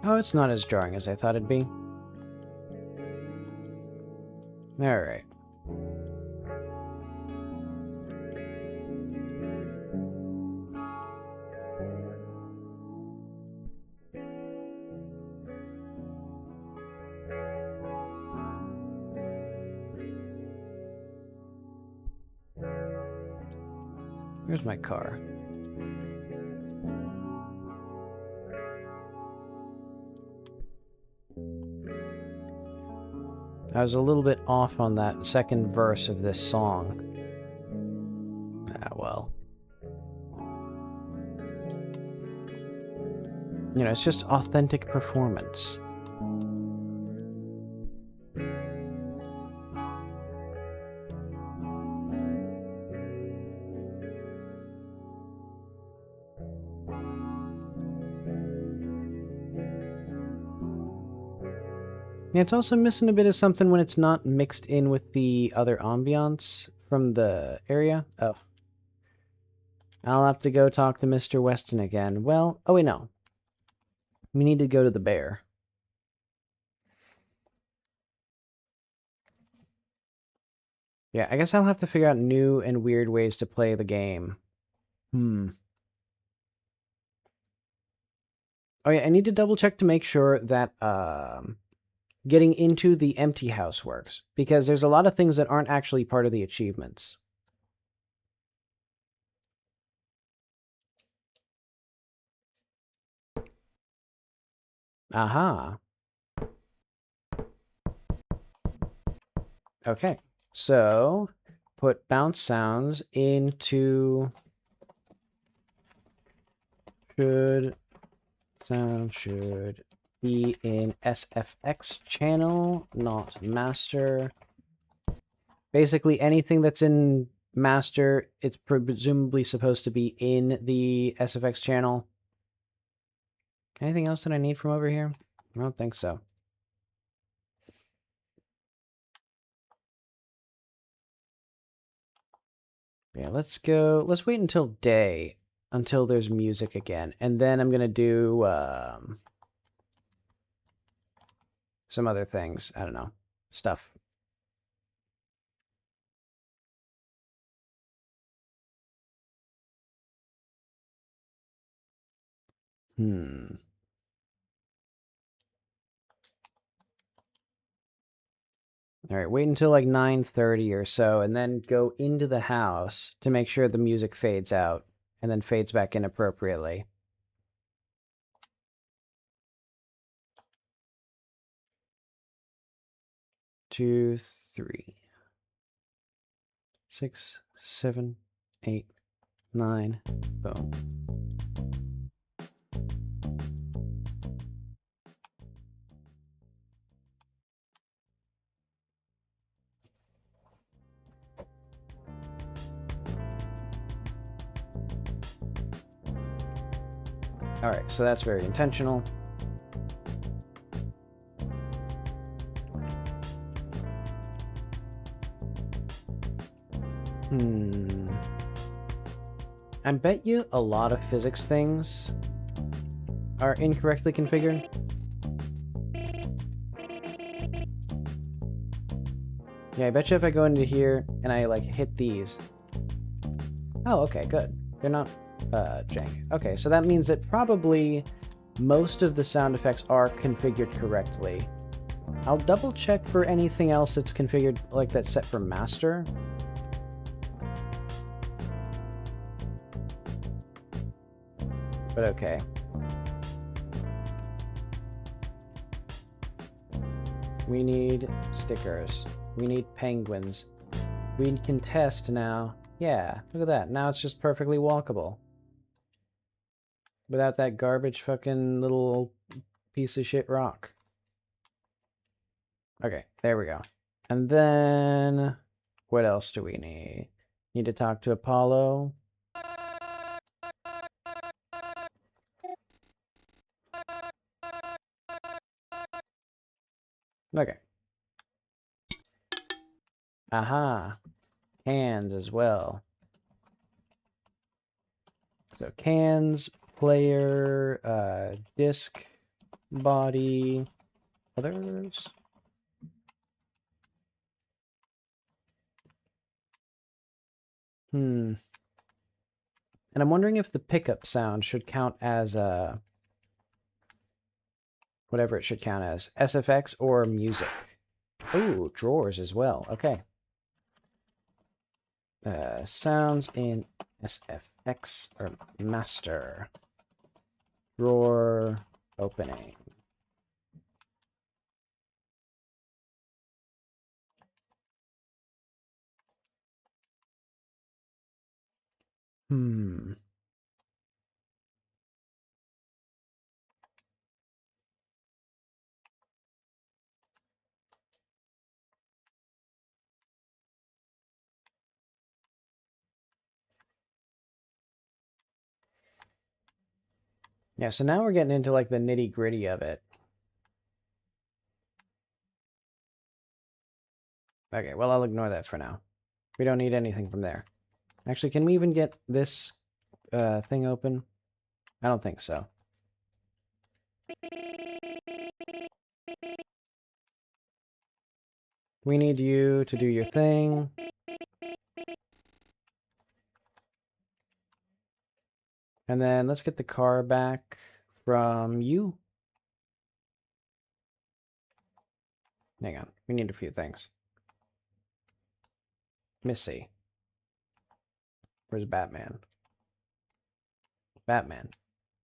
Oh, it's not as jarring as I thought it'd be. Alright. Here's my car. I was a little bit off on that second verse of this song. Ah, well. You know, it's just authentic performance. Yeah, it's also missing a bit of something when it's not mixed in with the other ambiance from the area. Oh. I'll have to go talk to Mr. Weston again. Well, oh wait, no. We need to go to the bear. Yeah, I guess I'll have to figure out new and weird ways to play the game. Oh yeah, I need to double check to make sure that getting into the empty house works, because there's a lot of things that aren't actually part of the achievements. Aha. Okay, so put bounce sounds into should sound should be in SFX channel, not master. Basically anything that's in master, it's presumably supposed to be in the SFX channel. Anything else that I need from over here? I don't think so. Yeah, let's go. Let's wait until day, until there's music again. And then I'm going to do some other things. I don't know. Stuff. Hmm. All right, wait until like 9:30 or so, and then go into the house to make sure the music fades out. and then fades back in appropriately. Two, 3, 6, 7, 8, 9. Boom. All right, so that's very intentional. I bet you a lot of physics things are incorrectly configured. Yeah, I bet you if I go into here and I like hit these. Oh, okay, good. They're not jank. Okay, so that means that probably most of the sound effects are configured correctly. I'll double check for anything else that's configured like that's set for master. But okay. We need stickers. We need penguins. We can test now. Yeah, look at that. Now it's just perfectly walkable. Without that garbage fucking little piece of shit rock. Okay, there we go. And then what else do we need? Need to talk to Apollo. Okay. Aha. Cans as well. So cans, player, disc, body, others. And I'm wondering if the pickup sound should count as whatever it should count as, SFX or music. Ooh, drawers as well. Okay. Sounds in SFX or master. Drawer opening. Yeah, so now we're getting into like the nitty gritty of it. Okay, well, I'll ignore that for now. We don't need anything from there. Actually, can we even get this thing open? I don't think so. We need you to do your thing. And then let's get the car back from you. Hang on, we need a few things. Missy. Where's Batman? Batman.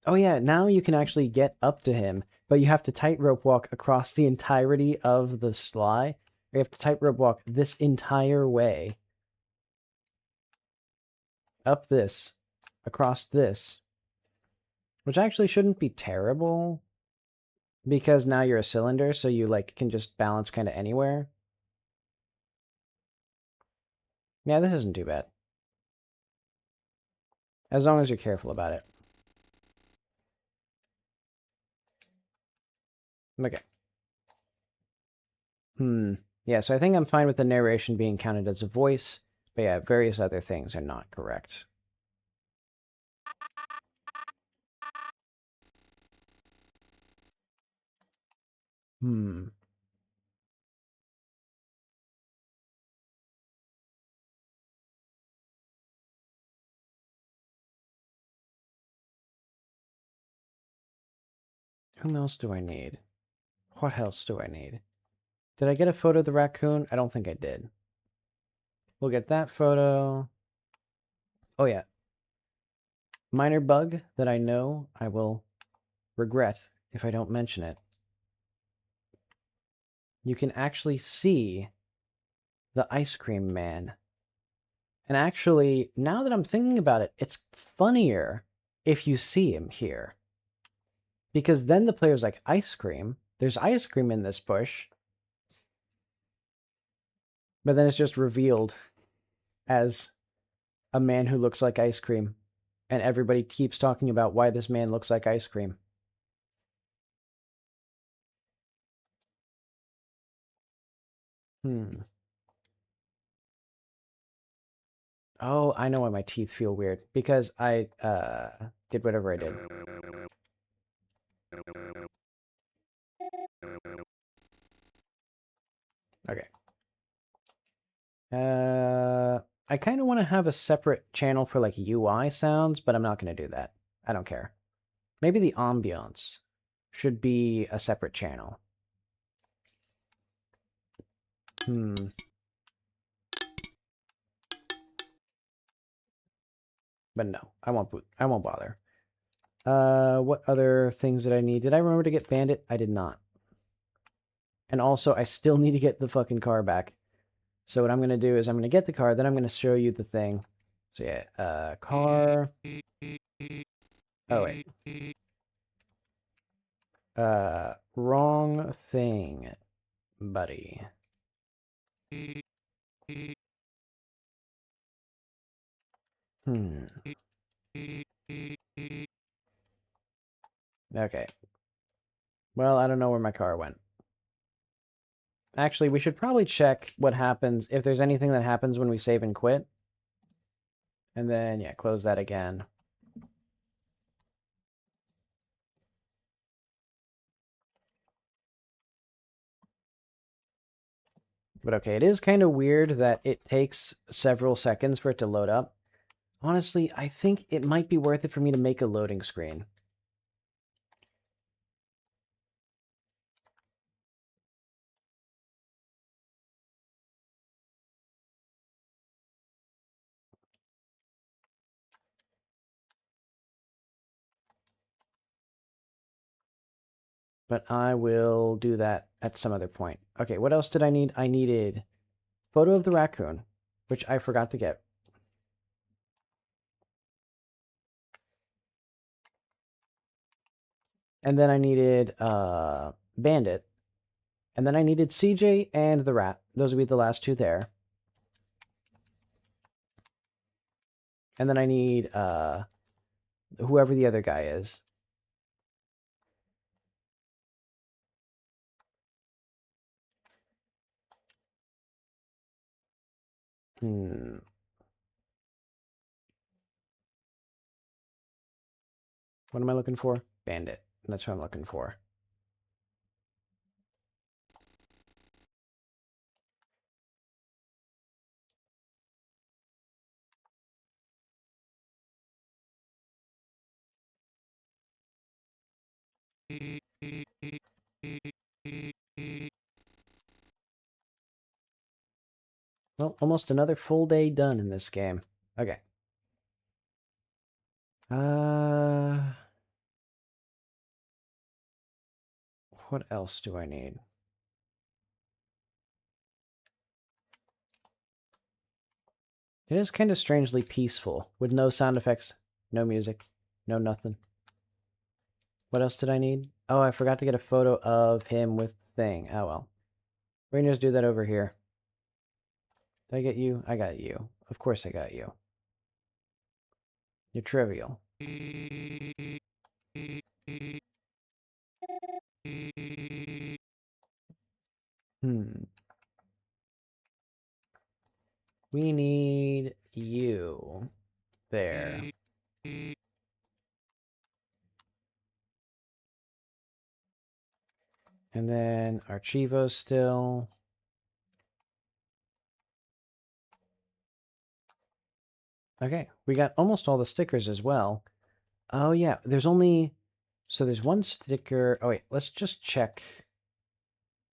Oh yeah, now you can actually get up to him, but you have to tightrope walk across the entirety of the sly. You have to tightrope walk this entire way. Up this. Across this. Which actually shouldn't be terrible. Because now you're a cylinder, so you like can just balance kind of anywhere. Yeah, this isn't too bad. As long as you're careful about it. Okay. Yeah, so I think I'm fine with the narration being counted as a voice, but yeah, various other things are not correct. Who else do I need? What else do I need? Did I get a photo of the raccoon? I don't think I did. We'll get that photo. Oh, yeah. minor bug that I know I will regret if I don't mention it. You can actually see the ice cream man. And actually, now that I'm thinking about it, it's funnier if you see him here. Because then the player's like, ice cream? There's ice cream in this bush. But then it's just revealed as a man who looks like ice cream. And everybody keeps talking about why this man looks like ice cream. Oh, I know why my teeth feel weird. Because I did whatever I did. Okay. I kind of want to have a separate channel for like UI sounds, but I'm not going to do that. I don't care. Maybe the ambiance should be a separate channel. But no, I won't bother. What other things did I need? Did I remember to get Bandit? I did not. And also, I still need to get the fucking car back. So what I'm going to do is I'm going to get the car, then I'm going to show you the thing. So yeah, car. Oh, wait. Wrong thing, buddy. Okay. Well, I don't know where my car went. Actually, we should probably check what happens, if there's anything that happens when we save and quit. And then, yeah, close that again. But okay, it is kind of weird that it takes several seconds for it to load up. Honestly, I think it might be worth it for me to make a loading screen. But I will do that at some other point. Okay, what else did I need? I needed photo of the raccoon, which I forgot to get. And then I needed Bandit. And then I needed CJ and the rat. Those would be the last two there. And then I need whoever the other guy is. What am I looking for? Bandit. That's what I'm looking for. Well, almost another full day done in this game. Okay. What else do I need? It is kind of strangely peaceful, with no sound effects, no music, no nothing. What else did I need? Oh, I forgot to get a photo of him with thing. Oh well. We can just do that over here. Did I get you? I got you. Of course I got you. You're trivial. We need you there. And then Archivo still. Okay, we got almost all the stickers as well. Oh yeah, there's only... So there's one sticker... Oh wait, let's just check.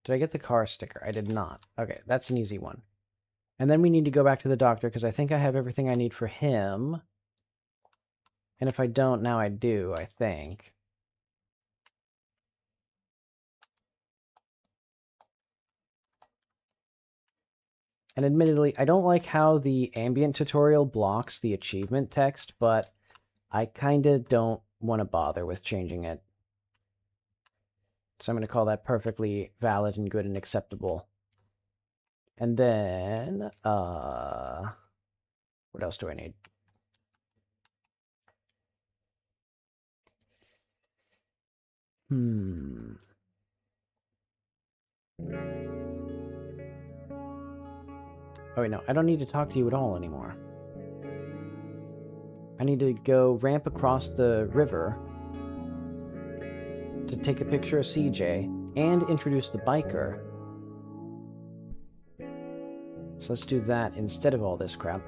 Did I get the car sticker? I did not. Okay, that's an easy one. And then we need to go back to the doctor because I think I have everything I need for him. And if I don't, now I do, I think. And admittedly, I don't like how the ambient tutorial blocks the achievement text, but I kinda don't want to bother with changing it. So I'm going to call that perfectly valid and good and acceptable. And then, what else do I need? Oh, wait, no, I don't need to talk to you at all anymore. I need to go ramp across the river to take a picture of CJ and introduce the biker. So let's do that instead of all this crap.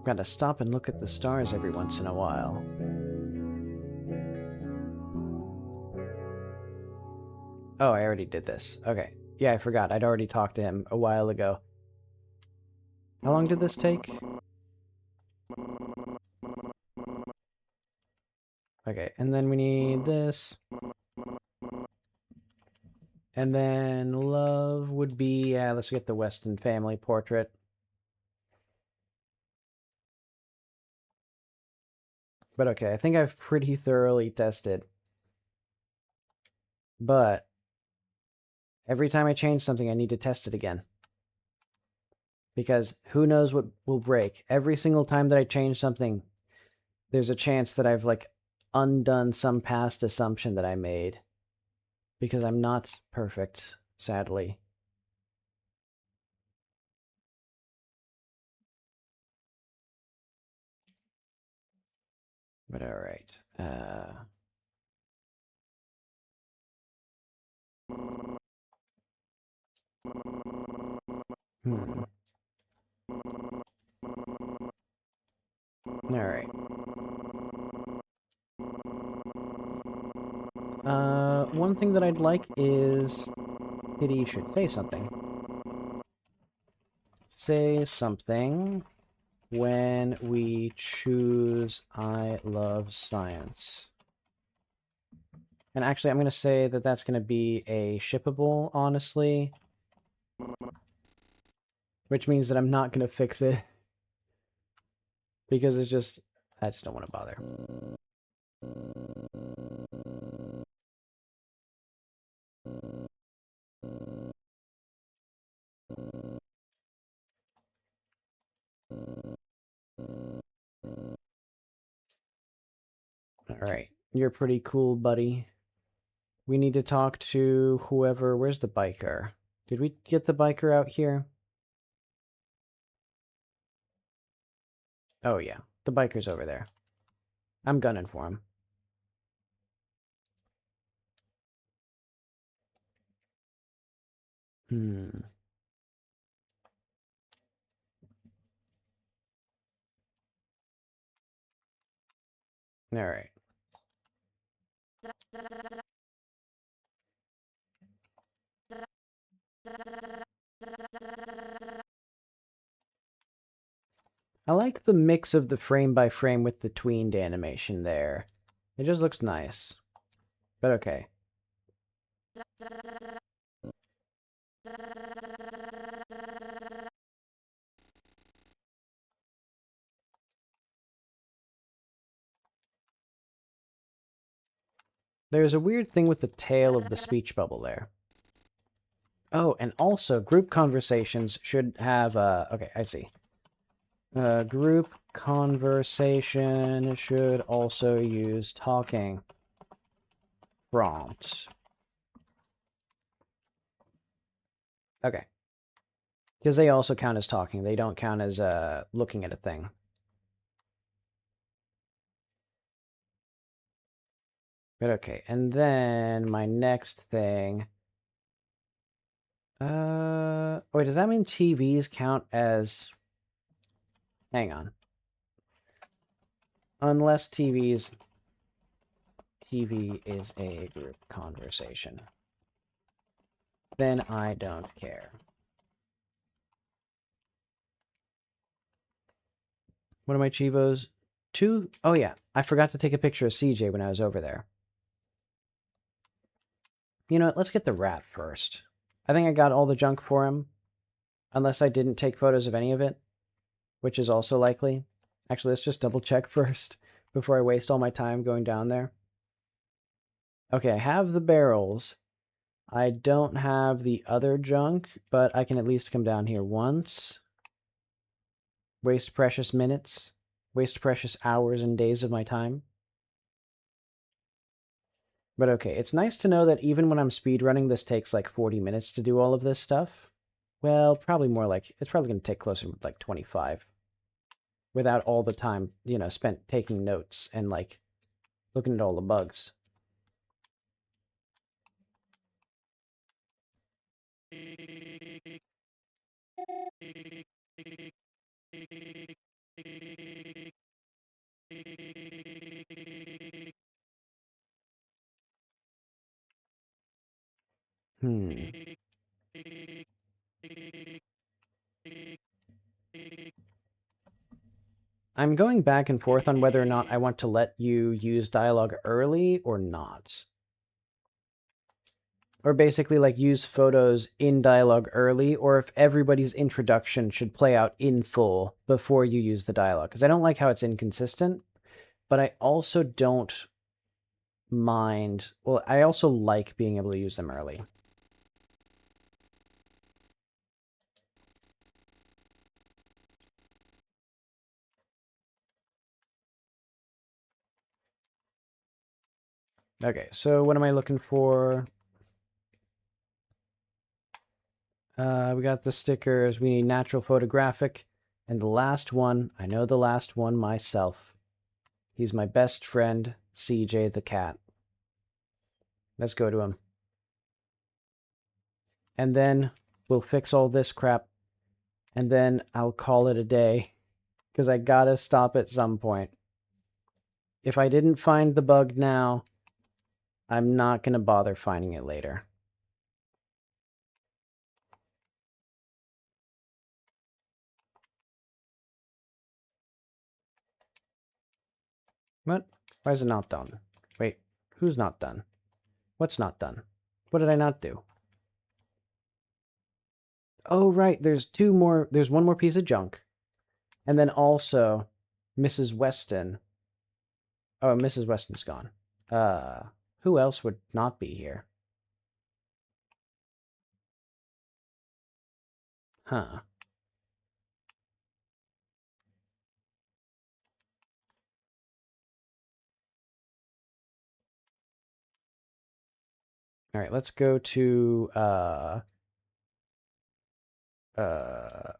Gotta stop and look at the stars every once in a while. Oh, I already did this. Okay. Yeah, I forgot. I'd already talked to him a while ago. How long did this take? Okay, and then we need this. And then love would be, let's get the Weston family portrait. But okay, I think I've pretty thoroughly tested. But every time I change something, I need to test it again. Because who knows what will break. Every single time that I change something, there's a chance that I've, like, undone some past assumption that I made. Because I'm not perfect, sadly. But alright. Alright. One thing that I'd like is Kitty should say something. Say something when we choose I love science. And actually, I'm going to say that that's going to be a shippable, honestly. Which means that I'm not going to fix it. Because it's just... I just don't want to bother. Alright. You're pretty cool, buddy. We need to talk to whoever... Where's the biker? Did we get the biker out here? Oh, yeah. The biker's over there. I'm gunning for him. Alright. I like the mix of the frame by frame with the tweened animation there. It just looks nice. But okay. There's a weird thing with the tail of the speech bubble there. Oh, and also group conversations should have, okay, I see. Group conversation should also use talking prompt. Okay. Because they also count as talking. They don't count as looking at a thing. But okay, and then my next thing. Wait, does that mean TVs count as? Hang on. Unless TV is a group conversation, then I don't care. What are my Chivos? Two? Oh yeah, I forgot to take a picture of CJ when I was over there. You know what, let's get the rat first. I think I got all the junk for him, unless I didn't take photos of any of it, which is also likely. Actually, let's just double check first before I waste all my time going down there. Okay, I have the barrels. I don't have the other junk, but I can at least come down here once. Waste precious minutes. Waste precious hours and days of my time. But okay, it's nice to know that even when I'm speedrunning, this takes like 40 minutes to do all of this stuff. Well, probably more like, it's probably going to take closer to like 25. Without all the time, you know, spent taking notes and like looking at all the bugs. Hmm. I'm going back and forth on whether or not I want to let you use dialogue early or not. Or basically like use photos in dialogue early, or if everybody's introduction should play out in full before you use the dialogue. Because I don't like how it's inconsistent, but I also don't mind. Well, I also like being able to use them early. Okay, so what am I looking for? We got the stickers. We need natural photographic. And the last one, I know the last one myself. He's my best friend, CJ the cat. Let's go to him. And then we'll fix all this crap. And then I'll call it a day. Because I gotta stop at some point. If I didn't find the bug now, I'm not gonna bother finding it later. What? Why is it not done? Wait, who's not done? What's not done? What did I not do? Oh, right, there's one more piece of junk. And then also, Mrs. Weston. Oh, Mrs. Weston's gone. Who else would not be here? Huh. All right, let's go to, uh, I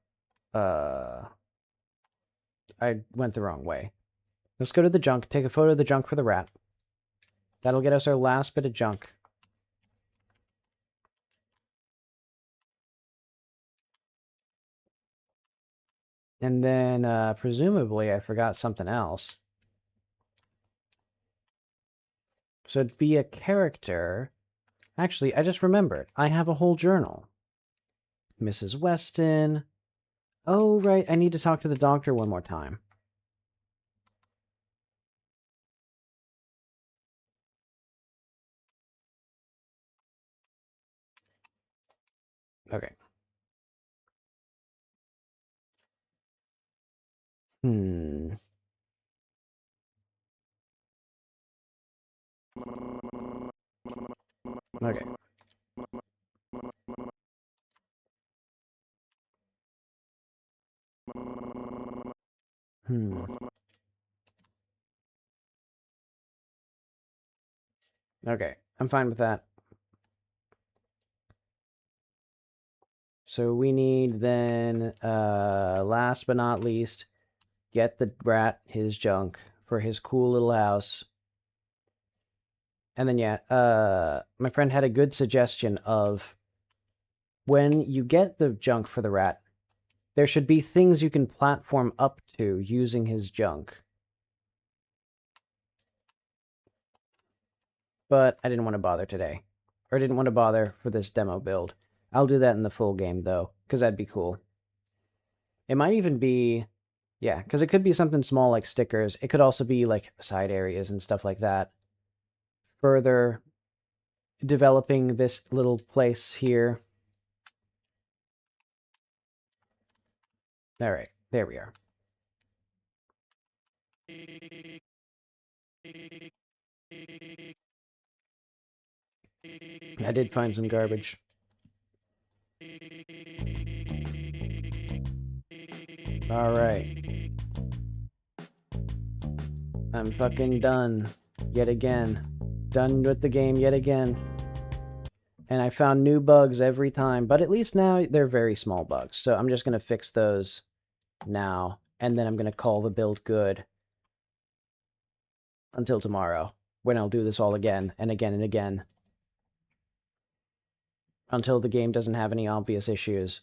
went the wrong way. Let's go to the junk, take a photo of the junk for the rat. That'll get us our last bit of junk. And then, presumably, I forgot something else. So it'd be a character. Actually, I just remembered. I have a whole journal. Mrs. Weston. Oh, right. I need to talk to the doctor one more time. Okay. Hmm. Okay. Hmm. Okay. I'm fine with that. So we need then, last but not least, get the rat his junk for his cool little house. And then, yeah, my friend had a good suggestion of when you get the junk for the rat, there should be things you can platform up to using his junk. But I didn't want to bother today. Or didn't want to bother for this demo build. I'll do that in the full game, though, because that'd be cool. It might even be... Yeah, because it could be something small like stickers. It could also be, like, side areas and stuff like that. Further developing this little place here. All right, there we are. I did find some garbage. All right. I'm fucking done. Yet again. Done with the game yet again. And I found new bugs every time, but at least now they're very small bugs. So I'm just going to fix those now, and then I'm going to call the build good until tomorrow, when I'll do this all again and again and again. Until the game doesn't have any obvious issues.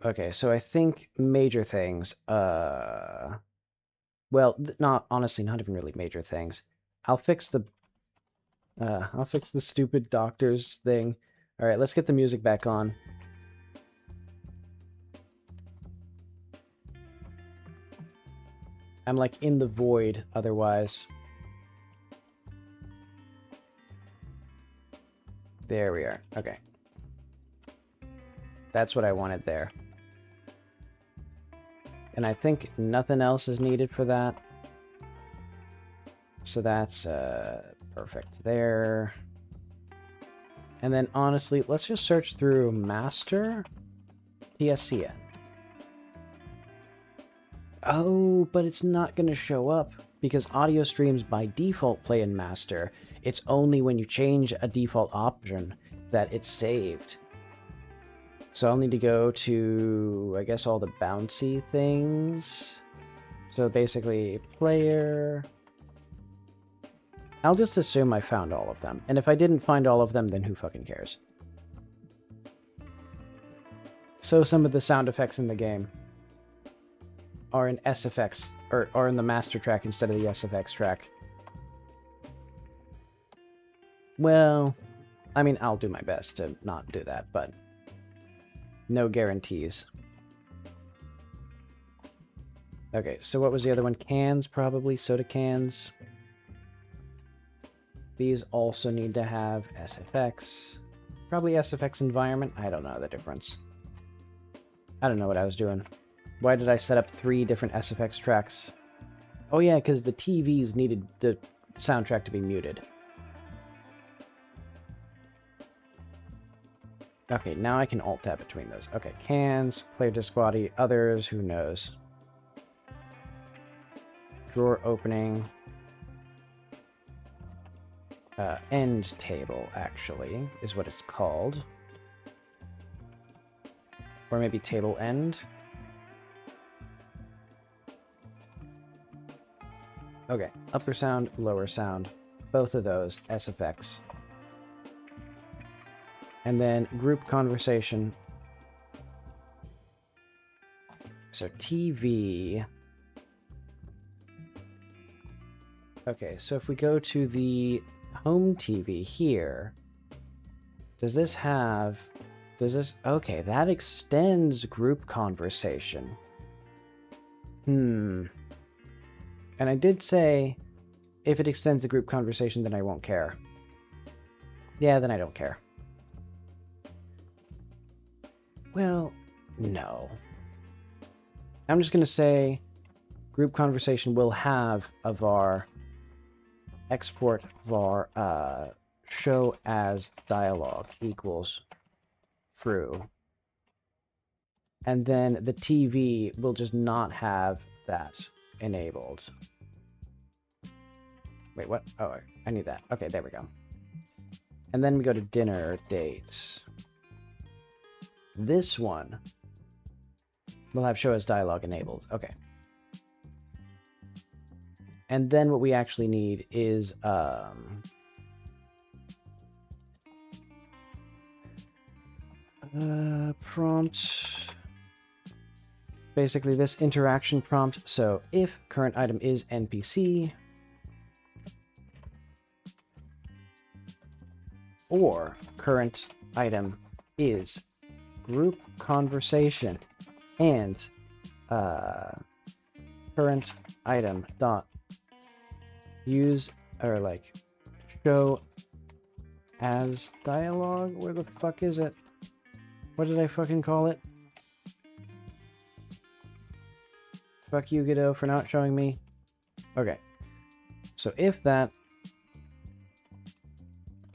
Okay, so I think major things, well, honestly, not even really major things. I'll fix the stupid doctor's thing. All right, let's get the music back on. I'm like in the void otherwise. There we are. Okay. That's what I wanted there. And I think nothing else is needed for that. So that's perfect there. And then honestly, let's just search through Master TSCN. Oh, but it's not going to show up because audio streams by default play in Master. It's only when you change a default option that it's saved. So I'll need to go to, I guess, all the bouncy things. So basically, player... I'll just assume I found all of them. And if I didn't find all of them, then who fucking cares? So some of the sound effects in the game are in SFX, or are in the master track instead of the SFX track. Well, I mean, I'll do my best to not do that, but no guarantees. Okay, so what was the other one? Cans, probably. Soda cans. These also need to have SFX. Probably SFX environment. I don't know the difference. I don't know what I was doing. Why did I set up 3 different SFX tracks? Oh yeah, because the TVs needed the soundtrack to be muted. Okay, now I can alt-tab between those. Okay, cans, player disc body, others, who knows. Drawer opening. End table, actually, is what it's called. Or maybe table end. Okay, upper sound, lower sound. Both of those, SFX. And then group conversation. So TV. Okay, so if we go to the home TV here, does this have... Okay, that extends group conversation. And I did say, if it extends the group conversation, then I won't care. Yeah, then I don't care. Well, no. I'm just going to say group conversation will have a var export var show as dialogue equals true. And then the TV will just not have that enabled. Wait, what? Oh, I need that. Okay, there we go. And then we go to dinner dates. This one will have show as dialogue enabled. Okay. And then what we actually need is prompt. Basically this interaction prompt. So if current item is NPC, or current item is group conversation, and current item dot use or like show as dialogue. Where the fuck is it? What did I fucking call it? Fuck you, Godot, for not showing me. Okay. So if that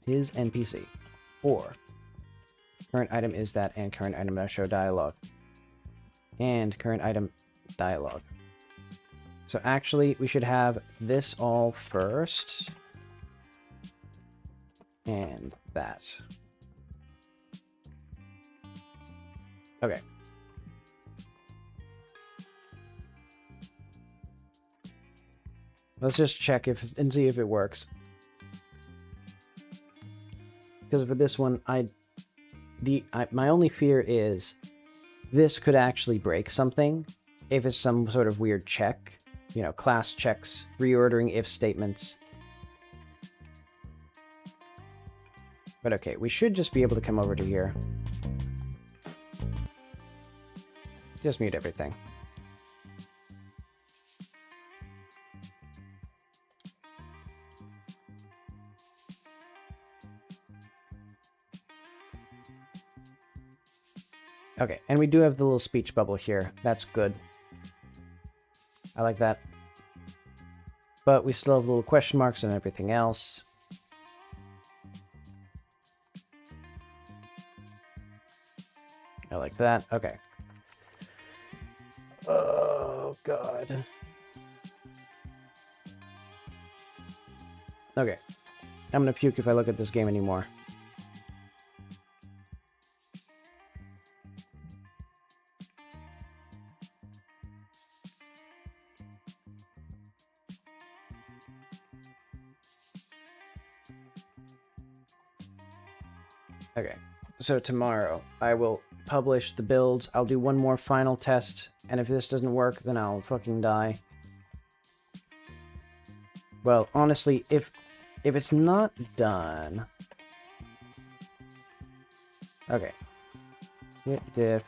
is NPC, or current item is that, and current item dot show dialogue, and current item dialogue. So actually, we should have this all first, and that. Okay. Let's just check if and see if it works. Because for this one, my only fear is this could actually break something if it's some sort of weird check. You know, class checks, reordering if statements. But okay, we should just be able to come over to here. Just mute everything. Okay, and we do have the little speech bubble here. That's good. I like that. But we still have little question marks and everything else. I like that. Okay. Oh, God. Okay. I'm gonna puke if I look at this game anymore. Okay, so tomorrow I will publish the builds. I'll do one more final test, and if this doesn't work, then I'll fucking die. Well, honestly, if it's not done... Okay. Git diff.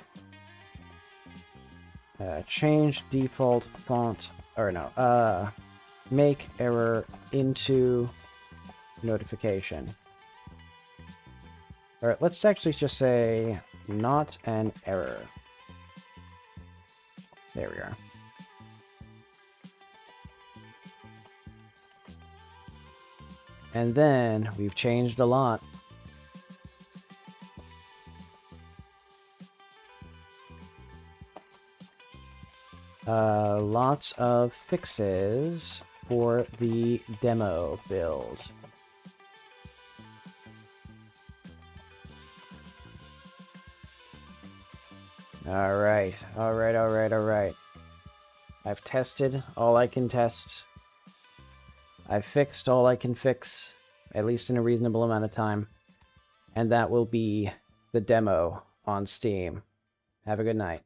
Change default font, or no, make error into notification. Alright, let's actually just say not an error. There we are. And then we've changed a lot. Lots of fixes for the demo build. Alright. I've tested all I can test. I've fixed all I can fix, at least in a reasonable amount of time. And that will be the demo on Steam. Have a good night.